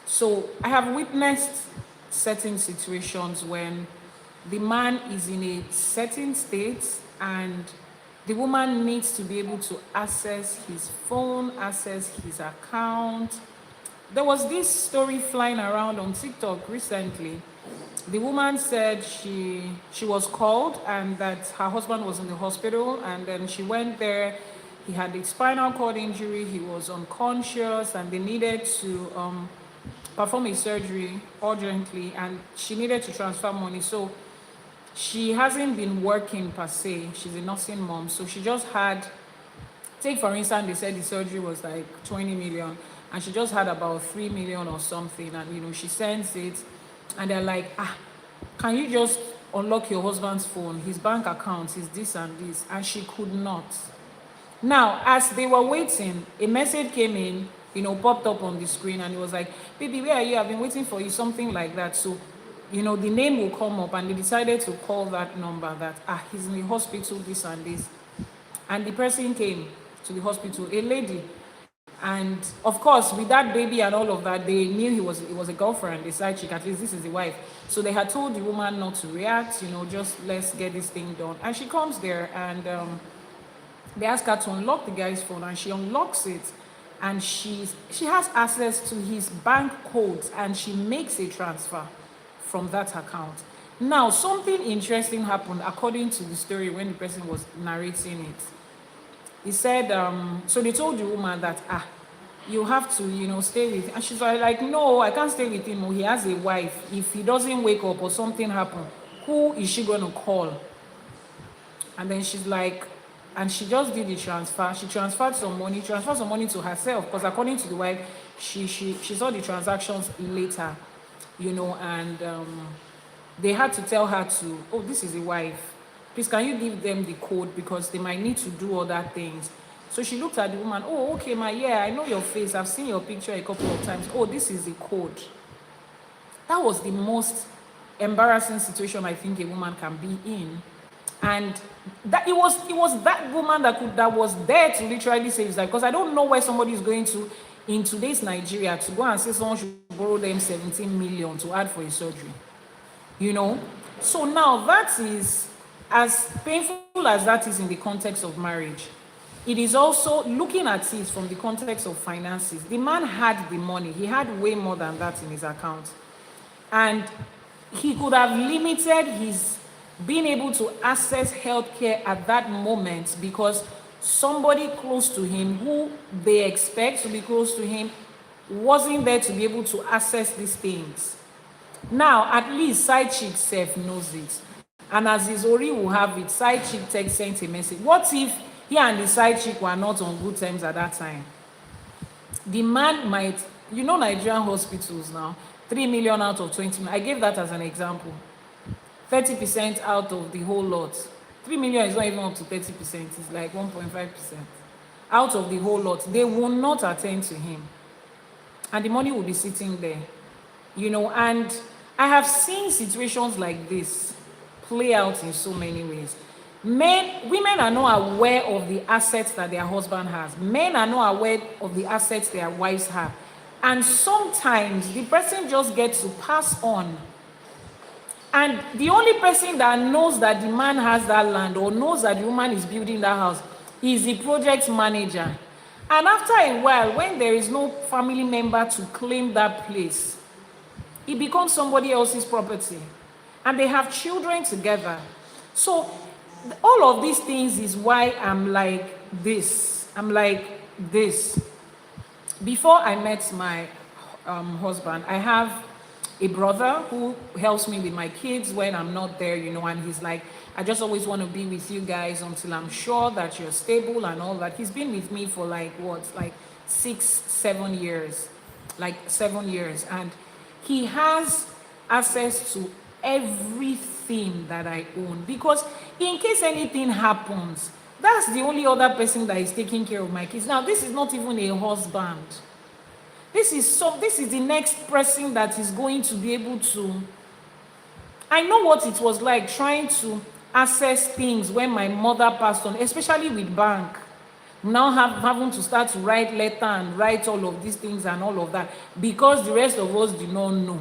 so I have witnessed certain situations when the man is in a certain state and the woman needs to be able to access his phone, access his account. There was this story flying around on TikTok recently. The woman said she was called and that her husband was in the hospital, and then she went there. He had a spinal cord injury, he was unconscious, and they needed to perform a surgery urgently, and she needed to transfer money. So she hasn't been working per se, she's a nursing mom, so she just had Take for instance, they said the surgery was like 20 million and she just had about 3 million or something, and she sends it and they're like, can you just unlock your husband's phone, his bank account, his this and this, and she could not. Now, as they were waiting, a message came in, popped up on the screen, and it was like, baby, where are you? I've been waiting for you, something like that. So, the name will come up, and they decided to call that number that, he's in the hospital, this and this. And the person came to the hospital, a lady. And of course, with that baby and all of that, they knew it was a girlfriend, a side chick, at least this is the wife. So they had told the woman not to react, just let's get this thing done. And she comes there and they ask her to unlock the guy's phone, and she unlocks it, and she has access to his bank codes, and she makes a transfer from that account. Now, something interesting happened according to the story when the person was narrating it. He said, so they told the woman that, you have to, stay with him. And she's like, no, I can't stay with him. He has a wife. If he doesn't wake up or something happen, who is she going to call? And then she's like, and she just did the transfer. She transferred some money to herself, because according to the wife, she saw the transactions later, and they had to tell her to, oh, this is the wife. Please, can you give them the code, because they might need to do other things. So she looked at the woman, oh, okay, yeah, I know your face. I've seen your picture a couple of times. Oh, this is the code. That was the most embarrassing situation I think a woman can be in. And that it was that woman that was there to literally save his life, because I don't know where somebody is going to in today's Nigeria to go and say someone should borrow them 17 million to add for a surgery. So now that is, as painful as that is in the context of marriage, it is also looking at it from the context of finances. The man had the money. He had way more than that in his account. And he could have limited his being able to access healthcare at that moment, because somebody close to him who they expect to be close to him wasn't there to be able to access these things. Now, at least side chick self knows it. And as his Ori will have it, side chick text sent a message. What if he and the side chick were not on good terms at that time? The man might, Nigerian hospitals now, 3 million out of 20 million. I gave that as an example. 30% out of the whole lot. 3 million is not even up to 30%. It's like 1.5%. Out of the whole lot, they will not attend to him. And the money will be sitting there. And I have seen situations like this play out in so many ways. Women are not aware of the assets that their husband has. Men are not aware of the assets their wives have. And sometimes the person just gets to pass on. And the only person that knows that the man has that land or knows that the woman is building that house is the project manager. And after a while, when there is no family member to claim that place, it becomes somebody else's property. And they have children together. So all of these things is why I'm like this. Before I met my husband, I have a brother who helps me with my kids when I'm not there, and he's like, I just always want to be with you guys until I'm sure that you're stable and all that. He's been with me for like 7 years, and he has access to everything that I own, because in case anything happens, that's the only other person that is taking care of my kids. Now, this is not even a husband. This is the next person that is going to be able to. I know what it was like trying to access things when my mother passed on, especially with bank. Now having to start to write letter and write all of these things and all of that, because the rest of us did not know.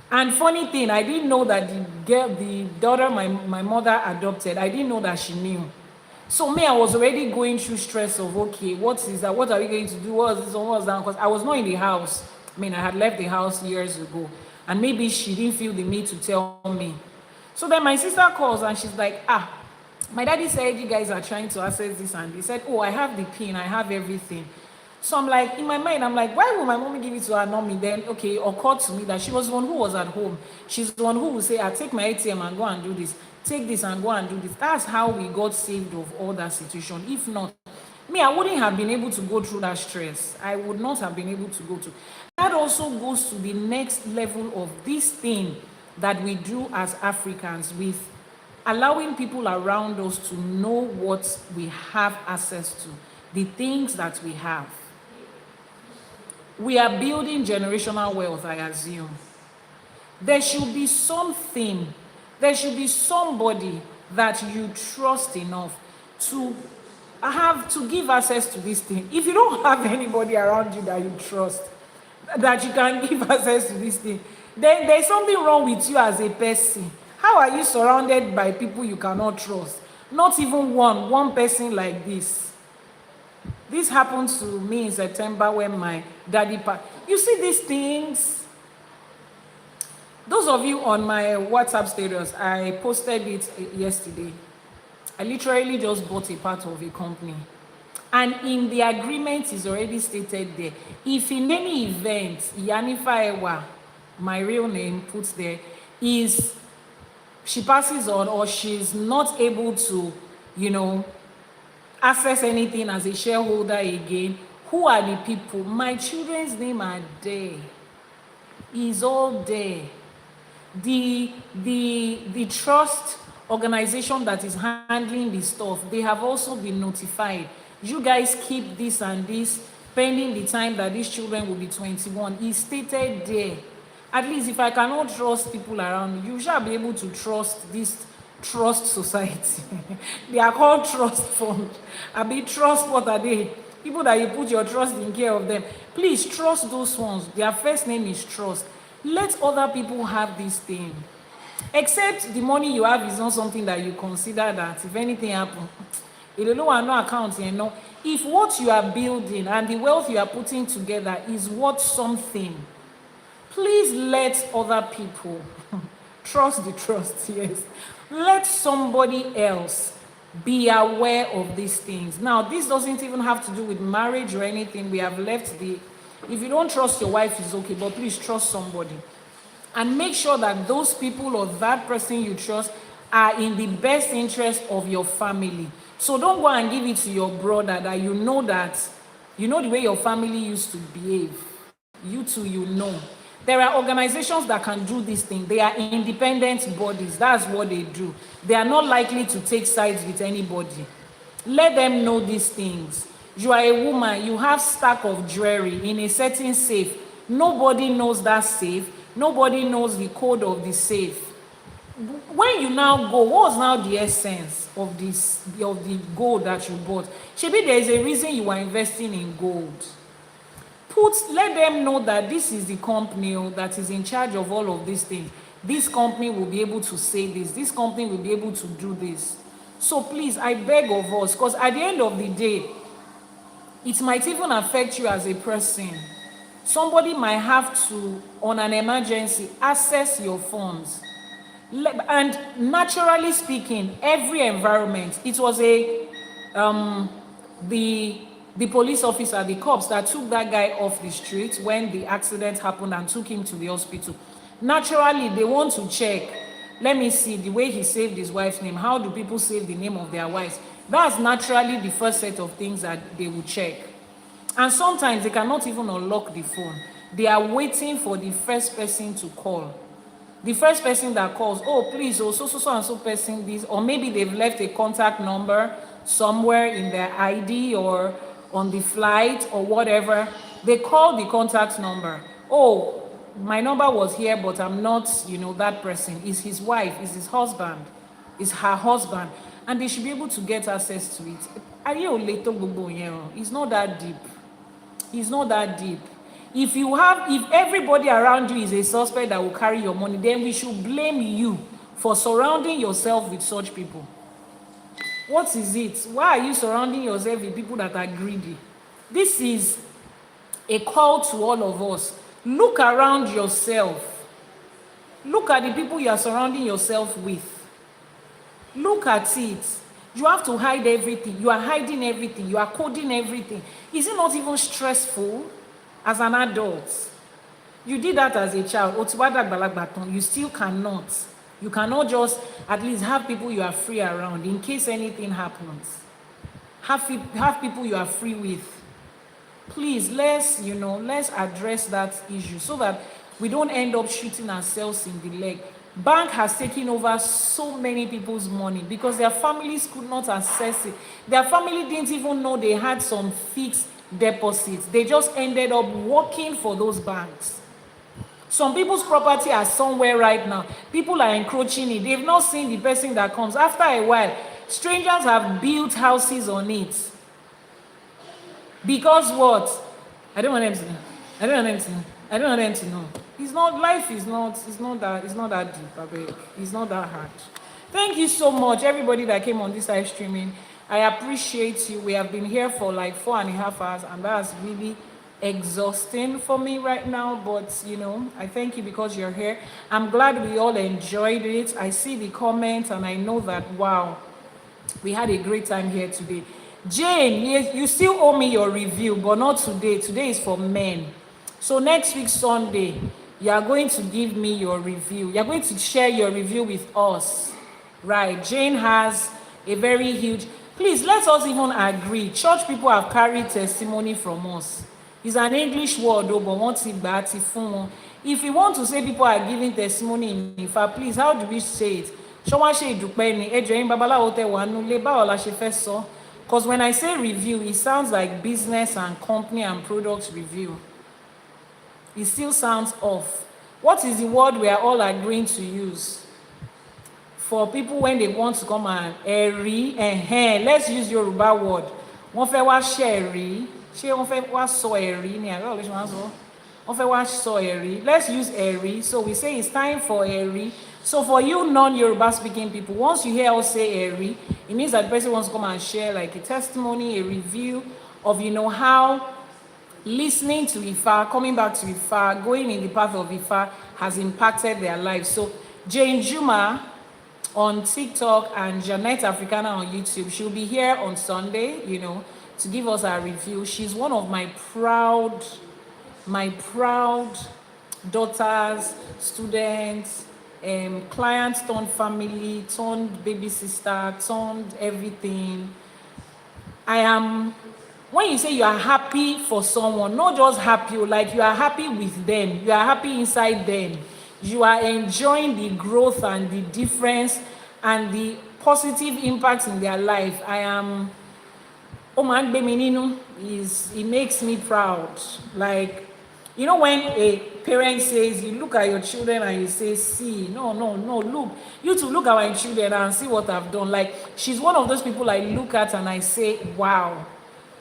And funny thing, I didn't know that the daughter my mother adopted, I didn't know that she knew. So me, I was already going through stress of, okay, what is that? What are we going to do? What is this? What was that? Because I was not in the house. I had left the house years ago. And maybe she didn't feel the need to tell me. So then my sister calls and she's like, my daddy said you guys are trying to access this. And he said, oh, I have the PIN. I have everything. So I'm like, in my mind, I'm like, why would my mommy give it to her, not me? Then, okay, occurred to me that she was the one who was at home. She's the one who would say, I take my ATM and go and do this. Take this and go and do this. That's how we got saved of all that situation. If not, me, I wouldn't have been able to go through that stress. I would not have been able to go through. That also goes to the next level of this thing that we do as Africans with allowing people around us to know what we have access to, the things that we have. We are building generational wealth, I assume. There should be something, there should be somebody that you trust enough to give access to this thing. If you don't have anybody around you that you trust, that you can give access to this thing, then there's something wrong with you as a person. How are you surrounded by people you cannot trust? Not even one person like this. This happened to me in September when my daddy passed. You see these things? Those of you on my WhatsApp status, I posted it yesterday. I literally just bought a part of a company. And in the agreement is already stated there. If in any event, Yanifa Ewa, my real name, puts there, is she passes on or she's not able to, access anything as a shareholder again, who are the people? My children's name are there. Is all there. The trust organization that is handling the stuff, they have also been notified. You guys keep this and this pending the time that these children will be 21. It's stated there. At least if I cannot trust people around me, you shall be able to trust this trust society. They are called trust funds. I mean, trust, what are they? People that you put your trust in care of them. Please trust those ones. Their first name is trust. Let other people have this thing. Except the money you have is not something that you consider that if anything happens, no account, if what you are building and the wealth you are putting together is worth something, please let other people trust the trust, yes. Let somebody else be aware of these things. Now, this doesn't even have to do with marriage or anything. We have left if you don't trust your wife, it's okay, but please trust somebody. And make sure that those people or that person you trust are in the best interest of your family. So don't go and give it to your brother that you know the way your family used to behave. You too, There are organizations that can do this thing. They are independent bodies. That's what they do. They are not likely to take sides with anybody. Let them know these things. You are a woman, you have stack of jewelry in a certain safe. Nobody knows that safe. Nobody knows the code of the safe. When you now go, what's now the essence of the gold that you bought? Maybe there is a reason you are investing in gold. Let them know that this is the company that is in charge of all of these things. This company will be able to say this. This company will be able to do this. So please, I beg of us, because at the end of the day, it might even affect you as a person. Somebody might have to, on an emergency, access your funds. And naturally speaking, every environment, it was the police officer, the cops that took that guy off the street when the accident happened and took him to the hospital. Naturally, they want to check. Let me see the way he saved his wife's name. How do people save the name of their wives? That's naturally the first set of things that they will check. And sometimes they cannot even unlock the phone. They are waiting for the first person to call. The first person that calls, oh, please, so and so person, this, or maybe they've left a contact number somewhere in their ID or on the flight or whatever. They call the contact number. Oh, my number was here, but I'm not, that person. Is his wife, is his husband, is her husband. And they should be able to get access to it. It's not that deep. It's not that deep. If everybody around you is a suspect that will carry your money, then we should blame you for surrounding yourself with such people. What is it? Why are you surrounding yourself with people that are greedy? This is a call to all of us. Look around yourself. Look at the people you are surrounding yourself with. Look at it. You have to hide everything. You are hiding everything. You are coding everything. Is it not even stressful as an adult? You did that as a child. You still cannot. You cannot just at least have people you are free around in case anything happens. Have people you are free with. Please, let's address that issue so that we don't end up shooting ourselves in the leg. Bank has taken over so many people's money because their families could not access it. Their family didn't even know they had some fixed deposits. They just ended up working for those banks. Some people's property are somewhere right now. People are encroaching it. They've not seen the person that comes. After a while, strangers have built houses on it. Because what? I don't want them to know. I don't want them to know. I don't want them to know. Life is not that deep, I beg. It's not that hard. Thank you so much, everybody that came on this live streaming. I appreciate you. We have been here for like 4.5 hours, and that's really exhausting for me right now, but I thank you because you're here. I'm glad we all enjoyed it. I see the comments and I know that, wow, we had a great time here today. Jane, you still owe me your review, but not today. Today is for men. So next week Sunday, you are going to give me your review. You're going to share your review with us, right? Jane has a very huge, please let us even agree. Church people have carried testimony from us. It's an English word, though, but once if we want to say people are giving testimony in IFA, please, how do we say it? Because when I say review, it sounds like business and company and products review. It still sounds off. What is the word we are all agreeing to use? For people when they want to come and let's use Yoruba word. Wọ́n fẹ́ wá ṣẹ̀rí. Let's use Eri. So we say it's time for Eri. So for you non-Yoruba speaking people, once you hear us say Eri, it means that the person wants to come and share like a testimony, a review of how listening to IFA, coming back to IFA, going in the path of IFA has impacted their lives. So Jane Juma on TikTok and Jeanette Africana on YouTube, she'll be here on Sunday, to give us our review. She's one of my proud daughters, students, clients turned family, turned baby sister, turned everything. When you say you are happy for someone, not just happy, like you are happy with them, you are happy inside them, you are enjoying the growth and the difference and the positive impact in their life. It makes me proud. Like, when a parent says, you look at your children and you say, see, no, look, you to look at my children and see what I've done. Like, she's one of those people I look at and I say, wow,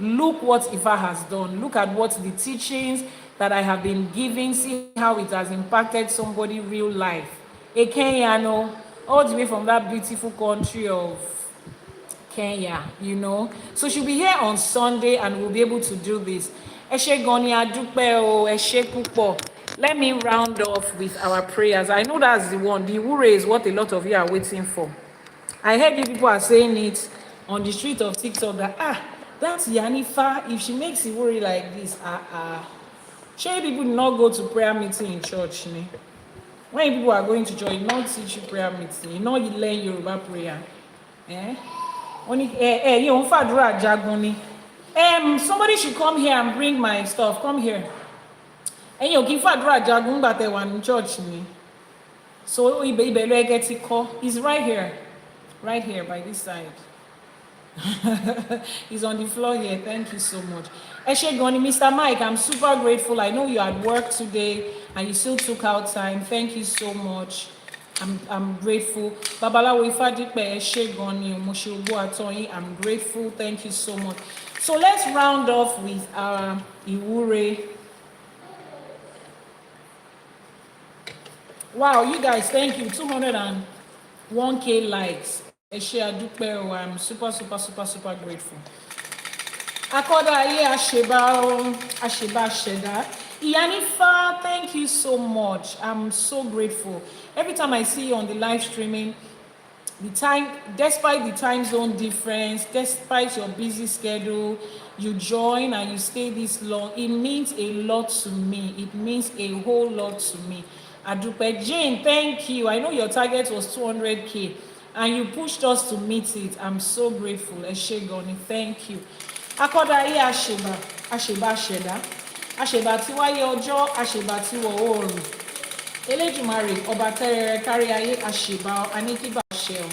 look what IFA has done. Look at what the teachings that I have been giving, see how it has impacted somebody's real life. A Kenyano, all the way from that beautiful country of Kenya, So she'll be here on Sunday and we'll be able to do this. Let me round off with our prayers. I know that's the one. The wure is what a lot of you are waiting for. I heard you people are saying it on the street of TikTok that, that's Yanifa. If she makes it worry like this, sure people do not go to prayer meeting in church. When people are going to church, you not teach you prayer meeting. You know you learn Yoruba prayer. Somebody should come here and bring my stuff. Come here. And you give Fadra Jagun but they want in church. So it's right here. Right here by this side. He's on the floor here. Thank you so much. Eshegoni, Mr. Mike, I'm super grateful. I know you had work today and you still took out time. Thank you so much. I'm grateful. Babalawo Ifadipe Eshegoni, Moshiubu Atoyi, I'm grateful. Thank you so much. So let's round off with our Iwure. Wow, you guys, thank you. 201K likes. I'm super grateful. Akoda Asheba Sheda. Iyanifa, thank you so much. I'm so grateful. Every time I see you on the live streaming, despite the time zone difference, despite your busy schedule, you join and you stay this long. It means a lot to me. It means a whole lot to me. Adupe Jane, thank you. I know your target was 200K and you pushed us to meet it. I'm so grateful. Eshegoni, thank you. Akodaye Asheba, Asheba Sheda, Asheba Tiwaye Ojo, Asheba Tiwo Oru. Elédùmarè ọba tẹ́rẹrẹ kárí ayé àṣèbà aníkíbà ṣẹun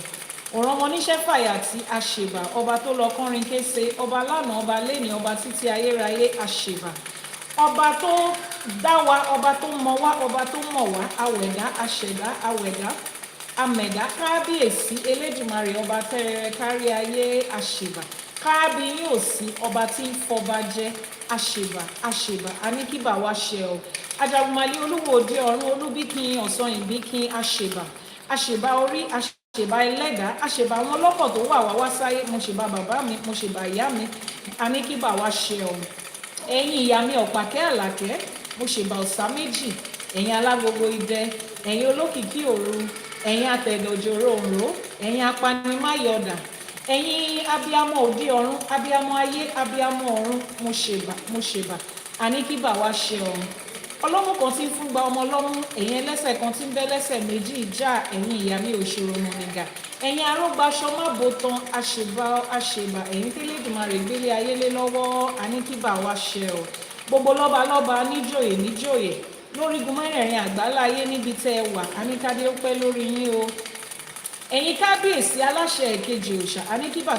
ọ̀rọ̀ ọmọ oníṣẹ́ fàyàtì àṣèbà ọba tó lọ kọrin kése ọba lánàá ọba lẹ́nìí ọba títí ayérayé àṣèbà ọba tó dá wa ọba tó mọ wá ọba tó mọ̀ wá awẹ̀dá àṣẹ̀dá awẹ̀dá amẹ̀dá kábíyèsí Elédùmarè ọba tẹ́rẹrẹ kárí ayé àṣèbà kábíyèsí ọba tí ń fọba jẹ àṣèbà àṣèbà aníkíbà wá ṣẹ ọ ajagunmalé olúwo òde ọ̀run olúbíkin ọ̀sán ìbíkin àṣèbà àṣèbà orí àṣèbà ẹlẹ́dàá àṣèbà àwọn ọlọ́pọ̀ tó wà wá sáyé mo ṣèbà bàbá mi mo ṣèbà ìyá mi aníkíbà wá ṣẹ ọ ẹ̀yin ìyá mi ọ̀pàkẹ́ àlàkẹ́ mo ṣèbà ọ̀sá méjì ẹ̀yin alágogo idẹ ẹ̀yin olókìkí òru ẹ̀yin atẹ̀dọ̀jọ̀rọ̀ òǹró ẹ̀yin apanimáyọ̀dà ẹ̀yin abiyamọ òde ọ̀run abiyamọ ayé abiyamọ ọ̀run mo ṣèbà aníkíbà wá ṣẹ ọ̀run ọlọ́mú kan tí ń fún gba ọmọ ọlọ́mú ẹ̀yin ẹlẹ́sẹ̀ kan tí ń bẹ́ lẹ́sẹ̀ méjì ìjà ẹ̀yin ìyá mi òṣèrò mọ̀nìgà ẹ̀yin arógbaṣọ má bo tan àṣèbà ẹ̀yin tí Elédùmarè gbélé ayé lé lọ́wọ́ aníkíbà wá ṣẹ ọ gbogbo lọ́balọ́ba níjòyè níjòyè lórígun mẹ́rẹ̀ẹ̀rin àgbáláyé níbi tẹ́ ẹ wà aníkádé ó pẹ́ lórí yín o ẹ̀yin kábíyèsí aláṣẹ èkejì òòṣà aníkíbà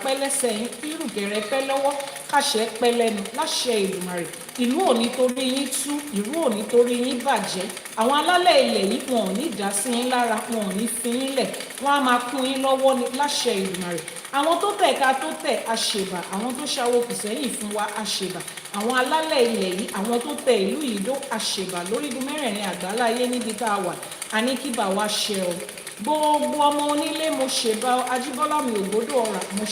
pẹ́ lẹ́sẹ̀ yín irùgẹ̀rẹ̀ pẹ́ lọ́wọ́ káṣẹ pẹ́ lẹ́nu láṣẹ Èdùmàrè ìlú ò ní torí yín tú ìlú ò ní torí yín bàjẹ́ àwọn alálẹ̀ ilẹ̀ yìí wọn ò ní dá sí yín lára wọn ò ní fi yín lẹ̀ wọn á máa kún yín lọ́wọ́ ní láṣẹ Èdùmàrè àwọn tó tẹ̀ ká tó tẹ̀ àṣèbà àwọn tó ṣàwó kù sẹ́yìn fún wa àṣèbà àwọn alálẹ̀ ilẹ̀ yìí àwọn tó tẹ̀ ìlú yìí dó àṣèbà lórígun mẹ́rẹ̀ẹ̀rin àgbáláyé níbi tá a wà aníkíbà wá ṣẹ ọ gbogbo ọmọ onílé mo ṣèbà Ajíbọ́lá mi ògbódò ọ̀rà mo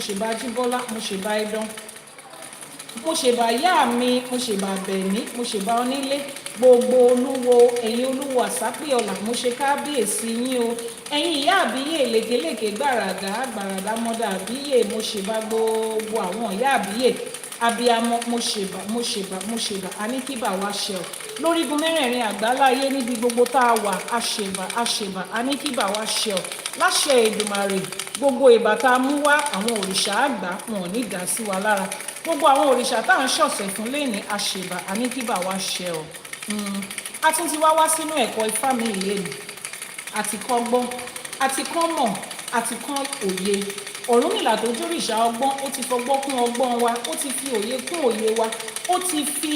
ṣèbà Ajíbọ́lá mo ṣèbà idán mo ṣèbà ìyá mi mo ṣèbà bẹ̀mí mo ṣèbà onílé gbogbo olúwo ẹ̀yin olúwo àsápè ọ̀là mo ṣe kábíyèsí yín o ẹ̀yin ìyá àbíyè lékelèké gbàràdá mọ́dà àbíyè mo ṣèbà gbogbo àwọn ìyá àbíyè abiyamọ mo ṣèbà aníkíbà wá ṣẹ ọ lórígun mẹ́rẹ̀ẹ̀rin àgbáláyé níbi gbogbo tá a wà àṣèbà aníkíbà wá ṣẹ ọ láṣẹ Èdùmàrè gbogbo ìbà tá a mú wá àwọn òrìṣà àgbà wọn ò ní dá sí wa lára gbogbo àwọn òrìṣà tá à ń ṣọ̀sẹ̀ fún lẹ́ni àṣèbà aníkíbà wá ṣẹ ọ a tún ti wá sínú ẹ̀kọ́ ifá mi ìlẹ́nu àti kọ́gbọ́n àti kọ́mọ̀ àti kán òye Ọ̀rúnmìlà tó jórìṣà ọgbọ́n ó ti fọgbọ́n kún ọgbọ́n wa ó ti fi òye kún òye wa ó ti fi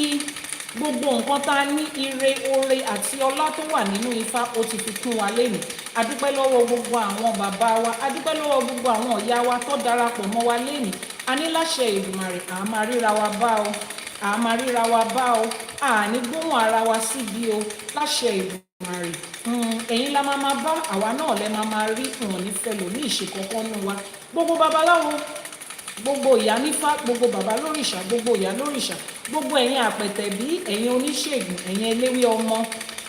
gbogbo nǹkan tá a ní ire oore àti ọlá tó wà nínú ifá ó ti fi kún wa lẹ́nu adúpẹ́ lọ́wọ́ gbogbo àwọn bàbá wa adúpẹ́ lọ́wọ́ gbogbo àwọn ìyá wa tó darapọ̀ mọ́ wa lẹ́nu a ní láṣẹ Èdùmàrè à máa ríra wa bá o à ní gbóhùn ara wa síbi o láṣẹ Èdùmàrè ẹ̀yin la máa bá àwa náà lẹ máa rí wọn nífẹ̀ẹ́ lò ní ìṣèkọ́kọ́ nù wa gbogbo babaláwo gbogbo ìyá nífá gbogbo bàbá lórìṣà gbogbo ìyá lórìṣà gbogbo ẹ̀yin àpẹ̀tẹ̀bí ẹ̀yin oníṣègùn ẹ̀yin eléwé ọmọ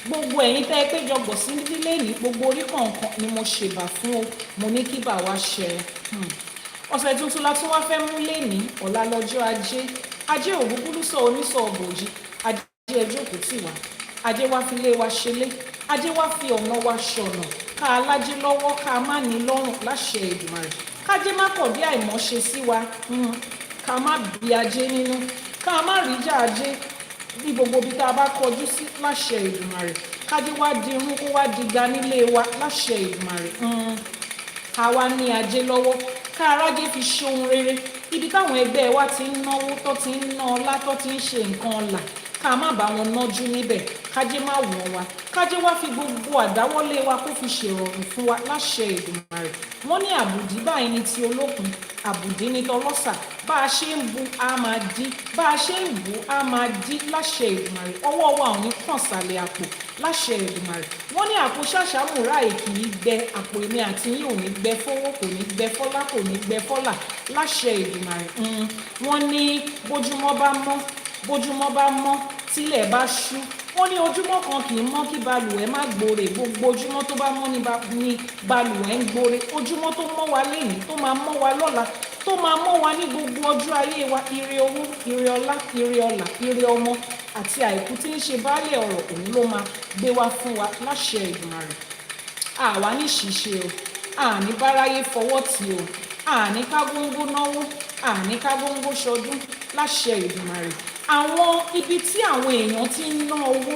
gbogbo ẹ̀yin tẹ́ ẹ péjọpọ̀ sí nílé ní gbogbo orí kọ̀ọ̀kan ni mo ṣèbà fún o mo ní kí bà wá ṣẹ ọ̀sẹ̀ tuntun la tún wá fẹ́ mú lẹ́ni ọ̀la lọ́jọ́ ajé ògúngúlùsọ onísọ ọ̀bòjì ajé ẹjọ́ kò tì wá ajé wá fi lé wa ṣẹlẹ̀ ajé wá fi ọ̀nà wa ṣọ̀nà ká alájé lọ́wọ́ ká má ní lọ́rùn láṣẹ Èdùmàrè kájé má kọ̀ bí àìmọ́ṣe sí wa ká má bí ajé nínú ká má ríjà ajé ní gbogbo bí tá a bá kọjú sí láṣẹ Èdùmàrè kájé wá di irun kó wá di gba nílé wa láṣẹ Èdùmàrè ká wá ní ajé lọ́wọ́ ká arájé fi ṣe ohun rere ibi táwọn ẹgbẹ́ wa ti ń náwó tó ti ń ná ọlá tó ti ń ṣe nǹkan ọ̀la ká má bá wọn nájú níbẹ̀ kájé má wọ̀ wá kájé wá fi gbogbo àdáwọ́lé wa kó fi ṣèrọ̀rùn fún wa láṣẹ Èdùmàrè wọ́n ní àbùdí báyìí ní ti olókun àbùdí ní tọlọ́sà bá a ṣe ń bu á máa dí bá a ṣe ń bu á máa dí láṣẹ Èdùmàrè ọwọ́ wa ò ní kàn sàlẹ̀ àpò láṣẹ Èdùmàrè wọ́n ní àpò ṣàṣàmùrà èkì í gbẹ àpò èmi àti yín ò ní gbẹ fowó kò ní gbẹ fọlá kò ní gbẹ fọlà láṣẹ Èdùmàrè wọ́n ní bójúmọ́ bá mọ́ tílẹ̀ bá ṣú wọ́n ní ojúmọ́ kan kì í mọ́ kí balùwẹ̀ má gbòòrè, gbogbo ojúmọ́ tó bá mọ́ ní balùwẹ̀ ń gbòòrè. Ojúmọ́ tó mọ́ wa lénìí, tó máa mọ́ wa lọ́la, tó máa mọ́ wa ní gbogbo ọjọ́ ayé wa. Ire owó, ire ọlá, ire ọlà, ire ọmọ àti àìkú tí ń ṣe baálẹ̀ ọ̀rọ̀, òun ló máa gbé wá fún wa láṣẹ Èdùmàrè. Àwa ní ṣìṣe o, àní báráyé fọwọ́ tì o, àní kágóńgó náwó, àní kágóńgó ṣọdún láṣẹ Èdùmàrè. Àwọn ibi tí àwọn èèyàn ti ń ná owó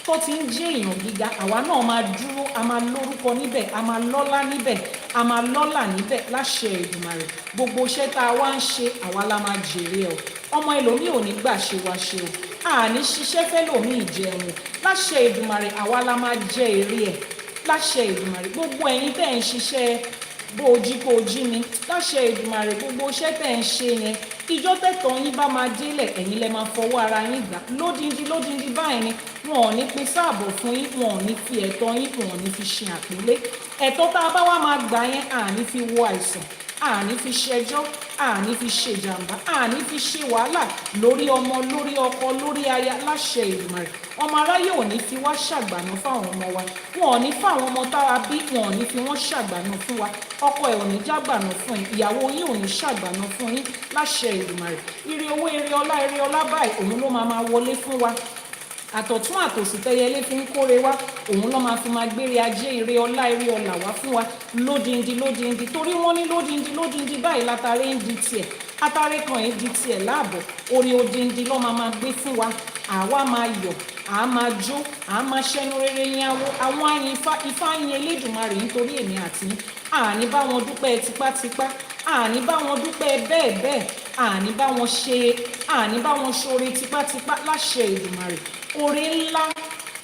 tó ti ń jẹ́ èèyàn gíga, àwa náà máa dúró, a máa lórúkọ níbẹ̀, a máa lọ́lá níbẹ̀, a máa lọ́là níbẹ̀ láṣẹ Èdùmàrè. Gbogbo iṣẹ́ tá a wá ń ṣe, àwa la máa jèrè ẹ̀ o. Ọmọ ẹlòmíì ò ní gbà ṣe wa ṣe o, àní ṣiṣẹ́ fẹ́lòmíì jẹun láṣẹ Èdùmàrè. Àwa la máa jẹ èrè ẹ̀ láṣẹ Èdùmàrè. Gbogbo ẹ̀yin tẹ́ ń ṣiṣẹ́ bó o jí kó o jí mi láṣẹ Èdùmàrè, gbogbo iṣẹ́ tẹ́ ń ṣe yẹn, ìjọ tẹ̀tọ̀ yín bá máa délẹ̀, ẹ̀yin lẹ máa fọwọ́ ara yín gbà lódindi báyìí ni. Wọn ò ní pín sáàbọ̀ fún yín, wọn ò ní fi ẹ̀tọ́ yín, wọn ò ní fi ṣe àpélé. Ẹ̀tọ́ tá a bá wá máa gbà yẹn, àní fi wo àìsàn, àní fi ṣẹjọ́, àní fi ṣe ìjàmbá, àní fi ṣe wàhálà lórí ọmọ, lórí ọkọ, lórí aya láṣẹ Èdùmàrè. Ọmọ aráyé ò ní fi wá ṣàgbàná fáwọn ọmọ wa, wọn ò ní fáwọn ọmọ táwa bí, wọn ò ní fi wọ́n ṣàgbàná fún wa. Ọkọ ẹ̀ ò ní jágbàná fún ẹ, ìyàwó yín ò ní ṣàgbàná fún yín láṣẹ Èdùmàrè. Ire owó, ire ọlá báyìí, òun ló máa wọlé fún wa. Àtọ̀tún àtòsì tẹyẹlé fi ń kóre wá, òun ló máa fi máa gbére ajé, ire ọlá, ire ọlà wá fún wa lódindi. Torí wọ́n ní lódindi báyìí látàrí ń di tiẹ̀, atare kan ẹ̀ di tiẹ̀ láàbọ̀, orí odindi ló máa gbé fún wa. Àwa máa yọ̀, à máa jó, à máa ṣẹnu rere yín àwọn ayin Ifá yin Elédùmarè nítorí èmi àti yín. Àní bá wọn dúpẹ́ tipátipá, àní bá wọn dúpẹ́ bẹ́ẹ̀, àní bá wọn ṣoore tipátipá láṣẹ Èdùmàrè. Oore ńlá,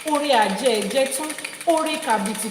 oore àjẹjẹ tán, oore kàbìtì,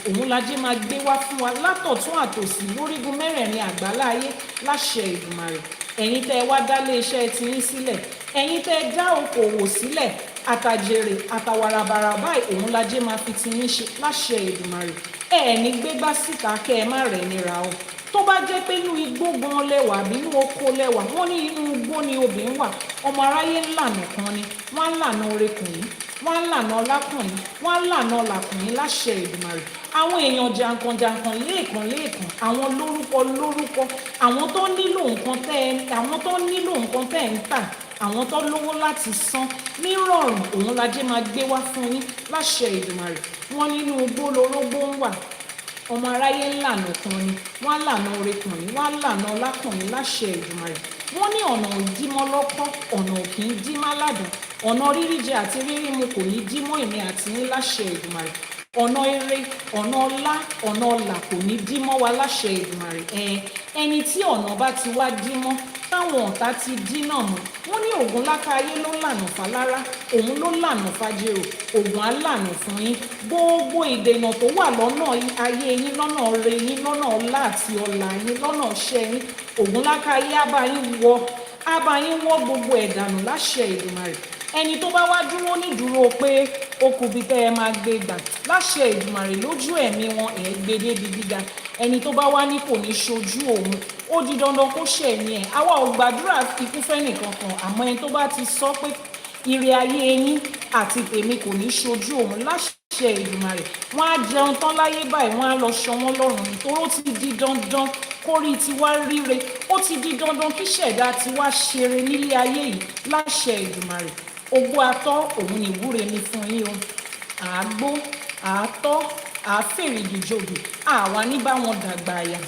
òun lajẹ́ máa gbé wá fún wa látọ̀tún àtòsì lórígun mẹ́rẹ̀ẹ̀rin àgbáláyé láṣẹ Èdùmàrè. Ẹ̀yin tẹ́ wá dálé iṣẹ́ ti yín sílẹ̀, ẹ̀yin tẹ́ dá okòwò sílẹ̀, àtàjèrè àtàwàràbàrà báyìí, òun lajẹ́ máa fi ti yín ṣe láṣẹ Èdùmàrè. Ẹ̀ẹ́ni gbégbá síta kẹ́ ẹ má rẹ̀ nira o. Tó bá jẹ́ pé inú igbó gan lẹ́wà àbí inú oko lẹ́wà, wọ́n ní inú igbó ni obìnrin wà. Ọmọ aráyé ńlànà kan ni, wọ́n á lànà orekùnrin, wọ́n á lànà ọlákùnrin, wọ́n á lànà ọlàkùnrin láṣẹ Èdùmàrè. Àwọn èèyàn jàǹkànjàǹkàn léèkàn, àwọn lórúkọ, àwọn tó nílò nǹkan tẹ́ ń tà, àwọn tó lówó láti san nírọ̀rùn, òun lajẹ́ máa gbé wá fún yín láṣẹ Èdùmàrè. Wọ́n nínú igbó lórógbó ń wà. Ọmọ aráyé ńlànà kan ni, wọ́n á lànà orekùnrin, wọ́n á lànà ọlákùnrin láṣẹ Èdùmàrè. Wọ́n ní ọ̀nà òdímọ́ lọ́pọ̀, ọ̀nà òkì ń dímọ́ ládùn, ọ̀nà rírí jẹ àti rírí mu kò ní dímọ́ èmi àti yín láṣẹ Èdùmàrè. Ọ̀nà ire, ọ̀nà ọlá, ọ̀nà ọlà kò ní dímọ́ wa láṣẹ Èdùmàrè. Ẹni tí ọ̀nà bá ti wá dímọ́, táwọn ọ̀tá ti dínà mọ́, wọ́n ní ògùn lákàáyé ló lànà fálára, òun ló lànà fájèrò, ògùn á lànà fún yín. Gbogbo ìdènà tó wà lọ́nà ayé yín, lọ́nà ire yín, lọ́nà ọlá àti ọlà yín, lọ́nà iṣẹ́ yín, ògùn lákàáyé á bá yín wọ́ gbogbo ẹ̀dànù láṣẹ Èdùmàrè. Ẹni tó bá wá dúró nídúró pé ó kù bí tẹ́ ẹ máa gbé gbà láṣẹ Èdùmàrè, lójú ẹ̀mí wọn ẹ̀ gbé débi gíga. Ẹni tó bá wá ní kò ní ṣojú òun, ó di dandan kó ṣẹ̀mí ẹ̀. Àwa ò gbàdúrà ikú fẹ́nìkan kan, àmọ́ ẹni tó bá ti sọ pé ire ayé yín àti tèmi kò ní ṣojú òun láṣẹ Èdùmàrè, wọ́n á jẹun tán láyé báyìí, wọ́n á lọ ṣọwọ́n lọ́rùn, nítorí ó ti di dandan kórí tiwa ríre, ó ti di dandan kí ṣẹ̀dá tiwa ṣeré nílé ayé yìí láṣẹ Èdùmàrè. Ògo àtọ́ òun ni ìwúre mi fún yín o. Àágbó, àátọ́, àáfèrègì jòdò, àwa ní bá wọn dàgbà àyà,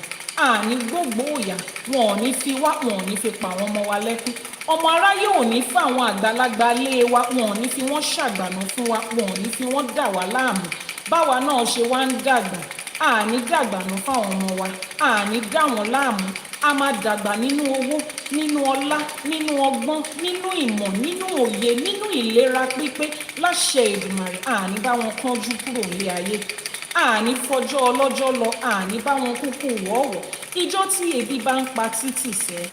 àní gbogbo òyà, wọn ò ní fi wá, wọn ò ní fi pa àwọn ọmọ wa lẹ́kún. Ọmọ aráyé ò ní fún àwọn àgbàlagbà lé wa, wọn ò ní fi wọ́n ṣàgbàná fún wa, wọn ò ní fi wọ́n dà wá láàmú. Báwa náà ṣe wá ń dàgbà, àní dàgbàná fáwọn ọmọ wa, àní dà wọ́n láàmú. A máa dàgbà nínú owó, nínú ọlá, nínú ọgbọ́n, nínú ìmọ̀, nínú òye, nínú ìlera pípé láṣẹ Èdùmàrè. Àní bá wọn kánjú kúrò nílé ayé, àní fọjọ́ ọlọ́jọ́ lọ, àní bá wọn kúkú wọ́ọ̀wọ́. Ìjọ́ tí ebi bá ń pa títì sẹ́,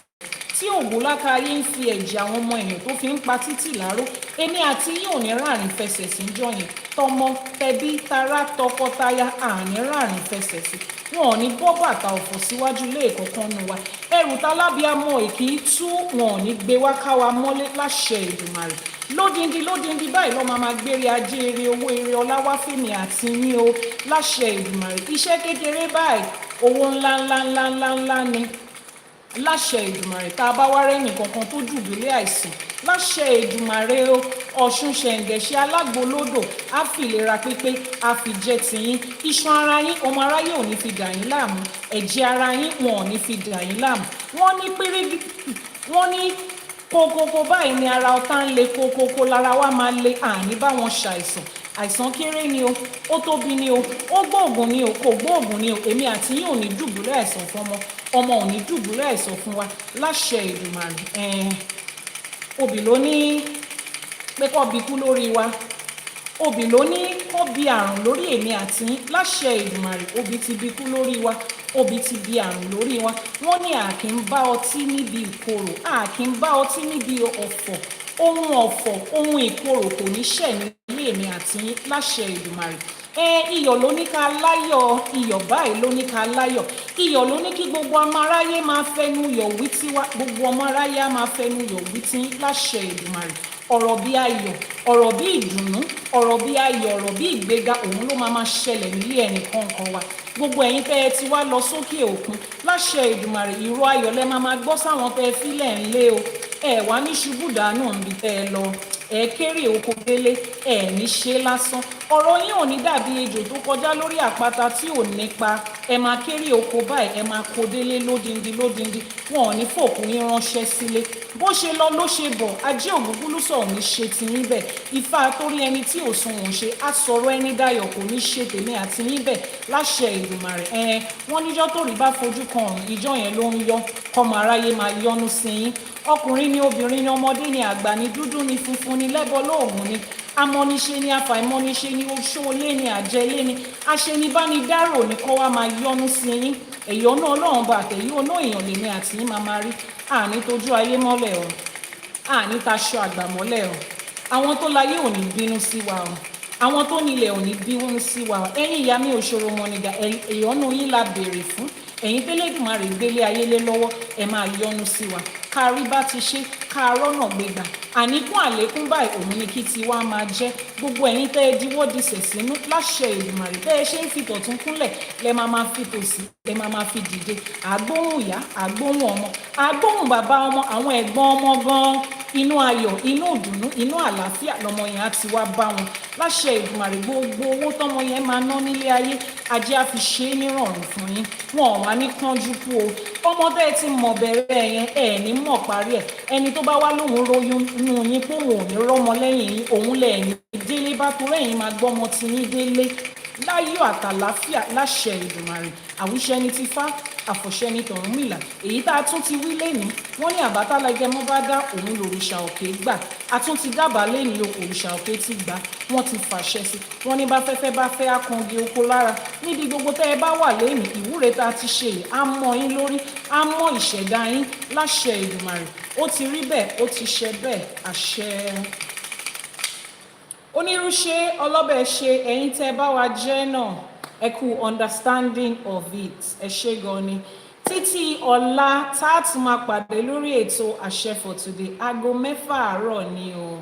tí ògùn lákàáyé ń fi ẹ̀jẹ̀ àwọn ọmọ èèyàn tó fi ń pa títì láró, èmi àti yín ò ní ráàrin fẹsẹ̀ sí jọ yẹn. Tọmọ, tẹbí, tará, tọkọtaya, àní ráàrin fẹsẹ̀ sí. Wọn ò ní bọ́ bàtà ọ̀fọ̀ síwájú lẹ́ẹ̀kọ̀ọ̀kan nu wa. Ẹrù tálábíàmọ́ èkì í tú, wọn ò ní gbé wá ká wa mọ́lé láṣẹ Èdùmàrè. lódindi báyìí lọ́ máa gbére ajé eré owó eré ọlá wá fèmí àti yín o láṣẹ Èdùmàrè. Iṣẹ́ kékeré báyìí owó ńlá ni láṣẹ Èdùmàrè. Tá a bá wá rẹ́nì kankan tó dùbúlẹ̀ àìsàn láṣẹ Èdùmàrè o, Ọ̀ṣun ṣẹ̀ǹgẹ̀ṣẹ̀ alágbolódò á fi ìlera pípé á fi jẹ́ tiyín. Iṣan ara yín ọmọ aráyé ò ní fi dà yín láàmú, ẹ̀jẹ̀ ara yín wọn ò ní fi dà yín láàmú. Wọ́n ní kókókó báyìí ni ara ọ̀tá ń le, kókókó lára wa máa le, àní bá wọn ṣàìsàn. Àìsàn kéré ni o, ó tóbi ni o, ó gbóògùn ni o, kò gbóògùn ni o. Èmi àti yín ò ní dùbúlẹ̀ àìsàn fún ọmọ ò ní dùbúlẹ̀ àìsàn fún wa láṣẹ Èdùmàrè. Obì ló ní pé kó bí kú lórí wa, obì ló ní kó bí àrùn lórí èmi àti yín láṣẹ Èdùmàrè. Obì ti bí kú lórí wa, obì ti bí àrùn lórí wa. Wọ́n ní a kì í bá ọtí níbi ìkorò, a kì í bá ọtí níbi ọ̀fọ̀. Ohun ọ̀fọ̀, ohun ìkorò kò ní ṣẹ̀ nílé èmi àti yín láṣẹ Èdùmàrè. Iyọ̀ ló ní ká láyọ̀, iyọ̀ báyìí ló ní ká láyọ̀. Iyọ̀ ló ní kí gbogbo ọmọ aráyé máa fẹnu yọ̀ wí tiwa, gbogbo ọmọ aráyé á máa fẹnu yọ̀ wí tí láṣẹ Èdùmàrè. Ọ̀rọ̀ bí ayọ̀, ọ̀rọ̀ bí ìdùnnú, ọ̀rọ̀ bí ayọ̀, ọ̀rọ̀ bí ìgbéga òun ló máa ṣẹlẹ̀ nílé ẹnì kọ̀ọ̀kan wa. Gbogbo ẹ̀yin tẹ́ ẹ ti wá lọ sókè òkun láṣẹ Èdùmàrè, ìró ayọ̀ lẹ máa gbọ́ sáwọn tẹ́ ẹ fílẹ̀ ńlé o. Ẹ wá ní ṣubú dànù níbi tẹ́ ẹ lọ, ẹ kéré oko délé, ẹ ní ṣe lásán. Ọ̀rọ̀ yín ò ní dàbí ejò tó kọjá lórí àpáta tí ò nípa. Ẹ máa kéré oko báyìí, ẹ máa kó délé lódindi. Wọn ò ní fòkú yín ránṣẹ́ sílé. Bó ṣe lọ ló ṣe bọ̀, ajé ògúngúlùsọ̀ ò ní ṣe ti yín bẹ̀. Ifá torí ẹni tí ò sunwọ̀n ṣe á sọ̀rọ̀ ẹni dayọ̀, kò ní ṣe tèmi àti yín bẹ̀ láṣẹ Èdùmàrè. Wọ́n níjọ́ tó rí bá fojú kan ọ̀run, ìjọ yẹn ló ń yọ, kọ́mọ aráyé máa yọ́nú sí yín. Ọkùnrin ni, obìnrin ni, ọmọdé ni, àgbà ni, dúdú ni, funfun ni, lẹ́bọ lóògùn ni, amọ́niṣe ni, afàìmọ́niṣe ni, oṣóolé ni, àjẹlé ni, aṣenibánidárò ni, kọ́ wá máa yọ́nú sí yín. Ẹ̀yọ́nú Ọlọ́run bá àtẹ̀yí ọ̀nà èèyàn lèmi àti yín máa rí. Àní tójú ayé mọ́lẹ̀ o, àní taṣọ àgbà mọ́lẹ̀ o. Àwọn tó láyé ò ní bínú sí wa o, àwọn tó nílẹ̀ ò ní bínú sí wa o. Ẹ̀yin ìyá mi òṣòro mọ̀nìgà, ẹ̀yọ́nú yín la béèrè fún. Ẹ̀yin tẹ́lẹ̀dùmarè gbélé ayé lé lọ́wọ́, ẹ máa yọ́nú sí wa. Kárí bá ti ṣe, ká rọ́nà gbégbà. Àníkún àlékún báyìí òun ni kí tiwa máa jẹ́. Gbogbo ẹ̀yin tẹ́ ẹ diwọ́ disẹ̀ sínú láṣẹ Èdùmàrè. Bẹ́ẹ̀ ṣe ń fi tọ̀tún kúnlẹ̀ lẹ máa fi tòsì, lẹ máa fi dìde. Àgbóhùn ìyá, àgbóhùn ọmọ, àgbóhùn bàbá ọmọ, àwọn ẹ̀gbọ́n ọmọ gan-an. Inú ayọ̀, inú ìdùnnú, inú àlàáfíà lọmọ yẹn á ti wá bá wọn láṣẹ Èdùmàrè. Gbogbo owó tọmọ yẹn máa ná nílé ayé, ajé á fi ṣe é nírọ̀rùn fún yín. Wọn ò wá ní kánjú kú o. Ọmọdé ẹ ti mọ̀ bẹ̀rẹ̀ yẹn, ẹ ní mọ̀ parí ẹ̀. Ẹni tó bá wá lóhun róyún nínú yín pé òun ò ní rọ́mọ lẹ́yìn yín, òun lẹ̀ ní délé bá tó lẹ́yìn máa gbọ́mọ tí yín délé láyọ̀ àtàlàáfíà láṣẹ Èdùmàrè. Àwíṣẹ́ ní Tifá, àfọ̀ṣẹ́ ní Tọ̀rúnmìlà. Èyí tá a tún ti wí lénìí, wọ́n ní àbátálẹ́gẹmọ́ bá dá òun lòrìṣà òkè gbà. A tún ti dábàá lénìí, òrìṣà òkè ti gbà, wọ́n ti fàṣẹ sí. Wọ́n ní bá fẹ́fẹ́ bá fẹ́ ákangi oko lára. Níbi gbogbo tẹ́ ẹ bá wà lénìí, ìwúre tá a ti ṣe yìí á mọ́ yín lórí, á mọ́ ìṣẹ̀dá yín láṣẹ Èdùmàrè. Ó ti rí bẹ́ẹ̀, ó ti ṣẹ bẹ́ẹ̀, àṣẹ. Onírúṣe ọlọ́bẹ̀ ṣe, ẹ̀yin tẹ́ bá wa jẹ́ náà, ẹ kú understanding of it. Ẹ ṣé gan ni. Títí ọ̀la tá a tún máa pàdé lórí ètò Àṣẹ for Today, aago 6 àárọ̀ ni o,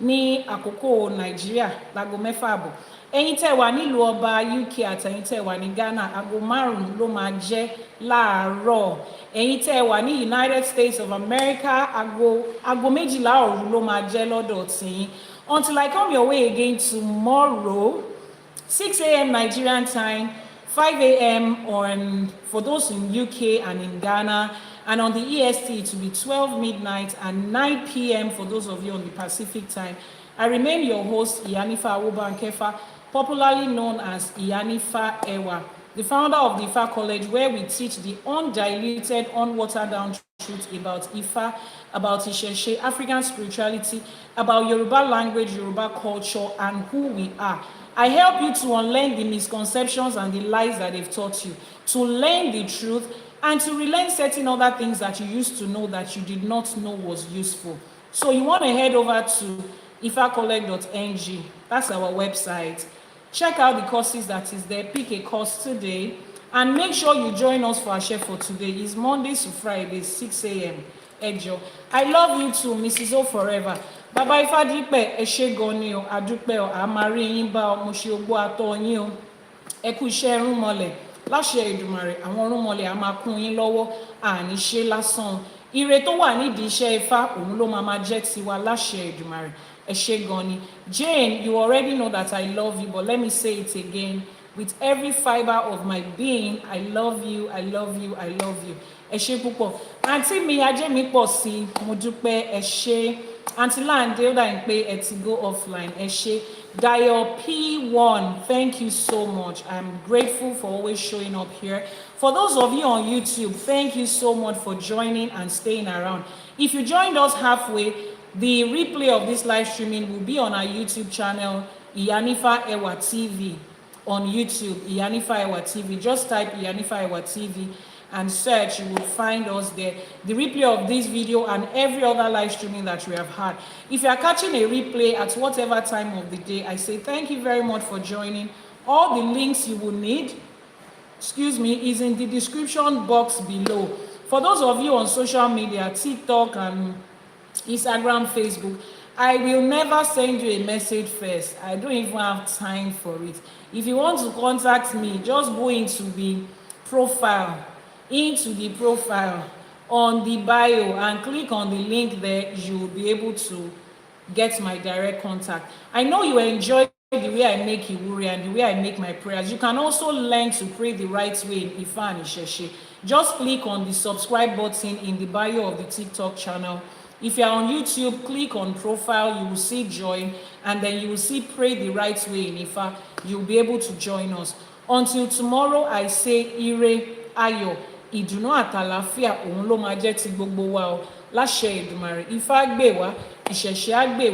ní àkókò Nàìjíríà, láago 6 àbọ̀. Ẹ̀yin tẹ́ wà nílùú ọba UK àtẹ̀yin tẹ́ wà ní Ghana, aago 5 ló máa jẹ́ láàárọ̀. Ẹ̀yin tẹ́ wà ní United States of America, aago 12 òru ló máa jẹ́ lọ́dọ̀ tiyín. Until I come your way again tomorrow, 6 a.m. Nigerian time, 5 a.m. for those in UK and in Ghana, and on the EST it will be 12 midnight and 9 p.m. for those of you on the Pacific time. I remain your host, Iyanifa Awubankefa, popularly known as Iyanifa Ewa, the founder of the IFA College, where we teach the undiluted, unwatered down truth about IFA, about Isheshe, African spirituality, about Yoruba language, Yoruba culture, and who we are. I help you to unlearn the misconceptions and the lies that they've taught you, to learn the truth, and to relearn certain other things that you used to know that you did not know was useful. So you want to head over to ifacollect.ng. That's our website. Check out the courses that is there. Pick a course today, and make sure you join us for Àṣẹ for Today. It's Mondays to Fridays, 6 a.m. Ejo. I love you too, Mrs. O forever. Bàbá Ifádípẹ̀, ẹ ṣé gan ni o, àdúpẹ́ o, a máa rí yín bá o, mo ṣe ogbó atọ́ yín o. Ẹ kú iṣẹ́ irúnmọlẹ̀, láṣẹ Èdùmàrè, àwọn irúnmọlẹ̀ a máa kún yín lọ́wọ́, àní ṣe lásán. Ire tó wà nídìí iṣẹ́ Ifá, òun ló máa jẹ́ tiwa láṣẹ Èdùmàrè. Ẹ ṣé gan ni. Jane, you already know that I love you, but let me say it again. With every fiber of my being, I love you, I love you, I love you. Ẹ ṣé púpọ̀. Àǹtí mi ajé mi pọ̀ sí, mo dúpẹ́, ẹ ṣé. Àǹtí Láǹdé ó dà ń pé ẹ ti go offline, ẹ ṣé. Dayo P1, thank you so much. I'm grateful for always showing up here. For those of you on YouTube, thank you so much for joining and staying around. If you joined us halfway, the replay of this live streaming will be on our YouTube channel, Iyanifa Ewa TV. On YouTube, Iyanifa Ewa TV. Just type Iyanifa Ewa TV and search, you will find us there. The replay of this video and every other live streaming that we have had. If you are catching a replay at whatever time of the day, I say thank you very much for joining. All the links you will need, is in the description box below. For those of you on social media, TikTok and Instagram, Facebook, I will never send you a message first. I don't even have time for it. If you want to contact me, just go into the profile on the bio and click on the link there. You will be able to get my direct contact. I know you enjoy the way I make Iwuri and the way I make my prayers. You can also learn to pray the right way in Ifa and Isheshe. Just click on the subscribe button in the bio of the TikTok channel. If you are on YouTube, click on profile, you will see join, and then you will see pray the right way in Ifa. You will be able to join us. Until tomorrow, I say Ire Ayo. Ìdùnnú àtàlàáfíà òun ló máa jẹ́ ti gbogbo wa o láṣẹ Èdùmàrè. Ifá gbè wá, ìṣẹ̀ṣe á gbè wá.